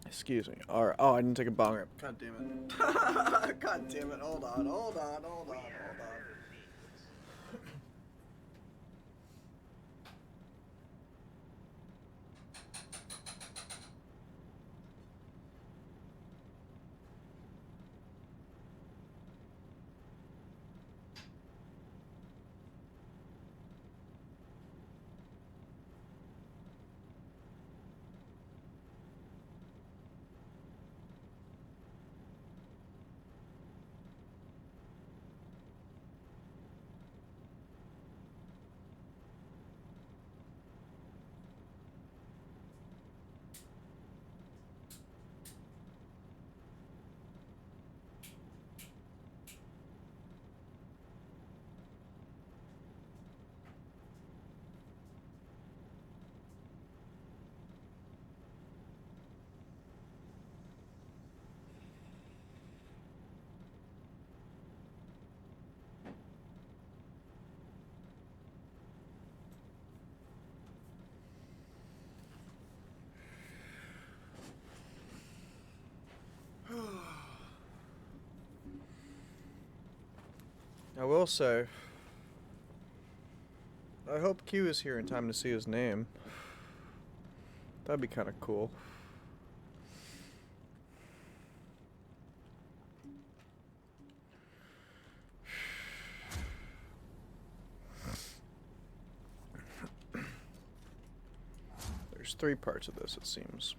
Excuse me. Alright. Oh, I didn't take a bong rip. God damn it. God damn it. Hold on. I will say, I hope Q is here in time to see his name. That'd be kind of cool. There's 3 parts of this, it seems.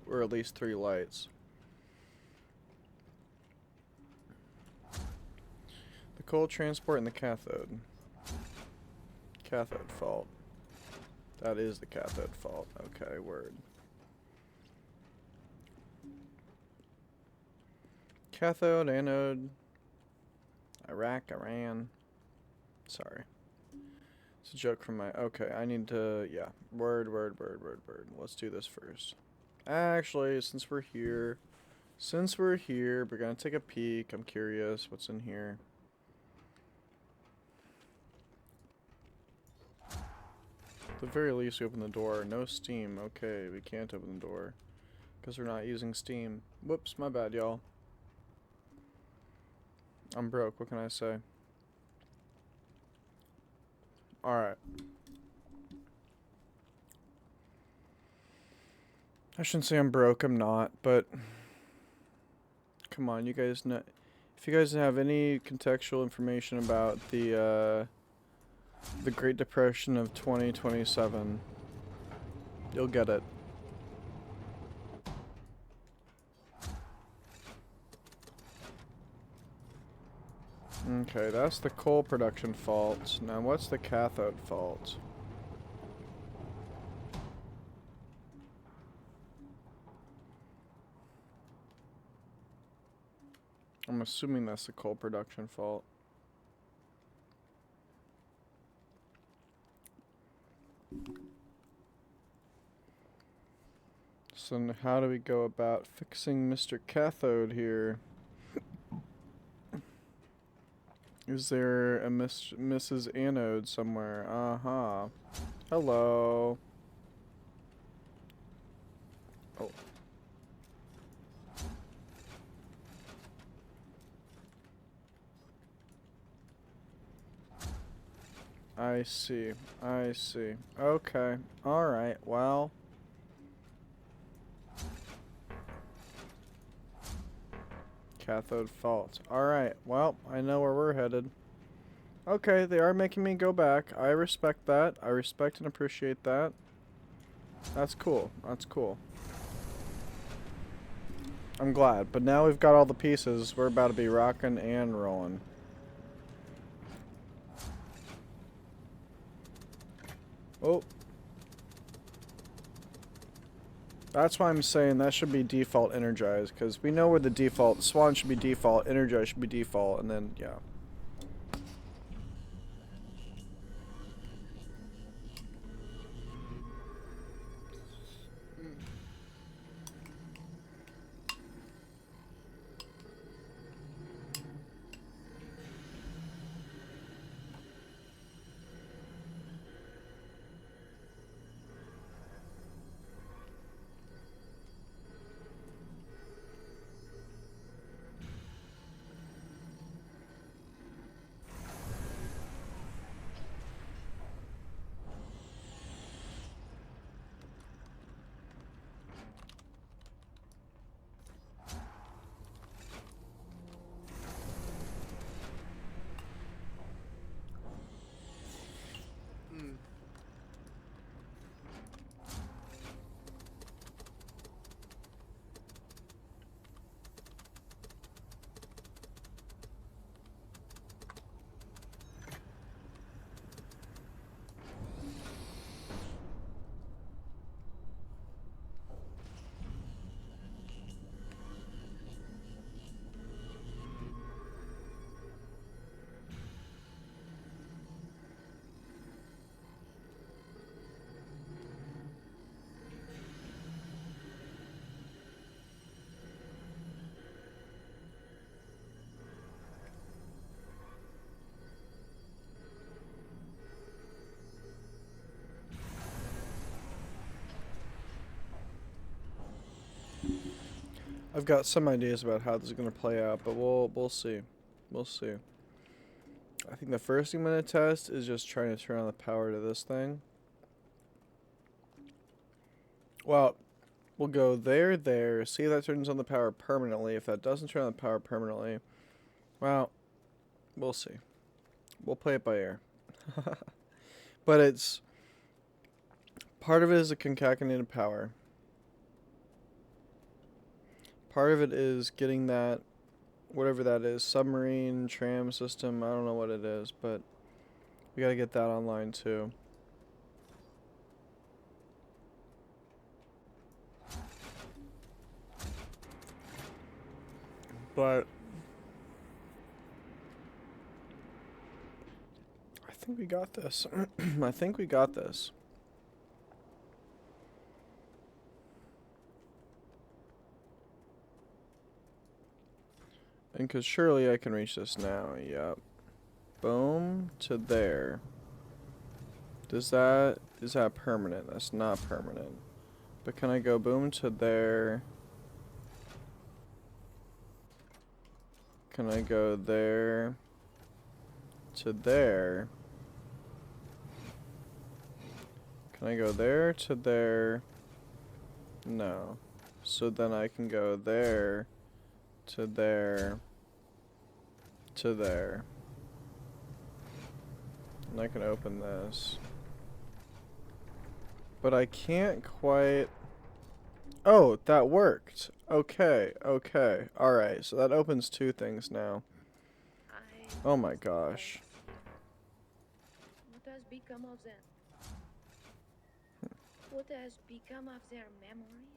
Or at least 3 lights. The cold transport and the cathode. Cathode fault. That is the cathode fault. Okay, word. Cathode, anode, Iraq, Iran. Sorry. It's a joke from my... Okay, I need to... Yeah. Word. Let's do this first. Actually, since we're here, we're gonna take a peek. I'm curious what's in here. At the very least, we open the door. No steam. Okay, we can't open the door because we're not using steam. Whoops, my bad, y'all. I'm broke. What can I say? Alright. I shouldn't say I'm broke. I'm not, but... Come on, you guys know... If you guys have any contextual information about the Great Depression of 2027, you'll get it. Okay, that's the coal production fault. Now what's the cathode fault? I'm assuming that's the coal production fault. So how do we go about fixing Mr. Cathode here? Is there a Mrs. Anode somewhere? Uh-huh. Hello. Oh. I see. I see. Okay. Alright, well... Cathode fault. Alright, well, I know where we're headed. Okay, they are making me go back. I respect that. I respect and appreciate that. That's cool. That's cool. I'm glad. But now we've got all the pieces. We're about to be rocking and rolling. Oh. That's why I'm saying that should be default energized, because we know where the default Swan should be default, energized should be default, and then yeah. I've got some ideas about how this is going to play out, but we'll see. We'll see. I think the first thing I'm going to test is just trying to turn on the power to this thing. Well, we'll go there, see if that turns on the power permanently. If that doesn't turn on the power permanently, well, we'll see. We'll play it by ear. But it's... Part of it is a concatenated power. Part of it is getting that, whatever that is, submarine, tram system, I don't know what it is, but We gotta get that online too. But I think we got this. I think we got this. And because surely I can reach this now. Yep. Boom to there. Is that permanent? That's not permanent. But can I go boom to there? Can I go there to there? Can I go there to there? No. So then I can go there to there to there. And I can open this. But I can't quite... Oh, that worked. Okay, okay. Alright, so that opens two things now. Oh my gosh. What has become of them? What has become of their memories?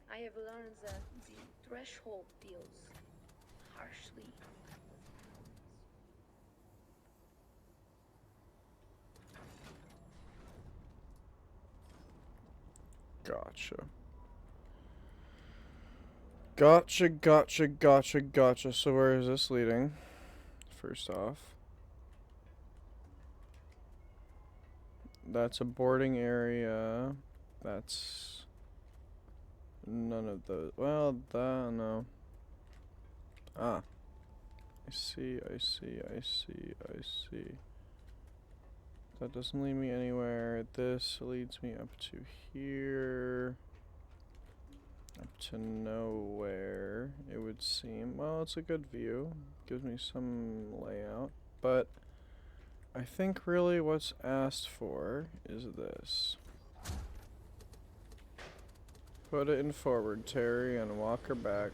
I have learned that the threshold deals harshly. Gotcha. Gotcha, gotcha, gotcha, gotcha. So where is this leading? First off. That's a boarding area. That's... none of those. Well, no. Ah. I see, I see, I see, I see. That doesn't lead me anywhere. This leads me up to here. Up to nowhere, it would seem. Well, it's a good view. Gives me some layout. But I think really what's asked for is this. Put it in forward, Terry, and walk her back.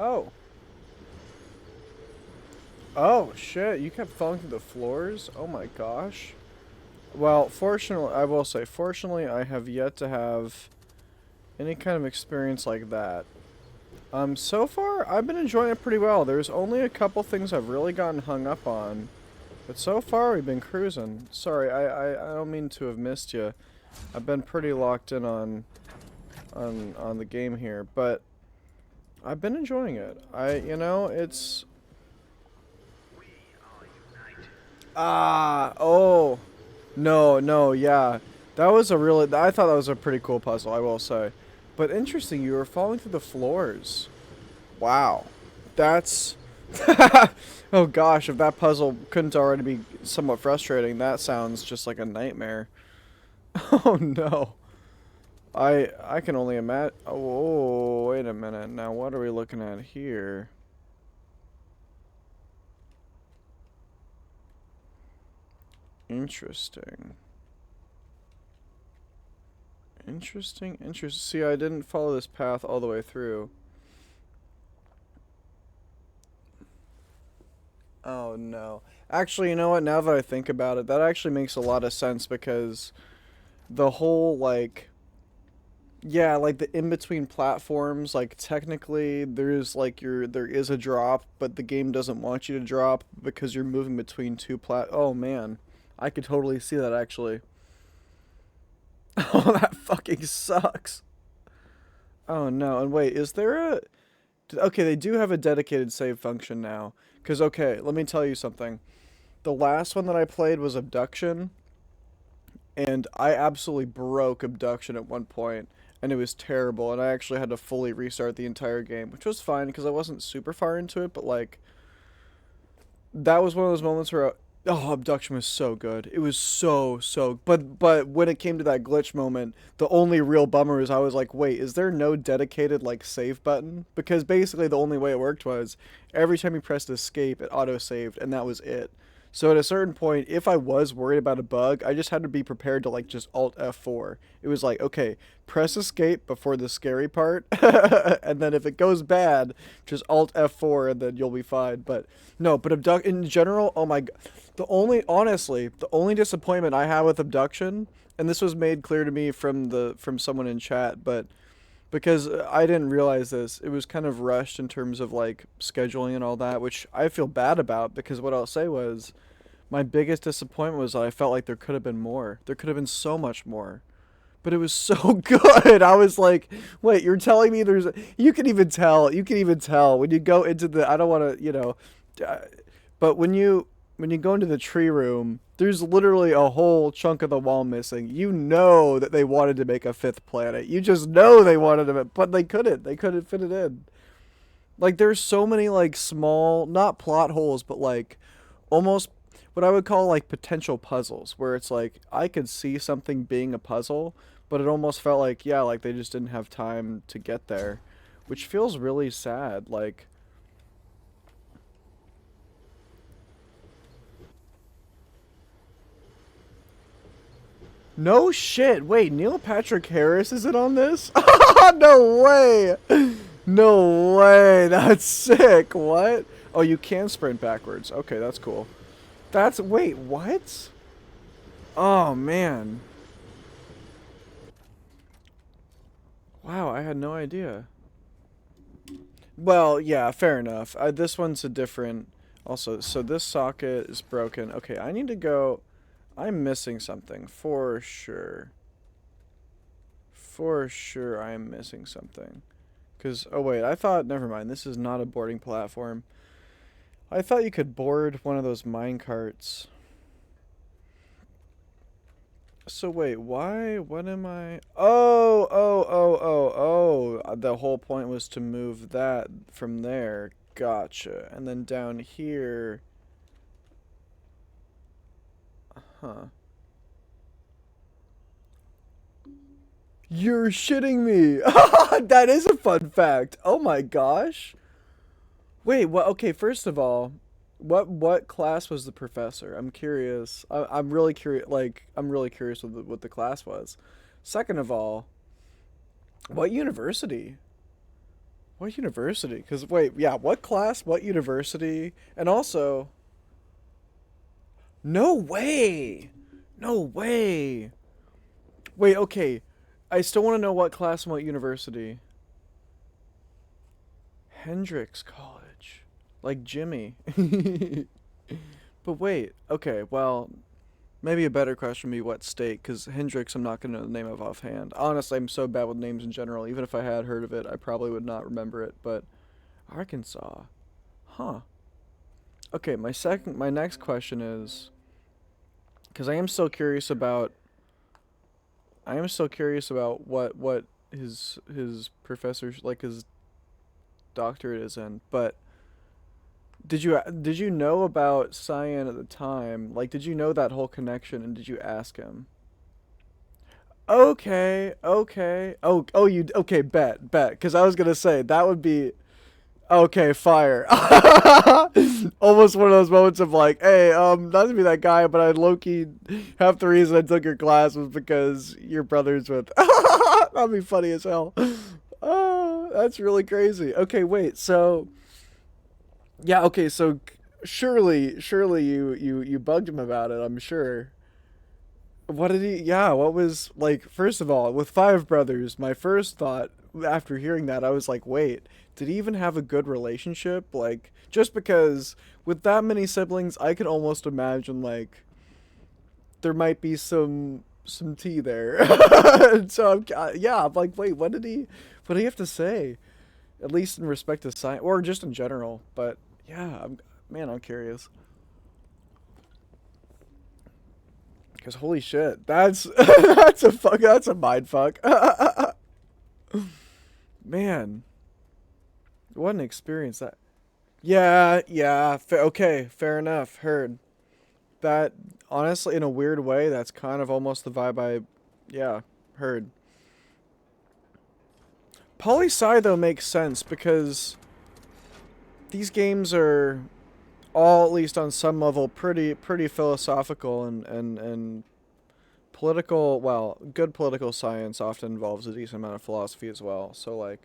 Oh. Oh, shit. You kept falling through the floors? Oh my gosh. Well, fortunately, I will say, fortunately, I have yet to have any kind of experience like that. So far, I've been enjoying it pretty well. There's only a couple things I've really gotten hung up on. But so far, we've been cruising. Sorry, I don't mean to have missed you. I've been pretty locked in on the game here, but I've been enjoying it. You know, it's... We are united. Ah, oh. No, yeah. That was a really... I thought that was a pretty cool puzzle, I will say. But interesting, you were falling through the floors. Wow. That's... Oh gosh, if that puzzle couldn't already be somewhat frustrating, that sounds just like a nightmare. Oh no. I can only imagine... Oh, wait a minute. Now what are we looking at here? Interesting. Interesting. See, I didn't follow this path all the way through. Oh no. Actually, you know what? Now that I think about it, that actually makes a lot of sense because the whole, like... Yeah, like the in-between platforms, like technically there's like there is a drop, but the game doesn't want you to drop because you're moving between oh man. I could totally see that actually. Oh, that fucking sucks. Oh no, and wait, is there a... Okay, they do have a dedicated save function now. Because, okay, let me tell you something. The last one that I played was Abduction, and I absolutely broke Abduction at one point, and it was terrible, and I actually had to fully restart the entire game, which was fine, because I wasn't super far into it, but, like, that was one of those moments where... Oh, Abduction was so good. It was so... But when it came to that glitch moment, the only real bummer is I was like, wait, is there no dedicated, like, save button? Because basically the only way it worked was every time you pressed escape, it auto-saved, and that was it. So at a certain point, if I was worried about a bug, I just had to be prepared to like just Alt F4. It was like, okay, press escape before the scary part, and then if it goes bad, just Alt F4 and then you'll be fine. But no, but abduct in general, oh my god. Honestly, the only disappointment I have with abduction, and this was made clear to me from someone in chat, but because I didn't realize this. It was kind of rushed in terms of like scheduling and all that, which I feel bad about because what I'll say was my biggest disappointment was that I felt like there could have been more. There could have been so much more. But it was so good. I was like, wait, you're telling me you can even tell when you go into the, I don't want to, uh, but when you go into the tree room, there's literally a whole chunk of the wall missing. You know that they wanted to make a fifth planet. You just know they wanted to, but they couldn't. They couldn't fit it in. Like there's so many like small, not plot holes, but like almost what I would call like potential puzzles where it's like I could see something being a puzzle, but it almost felt like yeah, like they just didn't have time to get there, which feels really sad. Like no shit. Wait, Neil Patrick Harris isn't on this? No way. No way. That's sick. What? Oh, you can sprint backwards. Okay, that's cool. Wait, what? Oh, man. Wow, I had no idea. Well, yeah, fair enough. This one's a different... Also, so this socket is broken. Okay, I need to go... I'm missing something, for sure. For sure I am missing something. Because, oh wait, I thought... Never mind, this is not a boarding platform. I thought you could board one of those mine carts. So wait, why? What am I? Oh. The whole point was to move that from there. Gotcha. And then down here. Huh. You're shitting me. That is a fun fact. Oh my gosh. Wait, what? Okay, first of all, what class was the professor? I'm curious. I'm really curious. Like, I'm really curious what the class was. Second of all, what university? What university? Because wait, yeah, what class? What university? And also, no way, no way. Wait, okay. I still want to know what class and what university. Hendrix College. Like Jimmy. But wait, okay, well, maybe a better question would be what state, because Hendrix I'm not going to know the name of offhand. Honestly, I'm so bad with names in general. Even if I had heard of it, I probably would not remember it, but Arkansas. Huh. Okay, my next question is, because I am so curious about what his professor, like his doctorate is in, but did you know about Cyan at the time? Like, did you know that whole connection, and did you ask him? Okay. You okay? Bet. Because I was gonna say that would be okay. Fire. Almost one of those moments of like, hey, not to be that guy, but I low key half the reason I took your class was because your brother's with. That'd be funny as hell. Oh, that's really crazy. Okay, wait. So yeah. Okay. So surely you bugged him about it. I'm sure. What did he? Yeah, what was like? First of all, with five brothers, my first thought after hearing that, I was like, wait, did he even have a good relationship? Like, just because with that many siblings, I can almost imagine like there might be some tea there. So yeah, I'm like, wait, what did he have to say? At least in respect to science, or just in general. But yeah, I'm curious. Because holy shit, that's that's a mind fuck. Man, what an experience that. Yeah. Okay, fair enough. Heard that. Honestly, in a weird way, that's kind of almost the vibe I. Yeah, heard. Poli sci though makes sense because these games are. all, at least on some level, pretty philosophical and political. Well, good political science often involves a decent amount of philosophy as well. So like,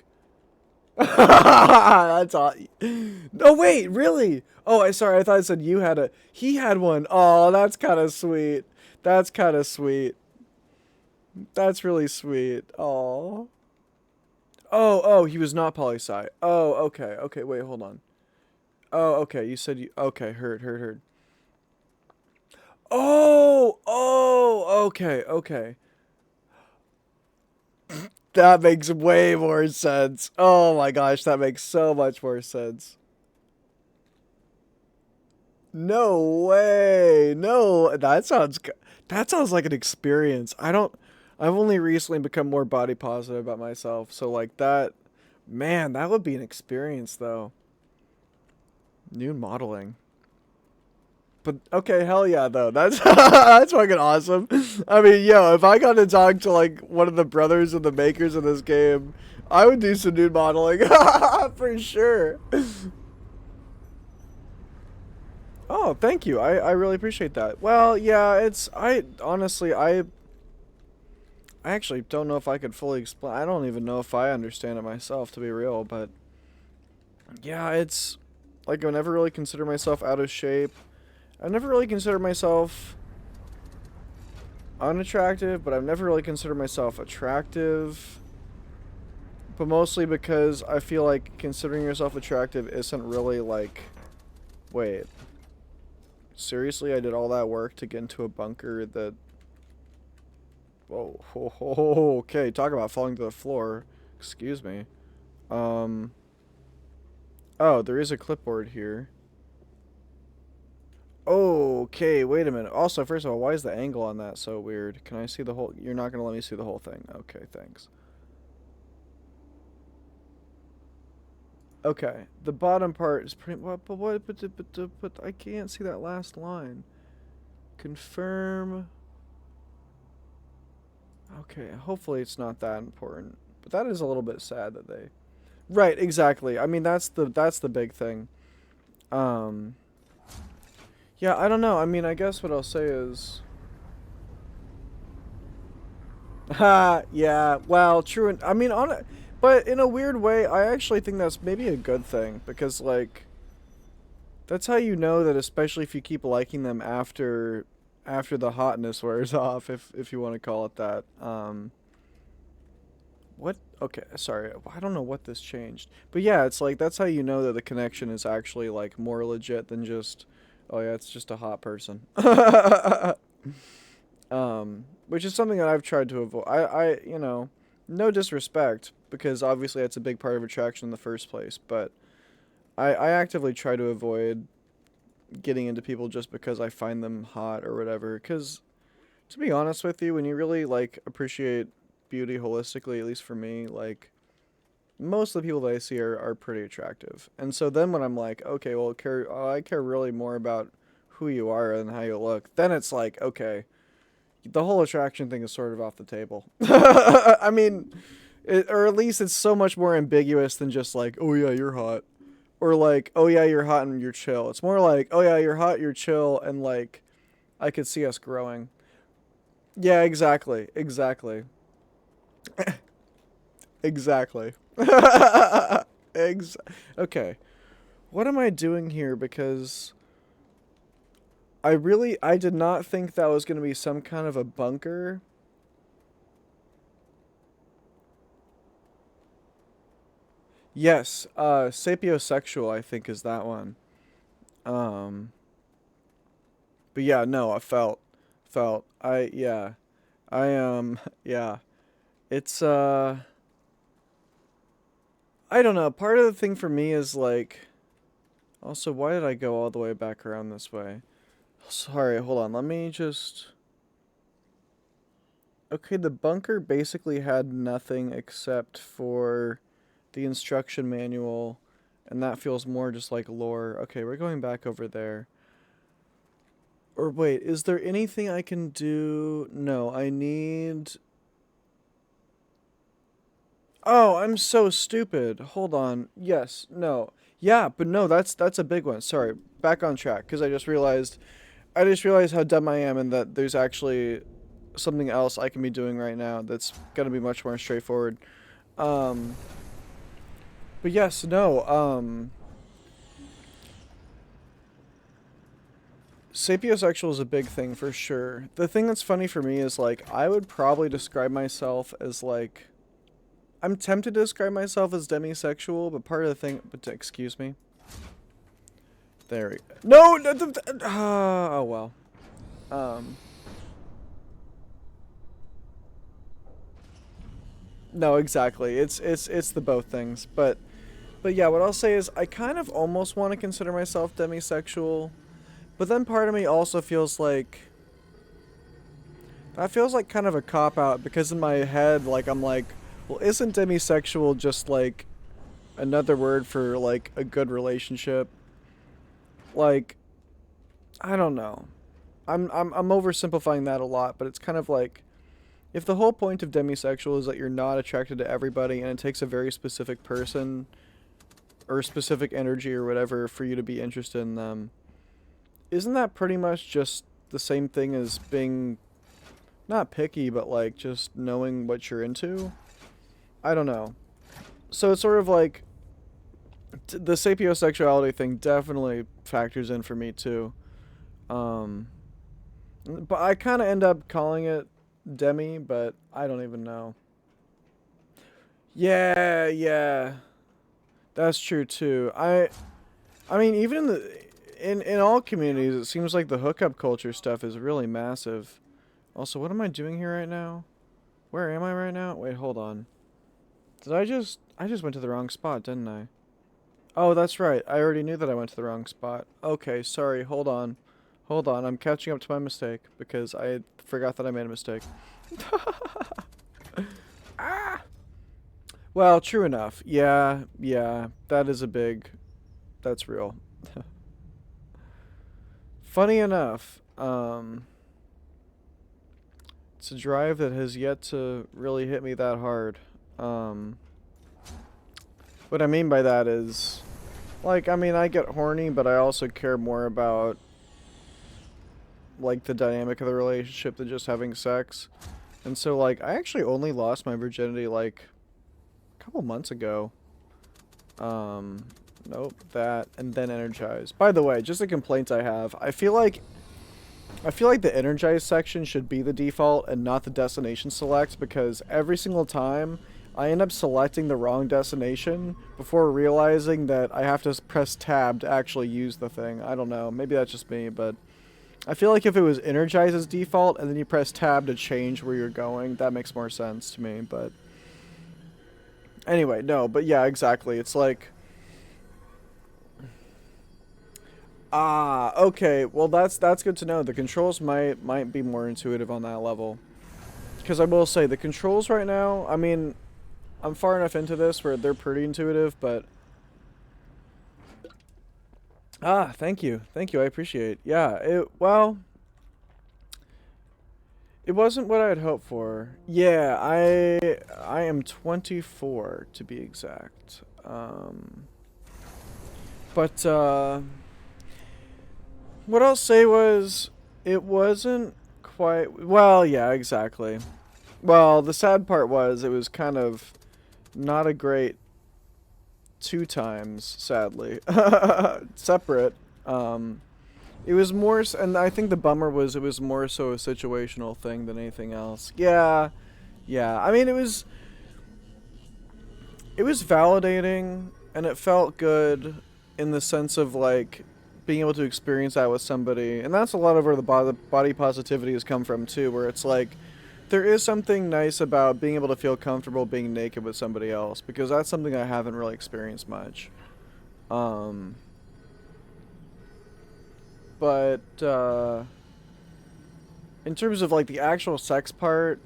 that's all. No, wait, really? Oh, I sorry. I thought it said you had a. He had one. Oh, that's kind of sweet. That's kind of sweet. That's really sweet. Oh. Oh, he was not poli sci. Oh, okay, okay. Wait, hold on. Oh, okay. You said you. Okay, heard. Okay, okay. That makes way more sense. Oh my gosh, that makes so much more sense. No way. No, that sounds like an experience. I've only recently become more body positive about myself. So like that, man, that would be an experience though. Nude modeling. But okay, hell yeah, though. That's that's fucking awesome. I mean, yo, if I got to talk to like one of the brothers of the makers of this game, I would do some nude modeling for sure. Oh, thank you. I really appreciate that. Well, yeah, it's I honestly I actually don't know if I could fully explain. I don't even know if I understand it myself, to be real. But yeah, it's like I never really consider myself out of shape. I never really considered myself unattractive, but I've never really considered myself attractive. But mostly because I feel like considering yourself attractive isn't really like, wait, seriously, I did all that work to get into a bunker that, whoa, okay, talk about falling to the floor. Excuse me. Um, oh, there is a clipboard here. Okay, wait a minute. Also, first of all, why is the angle on that so weird? Can I see the whole? You're not gonna let me see the whole thing. Okay, thanks. Okay, the bottom part is pretty. But I can't see that last line. Confirm. Okay, hopefully it's not that important. But that is a little bit sad that they. Right, exactly. I mean, that's the big thing. Um. Yeah, I don't know. I mean, I guess what I'll say is. Ha, yeah. Well, true. I mean, but in a weird way, I actually think that's maybe a good thing because, like, that's how you know that, especially if you keep liking them after the hotness wears off, if you want to call it that. What? Okay, sorry. I don't know what this changed, but yeah, it's like that's how you know that the connection is actually like more legit than just, oh yeah, it's just a hot person. Which is something that I've tried to avoid. No disrespect, because obviously that's a big part of attraction in the first place, but I actively try to avoid getting into people just because I find them hot or whatever. Because, to be honest with you, when you really, like, appreciate beauty holistically, at least for me, like, most of the people that I see are pretty attractive. And so then when I'm like, okay, well, I care really more about who you are than how you look, then it's like, okay, the whole attraction thing is sort of off the table. I mean, or at least it's so much more ambiguous than just like, oh yeah, you're hot, or like, oh yeah, you're hot and you're chill. It's more like, oh yeah, you're hot, you're chill, and like, I could see us growing. Yeah, exactly, exactly. Okay, what am I doing here? Because I did not think that was gonna be some kind of a bunker. Yes, sapiosexual, I think, is that one. Um, but yeah, no, yeah, yeah, it's, I don't know, part of the thing for me is, like, also, why did I go all the way back around this way? Sorry, hold on, let me just, okay, the bunker basically had nothing except for the instruction manual, and that feels more just like lore. Okay, we're going back over there. Or wait, is there anything I can do? No, I need... Oh, I'm so stupid. Hold on. Yes, no. Yeah, but no, that's a big one. Sorry. back on track because I just realized how dumb I am and that there's actually something else I can be doing right now that's gonna be much more straightforward. Um, but yes, no. Sapiosexual is a big thing for sure. The thing that's funny for me is like I would probably describe myself as like I'm tempted to describe myself as demisexual, but part of the thing. But excuse me. There we go. No. Oh well. Um. No, exactly. It's the both things, but yeah. What I'll say is I kind of almost want to consider myself demisexual, but then part of me also feels like that feels like kind of a cop out because in my head, like I'm like, well, isn't demisexual just like another word for like a good relationship? Like, I don't know. I'm oversimplifying that a lot, but it's kind of like if the whole point of demisexual is that you're not attracted to everybody and it takes a very specific person or specific energy or whatever for you to be interested in them, isn't that pretty much just the same thing as being not picky, but like just knowing what you're into? I don't know. So it's sort of like the sapiosexuality thing definitely factors in for me too. Um, but I kind of end up calling it demi, but I don't even know. Yeah, yeah, that's true too. I mean, even in in all communities, it seems like the hookup culture stuff is really massive. Also, what am I doing here right now? Where am I right now? Wait, hold on. I just went to the wrong spot, didn't I? Oh, that's right. I already knew that I went to the wrong spot. Okay, sorry. Hold on. Hold on. I'm catching up to my mistake because I forgot that I made a mistake. Ah! Well, true enough. Yeah, yeah. That is a big. That's real. Funny enough, it's a drive that has yet to really hit me that hard. Um, what I mean by that is, like, I mean, I get horny, but I also care more about, like, the dynamic of the relationship than just having sex. And so, like, I actually only lost my virginity, like, a couple months ago. Nope, that, and then energized. By the way, just a complaint I have. I feel like the energized section should be the default and not the destination select because every single time I end up selecting the wrong destination before realizing that I have to press tab to actually use the thing. I don't know. Maybe that's just me, but I feel like if it was energized as default and then you press tab to change where you're going, that makes more sense to me, but anyway, no, but yeah, exactly. It's like okay. Well, that's good to know. The controls might be more intuitive on that level. Because I will say the controls right now, I mean, I'm far enough into this where they're pretty intuitive, but thank you. Thank you. I appreciate. Yeah, it wasn't what I had hoped for. Yeah, I am 24 to be exact. But what I'll say was it wasn't quite well, yeah, exactly. Well, the sad part was it was kind of not a great two times, sadly. Separate. It was more, and I think the bummer was it was more so a situational thing than anything else. Yeah, yeah. I mean, it was validating, and it felt good in the sense of like being able to experience that with somebody, and that's a lot of where the body positivity has come from too, where it's like there is something nice about being able to feel comfortable being naked with somebody else because that's something I haven't really experienced much. Um, but in terms of like the actual sex part,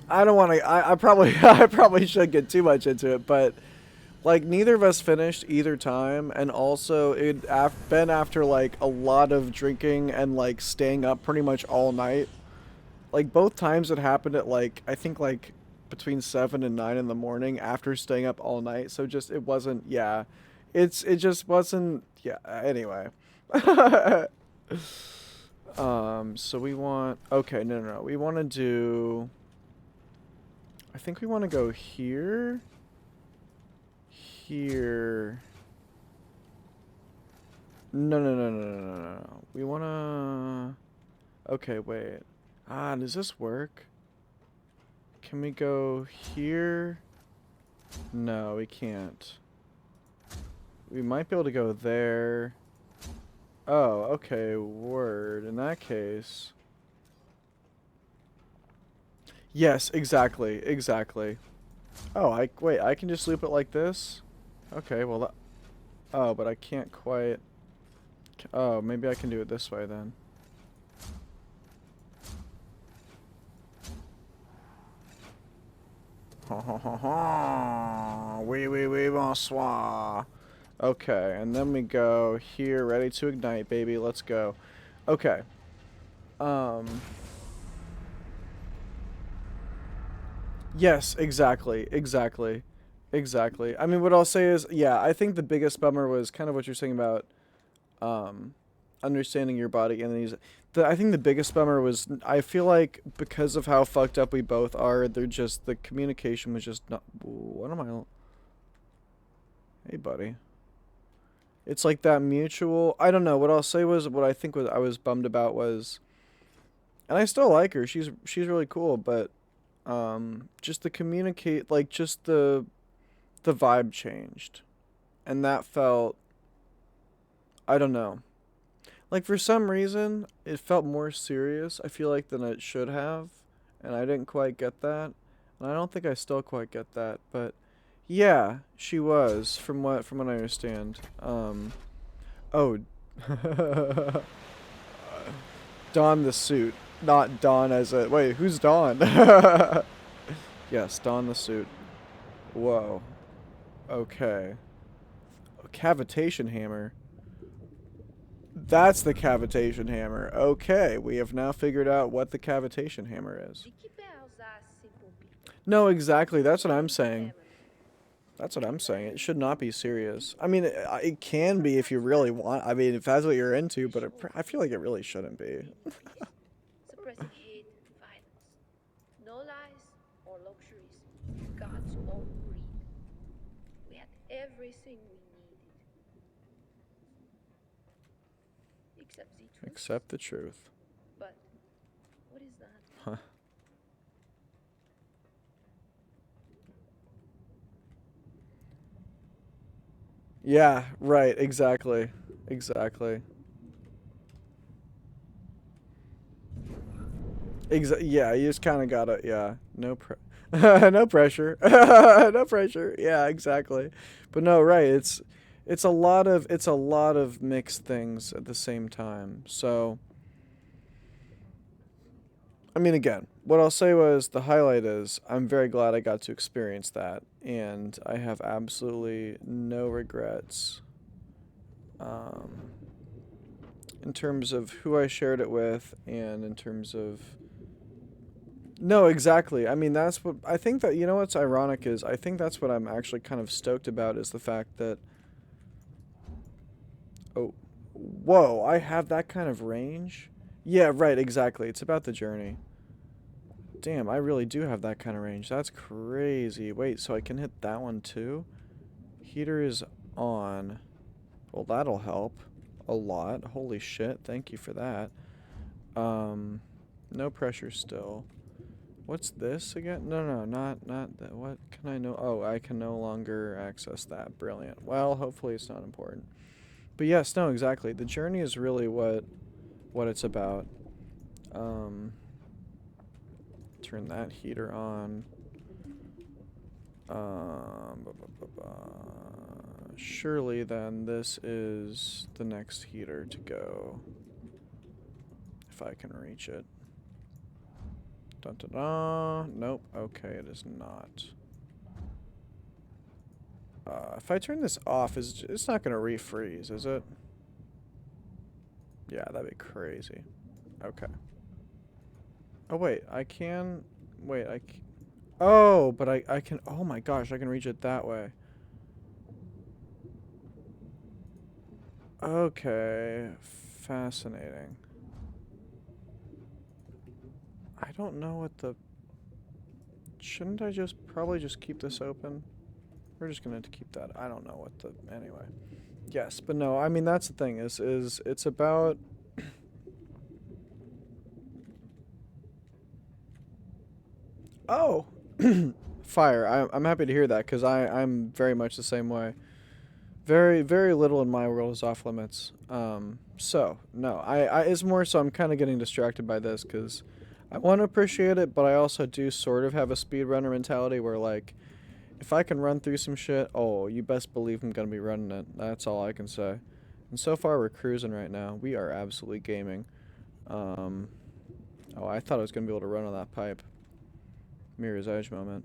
I don't want to. I probably I probably should get too much into it, but like neither of us finished either time, and also been after like a lot of drinking and like staying up pretty much all night. Like both times it happened at like I think like between 7 and 9 in the morning after staying up all night. So just it wasn't, yeah, it just wasn't. Yeah. Anyway. So we want. Okay. No. No. No. We want to do. I think we want to go here. Here. No. No. No. No. No. No. No. No. We want to. Okay. Wait. Does this work? Can we go here? No, we can't. We might be able to go there. Oh, okay, word. In that case... Yes, exactly, exactly. Oh, wait, I can just loop it like this? Okay, well that... Oh, but I can't quite... Oh, maybe I can do it this way then. Ha ha ha ha! Oui, bonsoir! Okay, and then we go here, ready to ignite, baby. Let's go. Okay. Yes, exactly, exactly, exactly. I mean, what I'll say is, yeah, I think the biggest bummer was kind of what you're saying about, um, understanding your body and then I think the biggest bummer was, I feel like because of how fucked up we both are, the communication was just not, what am I, hey buddy. It's like that mutual. I don't know. What I'll say was what I think was I was bummed about was, and I still like her. She's really cool, but just the communicate like just the vibe changed, and that felt, I don't know. Like for some reason it felt more serious. I feel like than it should have, and I didn't quite get that. And I don't think I still quite get that, but yeah, she was from what I understand. Oh. Don the suit. Not Don as a... Wait, who's Don? Yes, Don the suit. Whoa. Okay. Cavitation hammer. That's the cavitation hammer. Okay, we have now figured out what the cavitation hammer is. No, exactly. That's what I'm saying. That's what I'm saying. It should not be serious. I mean, it can be if you really want. I mean, if that's what you're into, but I feel like it really shouldn't be. Suppressing hate and violence. No lies or luxuries. God's own greed. We had everything we needed. Except the truth. Accept the truth. But what is that? Huh. Yeah, right, exactly. Exactly. Yeah, you just kind of gotta, yeah, no pressure. No pressure. Yeah, exactly. But no, right, it's a lot of mixed things at the same time. So, I mean, again, what I'll say was the highlight is I'm very glad I got to experience that, and I have absolutely no regrets. Um, in terms of who I shared it with, and in terms of no, exactly. I mean, that's what I think that, you know, what's ironic is I think that's what I'm actually kind of stoked about is the fact that, oh, whoa, I have that kind of range? Yeah, right, exactly. It's about the journey. Damn, I really do have that kind of range. That's crazy. Wait, so I can hit that one too? Heater is on. Well, that'll help a lot. Holy shit, thank you for that. No pressure still. What's this again? No, not that. What can I know? Oh, I can no longer access that. Brilliant. Well, hopefully it's not important. But yes, no, exactly. The journey is really what it's about. Turn that heater on. Surely then this is the next heater to go. If I can reach it. Dun dun dun. Nope. Okay, it is not. If I turn this off, it's not gonna refreeze, is it? Yeah, that'd be crazy. Okay. Oh wait, I can. Wait, oh, but I can. Oh my gosh, I can reach it that way. Okay, fascinating. I don't know what the... Shouldn't I just probably just keep this open? We're just gonna keep that. I don't know what the... Anyway. Yes, but no, I mean, that's the thing, is it's about... Oh! Fire. I'm happy to hear that, because I'm very much the same way. Very, very little in my world is off limits. So, no, it's more so I'm kind of getting distracted by this, because I want to appreciate it, but I also do sort of have a speedrunner mentality where, like, if I can run through some shit, oh, you best believe I'm going to be running it. That's all I can say. And so far, we're cruising right now. We are absolutely gaming. Oh, I thought I was going to be able to run on that pipe. Mirror's Edge moment.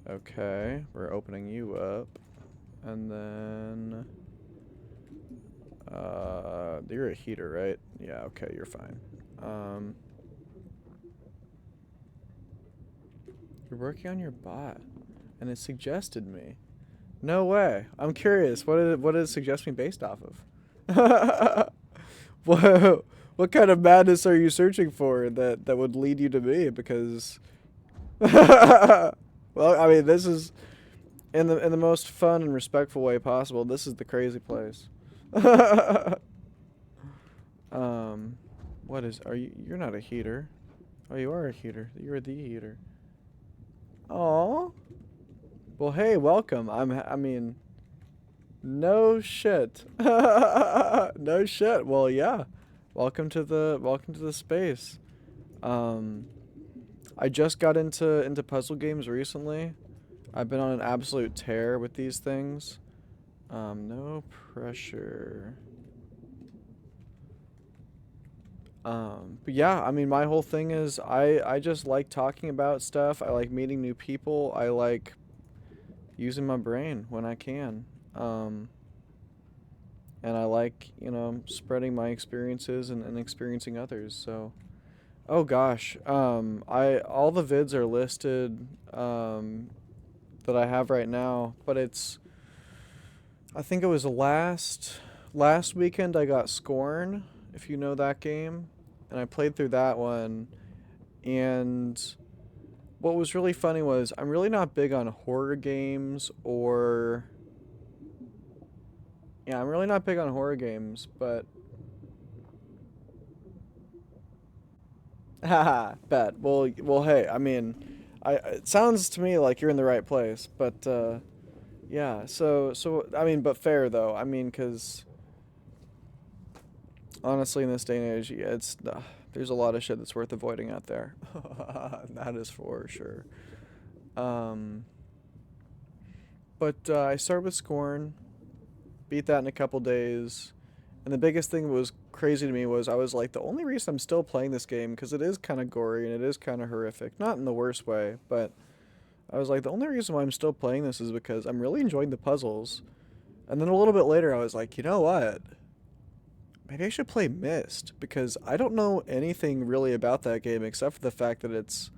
Okay, we're opening you up. And then... you're a heater, right? Yeah, okay, you're fine. You're working on your bot. And it suggested me. No way. I'm curious. What did it suggest me based off of? What kind of madness are you searching for that would lead you to me? Because... well, I mean, this is... In the most fun and respectful way possible, this is the crazy place. What is... You're not a heater. Oh, you are a heater. You're the heater. Aw. Well, hey, welcome. I mean, no shit. No shit. Well, yeah. Welcome to the space. I just got into puzzle games recently. I've been on an absolute tear with these things. No pressure. But yeah, I mean, my whole thing is I just like talking about stuff. I like meeting new people. I like using my brain when I can. And I like, spreading my experiences and experiencing others. So, oh gosh, all the vids are listed, that I have right now, but I think it was last weekend I got Scorn, if you know that game, and I played through that one, and what was really funny was I'm really not big on horror games or... Yeah, I'm really not big on horror games, but... Haha, bet. Well, hey, I mean, it sounds to me like you're in the right place, but, yeah, so, I mean, but fair, though. I mean, because... Honestly, in this day and age, yeah, there's a lot of shit that's worth avoiding out there. That is for sure. But I started with Scorn, beat that in a couple days, and the biggest thing that was crazy to me was I was like, the only reason I'm still playing this game, because it is kind of gory and it is kind of horrific, not in the worst way, but I was like, the only reason why I'm still playing this is because I'm really enjoying the puzzles. And then a little bit later, I was like, you know what? Maybe I should play Myst, because I don't know anything really about that game except for the fact that it's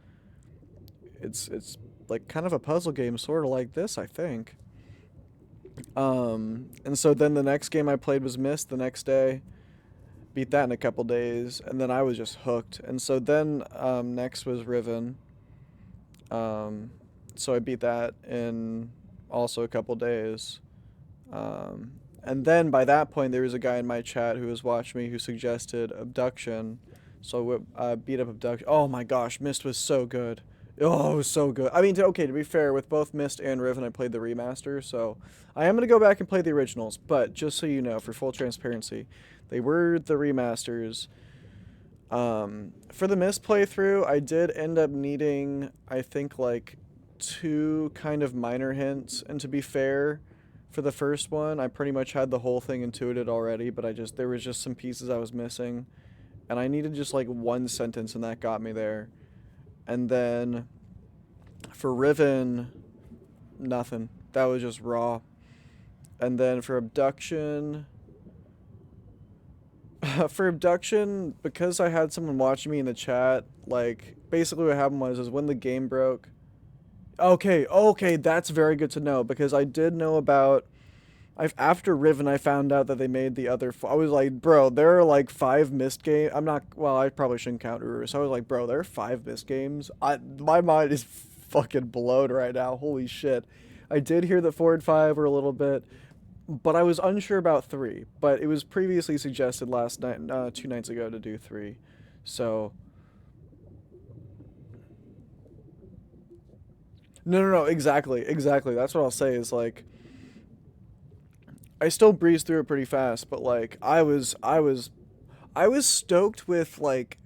like kind of a puzzle game, sort of like this, I think. And so then the next game I played was Myst the next day, beat that in a couple days, and then I was just hooked. And so then next was Riven. So I beat that in also a couple days. And then by that point, there was a guy in my chat who was watching me who suggested Abduction. So I beat up Abduction. Oh my gosh, Myst was so good. Oh, it was so good. I mean, okay, to be fair, with both Myst and Riven, I played the remaster. So I am going to go back and play the originals. But just so you know, for full transparency, they were the remasters. For the Myst playthrough, I did end up needing, I think, like 2 kind of minor hints. And to be fair, for the first one, I pretty much had the whole thing intuited already, but there was just some pieces I was missing, and I needed just like 1 sentence, and that got me there. And then for Riven, nothing. That was just raw. And then for Abduction, because I had someone watching me in the chat, like basically what happened was when the game broke. Okay, that's very good to know, because I did know about After Riven, I found out that they made the other. I was like, bro, there are like 5 missed games. I'm not. Well, I probably shouldn't count Uru. So I was like, bro, there are 5 missed games. My mind is fucking blown right now. Holy shit. I did hear that 4 and 5 were a little bit, but I was unsure about 3. But it was previously suggested last night, 2 nights ago, to do 3. So. No. Exactly. That's what I'll say. Is like. I still breezed through it pretty fast, but like I was stoked with like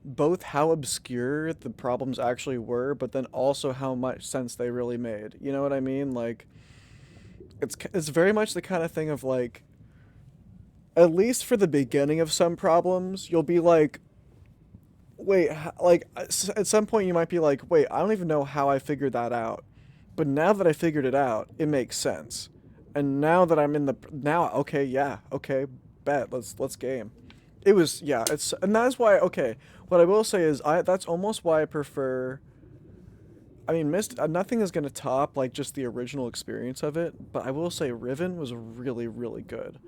both how obscure the problems actually were, but then also how much sense they really made. You know what I mean? Like it's very much the kind of thing of like, at least for the beginning of some problems, you'll be like, wait, like at some point you might be like, wait, I don't even know how I figured that out. But now that I figured it out, it makes sense. And now that I'm in the okay, yeah, okay, bet, let's game. It was, yeah, it's, and that's why, okay, what I will say is that's almost why I prefer, I mean, Myst, nothing is going to top like just the original experience of it, but I will say Riven was really, really good.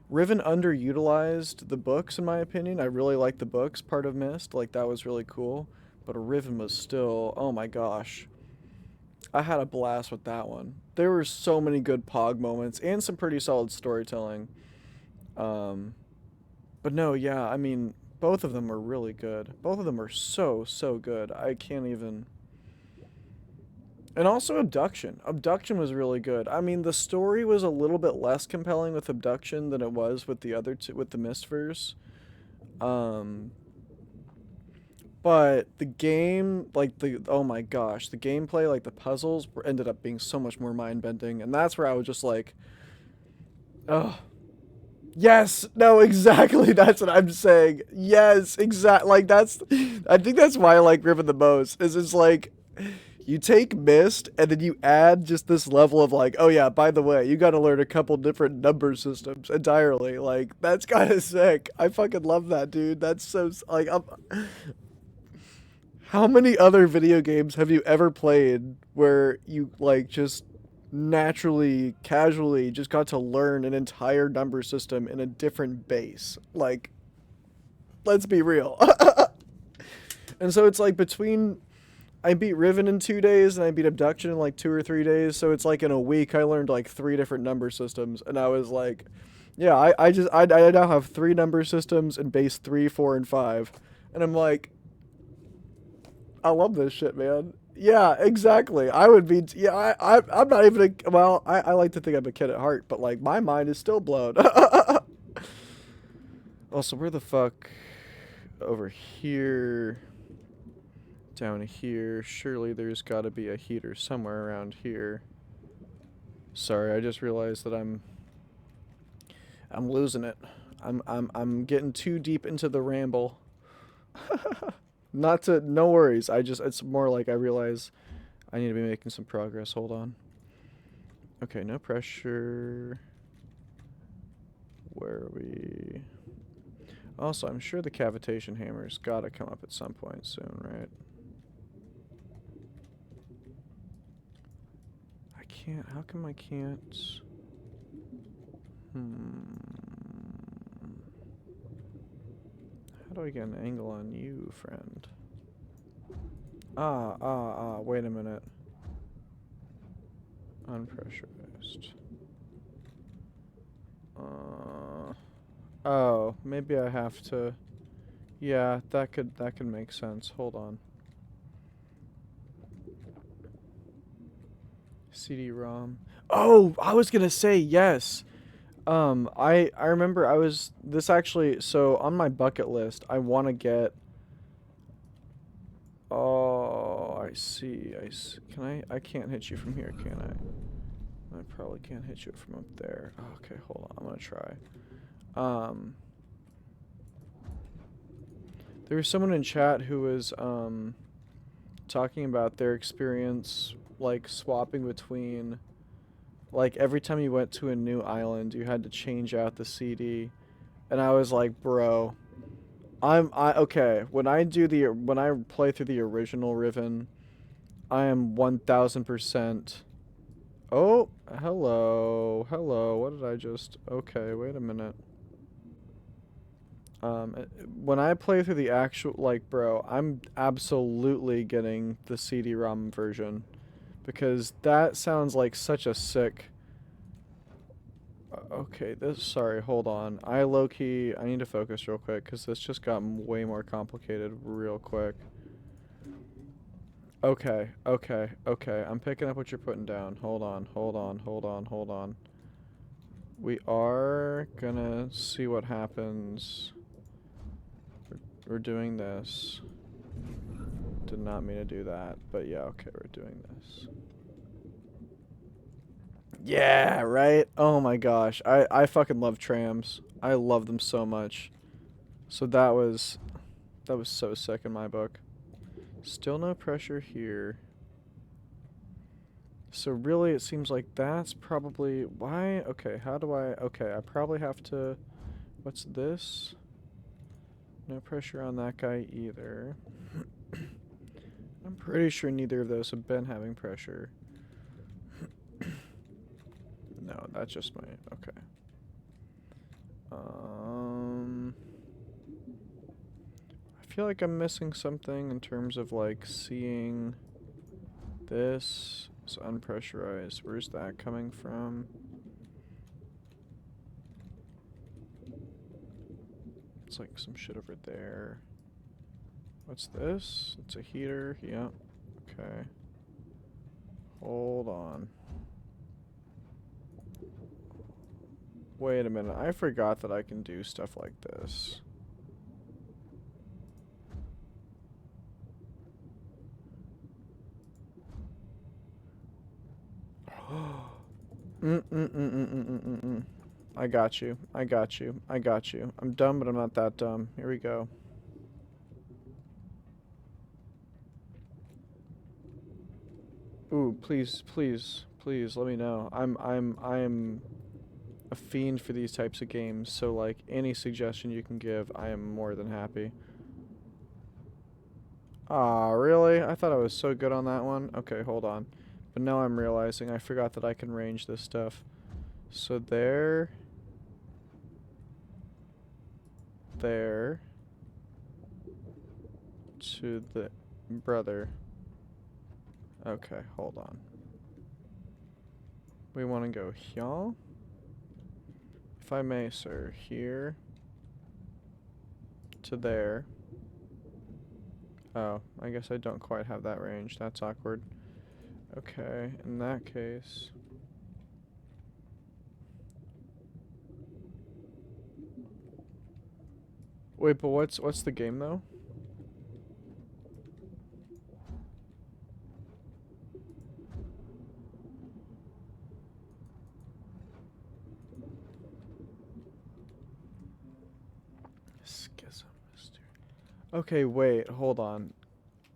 Riven underutilized the books, in my opinion. I really liked the books part of Myst. Like, that was really cool. But Riven was still, oh my gosh. I had a blast with that one. There were so many good Pog moments and some pretty solid storytelling. But no, yeah, I mean, both of them were really good. Both of them are so, so good. I can't even... And also Abduction. Abduction was really good. I mean, the story was a little bit less compelling with Abduction than it was with the other two, with the Mistverse. But the game, like oh my gosh, the gameplay, like the puzzles ended up being so much more mind-bending. And that's where I was just like, oh, yes, no, exactly. That's what I'm saying. Yes, exactly. Like I think that's why I like Riven the most, is it's like, you take Myst, and then you add just this level of like, oh yeah, by the way, you gotta learn a couple different number systems entirely. Like, that's kind of sick. I fucking love that, dude. That's so, like, how many other video games have you ever played where you, like, just naturally, casually just got to learn an entire number system in a different base? Like, let's be real. And so it's like between... I beat Riven in 2 days, and I beat Abduction in like 2 or 3 days. So it's like in a week, I learned like 3 different number systems, and I was like, yeah, I now have 3 number systems in base 3, 4, and 5, and I'm like, I love this shit, man. Yeah, exactly. I would be, yeah, I'm not even a, well, I like to think I'm a kid at heart, but like my mind is still blown. Also, where the fuck, over here. Down here, surely there's got to be a heater somewhere around here. Sorry, I just realized that I'm losing it. I'm getting too deep into the ramble. No worries. It's more like I realize I need to be making some progress. Hold on. Okay, no pressure. Where are we? Also, I'm sure the cavitation hammer's got to come up at some point soon, right? How come I can't? How do I get an angle on you, friend? Wait a minute. Unpressurized. Oh, maybe I have to... Yeah, that could make sense. Hold on. CD-ROM. Oh, I was gonna say yes. I remember this actually, so on my bucket list, I want to get. Oh, I see. I can't hit you from here, can I? I probably can't hit you from up there. Okay, hold on. I'm gonna try. There was someone in chat who was talking about their experience, like swapping between, like every time you went to a new island, you had to change out the CD, and I was like, bro, okay. When I play through the original Riven, I am 1000%. Oh, Hello. Hello. What did I just... Okay, wait a minute. When I play through the actual... Like, bro, I'm absolutely getting the CD-ROM version. Because that sounds like such a sick... Okay, this... Sorry, hold on. I low-key... I need to focus real quick, because this just got way more complicated real quick. Okay, okay, okay. I'm picking up what you're putting down. Hold on, hold on, hold on, hold on. We are gonna see what happens. We're doing this. Did not mean to do that, but yeah, okay, we're doing this. Yeah, right? Oh my gosh. I fucking love trams. I love them so much. So that was so sick in my book. Still no pressure here. So really it seems like that's probably why. Okay, how do I... Okay, I probably have to... What's this? No pressure on that guy either. I'm pretty sure neither of those have been having pressure. No, that's just my... Okay. I feel like I'm missing something in terms of, like, seeing... This is unpressurized. Where's that coming from? It's like some shit over there. What's this? It's a heater. Yep. Okay. Hold on. Wait a minute. I forgot that I can do stuff like this. I got you. I got you. I got you. I'm dumb, but I'm not that dumb. Here we go. Ooh, please, please, please, let me know. I'm a fiend for these types of games, so like any suggestion you can give, I am more than happy. Ah, really? I thought I was so good on that one. Okay, hold on. But now I'm realizing I forgot that I can range this stuff. So there. There. To the brother. Okay, hold on. We want to go here. If I may, sir. Here. To there. Oh, I guess I don't quite have that range. That's awkward. Okay, in that case... Wait, but what's the game, though? Schism. Okay, wait, hold on.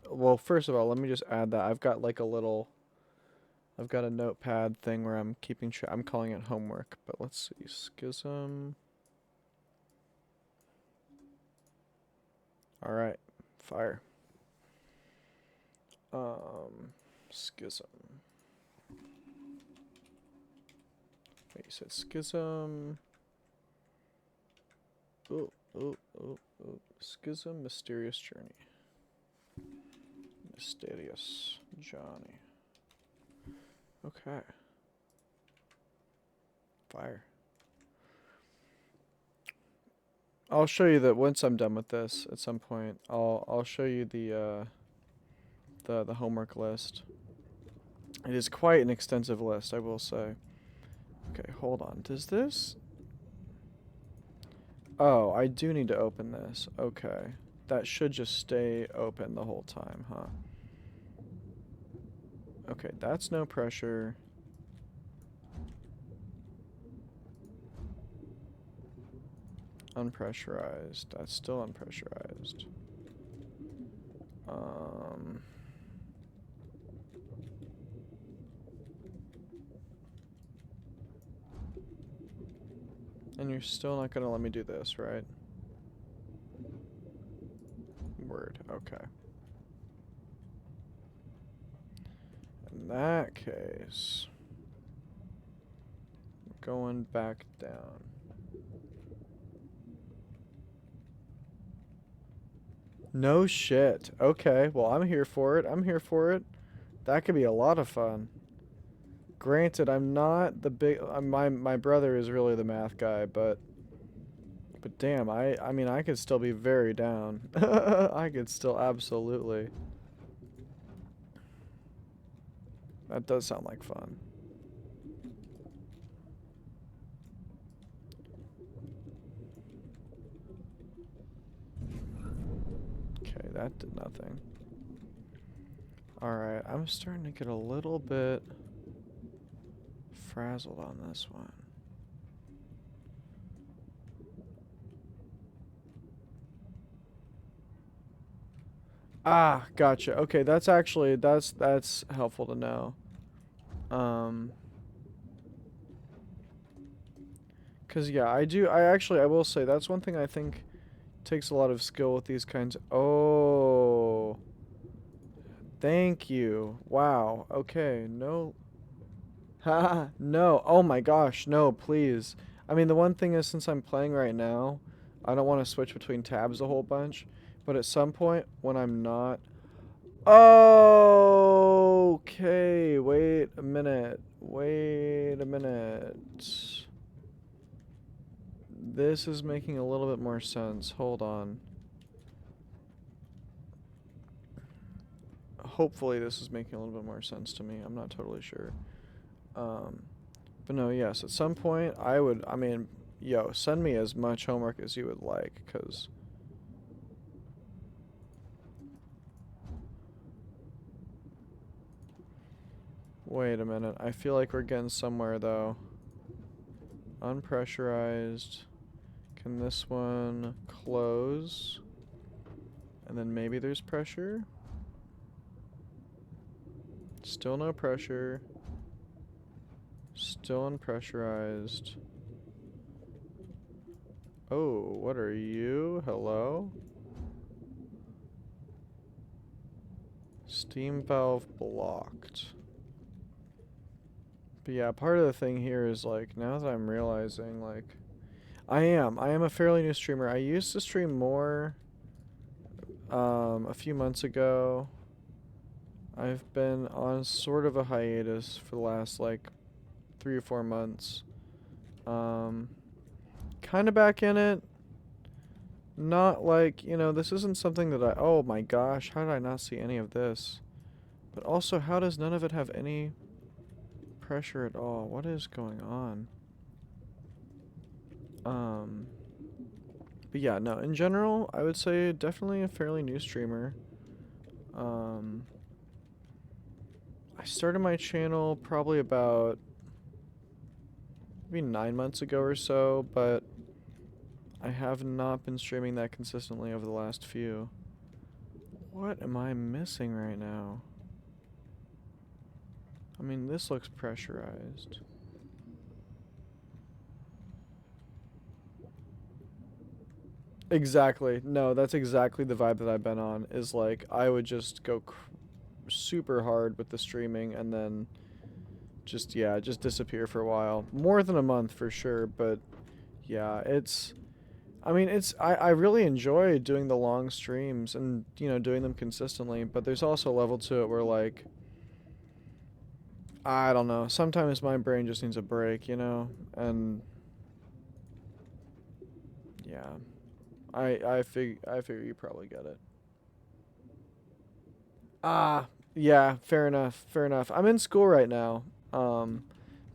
Well, first of all, let me just add that I've got like a little... I've got a notepad thing where I'm keeping track. I'm calling it homework, but let's see. Schism. Alright, fire. Schism. Wait, you said schism. Oh, oh, oh, oh. Schism, mysterious journey. Mysterious Johnny. Okay. Fire. I'll show you that once I'm done with this at some point. I'll show you the homework list. It is quite an extensive list, I will say. Okay, hold on. Does this... Oh, I do need to open this. Okay. That should just stay open the whole time, huh? Okay, that's no pressure. Unpressurized. That's still unpressurized. And you're still not gonna let me do this, right? Word, okay. In that case... going back down. No shit. Okay, well, I'm here for it. I'm here for it. That could be a lot of fun. Granted, I'm not the big... my brother is really the math guy, but damn, I mean, I could still be very down. I could still absolutely. That does sound like fun. Okay, that did nothing. Alright, I'm starting to get a little bit frazzled on this one. Ah, gotcha. Okay, that's actually that's helpful to know. Cause yeah, I will say that's one thing I think takes a lot of skill with these kinds. Oh, thank you. Wow. Okay. No. Haha. No. Oh my gosh. No, please. I mean, the one thing is, since I'm playing right now, I don't want to switch between tabs a whole bunch. But at some point, when I'm not... Okay. Wait a minute. Wait a minute. This is making a little bit more sense. Hold on. Hopefully this is making a little bit more sense to me. I'm not totally sure. But no, yes, at some point I mean, yo, send me as much homework as you would like, because wait a minute. I feel like we're getting somewhere, though. Unpressurized. Can this one close? And then maybe there's pressure? Still no pressure. Still unpressurized. Oh, what are you? Hello? Steam valve blocked. But yeah, part of the thing here is, like, now that I'm realizing, like, I am a fairly new streamer. I used to stream more a few months ago. I've been on sort of a hiatus for the last, like, 3 or 4 months. Kind of back in it. Not like, you know, this isn't something that I... Oh my gosh, how did I not see any of this? But also, how does none of it have any pressure at all? What is going on? But yeah, no, in general, I would say definitely a fairly new streamer. I started my channel probably about maybe 9 months ago or so, but I have not been streaming that consistently over the last few. What am I missing right now? I mean, this looks pressurized. Exactly. No, that's exactly the vibe that I've been on, is like, I would just go super hard with the streaming and then just, yeah, just disappear for a while. More than a month for sure, but yeah, I mean, I really enjoy doing the long streams and, you know, doing them consistently, but there's also a level to it where, like, I don't know, sometimes my brain just needs a break, you know, and yeah. I figure you probably get it. Ah, yeah, fair enough, fair enough. I'm in school right now,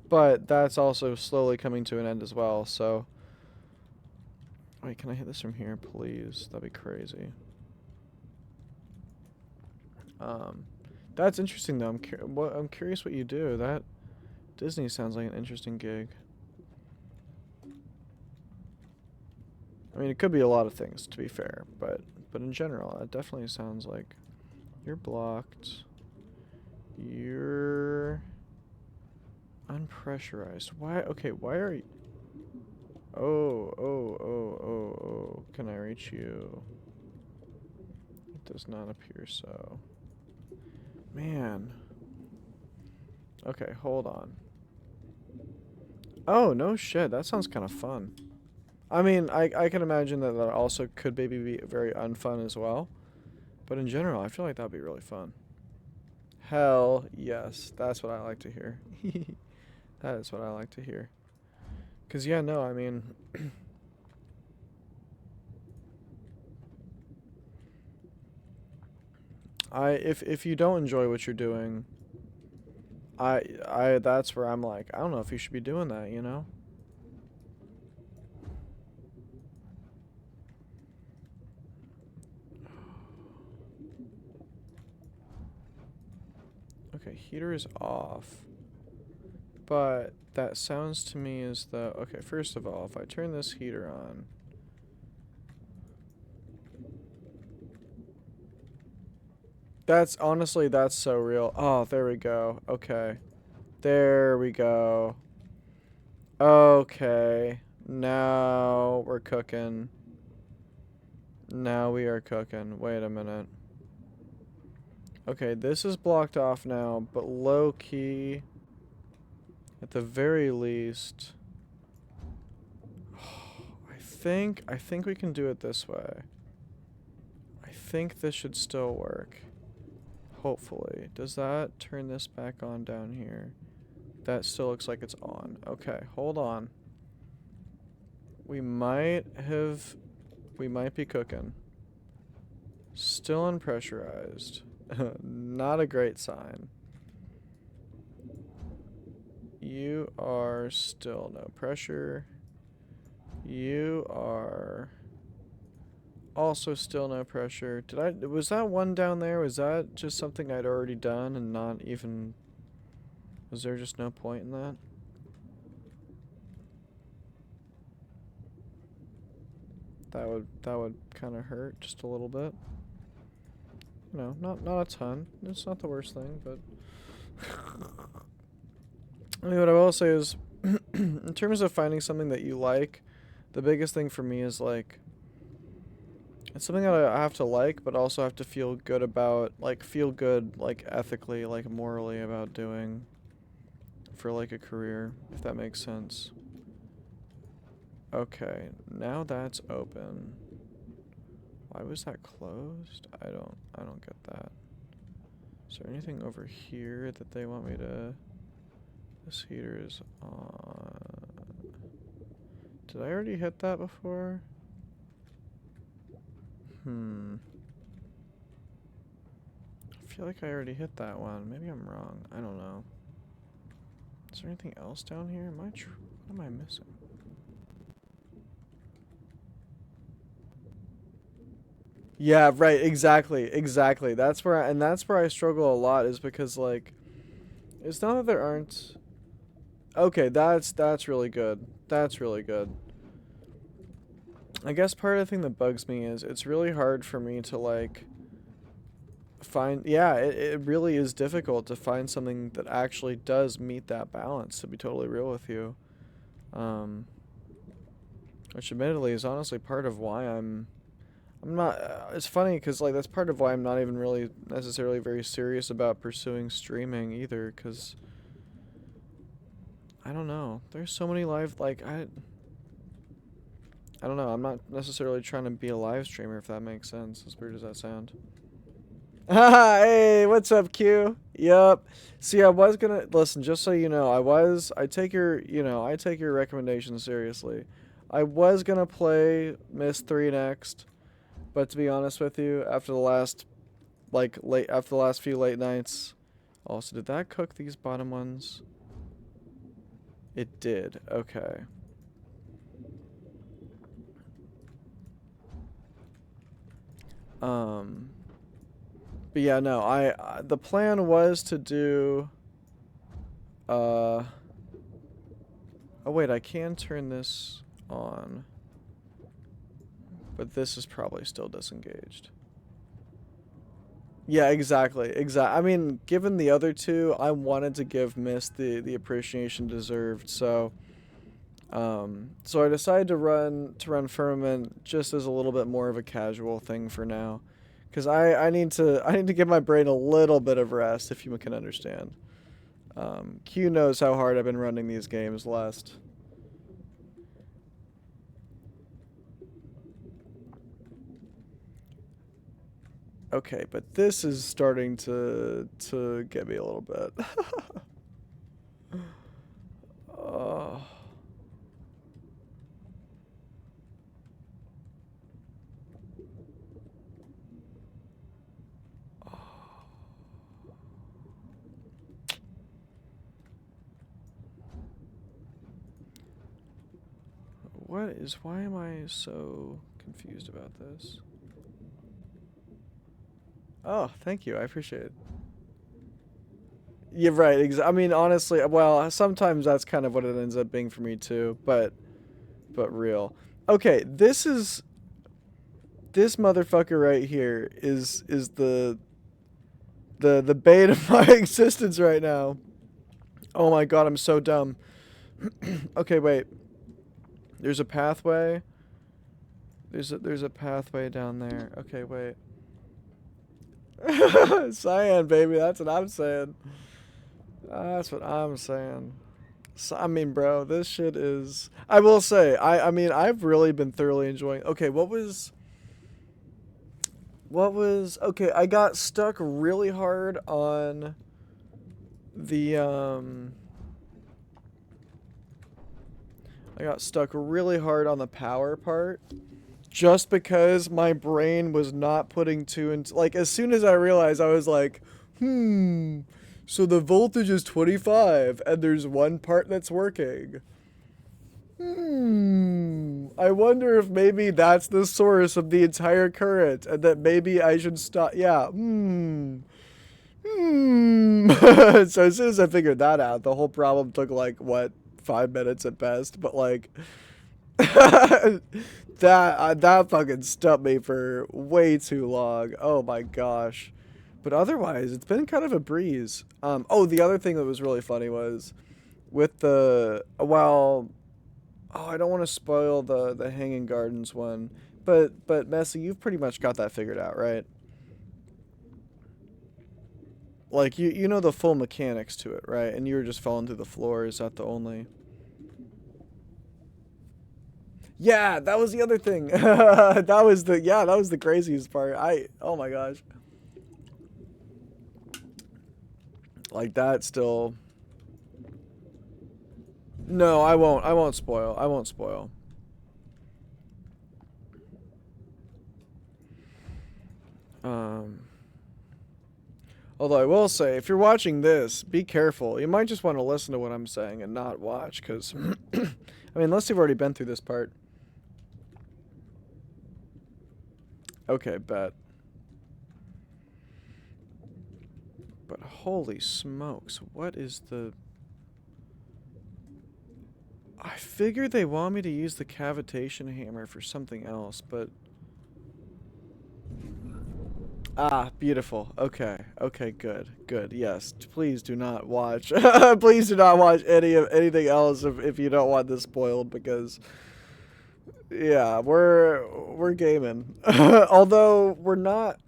but that's also slowly coming to an end as well, so... Wait, can I hit this from here, please? That'd be crazy. That's interesting, though. I'm curious what you do. That Disney sounds like an interesting gig. I mean, it could be a lot of things, to be fair, but in general, it definitely sounds like you're blocked. You're unpressurized. Why? Okay, why are you... Oh. Can I reach you? It does not appear so. Man. Okay, hold on. Oh, no shit. That sounds kind of fun. I mean, I can imagine that that also could maybe be very unfun as well. But in general, I feel like that'd be really fun. Hell yes. That's what I like to hear. That is what I like to hear. Because, yeah, no, I mean... if you don't enjoy what you're doing, that's where I'm like, I don't know if you should be doing that, you know? Okay, heater is off. But that sounds to me as though... Okay, first of all, if I turn this heater on... That's... Honestly, that's so real. Oh, there we go. Okay. There we go. Okay. Now we're cooking. Now we are cooking. Wait a minute. Okay, this is blocked off now, but low key... At the very least... I think we can do it this way. I think this should still work. Hopefully. Does that turn this back on down here? That still looks like it's on. Okay, hold on. We might be cooking. Still unpressurized. Not a great sign. You are still no pressure. You are also still no pressure. Was that one down there? Was that just something I'd already done and not even... Was there just no point in that? That would kind of hurt just a little bit. You know, not a ton. It's not the worst thing, but... I mean, what I will say is, in terms of finding something that you like, the biggest thing for me is, like, it's something that I have to like, but also have to feel good about, like, ethically, like, morally about doing for, like, a career, if that makes sense. Okay, now that's open. Why was that closed? I don't get that. Is there anything over here that they want me to... This heater is on. Did I already hit that before? I feel like I already hit that one. Maybe I'm wrong. I don't know. Is there anything else down here? What am I missing? Yeah, right, exactly. That's where I struggle a lot, is because, like, it's not that there aren't... Okay, that's really good. That's really good. I guess part of the thing that bugs me is it's really hard for me to, like, find... Yeah, it really is difficult to find something that actually does meet that balance, to be totally real with you. Which admittedly is honestly part of why I'm not... it's funny, because, like, that's part of why I'm not even really necessarily very serious about pursuing streaming either, because... I don't know. There's so many live... Like, I don't know. I'm not necessarily trying to be a live streamer, if that makes sense. As weird as that sound. Hey, what's up, Q? Yup. See, I was gonna... Listen, just so you know, I take your recommendations seriously. I was gonna play Myst 3 next, but to be honest with you, after the last few late nights... Also, did that cook these bottom ones? It did. Okay. But yeah, no, the plan was to do, oh wait, I can turn this on, but this is probably still disengaged. Yeah, exactly. I mean, given the other two, I wanted to give Myst the appreciation deserved, so so I decided to run Firmament just as a little bit more of a casual thing for now, because I need to give my brain a little bit of rest, if you can understand. Q knows how hard I've been running these games last Okay, but this is starting to get me a little bit. Oh. Why am I so confused about this? Oh, thank you. I appreciate it. You're right. I mean, honestly, well, sometimes that's kind of what it ends up being for me too, but real. Okay, this motherfucker right here is the bane of my existence right now. Oh my god, I'm so dumb. Okay, wait. There's a pathway. There's a pathway down there. Okay, wait. Cyan, baby. That's what I'm saying. That's what I'm saying. So, I mean, bro, this shit is. I will say, I mean, I've really been thoroughly enjoying. Okay, what was? What was? Okay, I got stuck really hard on the. I got stuck really hard on the power part. Just because my brain was not putting two and like as soon as I realized, I was like, so the voltage is 25 and there's one part that's working. I wonder if maybe that's the source of the entire current and that maybe I should stop. Yeah. So as soon as I figured that out, the whole problem took like what, 5 minutes at best, but like that fucking stumped me for way too long. Oh my gosh. But otherwise, it's been kind of a breeze. Oh, the other thing that was really funny was with the well, oh, I don't want to spoil the Hanging Gardens one, but Messi, you've pretty much got that figured out, right? Like you know the full mechanics to it, right? And you were just falling through the floor. Is that the only? Yeah, that was the other thing. That was the craziest part. Oh my gosh. Like that still. No, I won't. I won't spoil. I won't spoil. Um Although I will say, if you're watching this, be careful. You might just want to listen to what I'm saying and not watch, because, I mean, unless you've already been through this part. Okay, bet. But holy smokes, what is the... I figured they want me to use the cavitation hammer for something else, but... Ah, beautiful. Okay. Okay, good. Good. Yes. Please do not watch. Please do not watch anything else if you don't want this spoiled, because yeah, we're gaming. Although we're not.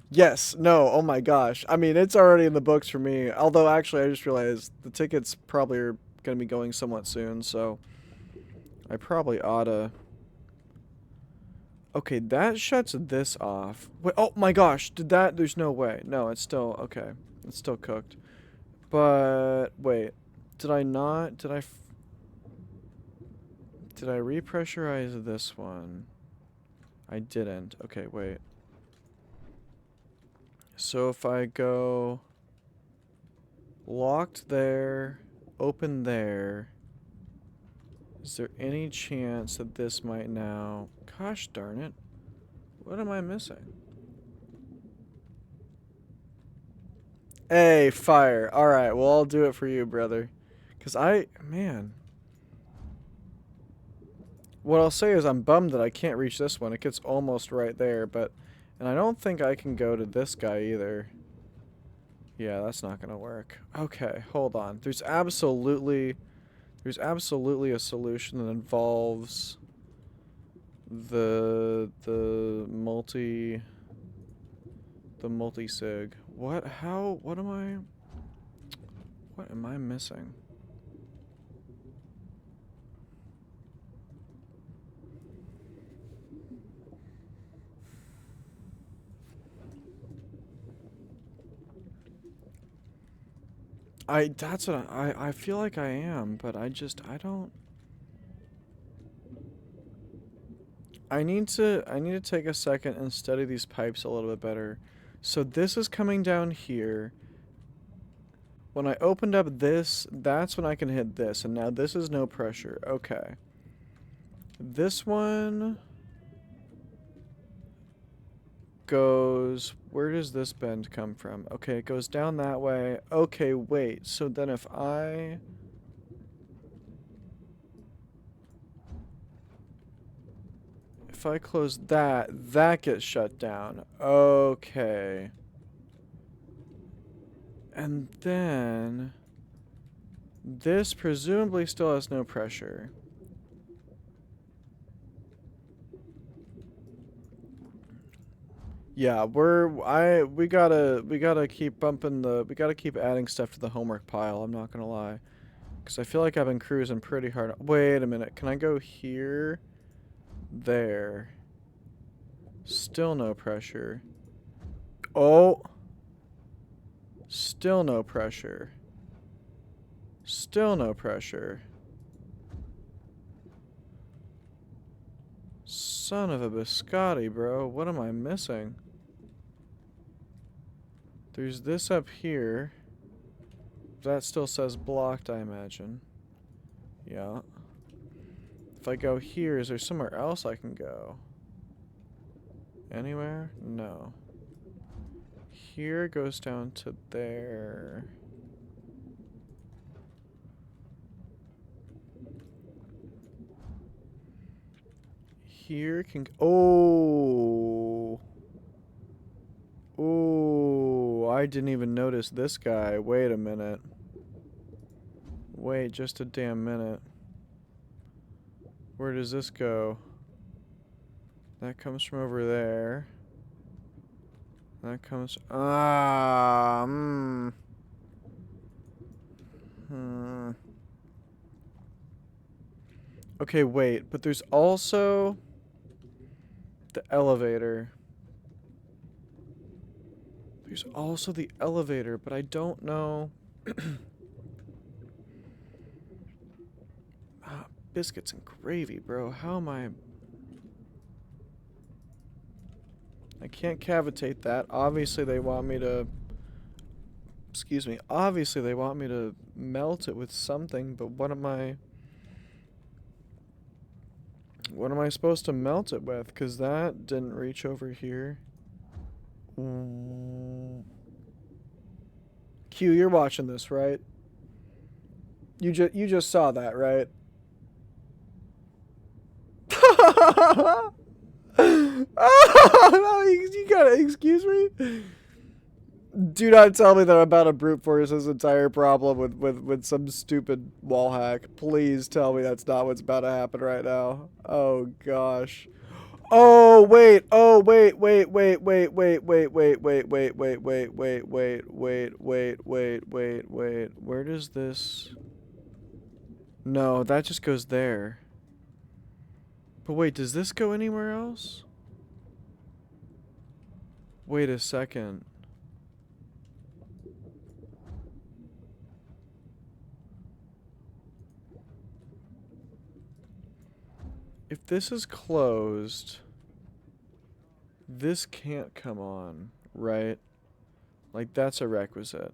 Yes. No. Oh my gosh. I mean, it's already in the books for me. Although actually I just realized the tickets probably are going to be going somewhat soon, so I probably oughta. Okay, that shuts this off. Wait, oh my gosh, did that? There's no way. No, it's still, okay. It's still cooked. But, wait. Did I not? Did I repressurize this one? I didn't. Okay, wait. So if I go locked there, open there, is there any chance that this might now... Gosh darn it. What am I missing? Hey, fire. Alright, well, I'll do it for you, brother. Because man. What I'll say is I'm bummed that I can't reach this one. It gets almost right there, but... And I don't think I can go to this guy either. Yeah, that's not going to work. Okay, hold on. There's absolutely a solution that involves the multi-sig. What am I missing? That's what I feel like I am, but I don't. I need to take a second and study these pipes a little bit better. So this is coming down here. When I opened up this, that's when I can hit this, and now this is no pressure. Okay. This one goes, where does this bend come from? Okay, it goes down that way. Okay, wait. So then if I close that, that gets shut down. Okay. And then this presumably still has no pressure. Yeah, we gotta keep we gotta keep adding stuff to the homework pile, I'm not gonna lie. Cause I feel like I've been cruising pretty hard. Wait a minute, can I go here? There. Still no pressure. Oh! Still no pressure. Still no pressure. Son of a biscotti, bro. What am I missing? There's this up here. That still says blocked, I imagine. Yeah. If I go here, is there somewhere else I can go? Anywhere? No. Here goes down to there. Here can... Oh! Oh, I didn't even notice this guy. Wait a minute. Wait just a damn minute. Where does this go? That comes from over there. That comes... Okay, wait, but there's also the elevator. There's also the elevator, but I don't know... biscuits and gravy, bro. How am I... I can't cavitate that. Obviously, they want me to... Excuse me. Obviously, they want me to melt it with something, but what am I... What am I supposed to melt it with? Because that didn't reach over here. Q, you're watching this, right? You just saw that, right? No, you gotta excuse me. Do not tell me that I'm about to brute force this entire problem with some stupid wall hack. Please tell me that's not what's about to happen right now. Oh gosh. Oh wait. Oh wait. Wait. Wait. Wait. Wait. Wait. Wait. Wait. Wait. Wait. Wait. Wait. Wait. Wait. Wait. Wait. Wait. Wait. Where does this? No, that just goes there. But wait, does this go anywhere else? Wait a second. If this is closed, this can't come on, right? Like, that's a requisite.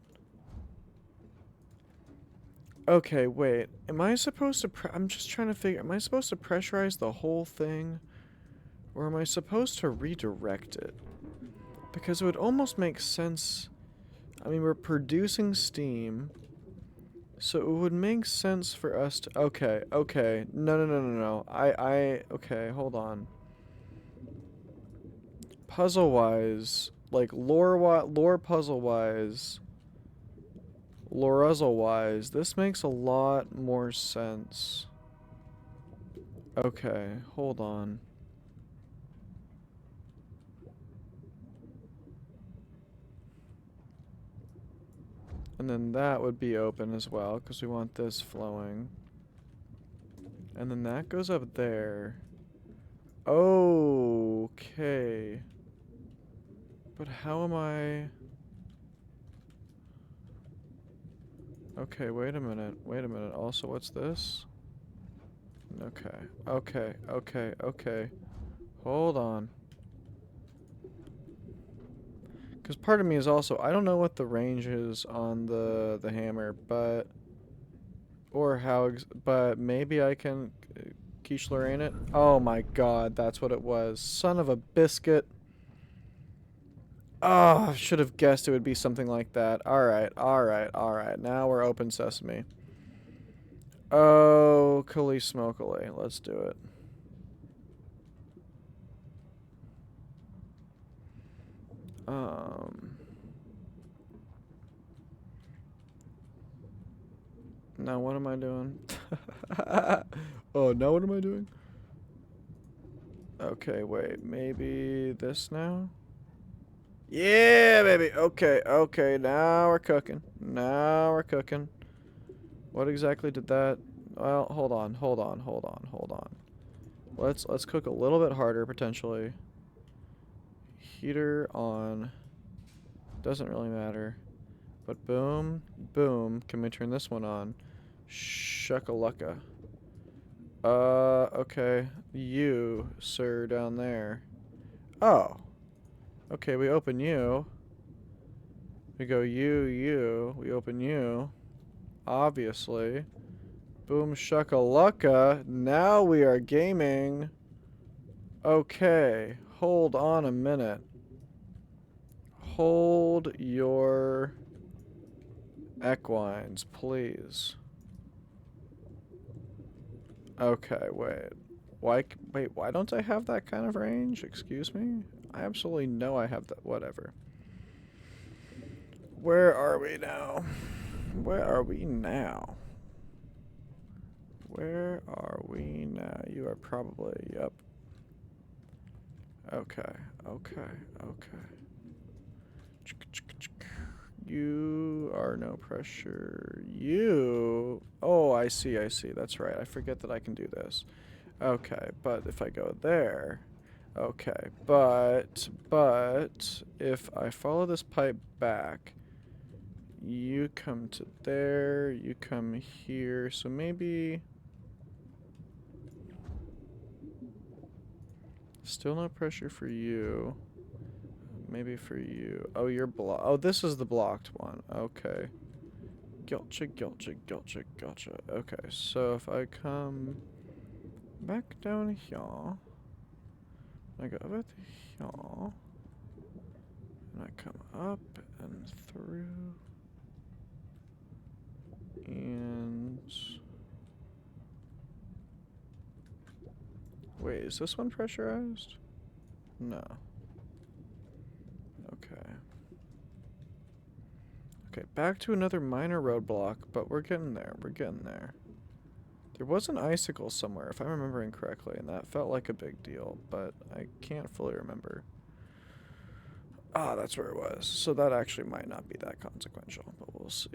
Okay, wait. Am I supposed to... I'm just trying to figure... Am I supposed to pressurize the whole thing? Or am I supposed to redirect it? Because it would almost make sense... I mean, we're producing steam... So it would make sense for us to... Okay, okay. No. Okay, hold on. Puzzle-wise, like lore puzzle-wise, lorezzle-wise, this makes a lot more sense. Okay, hold on. And then that would be open as well, because we want this flowing. And then that goes up there. Okay. But how am I... Okay, wait a minute. Wait a minute. Also, what's this? Okay. Okay. Okay. Okay. Hold on. Because part of me is also, I don't know what the range is on the hammer, but or how, but maybe I can quiche Lorraine it. Oh my god, that's what it was. Son of a biscuit. Oh, I should have guessed it would be something like that. Alright, alright, alright. Now we're open sesame. Oh, Kali Smokely. Let's do it. Now what am I doing? Oh, now what am I doing? Okay, wait. Maybe this now? Yeah, baby. Okay, okay. Now we're cooking. Now we're cooking. What exactly did that? Well, hold on, hold on, hold on, hold on. Let's cook a little bit harder potentially. Heater on. Doesn't really matter. But boom, boom. Can we turn this one on? Shuckalacka. Okay. You, sir, down there. Oh. Okay, we open you. We go you. We open you. Obviously. Boom shuckalacka. Now we are gaming. Okay. Hold on a minute. Hold your equines, please. Okay, wait. Why don't I have that kind of range? Excuse me? I absolutely know I have that. Whatever. Where are we now? Where are we now? Where are we now? You are probably, yep. Okay, okay, okay. You are no pressure. You. Oh, I see, I see. That's right. I forget that I can do this. Okay, but if I go there. Okay, but if I follow this pipe back, you come to there, you come here, so maybe still no pressure for you. Maybe for you. Oh, you're blocked. Oh, this is the blocked one. Okay. Gotcha, gotcha, gotcha, gotcha. Okay, so if I come back down here, I go over here, and I come up and through, and wait, is this one pressurized? No. Okay. Okay, back to another minor roadblock, but we're getting there. We're getting there. There was an icicle somewhere, if I'm remembering correctly, and that felt like a big deal, but I can't fully remember. Ah, that's where it was. So that actually might not be that consequential, but we'll see.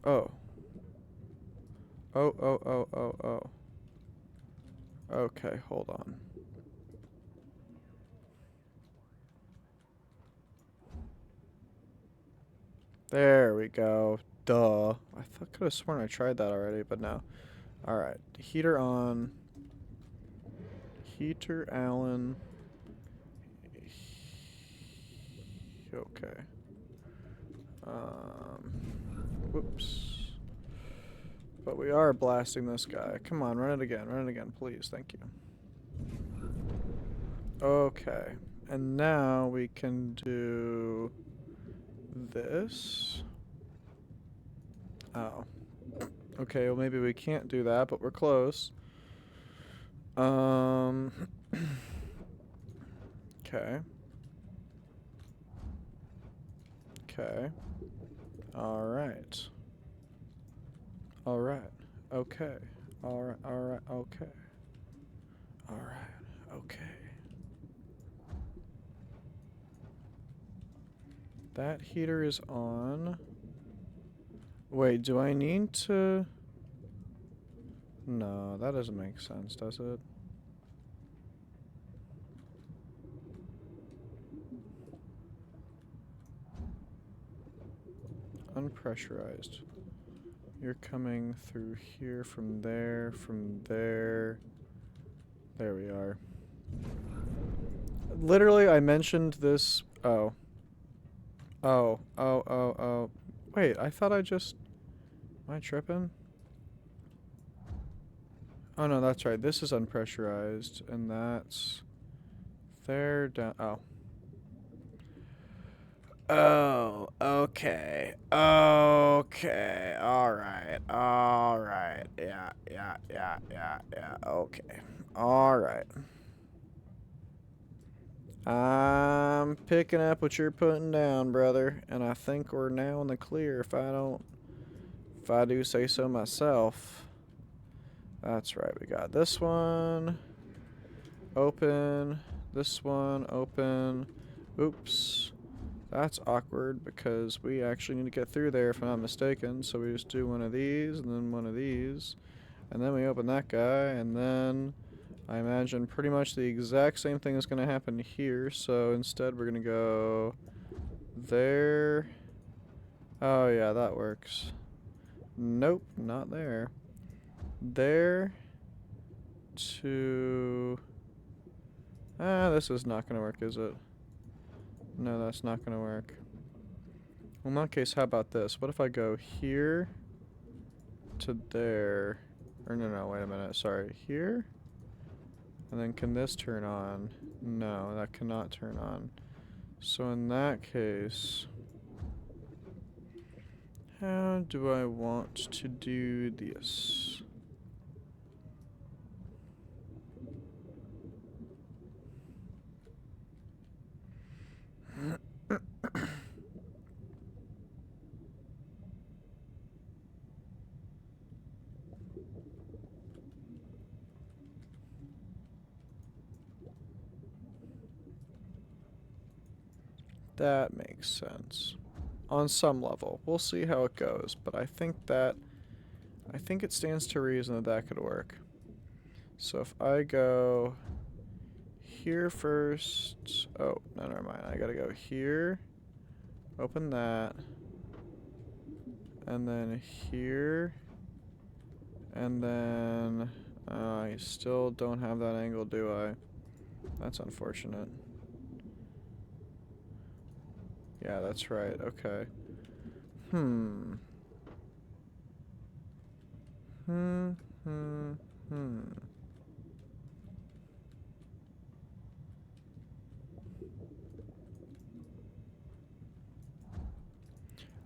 Oh. Oh. Okay, hold on. There we go. Duh. I could have sworn I tried that already, but no. Alright. Heater on. Heater Allen. Okay. Whoops. But we are blasting this guy. Come on, run it again, please. Thank you. Okay. And now we can do this. Oh. Okay, well maybe we can't do that, but we're close. Okay. Okay. Alright. Alright. Okay. Alright, okay. Alright, okay. That heater is on. Wait, do I need to... No, that doesn't make sense, does it? Unpressurized. You're coming through here from there, from there. There we are. Literally, I mentioned this. Oh. Oh. Wait, I thought I just... Am I tripping? Oh, no, that's right. This is unpressurized, and that's... There, down... Oh. Oh, okay. Okay. Alright. Yeah. Okay. Alright. I'm picking up what you're putting down, brother, and I think we're now in the clear if I do say so myself. That's right, we got this one open, this one open. Oops. That's awkward because we actually need to get through there if I'm not mistaken. So we just do one of these and then one of these. And then we open that guy and then I imagine pretty much the exact same thing is going to happen here. So instead we're going to go there. Oh yeah, that works. Nope, not there. There to... this is not going to work, is it? No, that's not going to work. Well, in that case, how about this? What if I go here to there? Or no, wait a minute. Sorry. Here? And then can this turn on? No, that cannot turn on. So in that case, how do I want to do this? That makes sense. On some level. We'll see how it goes, but I think it stands to reason that that could work. So if I go here first... Oh, no, never mind. I gotta go here. Open that. And then here. And then... I still don't have that angle, do I? That's unfortunate. Yeah, that's right. Okay.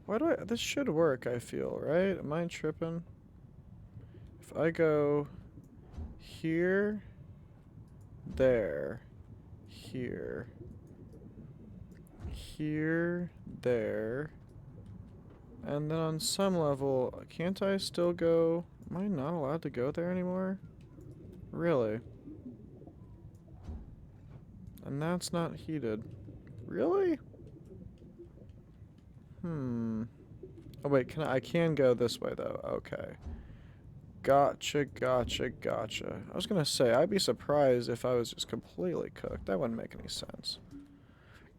Why do I... This should work, I feel, right? Am I tripping? If I go here, there, here, there, and then on some level, can't I still go... Am I not allowed to go there anymore? Really? And that's not heated. Really? Oh wait, I can go this way though. Okay. Gotcha. I was gonna say, I'd be surprised if I was just completely cooked. That wouldn't make any sense.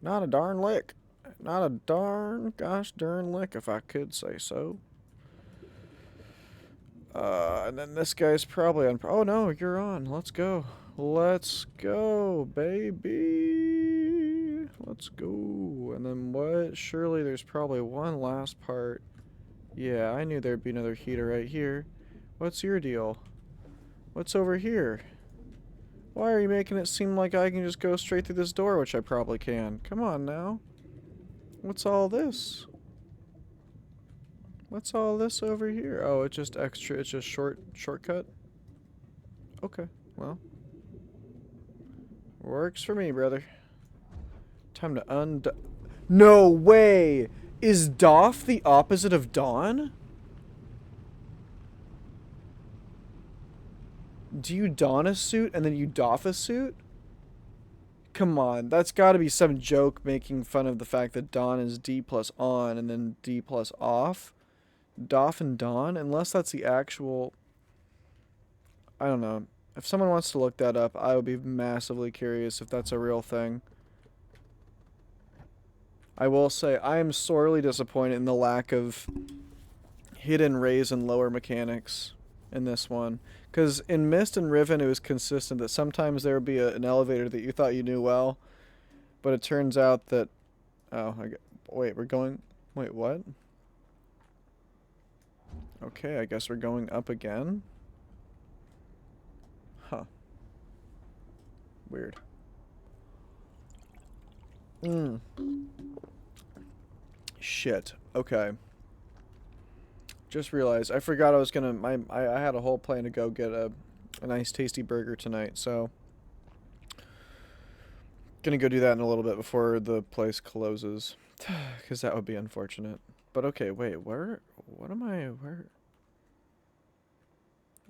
Not a darn lick. Not a darn gosh darn lick, if I could say so. And then this guy's probably on... Oh no, you're on. Let's go. Let's go, baby. Let's go. And then what? Surely there's probably one last part. Yeah, I knew there'd be another heater right here. What's your deal? What's over here? Why are you making it seem like I can just go straight through this door, which I probably can? Come on now. What's all this? What's all this over here? Oh, it's just extra, it's just shortcut? Okay, well. Works for me, brother. Time to No way! Is doff the opposite of dawn? Do you don a suit and then you doff a suit? Come on, that's gotta be some joke making fun of the fact that dawn is D plus on and then D plus off. Doff and Dawn, unless that's the actual. I don't know. If someone wants to look that up, I would be massively curious if that's a real thing. I will say I am sorely disappointed in the lack of hidden raise and lower mechanics in this one. Because in Myst and Riven, it was consistent that sometimes there would be an elevator that you thought you knew well, but it turns out that. Oh, wait, we're going. Wait, what? Okay, I guess we're going up again. Huh. Weird. Shit. Okay. Just realized I forgot I was gonna. I had a whole plan to go get a nice tasty burger tonight, so gonna go do that in a little bit before the place closes, because that would be unfortunate. But okay, wait, where? What am I? Where?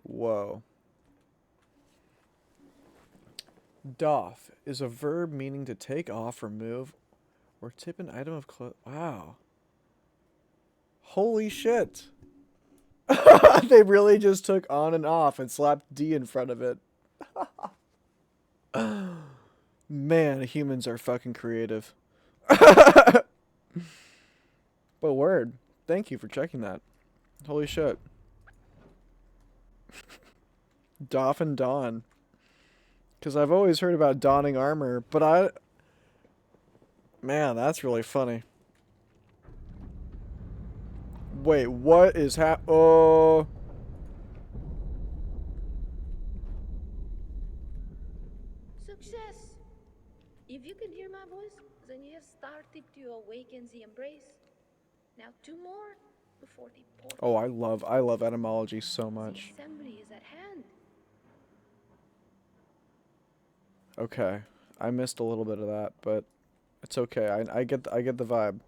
Whoa. Doff is a verb meaning to take off, remove, or tip an item of clothes. Wow. Holy shit. They really just took on and off and slapped D in front of it. Man, humans are fucking creative. But word. Thank you for checking that. Holy shit. Doff and Dawn. Because I've always heard about donning armor, but I... Man, that's really funny. Wait, what is Oh... Success! If you can hear my voice, then you have started to awaken the embrace. Now 2 more before the portal. Oh, I love etymology so much. The assembly is at hand. Okay, I missed a little bit of that, but it's okay. I get the vibe.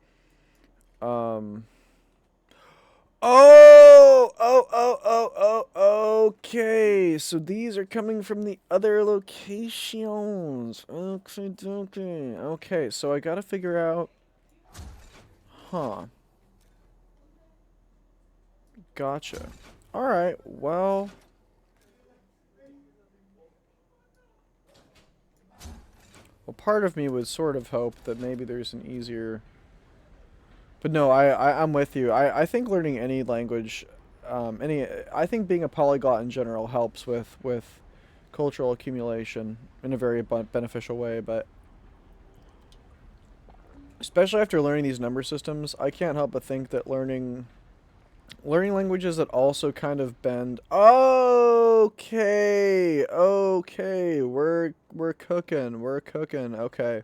Okay. So these are coming from the other locations. Okay. So I gotta figure out. Huh. Gotcha. All right. Well. Well, part of me would sort of hope that maybe there's an easier. But no, I'm with you. I think learning any language, I think being a polyglot in general helps with cultural accumulation in a very beneficial way. But especially after learning these number systems, I can't help but think that learning languages that also kind of bend. Okay, we're cooking. Okay,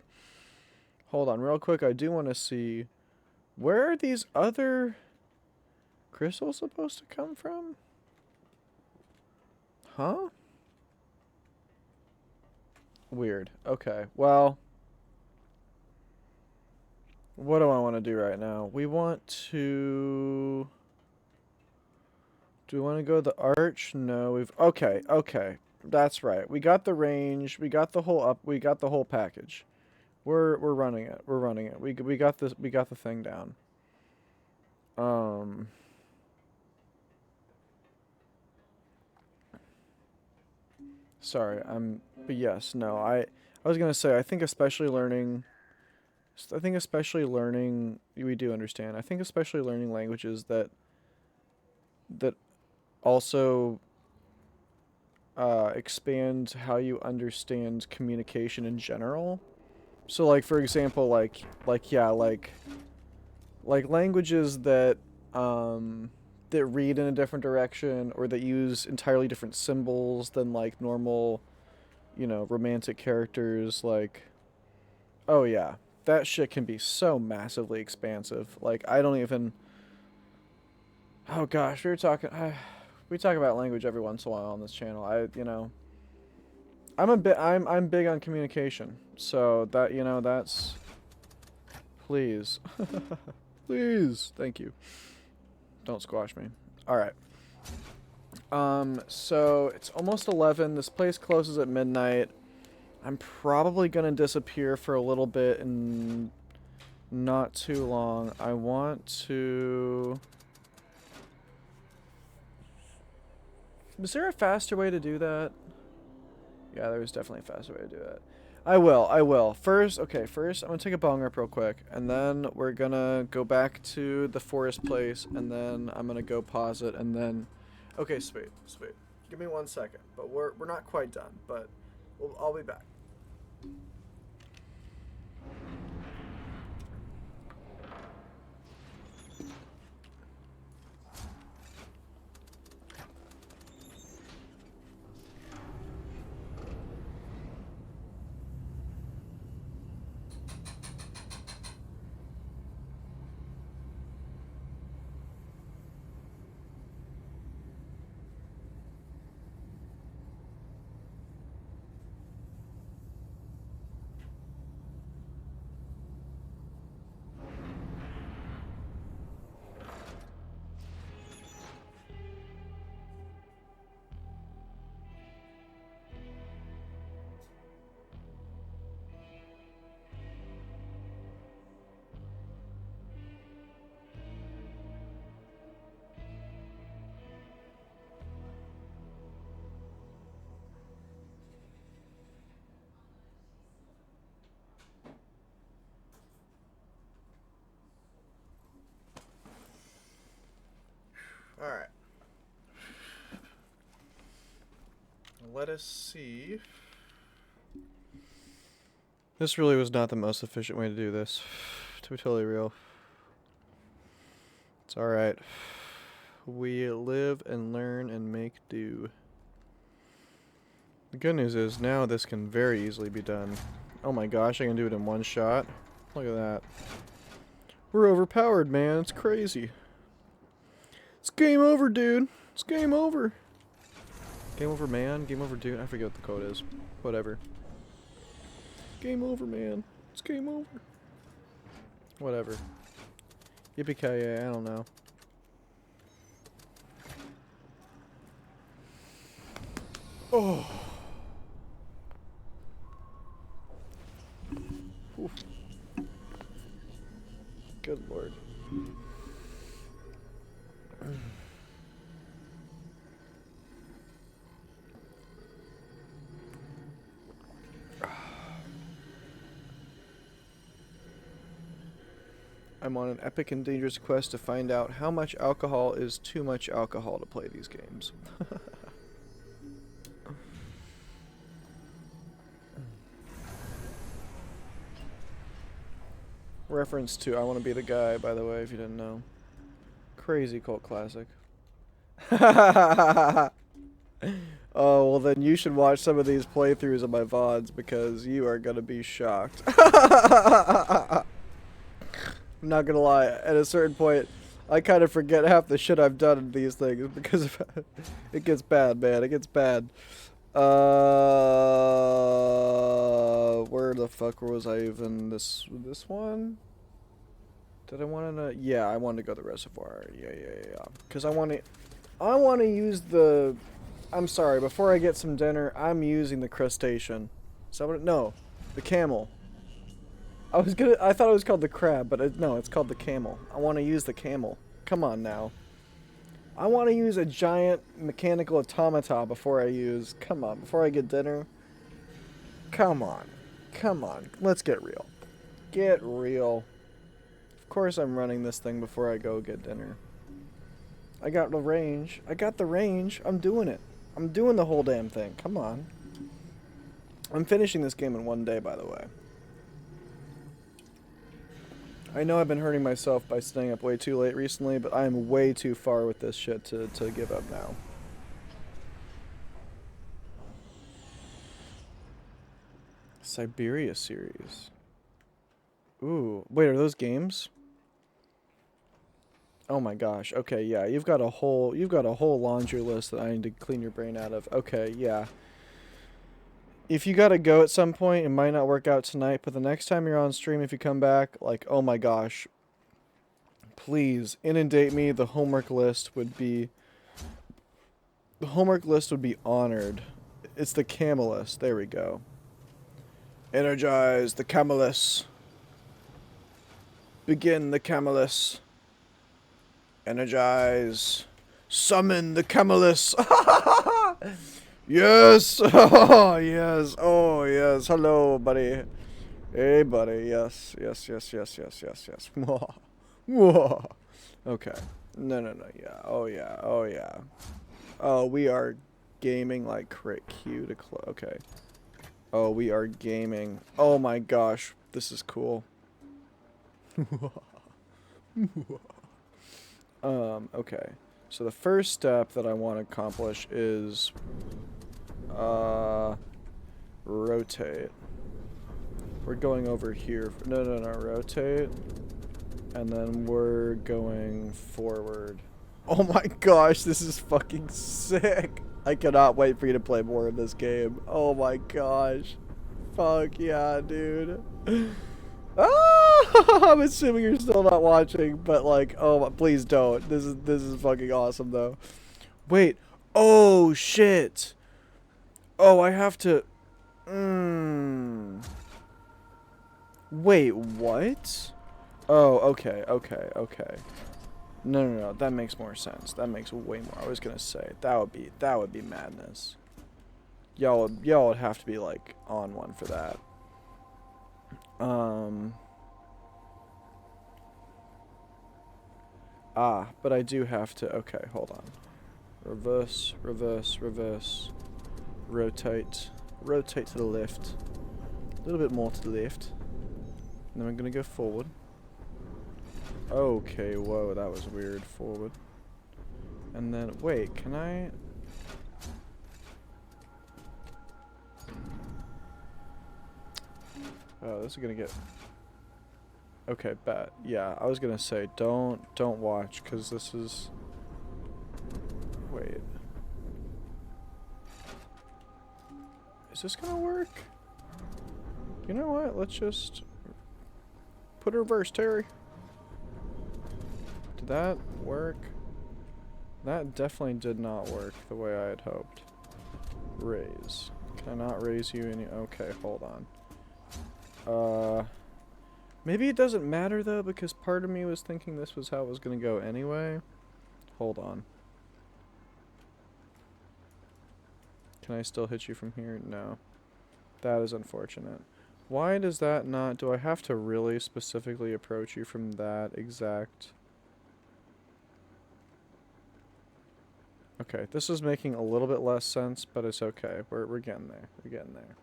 hold on, real quick. I do want to see. Where are these other crystals supposed to come from? Huh? Weird. Okay, well, what do I want to do right now? We want to... Do we want to go the arch? No, we've... Okay. That's right. We got the range. We got the whole we got the whole package. We're running it. We got this. We got the thing down. Sorry. But yes. No. I was gonna say. I think especially learning. We do understand. I think especially learning languages that also expand how you understand communication in general. So, like, for example, like languages that that read in a different direction or that use entirely different symbols than like normal, romantic characters. Like, oh yeah, that shit can be so massively expansive. Like, I don't even. Oh gosh, we talk about language every once in a while on this channel. I'm big on communication. So that's please. Please. Thank you. Don't squash me. All right. So it's almost 11. This place closes at midnight. I'm probably going to disappear for a little bit and not too long. I want to Was there a faster way to do that? Yeah, there was definitely a faster way to do it. I will. First, I'm gonna take a bong rip real quick, and then we're gonna go back to the forest place, and then I'm gonna go pause it, and then... Okay, sweet. Give me 1 second, but we're not quite done, but I'll be back. Alright. Let us see. This really was not the most efficient way to do this, to be totally real. It's alright. We live and learn and make do. The good news is now this can very easily be done. Oh my gosh, I can do it in one shot. Look at that. We're overpowered, man. It's crazy. It's game over, dude. It's game over. Game over, man. Game over, dude. I forget what the code is. Whatever. Game over, man. It's game over. Whatever. Yippee-ki-yay, I don't know. Oh. Oof. Good lord. I'm on an epic and dangerous quest to find out how much alcohol is too much alcohol to play these games. Reference to I Want to Be the Guy, by the way, if you didn't know. Crazy cult classic. Oh, well then you should watch some of these playthroughs of my VODs because you are gonna be shocked. I'm not gonna lie, at a certain point, I kind of forget half the shit I've done in these things because of it gets bad, man. It gets bad. Where the fuck was I even? This one? Did I want to? Yeah, I wanted to go to the reservoir. Yeah. Because I want to use the. I'm sorry. Before I get some dinner, I'm using the crustacean. Is that what? No, the camel. I thought it was called the crab, but no, it's called the camel. I want to use the camel. Come on now. I want to use a giant mechanical automata before I get dinner. Come on. Let's get real. Get real. Of course I'm running this thing before I go get dinner. I got the range. I'm doing it. I'm doing the whole damn thing. Come on. I'm finishing this game in one day, by the way. I know I've been hurting myself by staying up way too late recently, but I am way too far with this shit to give up now. Siberia series. Ooh, wait, are those games? Oh my gosh. Okay, yeah, you've got a whole laundry list that I need to clean your brain out of. Okay, yeah. If you gotta go at some point, it might not work out tonight, but the next time you're on stream, if you come back, like, oh my gosh, please inundate me. The homework list would be honored. It's the Camelus. There we go. Energize the Camelus. Begin the Camelus. Energize. Summon the Camelus. Yes! Oh, yes. Oh, yes. Hello, buddy. Hey, buddy. Yes. Yes, yes, yes, yes, yes, yes. Mwah. Mwah. Okay. No, no, no. Yeah. Oh, yeah. Oh, yeah. Oh, we are gaming like crit Q to close. Okay. Oh, we are gaming. Oh, my gosh. This is cool. Okay. So the first step that I want to accomplish is, rotate. We're going over here. No, no, no, rotate. And then we're going forward. Oh my gosh, this is fucking sick. I cannot wait for you to play more of this game. Oh my gosh. Fuck yeah, dude. Ah, I'm assuming you're still not watching, but like, oh, please don't. This is fucking awesome though. Wait. Oh shit. Oh, I have to. Wait, what? Oh, okay, okay, okay. No, no, no. That makes more sense. That makes way more. I was gonna say that would be madness. Y'all would have to be like on one for that. But I do have to. Okay, hold on. Reverse, reverse, reverse. Rotate, rotate to the left. A little bit more to the left. And then I'm gonna go forward. Okay, whoa, that was weird. Forward. And then, wait, can I... Oh, this is gonna get... Okay, bet. Yeah, I was gonna say, don't watch, because this is... Wait. Is this gonna work? You know what? Let's just... Put a reverse, Terry. Did that work? That definitely did not work the way I had hoped. Raise. Can I not raise you any... Okay, hold on. Maybe it doesn't matter though, because part of me was thinking this was how it was gonna go anyway. Hold on. Can I still hit you from here? No. That is unfortunate. Why does that not... Do I have to really specifically approach you from that exact... Okay, this is making a little bit less sense, but it's okay. We're getting there. We're getting there.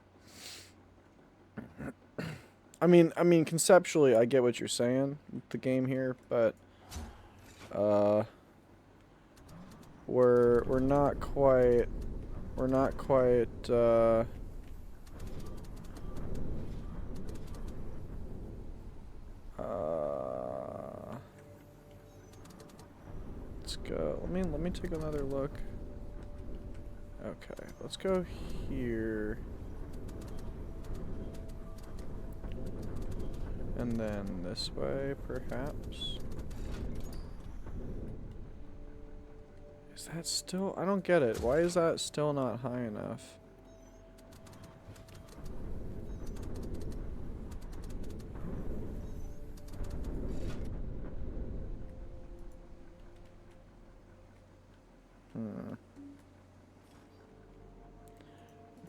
I mean, conceptually, I get what you're saying with the game here, but we're not quite let's go. Let me take another look. Okay, let's go here. And then this way, perhaps. Is that still... I don't get it. Why is that still not high enough?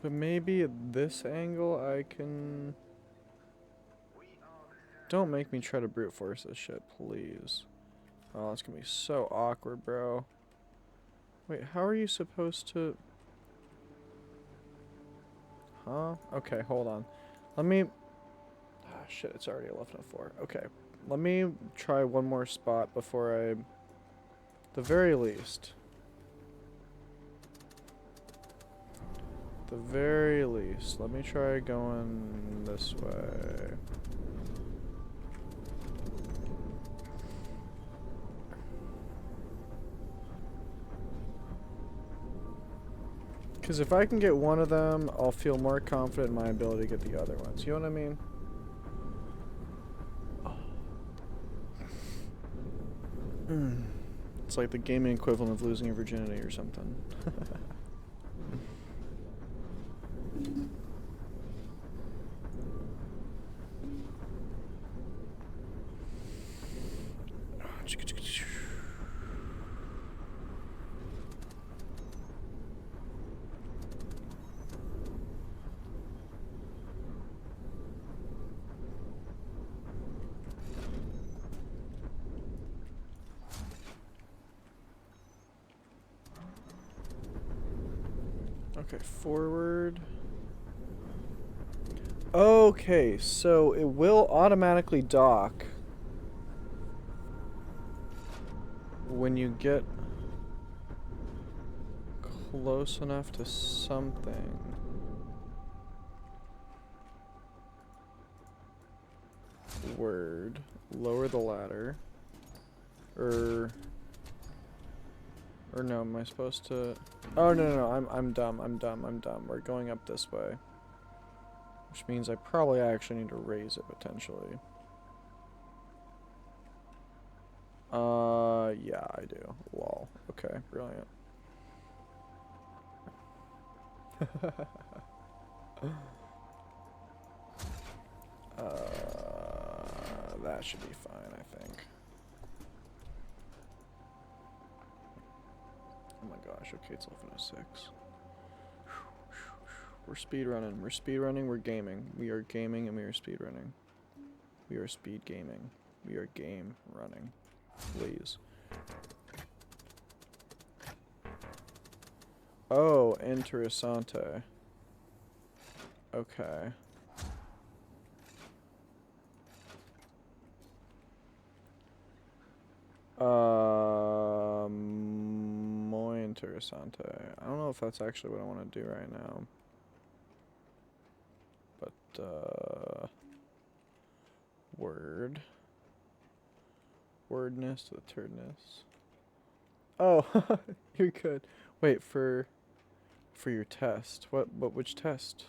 But maybe at this angle I can... Don't make me try to brute force this shit, please. Oh, it's gonna be so awkward, bro. Wait, how are you supposed to... Huh? Okay, hold on. Let me... Ah, shit, it's already 11:04. Okay, let me try one more spot before I... The very least. The very least. Let me try going this way. Because if I can get one of them, I'll feel more confident in my ability to get the other ones. You know what I mean? It's like the gaming equivalent of losing your virginity or something. Okay, forward. Okay, so it will automatically dock when you get close enough to something. Word. Lower the ladder. Or no, am I supposed to? Oh no, I'm dumb. We're going up this way. Which means I probably actually need to raise it potentially. Yeah, I do. Lol. Okay, brilliant. That should be fine, I think. Oh my gosh, okay, it's 11:06. We're speedrunning. We're speedrunning, we're gaming. We are gaming and we are speedrunning. We are speed gaming. We are game running. Please. Oh, interessante. Okay. Muy interesante. I don't know if that's actually what I want to do right now. But, word. Wordness to the turdness. Oh, you're good. Wait, for your test. Which test?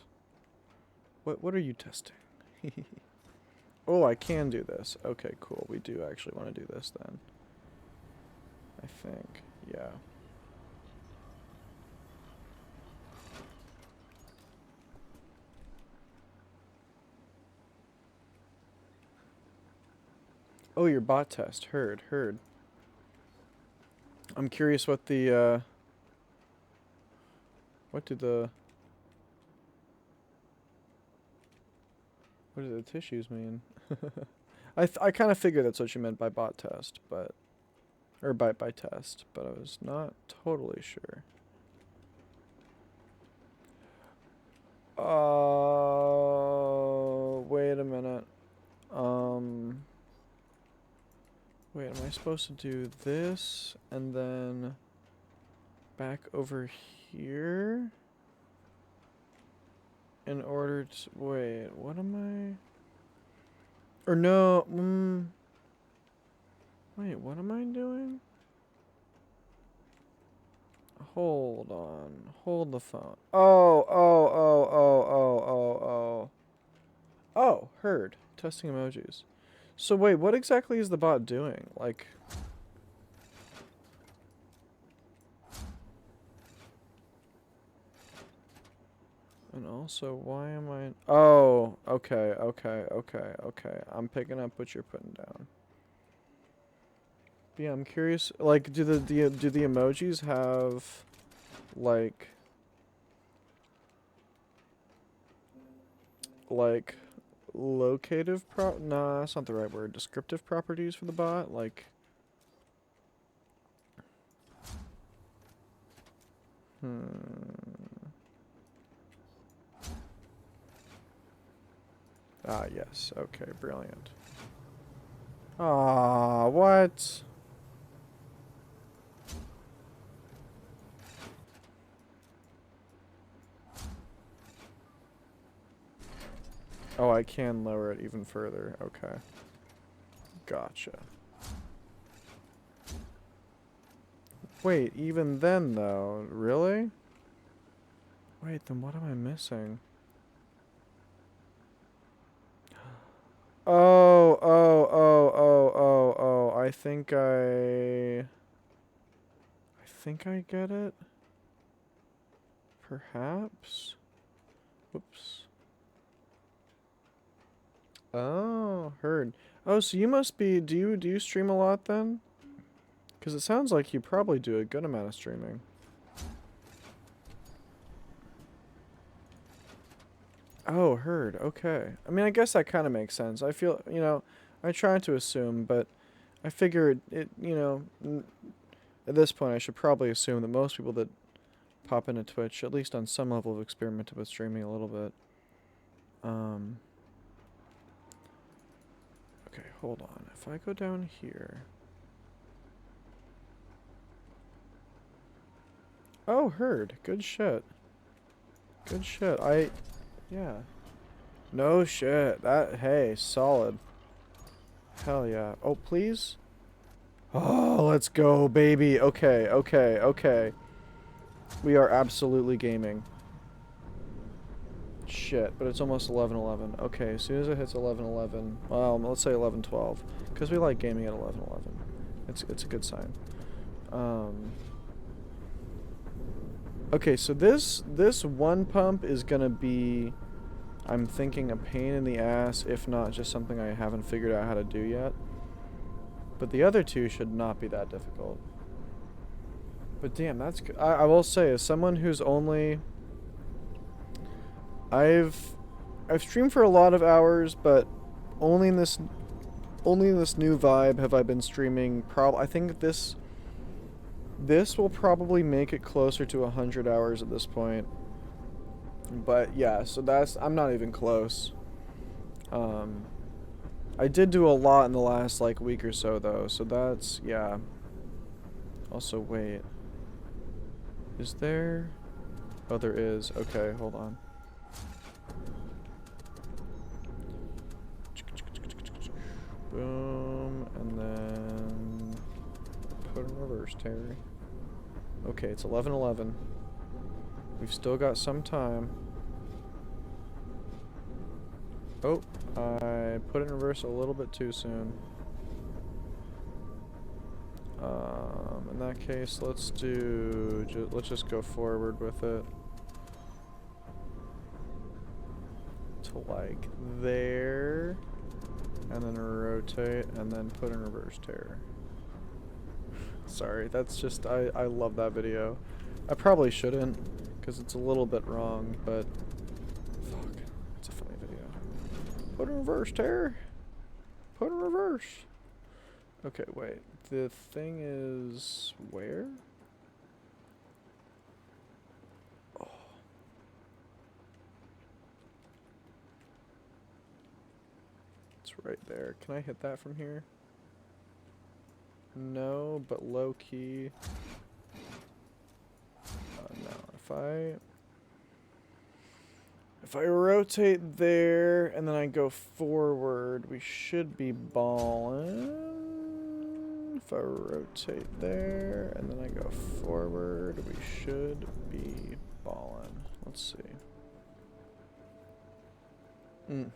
What are you testing? Oh, I can do this. Okay, cool. We do actually want to do this then. I think. Yeah. Oh, your bot test. Heard. I'm curious what the, what do the tissues mean? I kind of figured that's what you meant by bot test, but, or by test, but I was not totally sure. Wait a minute. Wait, am I supposed to do this and then back over here? In order to, wait, what am I? Or no, wait, what am I doing? Hold on, hold the phone. Oh, heard. Testing emojis. So wait, what exactly is the bot doing? Like, and also, why am I? Oh, okay. I'm picking up what you're putting down. But yeah, I'm curious. Like, do the emojis have, like locative nah, that's not the right word. Descriptive properties for the bot, like. Ah, yes. Okay, brilliant. Ah, what? Oh, I can lower it even further. Okay. Gotcha. Wait, even then, though? Really? Wait, then what am I missing? Oh, I think I get it. Perhaps? Whoops. Oh, heard. Oh, so you must be, do you stream a lot then? Because it sounds like you probably do a good amount of streaming. Oh, heard. Okay. I mean, I guess that kind of makes sense. I feel, I try to assume, but I figure at this point I should probably assume that most people that pop into Twitch, at least on some level of experimented with streaming a little bit. Okay, hold on. If I go down here. Oh, heard. Good shit. Good shit. Yeah. No shit. Hey, solid. Hell yeah. Oh, please? Oh, let's go, baby. Okay, okay, okay. We are absolutely gaming. Shit, but it's almost 11:11. Okay, as soon as it hits 11:11, well, let's say 11:12, because we like gaming at 11:11. It's a good sign. Okay, so this one pump is gonna be, I'm thinking, a pain in the ass, if not just something I haven't figured out how to do yet. But the other two should not be that difficult. But damn, that's good. I will say, as someone who's only, I've streamed for a lot of hours, but only in this new vibe have I been streaming. I think this will probably make it closer to 100 hours at this point. But yeah, so I'm not even close. I did do a lot in the last like week or so though, so that's, yeah. Also, wait. Is there? Oh, there is. Okay, hold on. Boom, and then put in reverse, Terry. Okay, it's 11:11. We've still got some time. Oh, I put it in reverse a little bit too soon. In that case, let's just go forward with it. To like there. And then rotate, and then put in reverse tear. Sorry, that's just, I love that video. I probably shouldn't, because it's a little bit wrong, but fuck, it's a funny video. Put in reverse tear. Put in reverse. Okay, wait. The thing is, where? Oh. Right there. Can I hit that from here? No, but low key. No. If I rotate there and then I go forward, we should be ballin'. If I rotate there and then I go forward, we should be ballin'. Let's see.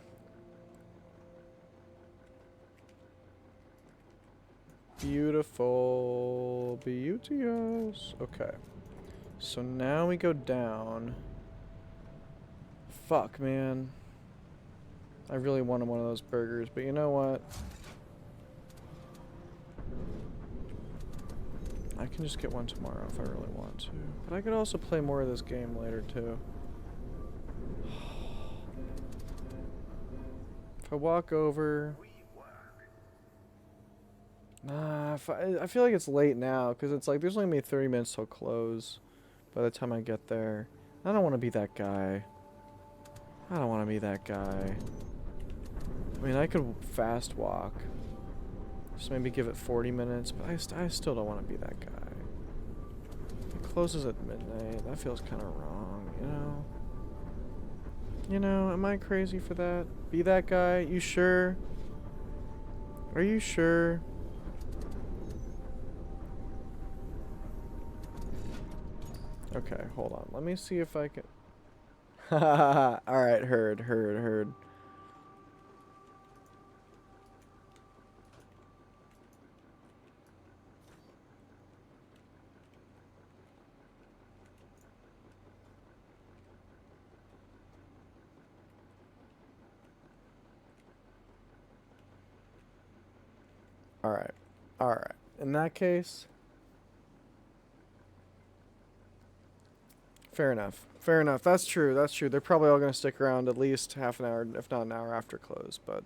Beautiful. Beauteous. Okay. So now we go down. Fuck, man. I really wanted one of those burgers, but you know what? I can just get one tomorrow if I really want to. But I could also play more of this game later, too. If I walk over... Nah, I feel like it's late now, because it's like, there's only maybe 30 minutes till close by the time I get there. I don't want to be that guy. I don't want to be that guy. I mean, I could fast walk. Just maybe give it 40 minutes, but I still don't want to be that guy. It closes at midnight. That feels kind of wrong, you know? You know, am I crazy for that? Be that guy? You sure? Are you sure? Okay, hold on. Let me see if I can... Alright, heard. Alright. In that case... Fair enough. That's true. They're probably all going to stick around at least half an hour, if not an hour after close, but...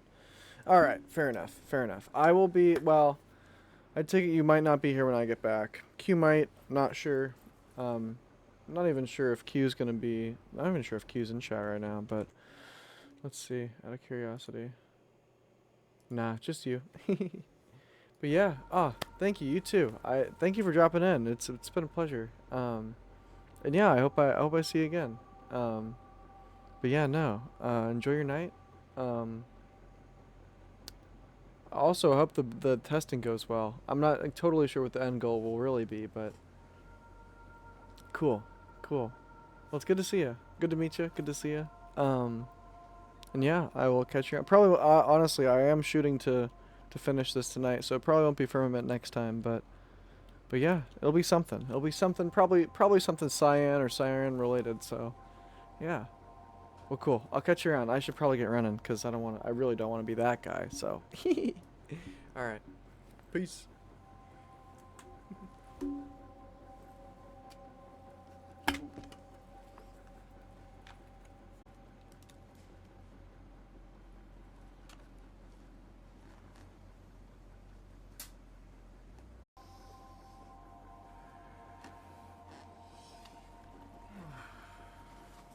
Alright, fair enough. I will be... Well, I take it you might not be here when I get back. Q might, not sure. I'm not even sure if Q's gonna be. Not even sure if Q's in chat right now, but let's see. Out of curiosity. Nah, just you. But yeah, thank you. You too. I thank you for dropping in. It's been a pleasure. And yeah, I hope I see you again. But yeah, no. Enjoy your night. Um, also, I hope the testing goes well. I'm not like, totally sure what the end goal will really be, but cool, cool. Well, it's good to see you. Good to meet you. Good to see you. And yeah, I will catch you. Probably, honestly, I am shooting to finish this tonight, so it probably won't be Firmament next time, but yeah, it'll be something. It'll be something, probably something cyan or siren related. So yeah. Well, cool. I'll catch you around. I should probably get running because I really don't want to be that guy. So, all right. Peace.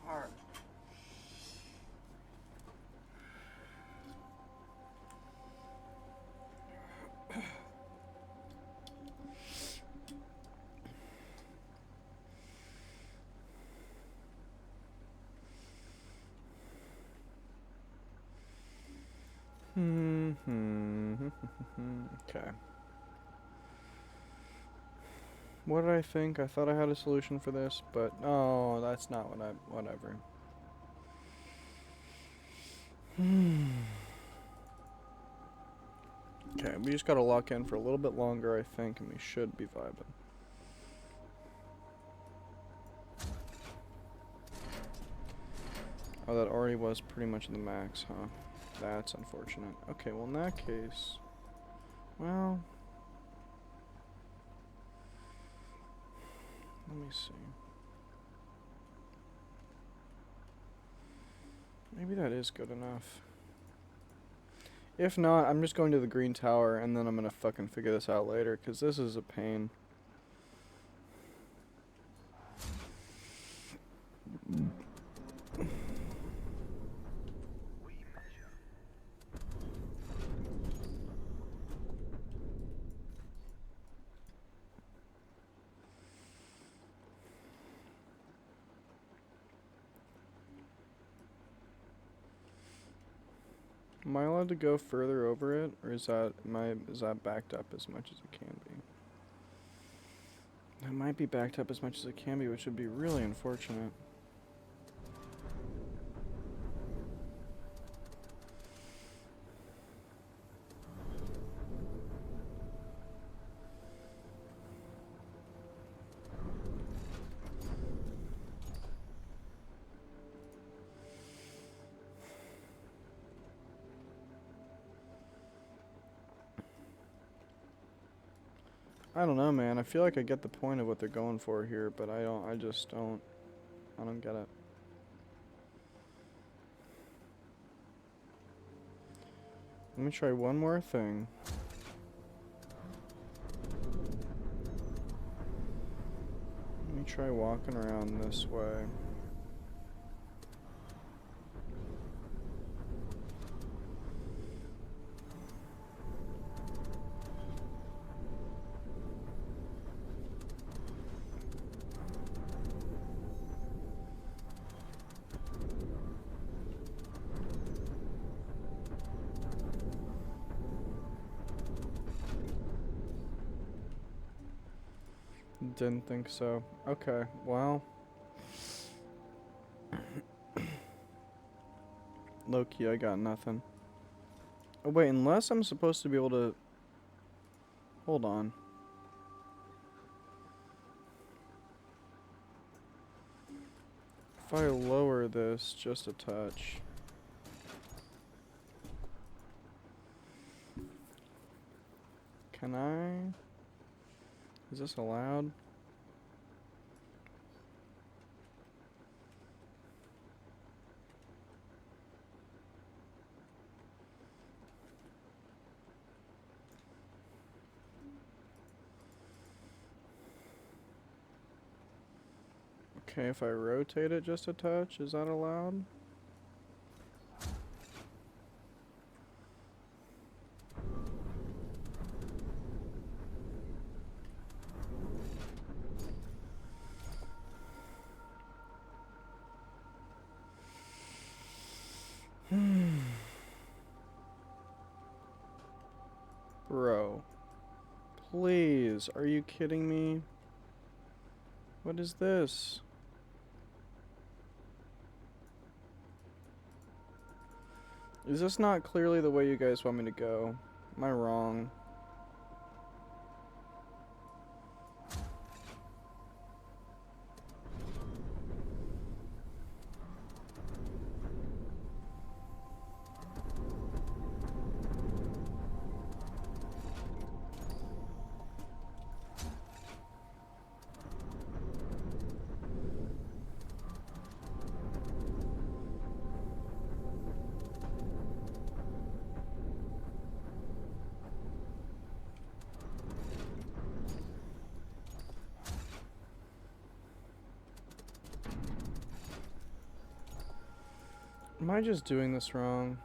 All right. Okay. What did I think? I thought I had a solution for this, but no, that's not what whatever. Okay, we just gotta lock in for a little bit longer, I think, and we should be vibing. Oh, that already was pretty much the max, huh? That's unfortunate. Okay, well in that case, well, let me see. Maybe that is good enough. If not, I'm just going to the green tower and then I'm gonna fucking figure this out later, because this is a pain. We measure. Am I allowed to go further over it, or is that backed up as much as it can be? That might be backed up as much as it can be, which would be really unfortunate. I don't know, man. I feel like I get the point of what they're going for here, but I don't. I just don't. I don't get it. Let me try one more thing. Let me try walking around this way. Didn't think so. Okay, well. Low-key, I got nothing. Oh, wait, unless I'm supposed to be able to... Hold on. If I lower this just a touch... Can I... Is this allowed? Okay, if I rotate it just a touch, is that allowed? Bro. Please, are you kidding me? What is this? Is this not clearly the way you guys want me to go? Am I wrong? Am I just doing this wrong?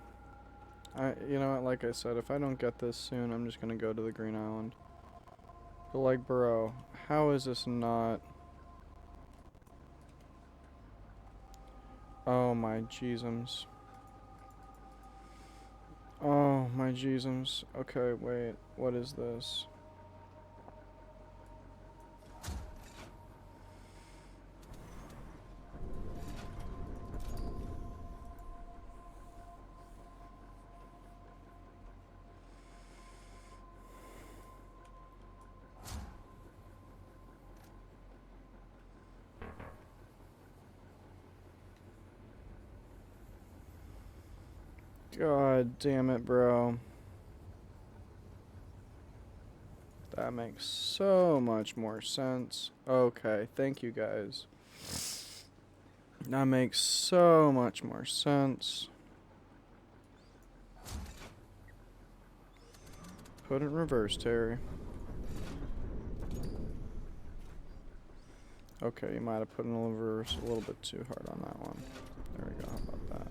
You know what, like I said, if I don't get this soon, I'm just gonna go to the Green Island. But like, bro, how is this not... Oh my Jeezums. Oh my Jeezums. Okay, wait, what is this? God damn it, bro. That makes so much more sense. Okay, thank you guys. That makes so much more sense. Put it in reverse, Terry. Okay, you might have put it in reverse a little bit too hard on that one. There we go, how about that?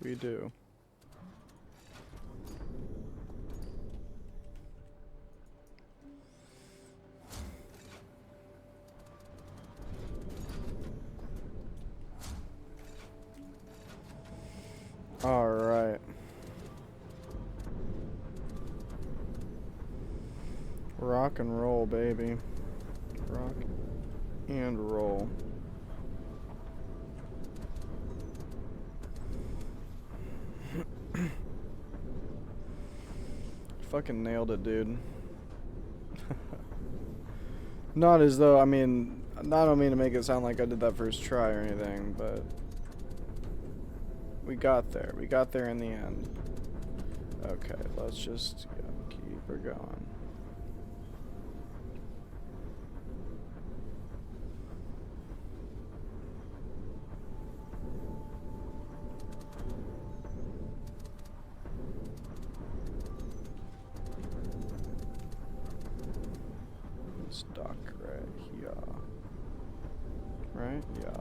We do. Alright. Rock and roll, baby. Rock and roll. Fucking nailed it, dude. Not as though, I mean, I don't mean to make it sound like I did that first try or anything, but we got there. We got there in the end. Okay, let's just keep her going. Stuck right here. Right? Yeah,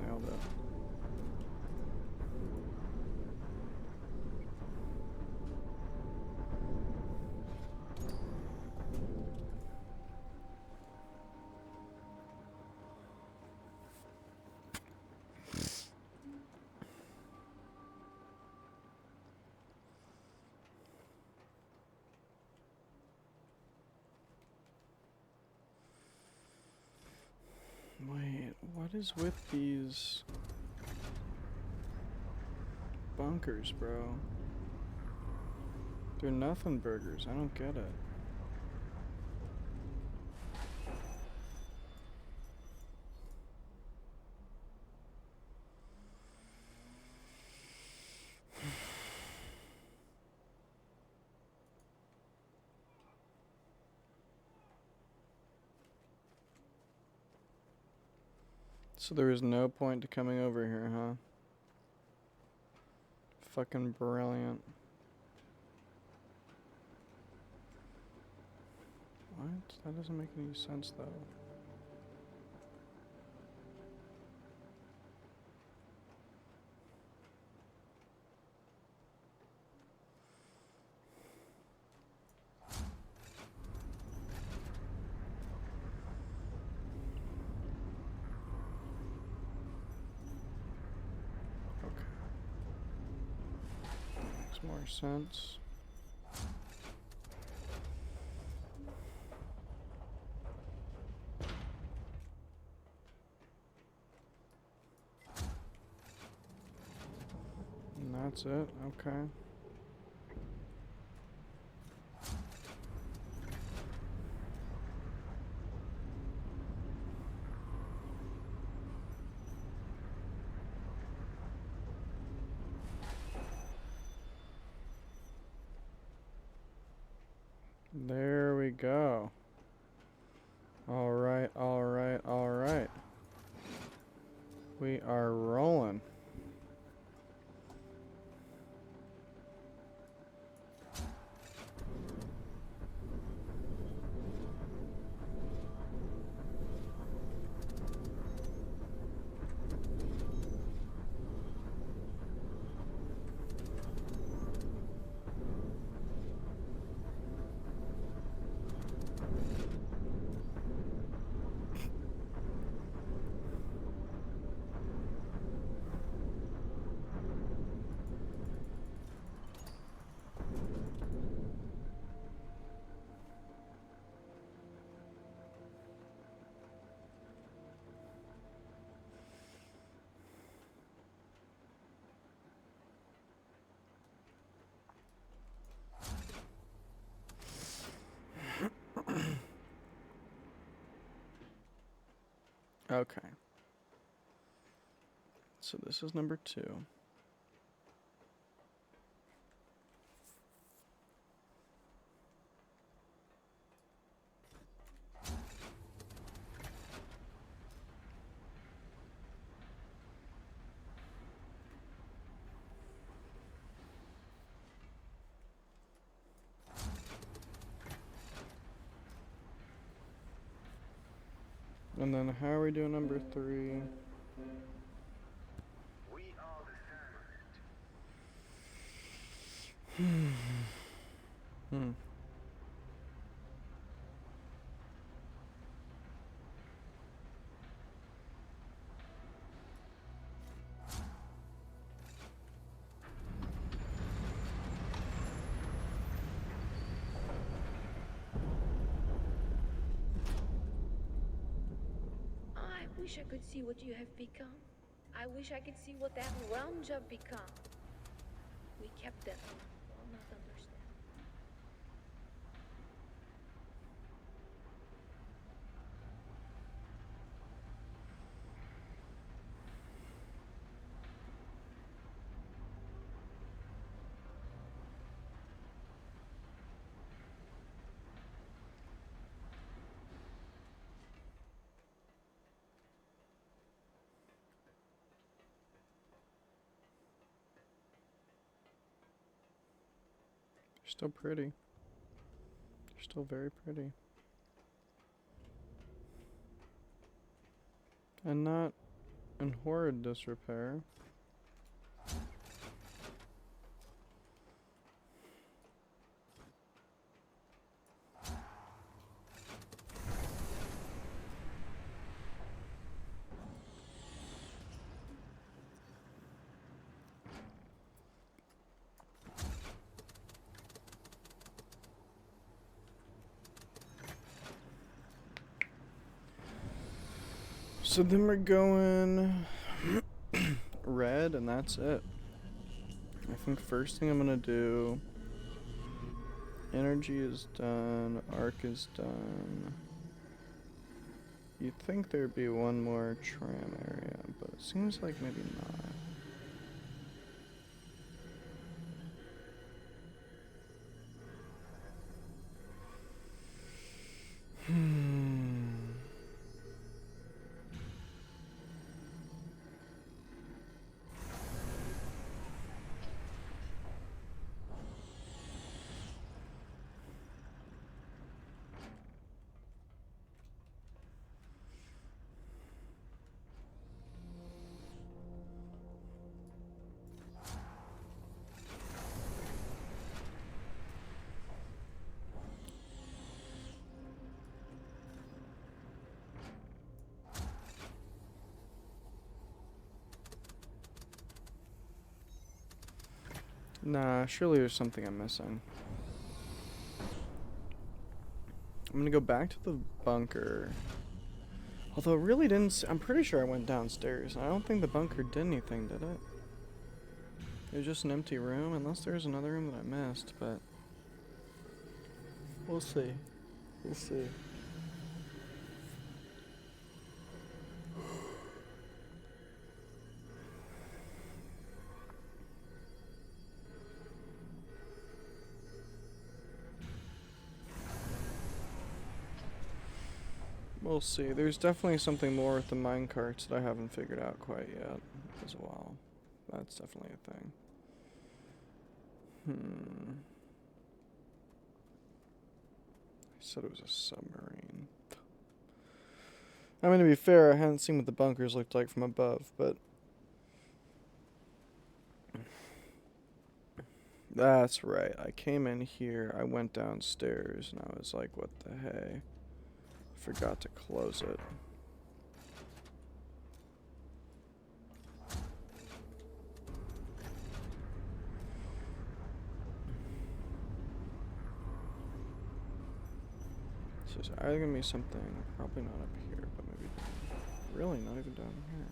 nailed it. Wait, what is with these bunkers, bro? They're nothing burgers. I don't get it. So there is no point to coming over here, huh? Fucking brilliant. What? That doesn't make any sense, though. more sense. And that's it, okay. There we go. Alright, alright, alright. We are rolling. Okay. So this is number 2. And then how are we doing number 3? We are the Firmament. Hmm. I wish I could see what you have become. I wish I could see what that realms have become. We kept them. Will not understand. You're still pretty. You're still very pretty. And not in horrid disrepair. So then we're going red, and that's it. I think first thing I'm gonna do, energy is done, arc is done. You'd think there'd be one more tram area, but it seems like maybe not. Nah, surely there's something I'm missing. I'm gonna go back to the bunker. Although it really didn't. I'm pretty sure I went downstairs. I don't think the bunker did anything, did it? It was just an empty room, unless there's another room that I missed, but we'll see. We'll see. We'll see. There's definitely something more with the minecarts that I haven't figured out quite yet as well. That's definitely a thing. I said it was a submarine. I mean, to be fair, I hadn't seen what the bunkers looked like from above, but that's right. I came in here, I went downstairs, and I was like, what the hey? Forgot to close it. So there's either gonna be something, probably not up here, but maybe really not even down here.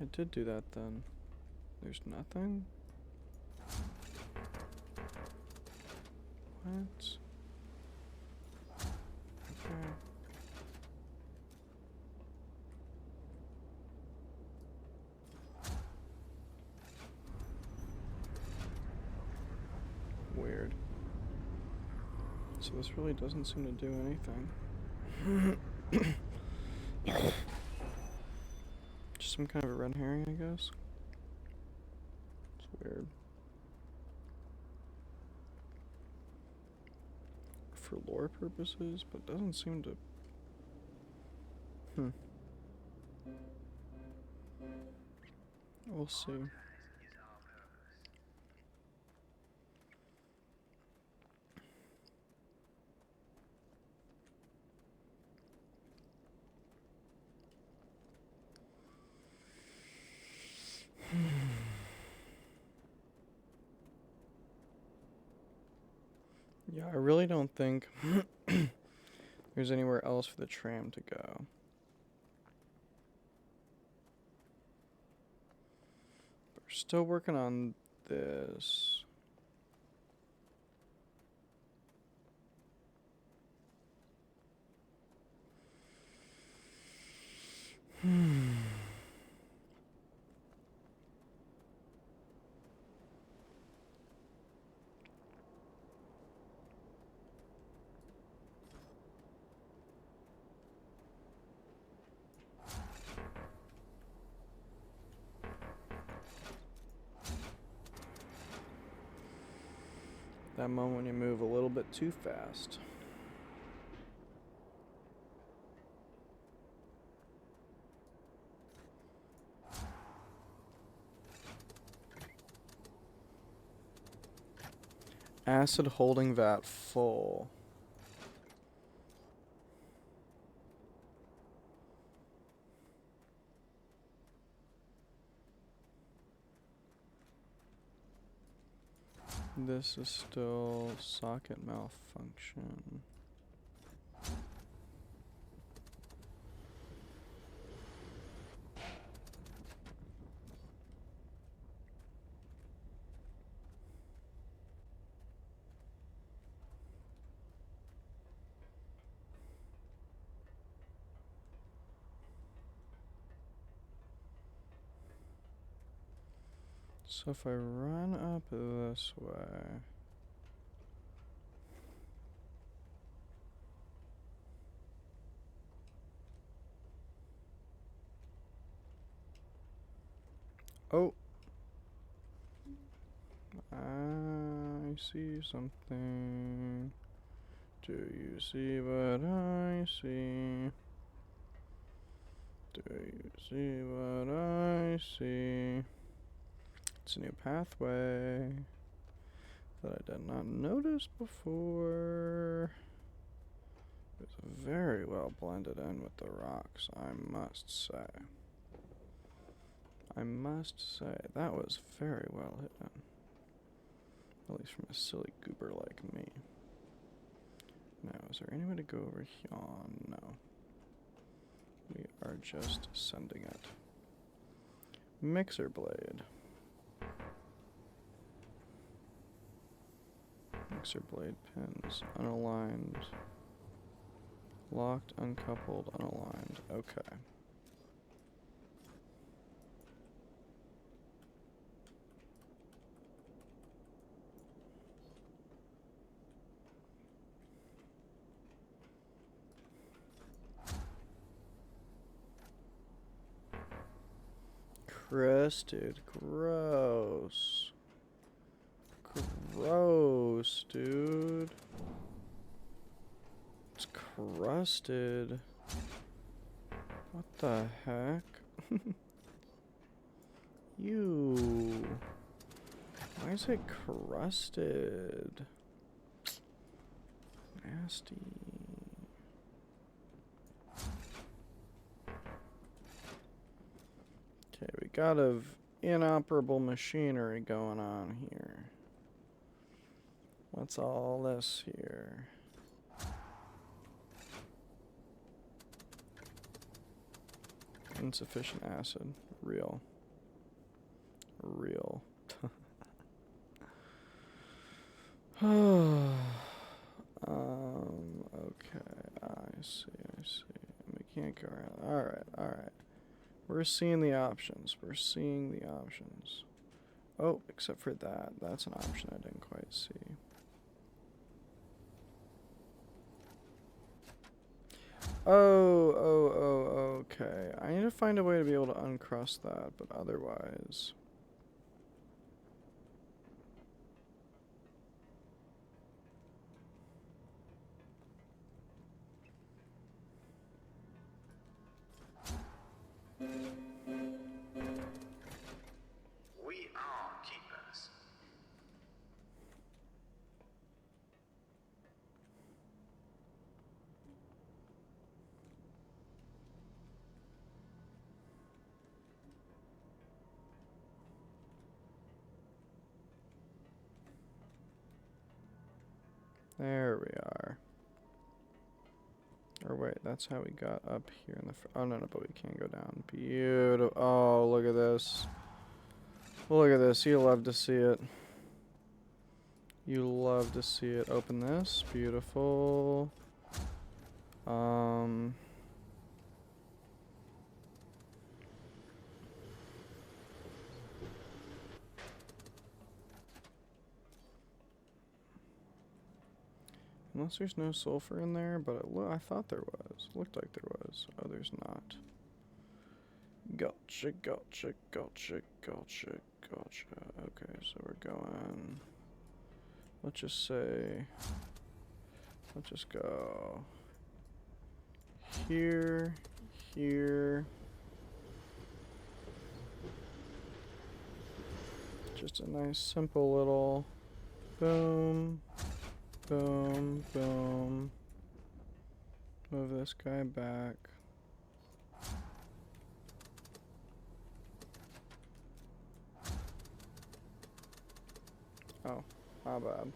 I did do that then. There's nothing? What? Okay. Weird. So this really doesn't seem to do anything. Just some kind of a red herring, I guess. It's weird. For lore purposes, but doesn't seem to. We'll see. Yeah, I really don't think there's anywhere else for the tram to go. But we're still working on this. That moment when you move a little bit too fast. Acid holding vat full. This is still socket malfunction. So if I run up this way. Oh. I see something. Do you see what I see? Do you see what I see? It's a new pathway that I did not notice before. It's very well blended in with the rocks, I must say. I must say, that was very well hidden. At least from a silly goober like me. Now, is there any way to go over here? Oh, no. We are just sending it. Mixer blade. Mixer blade pins. Unaligned. Locked, uncoupled, unaligned. Okay. Crusted. Gross. Gross, dude. It's crusted. What the heck? You. Why is it crusted? Nasty. Okay, we got inoperable machinery going on here. What's all this here? Insufficient acid. Real. Real. Okay, I see. We can't go around. Alright. We're seeing the options. Oh, except for that. That's an option I didn't quite see. Oh, okay. I need to find a way to be able to uncrust that, but otherwise... We are keepers. There we are. Or wait, that's how we got up here in the oh, no, but we can't go down. Beautiful. Oh, look at this. Look at this. You love to see it. You love to see it. Open this. Beautiful. Unless there's no sulfur in there, but I thought there was. Looked like there was. Oh, there's not. Gotcha. Okay, so we're going... Let's just say... Let's just go... Here... Just a nice simple little... Boom... Boom. Move this guy back. Oh, my bad.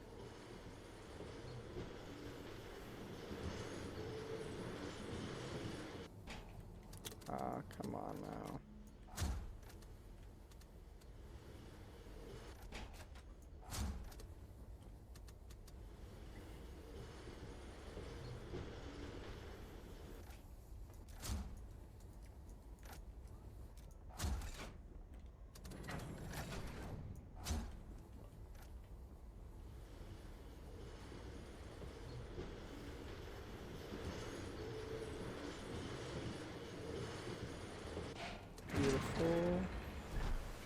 Ah, come on now.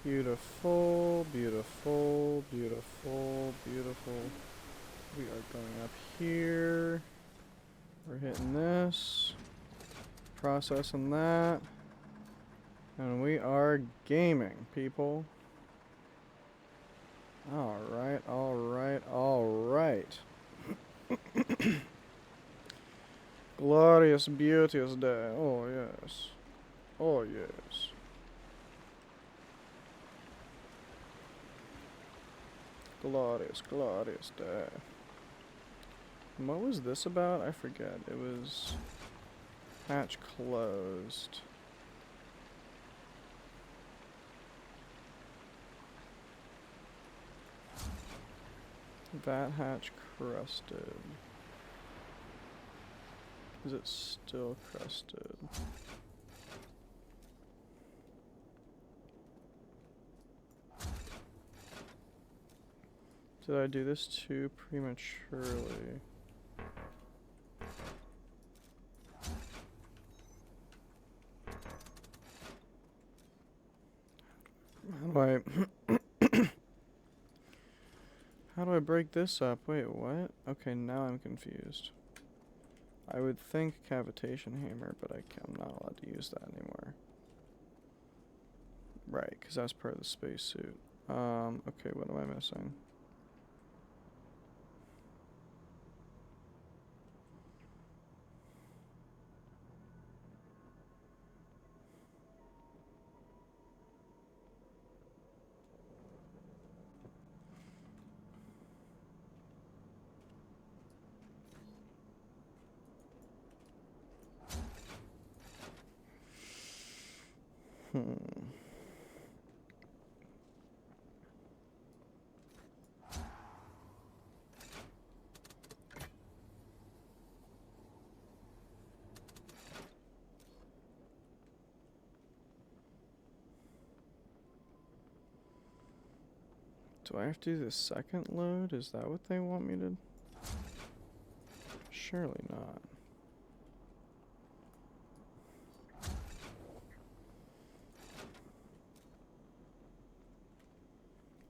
Beautiful. We are going up here. We're hitting this. Processing that. And we are gaming, people. Alright. Glorious, beauteous day. Oh, yes. Glorious, glorious day. And what was this about? I forget. It was hatch closed. That hatch crusted. Is it still crusted? Did I do this too prematurely? How do I how do I break this up? Wait, what? Okay, now I'm confused. I would think cavitation hammer, but I'm not allowed to use that anymore. Right, because that's part of the spacesuit. Okay, what am I missing? Do I have to do the second load? Is that what they want me to? Surely not.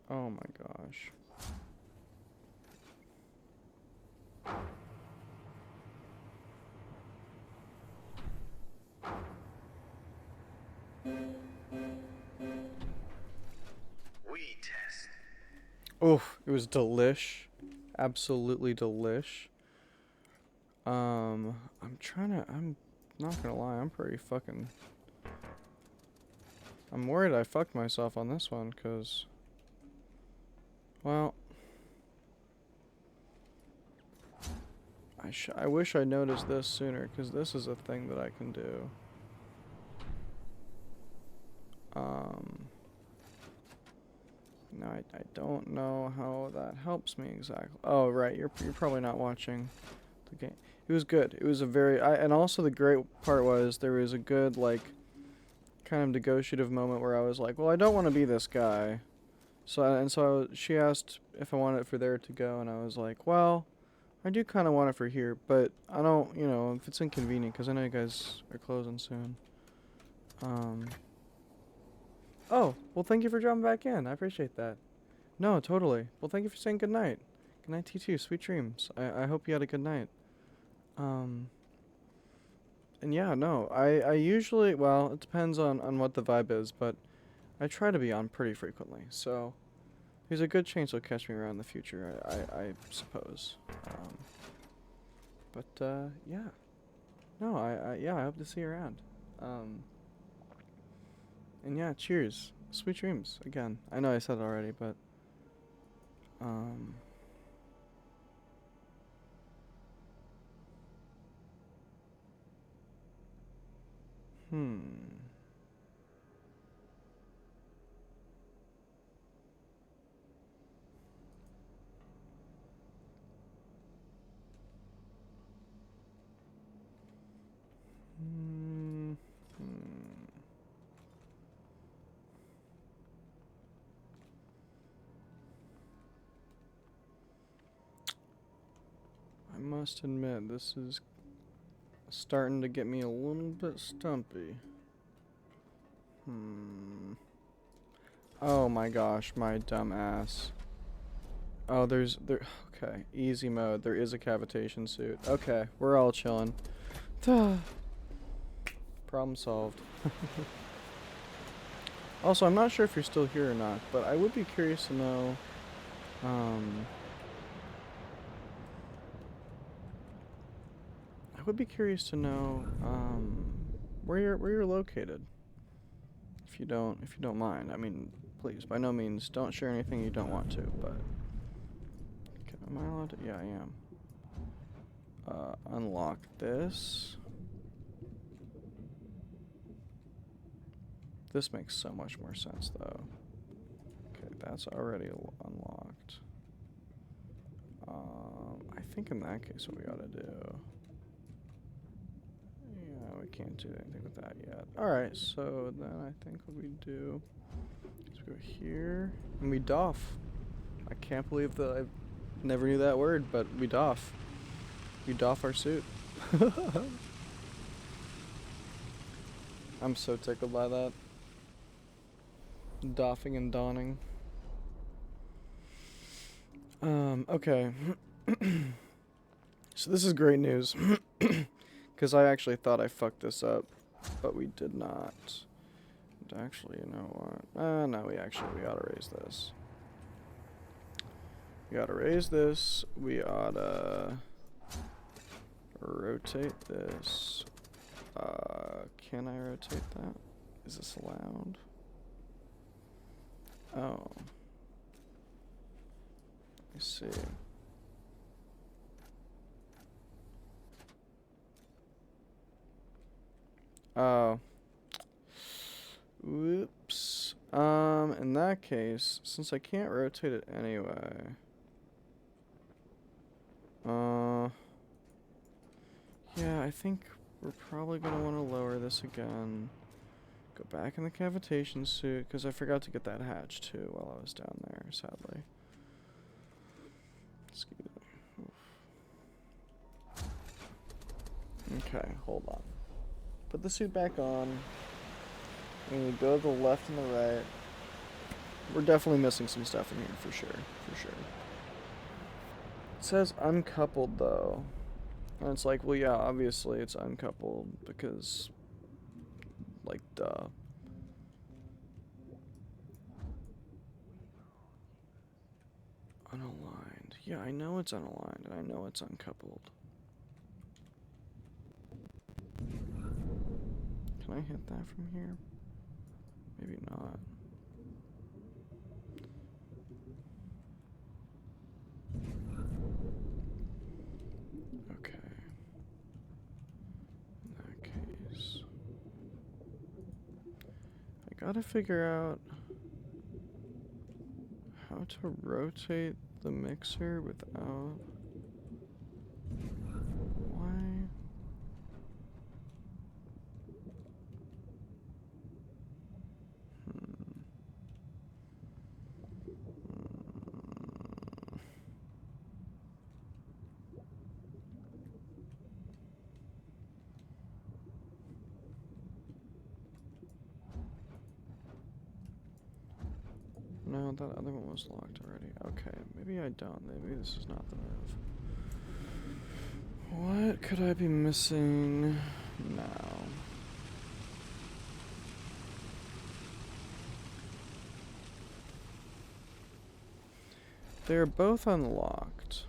Oh my gosh. We test. Oof, it was delish. Absolutely delish. I'm not gonna lie, I'm worried I fucked myself on this one, cause, well, I wish I noticed this sooner, cause this is a thing that I can do. Now I don't know how that helps me exactly. Oh, right, you're probably not watching the game. It was good. It was a very, and also the great part was there was a good, like, kind of negotiative moment where I was like, well, I don't want to be this guy. She asked if I wanted it for there to go, and I was like, well, I do kind of want it for here, but I don't, if it's inconvenient, because I know you guys are closing soon. Oh, well, thank you for dropping back in. I appreciate that. No, totally. Well, thank you for saying good night. Good night to you too. Sweet dreams. I hope you had a good night. And yeah, no, I usually, well, it depends on what the vibe is, but I try to be on pretty frequently, so there's a good chance you'll catch me around in the future, I suppose. Yeah. No, yeah, I hope to see you around. And yeah, cheers. Sweet dreams, again. I know I said it already, but, hmm. Hmm. I must admit, this is starting to get me a little bit stumpy. Oh my gosh, my dumb ass. Oh, okay, easy mode. There is a cavitation suit. Okay, we're all chilling. Problem solved. Also, I'm not sure if you're still here or not, but I would be curious to know, where you're located. If you don't mind. I mean, please, by no means, don't share anything you don't want to, but Am I allowed to? Yeah, I am. Unlock this. This makes so much more sense, though. Okay, that's already unlocked. I think in that case what we ought to do... Yeah, we can't do anything with that yet. Alright, so then I think what we do is we go here, and we doff. I can't believe that I never knew that word, but we doff. We doff our suit. I'm so tickled by that. Doffing and donning. Okay. So this is great news. Because I actually thought I fucked this up, but we did not. And actually, you know what? No, we ought to raise this. We ought to raise this. We ought to rotate this. Can I rotate that? Is this allowed? Oh. Let me see. Oh. Whoops. In that case, since I can't rotate it anyway. Yeah, I think we're probably gonna want to lower this again. Go back in the cavitation suit, because I forgot to get that hatch too while I was down there, sadly. Excuse me. Oof. Okay, hold on. Put the suit back on. And we go to the left and the right. We're definitely missing some stuff in here, for sure. For sure. It says uncoupled, though. And it's like, well, yeah, obviously it's uncoupled, because... Like, duh. Unaligned. Yeah, I know it's unaligned, and I know it's uncoupled. Can I hit that from here? Maybe not. Okay. In that case... I gotta figure out how to rotate the mixer without... Why? No, that other one was locked already. Okay, maybe I don't. Maybe this is not the move. What could I be missing now? They're both unlocked.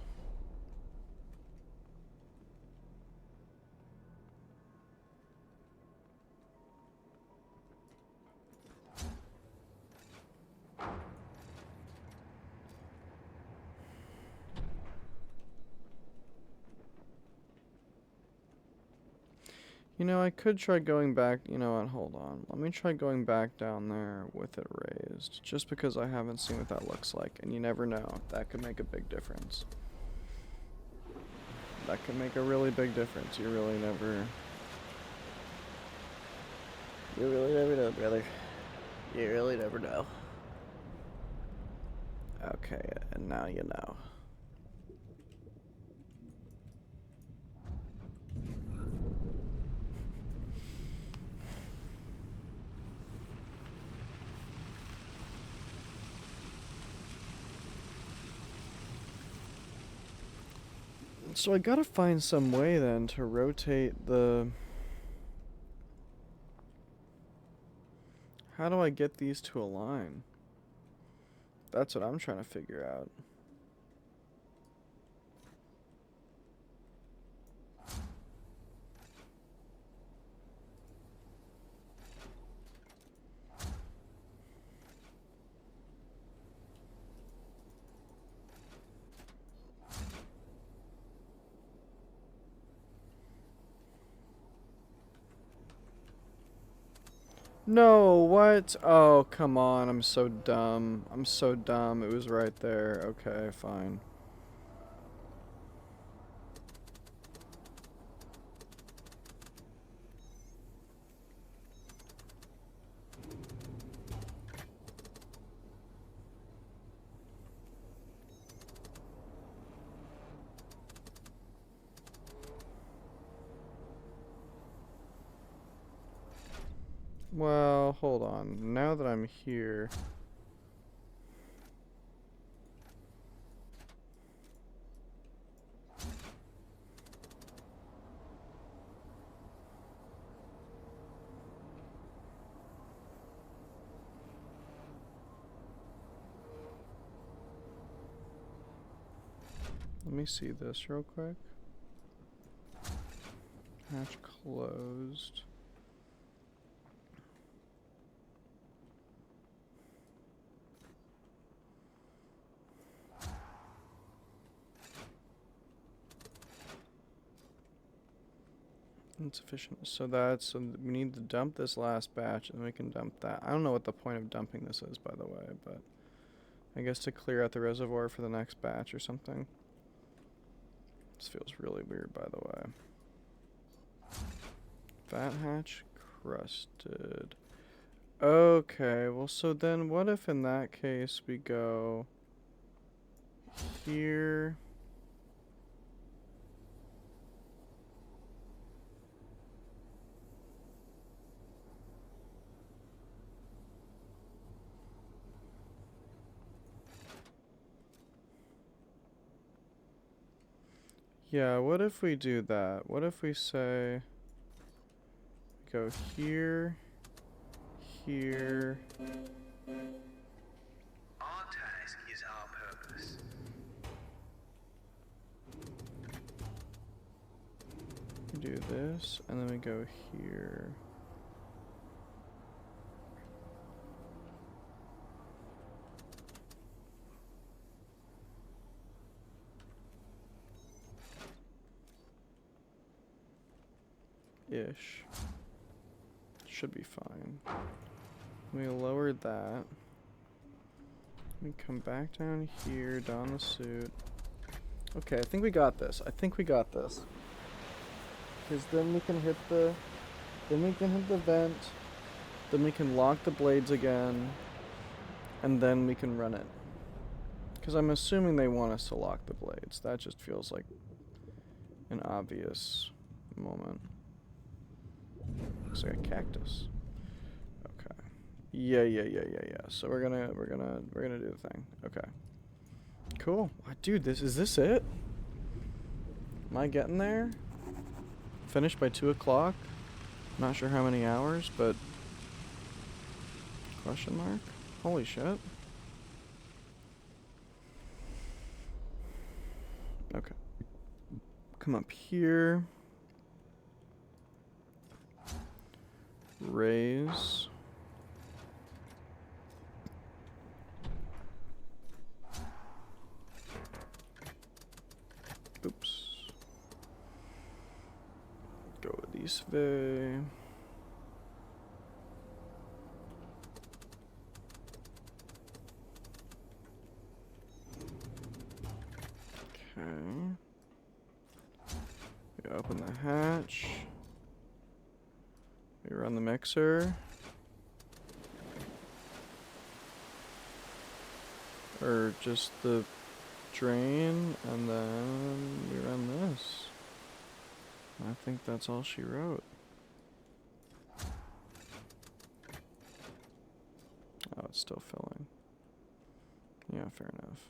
You know, I could try going back, you know what, hold on. Let me try going back down there with it raised, just because I haven't seen what that looks like, and you never know, that could make a big difference. That could make a really big difference, you really never know, brother. You really never know. Okay, and now you know. So I gotta find some way then to rotate the... How do I get these to align? That's what I'm trying to figure out. No, what? Oh, come on. I'm so dumb. I'm so dumb. It was right there. Okay, fine. Well, hold on. Now that I'm here... Let me see this real quick. Hatch closed. Insufficient. So we need to dump this last batch and we can dump that. I don't know what the point of dumping this is, by the way, but I guess to clear out the reservoir for the next batch or something. This feels really weird, by the way. Fat hatch crusted. Okay, well, so then what if in that case we go here? Yeah, what if we do that? What if we say go here, here. Our task is our purpose. Do this, and then we go here. Ish. Should be fine. We lowered that. We come back down here, don the suit. Okay, I think we got this. I think we got this. Because then we can hit the... Then we can hit the vent. Then we can lock the blades again. And then we can run it. Because I'm assuming they want us to lock the blades. That just feels like an obvious moment. Looks like a cactus. Okay. Yeah. So we're gonna do the thing. Okay. Cool. Dude, is this it? Am I getting there? Finished by 2 o'clock? Not sure how many hours, but question mark? Holy shit. Okay. Come up here. Raise. Oops. Go this way. Okay. We open the hatch. We run the mixer. Or just the drain, and then we run this. I think that's all she wrote. Oh, it's still filling. Yeah, fair enough.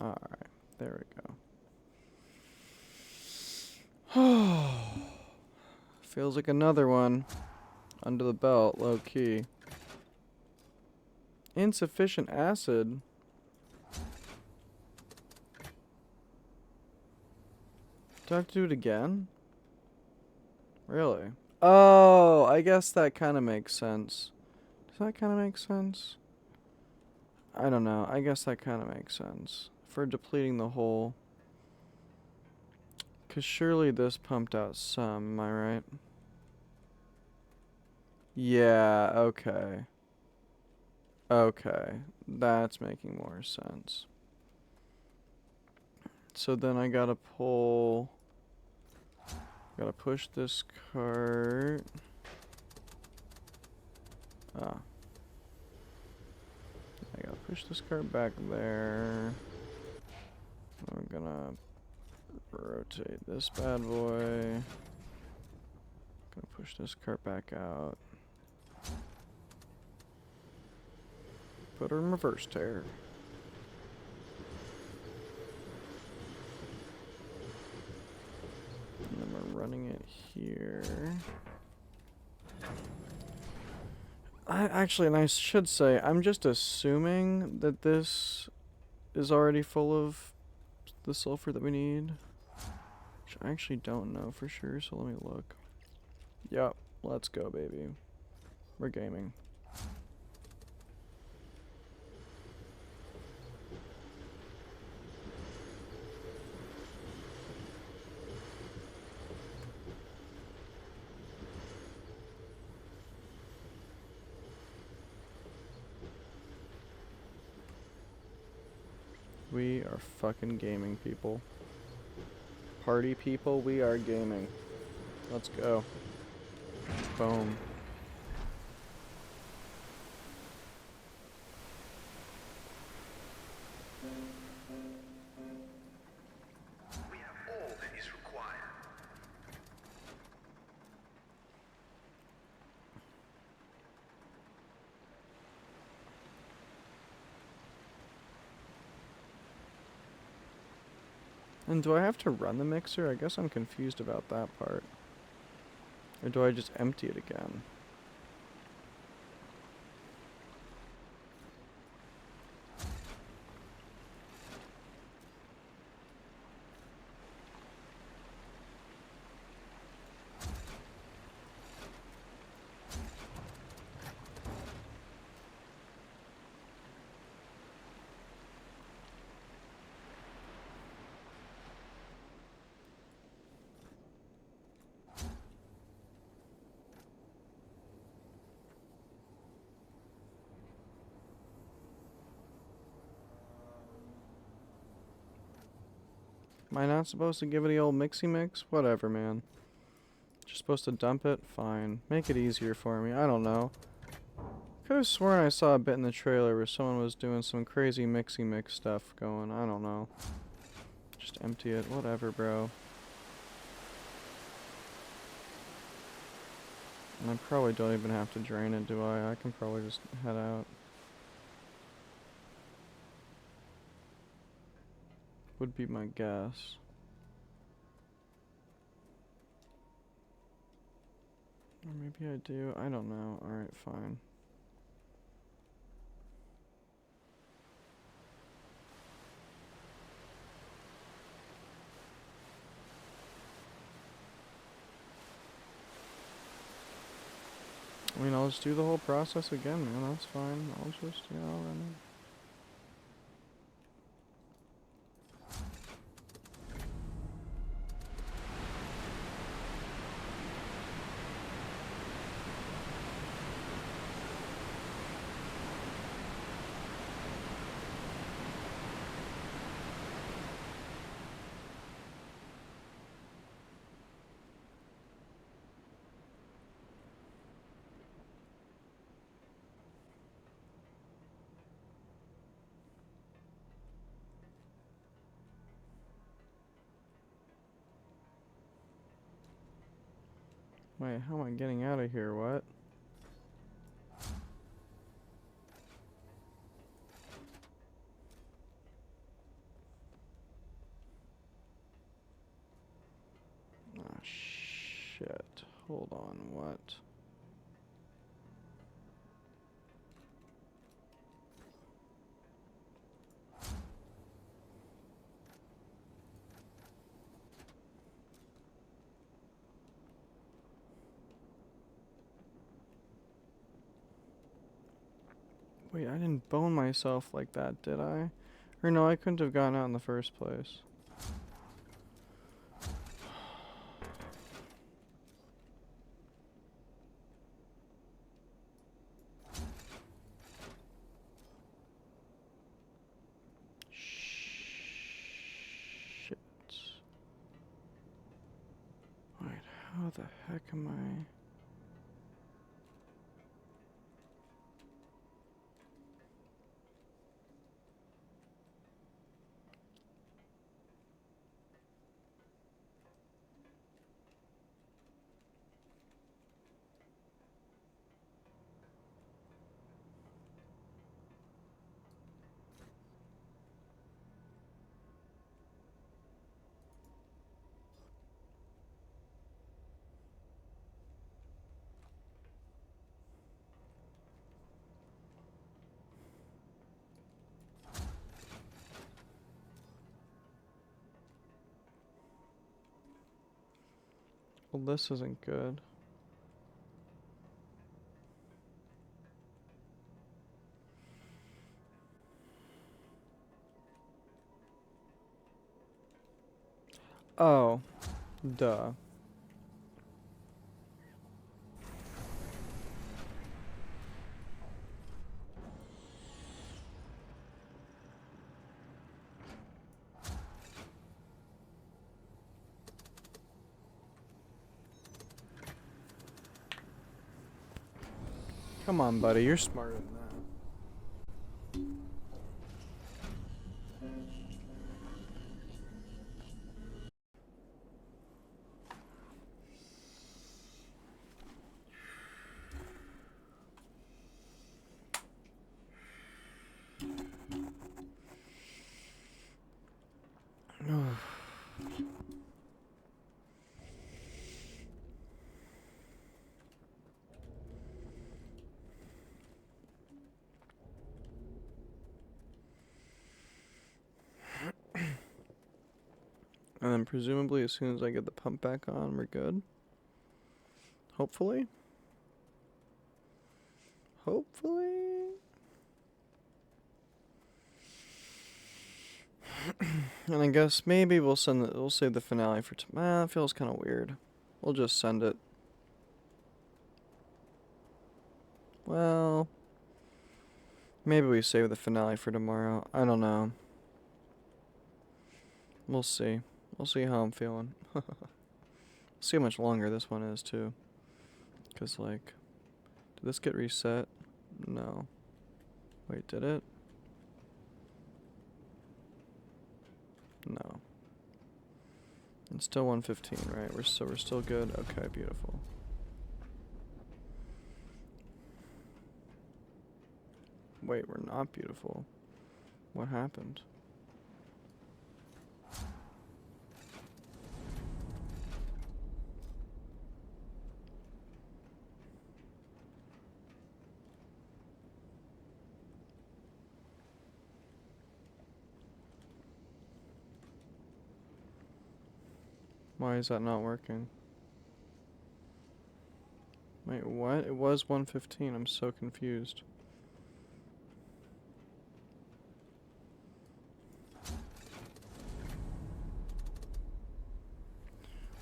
Alright, there we go. Feels like another one. Under the belt, low key. Insufficient acid? Do I have to do it again? Really? Oh, I guess that kind of makes sense. Does that kind of make sense? I don't know. I guess that kind of makes sense. For depleting the hole. Because surely this pumped out some, am I right? Yeah, okay. Okay. That's making more sense. So then I gotta pull... Gotta push this cart. Ah. I gotta push this cart back there. I'm gonna rotate this bad boy. Gonna push this cart back out. Put her in reverse tear. And then we're running it here. And I should say, I'm just assuming that this is already full of the sulfur that we need. Which I actually don't know for sure, so let me look. Yep, let's go, baby. We're gaming. We are fucking gaming, people. Party people, we are gaming. Let's go. Boom. We have all that is required. And do I have to run the mixer? I guess I'm confused about that part. Or do I just empty it again? Am I not supposed to give it the old mixy mix? Whatever, man. Just supposed to dump it? Fine. Make it easier for me. I don't know. Could have sworn I saw a bit in the trailer where someone was doing some crazy mixy mix stuff going. I don't know. Just empty it. Whatever, bro. And I probably don't even have to drain it, do I? I can probably just head out. Would be my guess. Or maybe I do. I don't know. Alright, fine. I mean, I'll just do the whole process again, man. That's fine. I'll just, yeah, I'll run it. Wait, how am I getting out of here? What? Ah, shit. Hold on, what? Wait, I didn't bone myself like that, did I? Or no, I couldn't have gotten out in the first place. Shit. Wait, how the heck am I? Well, this isn't good. Oh, duh. Come on, buddy, you're smarter than that. And then presumably as soon as I get the pump back on, we're good. Hopefully. Hopefully. And I guess maybe we'll save the finale for tomorrow. It feels kind of weird. We'll just send it. Well, maybe we save the finale for tomorrow. I don't know. We'll see. We'll see how I'm feeling. See how much longer this one is too. 'Cause like, did this get reset? No. Wait, did it? No. It's still 1:15, right? We're still good. Okay, beautiful. Wait, we're not beautiful. What happened? Why is that not working? Wait, what? It was 1:15. I'm so confused.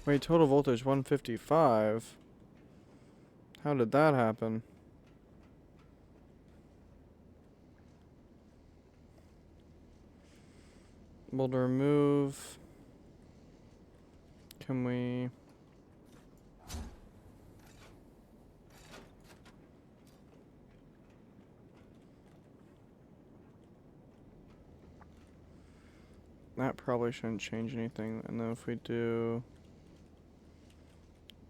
Wait, total voltage 155. How did that happen? We'll remove. Can we? That probably shouldn't change anything. And then if we do,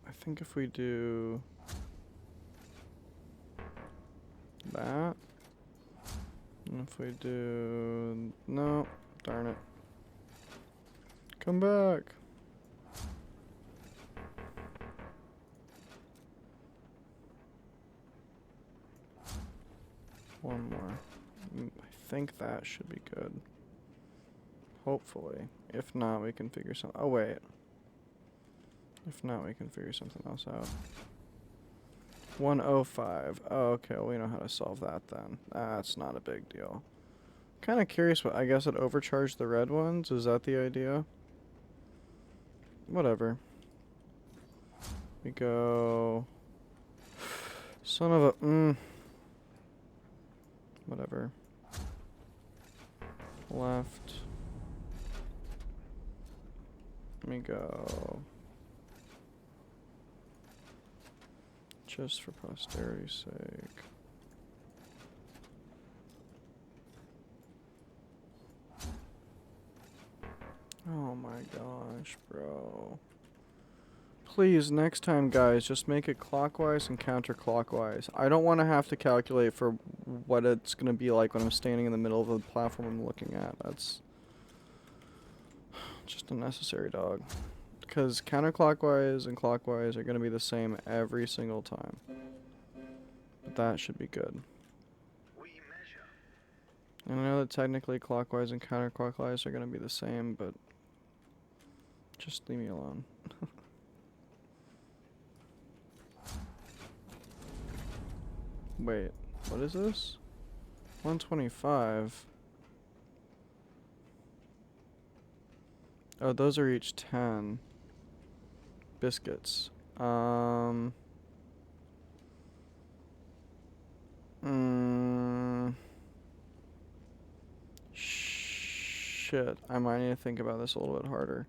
I think if we do that, and if we do, no, darn it. Come back. One more. I think that should be good. Hopefully. If not, we can figure something. Oh, wait. If not, we can figure something else out. 105. Oh, okay, well, we know how to solve that then. That's not a big deal. Kind of curious, but I guess it overcharged the red ones. Is that the idea? Whatever. We go. Son of a. Whatever. Left. Let me go. Just for posterity's sake. Oh my gosh, bro. Please, next time, guys, just make it clockwise and counterclockwise. I don't want to have to calculate for what it's going to be like when I'm standing in the middle of the platform I'm looking at. That's just unnecessary, dog. Because counterclockwise and clockwise are going to be the same every single time. But that should be good. We measure. And I know that technically clockwise and counterclockwise are going to be the same, but just leave me alone. Wait, what is this? 125. Oh, those are each 10 biscuits. Shit, I might need to think about this a little bit harder.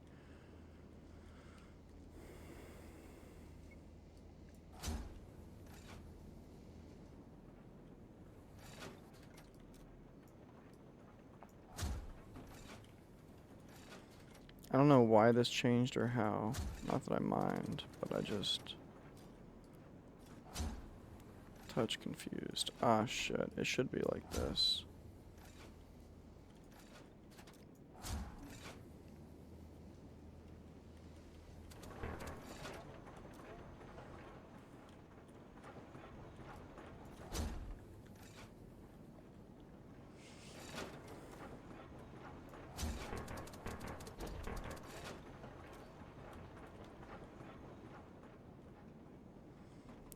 I don't know why this changed or how. Not that I mind, but I just... touch confused. Ah, shit. It should be like this.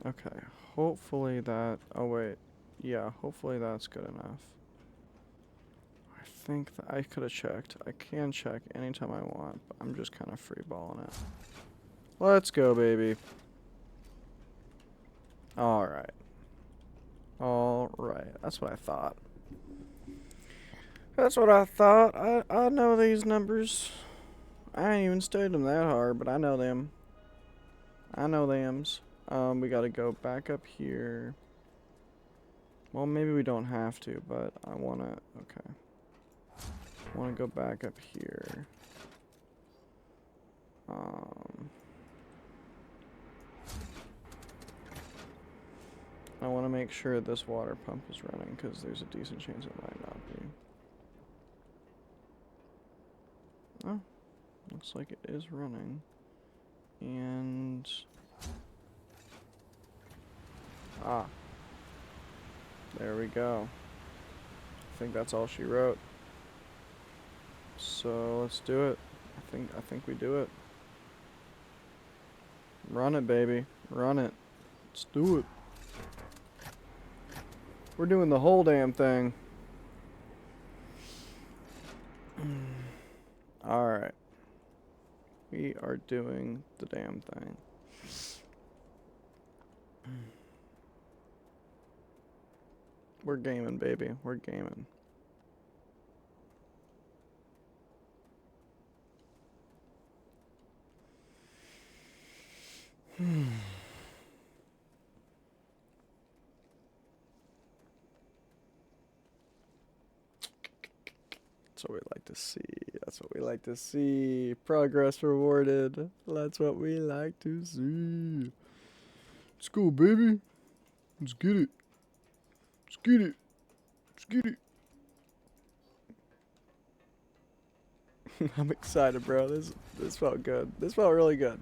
Okay, hopefully that... Oh, wait. Yeah, hopefully that's good enough. I think that I could have checked. I can check anytime I want, but I'm just kind of freeballing it. Let's go, baby. Alright. Alright, that's what I thought. That's what I thought. I know these numbers. I ain't even studied them that hard, but I know them. I know thems. We gotta go back up here. Well, maybe we don't have to, but I wanna... Okay. I wanna go back up here. I wanna make sure this water pump is running, because there's a decent chance it might not be. Oh, looks like it is running. And... Ah. There we go. I think that's all she wrote. So let's do it. I think we do it. Run it, baby. Run it. Let's do it. We're doing the whole damn thing. Alright. We are doing the damn thing. We're gaming, baby. We're gaming. That's what we like to see. That's what we like to see. Progress rewarded. That's what we like to see. Let's go, baby. Let's get it. Let's get it. Let's get it. I'm excited, bro. This felt good. This felt really good.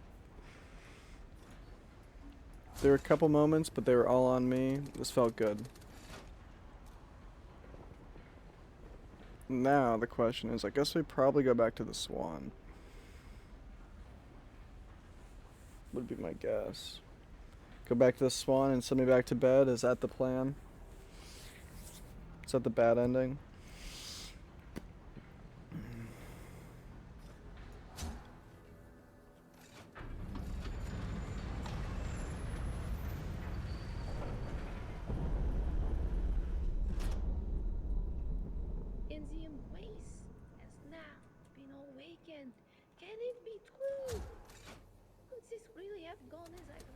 There were a couple moments, but they were all on me. This felt good. Now the question is, I guess we probably go back to the Swan. Would be my guess. Go back to the Swan and send me back to bed? Is that the plan? Is that the bad ending? In the embrace has now been awakened. Can it be true? Could this really have gone as I planned?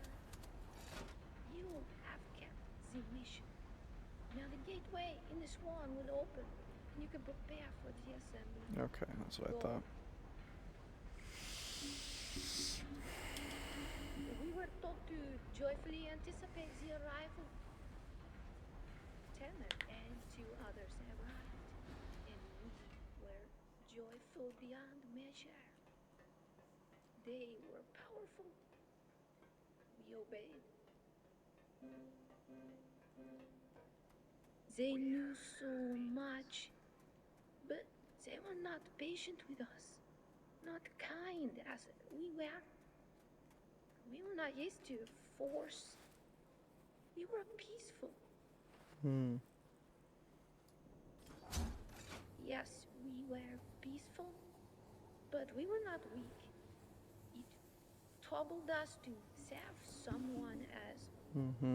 You have kept the mission. Now the gateway in the Swan will open, and you can prepare for the assembly. Okay, that's what I thought. We were told to joyfully anticipate the arrival. Tanner and 2 others arrived, and we were joyful beyond measure. They were powerful. We obeyed. They knew so much, but they were not patient with us, not kind as we were. We were not used to force. We were peaceful. Yes, we were peaceful, but we were not weak. It troubled us to serve someone else,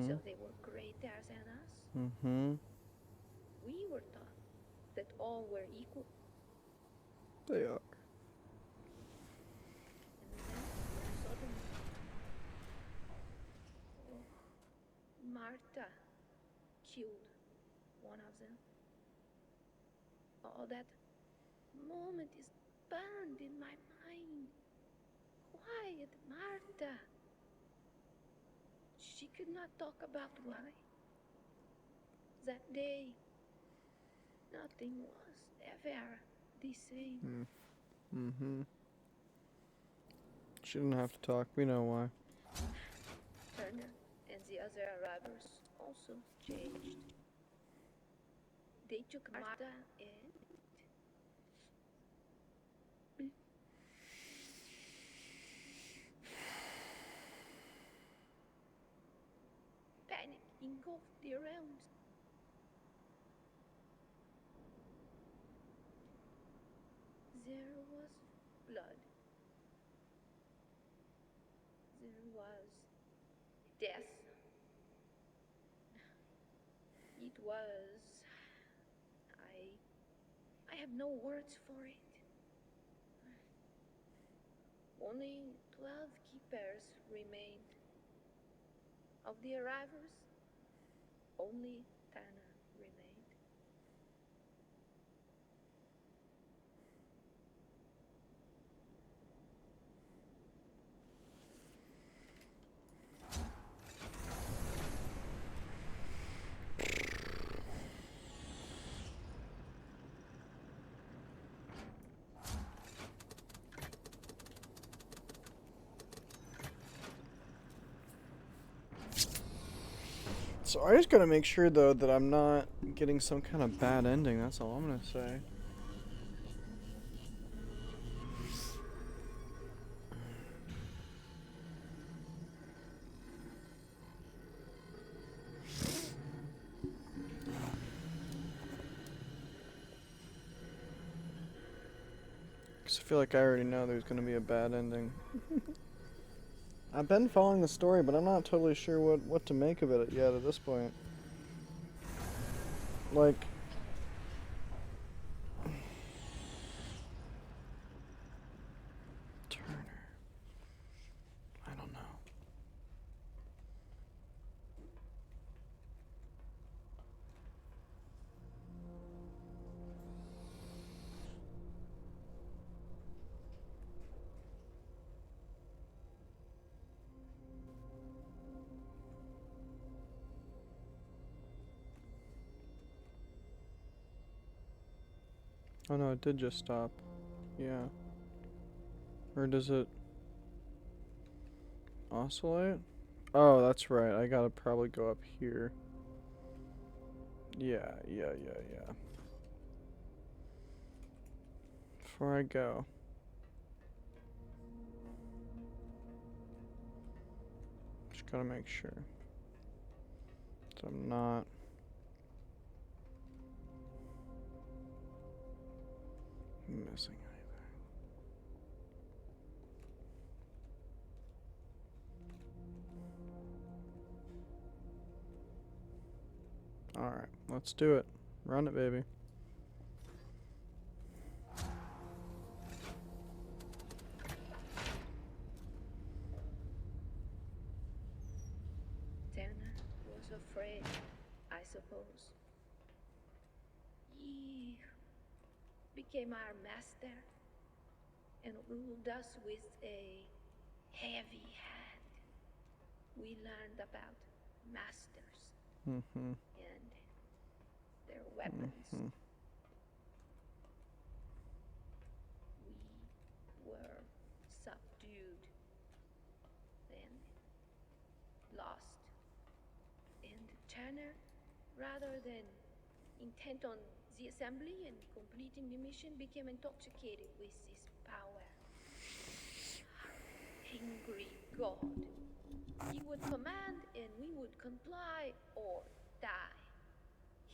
so they were greater than us. We were taught that all were equal. They are. And then, suddenly, Martha killed one of them. Oh, that moment is burned in my mind. Quiet, Martha. She could not talk about why. That day, nothing was ever the same. She didn't have to talk. We know why. Turner and the other arrivals also changed. They took Martha and panic engulfed the realms. There was blood. There was death. It was... I have no words for it. Only 12 keepers remained. Of the arrivals, only Tanner remained. So I just gotta make sure, though, that I'm not getting some kind of bad ending. That's all I'm gonna say. Because I feel like I already know there's gonna be a bad ending. I've been following the story, but I'm not totally sure what to make of it yet at this point. Like... Turner. I don't know. Oh no, it did just stop. Yeah. Or does it oscillate? Oh, that's right. I gotta probably go up here. Yeah. Before I go. Just Gotta make sure. So I'm not. Missing anything. Alright, let's do it. Run it, baby. Tanner was afraid, I suppose. He became our master and ruled us with a heavy hand. We learned about masters Mm-hmm. and their weapons. Mm-hmm. We were subdued and lost. And Turner, rather than intent on the assembly and completing the mission, became intoxicated with his power. Angry God. He would command and we would comply or die.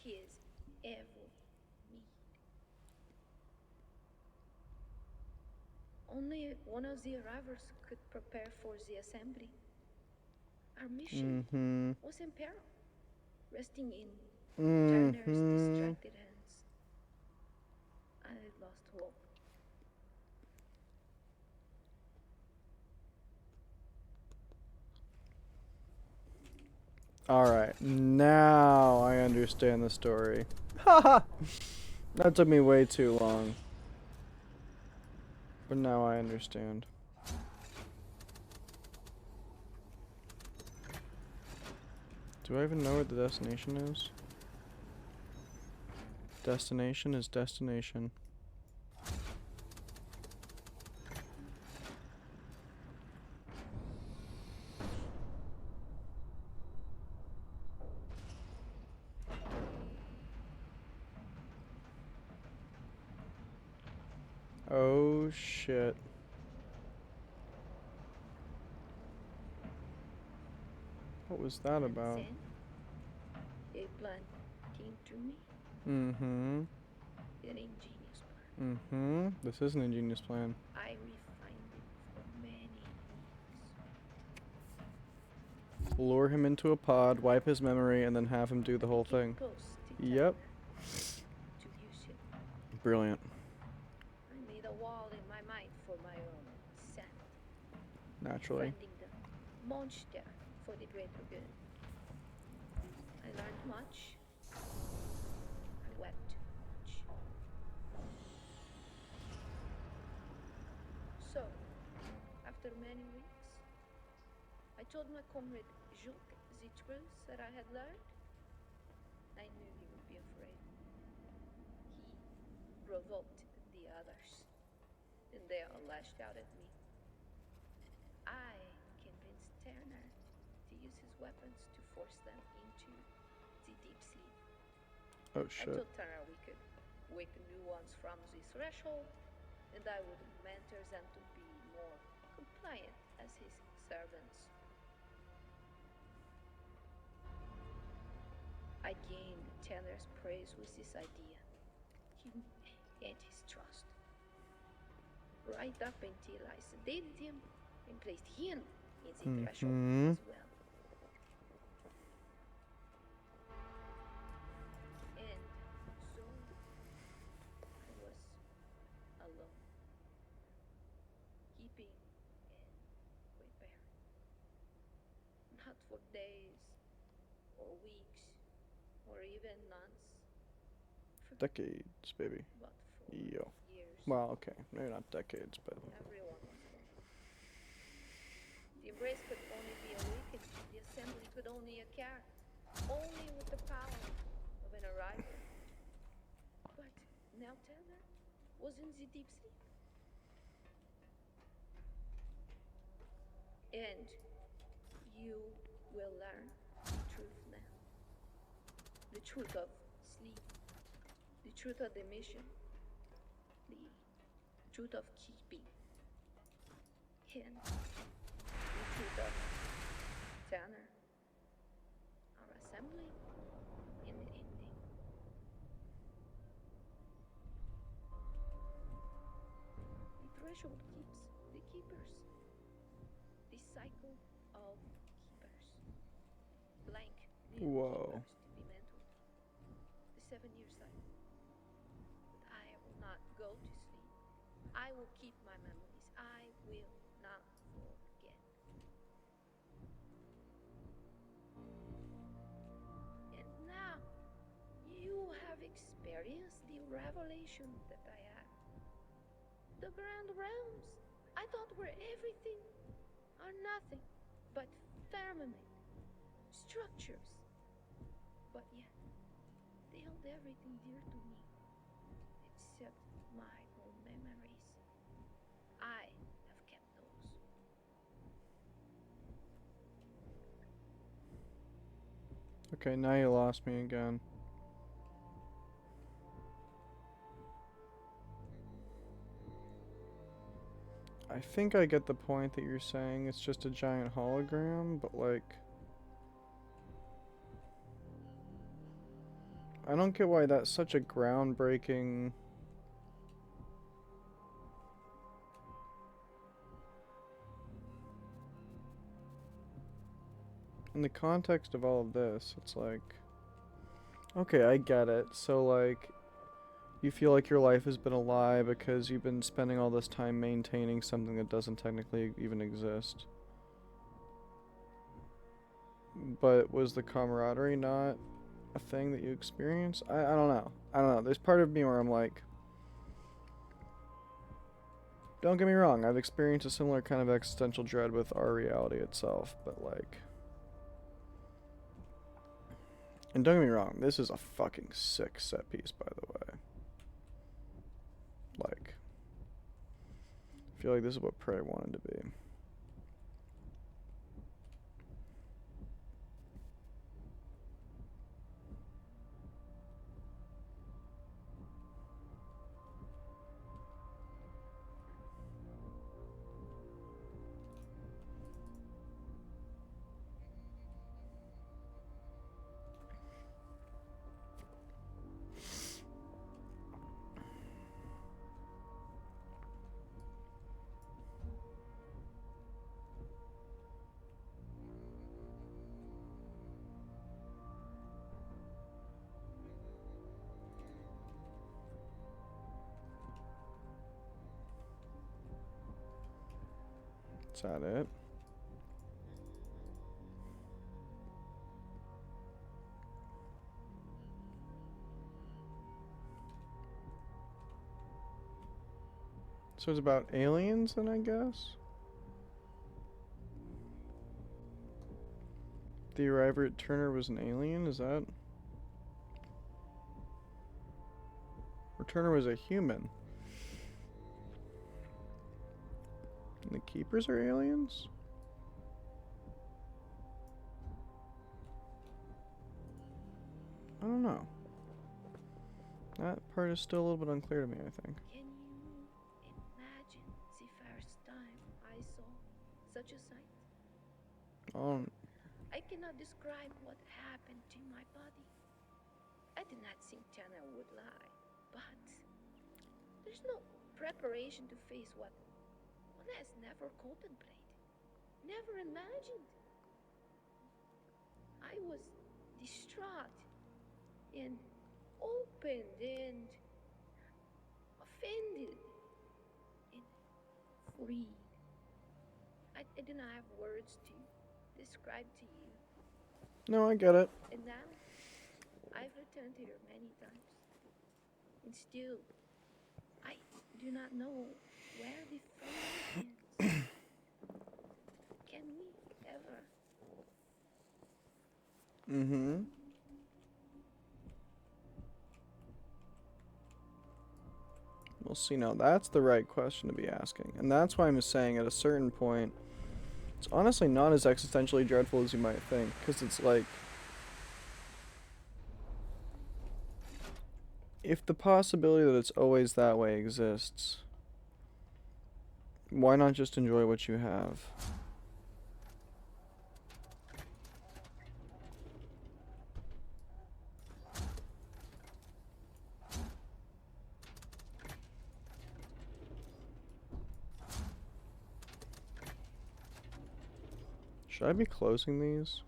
His every need. Only one of the arrivals could prepare for the assembly. Our mission was in peril, resting in Turner's distracted hands. I had lost hope. Alright, now I understand the story. Haha! That took me way too long. But now I understand. Do I even know where the destination is? Destination is destination. Oh shit. What was that about? Then, a plan came to me. Mm-hmm. An ingenious plan. Mm-hmm. This is an ingenious plan. I refined it for many weeks. Lure him into a pod, wipe his memory, and then have him do the whole Became thing. close to Yep. Turner to use him. Brilliant. I made a wall in my mind for my own sanity. Naturally. Defending the monster for the greater good. I learned much. I wept much. So, after many weeks, I told my comrade Jacques the truth that I had learned. I knew he would be afraid. He provoked the others, and they all lashed out at me. I convinced Turner to use his weapons to force them into the deep sleep. Oh I shit. told Turner we could wake new ones from the threshold, and I would mentor them to be more compliant as his servants. I gained Turner's praise with this idea. He and his trust. Right up until I sedated him and placed him in the threshold as well. And so I was alone, keeping and preparing. Not for days or weeks or even months, Decades, baby. but for Yo. years. Well, okay. Maybe not decades, but... Everyone was gone. The embrace could only be awakened. The assembly could only occur. Only with the power of an arrival. But now Turner was in the deep sleep. And you will learn the truth now. The truth of sleep. The truth of the mission. The truth of keeping. And the truth of Tanner are assembling and ending. The threshold keeps the keepers. The cycle of keepers. Blank new Whoa. keepers to be mentored. The 7-year cycle. But I will not go to sleep. I will keep my memories. I will not forget. And now you have experienced the revelation that I had. The grand realms I thought were everything are nothing but firmament, structures. But yet, they held everything dear to me, except my own memories. I have kept those. Okay, now you lost me again. I think I get the point that you're saying it's just a giant hologram, but like... I don't get why that's such a groundbreaking... In the context of all of this, it's like... Okay, I get it. So like... You feel like your life has been a lie because you've been spending all this time maintaining something that doesn't technically even exist. But was the camaraderie not a thing that you experienced? I don't know. I don't know. There's part of me where I'm like... Don't get me wrong, I've experienced a similar kind of existential dread with our reality itself, but like... And don't get me wrong, this is a fucking sick set piece, by the way. Like... I feel like this is what Prey wanted to be. Is that it? So it's about aliens then, I guess? The arriver at Turner was an alien, is that? Or Turner was a human? And the Keepers are aliens? I don't know. That part is still a little bit unclear to me, I think. Can you imagine the first time I saw such a sight? I cannot describe what happened to my body. I did not think Tanner would lie, but there's no preparation to face what one has never contemplated, never imagined. I was distraught and opened and offended and freed. I do not have words to describe to you. No, I get it. And now, I've returned here many times. And still, I do not know where the firmament ends. Can we ever? Mm-hmm. Well, see, now that's the right question to be asking. And that's why I'm saying at a certain point, it's honestly not as existentially dreadful as you might think. Because it's like, if the possibility that it's always that way exists, why not just enjoy what you have? Should I be closing these?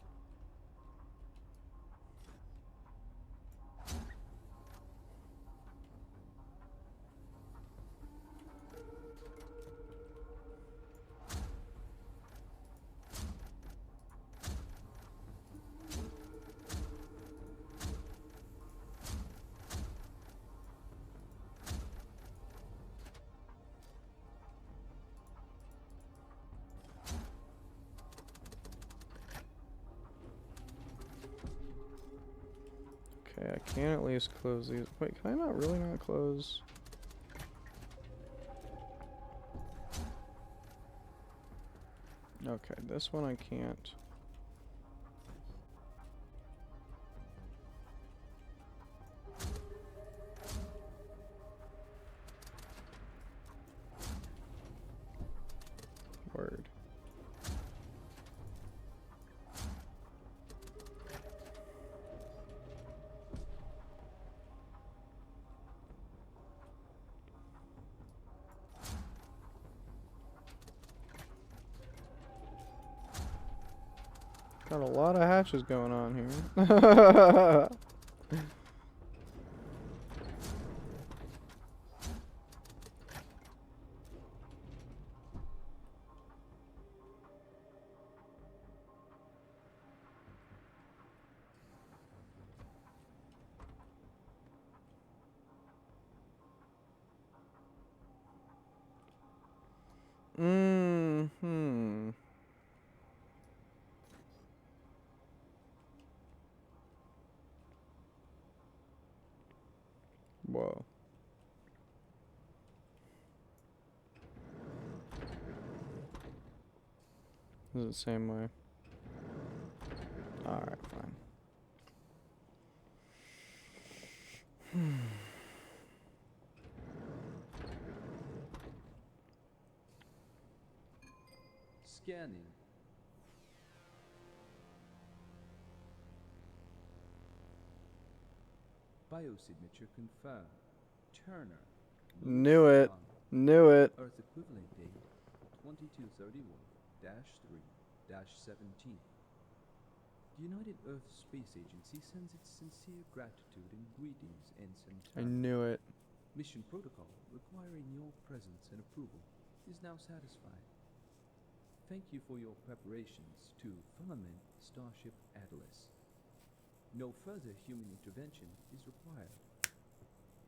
Okay, I can at least close these. Wait, can I not close? Okay, this one I can't. Word. Got a lot of hatches going on here. Hmm. Whoa. This is the same way. Alright, fine. Scanning. Biosignature confirmed. Turner. Knew it. Knew it. Earth equivalent date 2231-3-17. The United Earth Space Agency sends its sincere gratitude and greetings, Ensign I Turner. knew it. Mission protocol requiring your presence and approval is now satisfied. Thank you for your preparations to Firmament Starship Atlas. No further human intervention is required.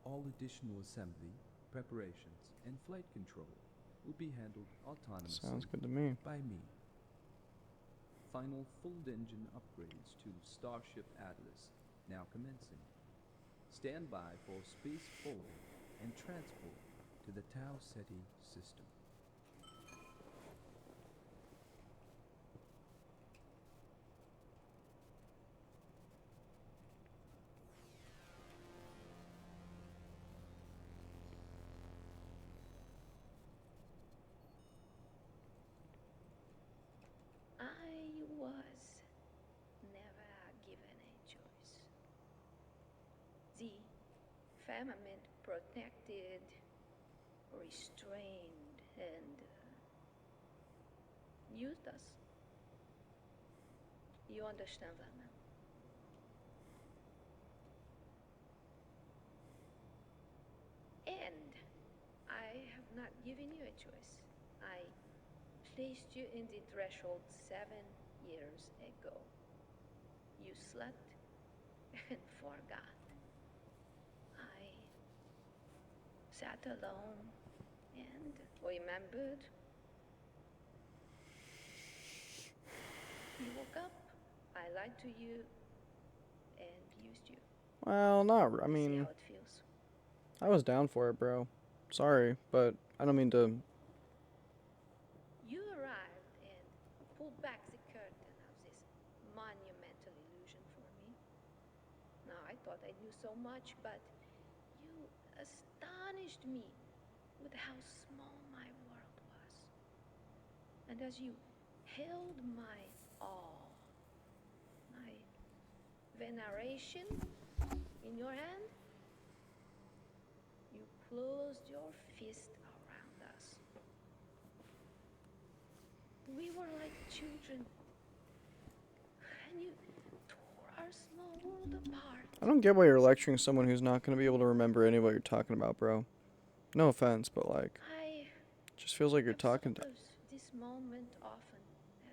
All additional assembly, preparations, and flight control will be handled autonomously Sounds good to me. by me. Final full engine upgrades to Starship Atlas now commencing. Stand by for space forward and transport to the Tau Ceti system. I was never given a choice. The firmament protected, restrained, and used us. You understand that now? And I have not given you a choice. I placed you in the threshold 7 years ago. You slept and forgot. I sat alone and remembered. You woke up, I lied to you, and used you. Well, not. I See mean, how it feels. I was down for it, bro. Sorry, but I don't mean to. You arrived and pulled back the curtain of this monumental illusion for me. Now, I thought I knew so much, but you astonished me with how small my world was. And as you held my awe, my veneration in your hand, you closed your fist around us. We were like children when you tore our small world apart. I don't get why you're lecturing someone who's not going to be able to remember any of what you're talking about, bro. No offense, but like, I it just feels like you're talking to. observed this moment often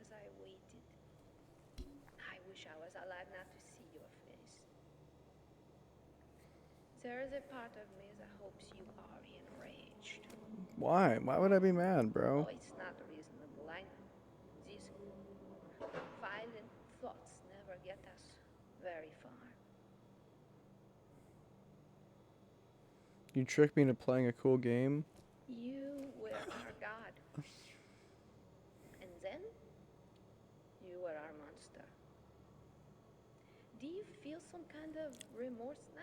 as I waited. I wish I was alive now to see your face. There is a part of me that hopes you are enraged. Why? Why would I be mad, bro? Oh, it's not reasonable, I know. These violent thoughts never get us very far. You tricked me into playing a cool game? You were our god. And then, you were our monster. Do you feel some kind of remorse now?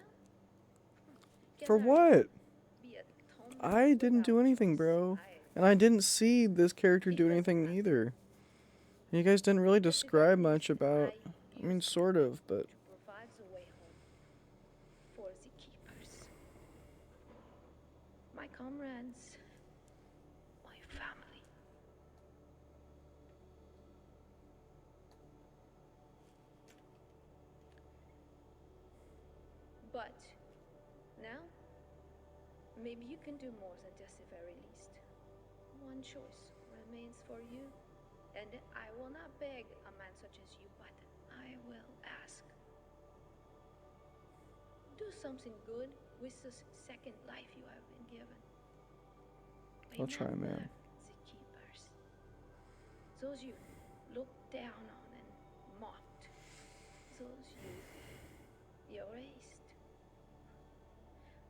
Can For there what? be atonement I didn't without do anything, choice? bro. And I didn't see this character do anything either. And you guys didn't really At the describe very much least, about. I mean, used sort of, but. to provide the way home for the keepers. My comrades, my family. But now, maybe you can do more than just the very least. One choice remains for you, and I will not beg a man such as you, but I will ask. Do something good with this second life you have been given. I'll try, man. Remember the keepers. Those you looked down on and mocked. Those you erased.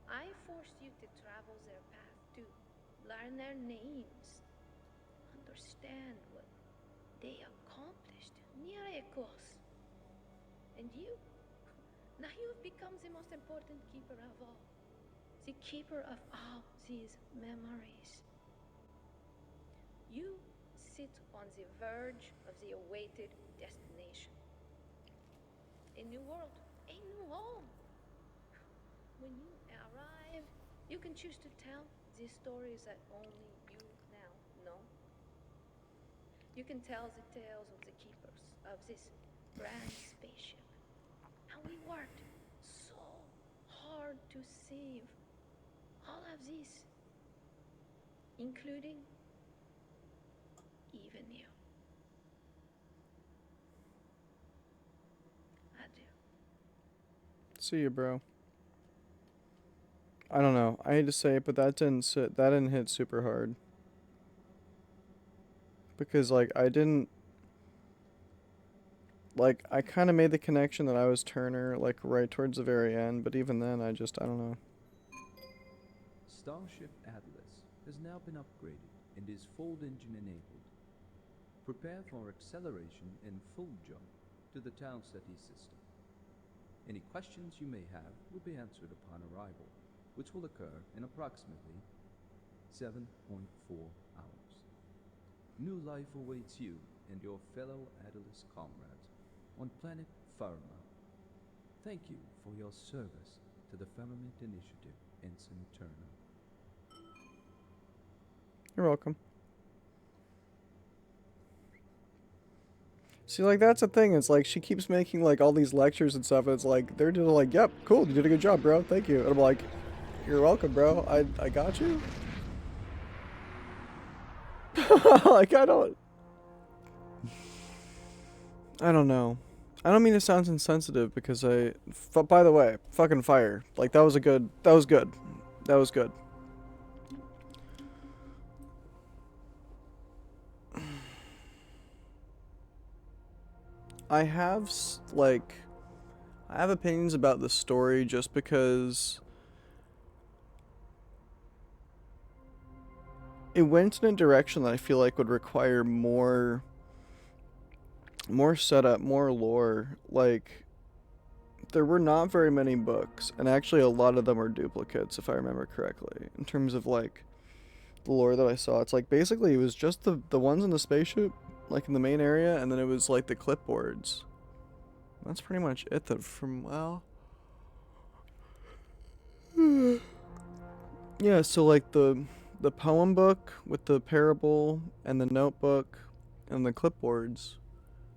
I forced you to travel their path, to learn their names, understand what they accomplished, miracles. And now you have become the most important keeper of all. The keeper of all these memories. You sit on the verge of the awaited destination. A new world, a new home. When you arrive, you can choose to tell the stories that only you now know. You can tell the tales of the keepers of this grand spaceship. How we worked so hard to save all of this, including even you. Adieu. See you, bro. I don't know. I hate to say it, but that didn't hit super hard. Because like I didn't like I kind of made the connection that I was Turner like right towards the very end, but even then I don't know. Starship Atlas has now been upgraded and is fold engine enabled. Prepare for acceleration and full jump to the Tau Ceti system. Any questions you may have will be answered upon arrival, which will occur in approximately 7.4 hours. New life awaits you and your fellow Atlas comrades on planet Firmament. Thank you for your service to the Firmament Initiative, Ensign Turner. You're welcome. See, like, that's the thing. It's like she keeps making, like, all these lectures and stuff. And it's like, they're just like, yep, cool. You did a good job, bro. Thank you. And I'm like, you're welcome, bro. I got you. Like, I don't know. I don't mean to sound insensitive because by the way, fucking fire. Like, that was good. That was good. I have opinions about the story just because it went in a direction that I feel like would require more setup, more lore. Like, there were not very many books, and actually a lot of them are duplicates, if I remember correctly, in terms of, like, the lore that I saw. It's like, basically, it was just the ones in the spaceship, like, in the main area, and then it was, like, the clipboards. That's pretty much it, yeah, so, like, the poem book with the parable, and the notebook, and the clipboards.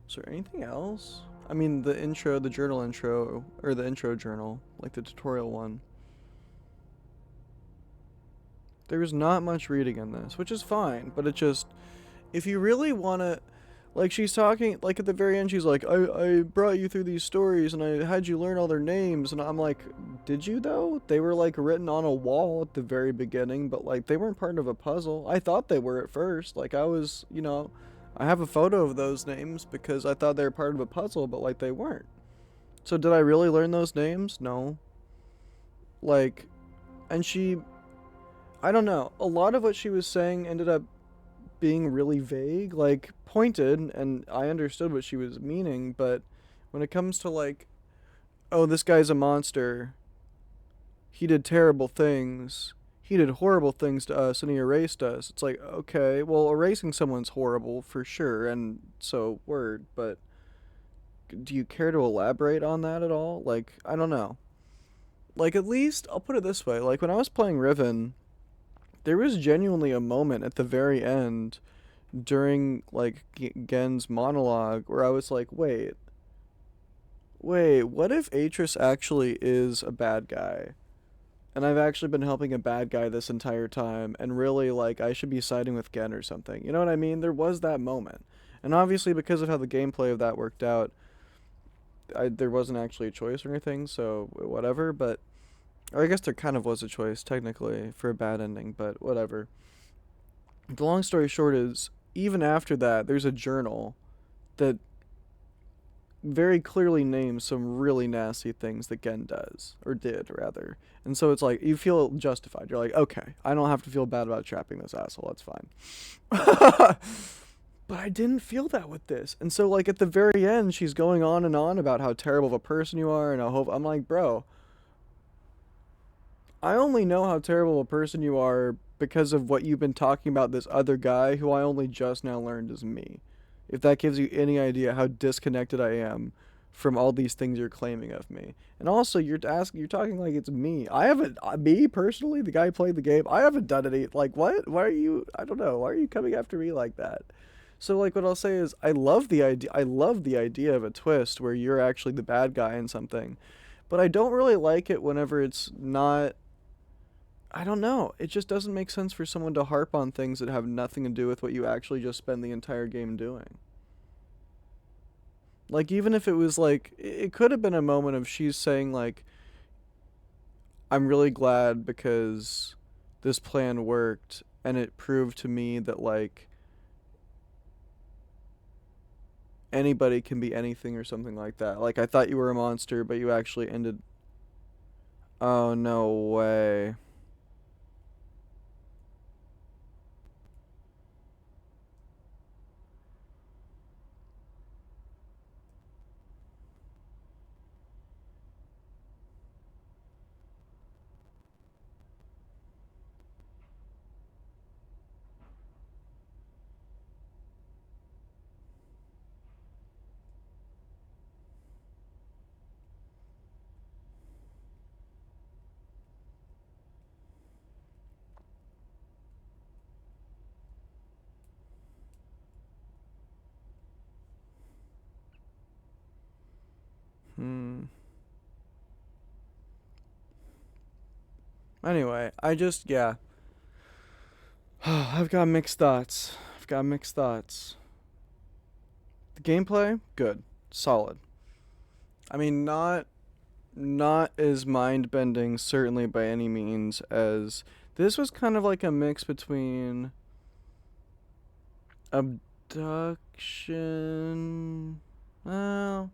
Is there anything else? I mean, the intro, the journal intro, or the intro journal, like the tutorial one. There was not much reading in this, which is fine, but it just, if you really want to, like, she's talking, like, at the very end, she's like, I brought you through these stories, and I had you learn all their names, and I'm like, did you, though? They were, like, written on a wall at the very beginning, but, like, they weren't part of a puzzle. I thought they were at first. Like, I was, you know, I have a photo of those names because I thought they were part of a puzzle, but, like, they weren't. So did I really learn those names? No. Like, and she, I don't know, a lot of what she was saying ended up being really vague, like pointed, and I understood what she was meaning, but when it comes to like, oh, this guy's a monster, he did terrible things, he did horrible things to us, and he erased us, it's like, okay, well, erasing someone's horrible for sure, and so, word, but do you care to elaborate on that at all? Like, I don't know. Like, at least, I'll put it this way, like, when I was playing Riven, there was genuinely a moment at the very end during like Gen's monologue where I was like, wait, what if Atris actually is a bad guy? And I've actually been helping a bad guy this entire time, and really, like, I should be siding with Gen or something. You know what I mean? There was that moment. And obviously, because of how the gameplay of that worked out, there wasn't actually a choice or anything, so whatever, but. Or I guess there kind of was a choice, technically, for a bad ending, but whatever. The long story short is, even after that, there's a journal that very clearly names some really nasty things that Gen does, or did, rather. And so it's like, you feel justified. You're like, okay, I don't have to feel bad about trapping this asshole, that's fine. But I didn't feel that with this. And so, like, at the very end, she's going on and on about how terrible of a person you are, and I hope, I'm like, bro, I only know how terrible a person you are because of what you've been talking about this other guy who I only just now learned is me. If that gives you any idea how disconnected I am from all these things you're claiming of me. And also, you're talking like it's me. I haven't, me personally, the guy who played the game, I haven't done any, like, what? Why are you, I don't know, why are you coming after me like that? So, like, what I'll say is, I love the idea of a twist where you're actually the bad guy in something. But I don't really like it whenever it's not, I don't know. It just doesn't make sense for someone to harp on things that have nothing to do with what you actually just spend the entire game doing. Like, even if it was like, it could have been a moment of she's saying, like, I'm really glad because this plan worked and it proved to me that, like, anybody can be anything or something like that. Like, I thought you were a monster, but you actually ended. Oh, no way. Hmm. Anyway, yeah. I've got mixed thoughts. The gameplay, good. Solid. I mean, not as mind bending, certainly by any means, as this was kind of like a mix between abduction. Well,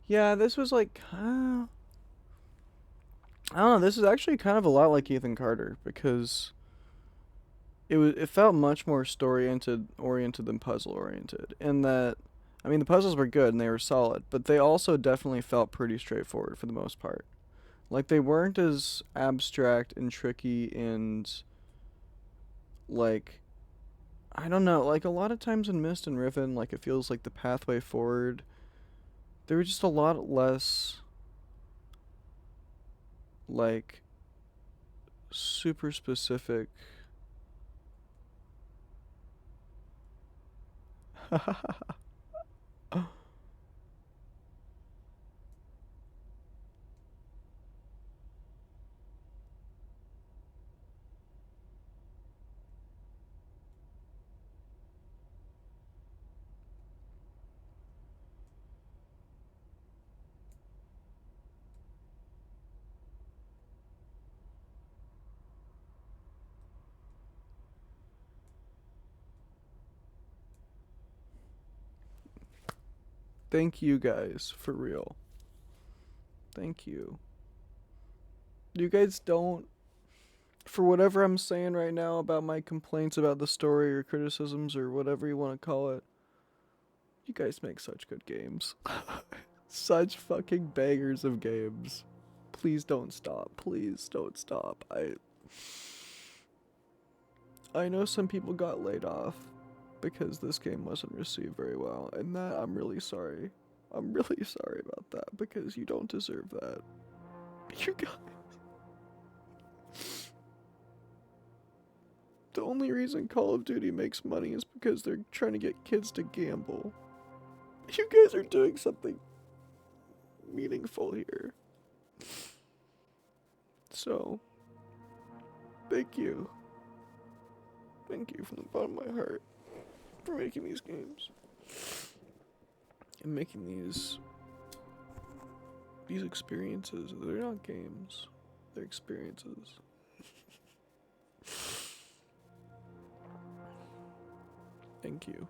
yeah, this was like, I don't know. This is actually kind of a lot like Ethan Carter because it felt much more story oriented than puzzle oriented. In that, I mean, the puzzles were good and they were solid, but they also definitely felt pretty straightforward for the most part. Like, they weren't as abstract and tricky and, like, I don't know, like, a lot of times in Myst and Riven, like, it feels like the pathway forward, there was just a lot less, like, super specific. Thank you guys, for real. Thank you. You guys don't, for whatever I'm saying right now about my complaints about the story or criticisms or whatever you want to call it, you guys make such good games. Such fucking bangers of games. Please don't stop. Please don't stop. I know some people got laid off because this game wasn't received very well, and that I'm really sorry. I'm really sorry about that because you don't deserve that. You guys. The only reason Call of Duty makes money is because they're trying to get kids to gamble. You guys are doing something meaningful here. So, thank you. Thank you from the bottom of my heart for making these games. And making these experiences. They're not games. They're experiences. Thank you.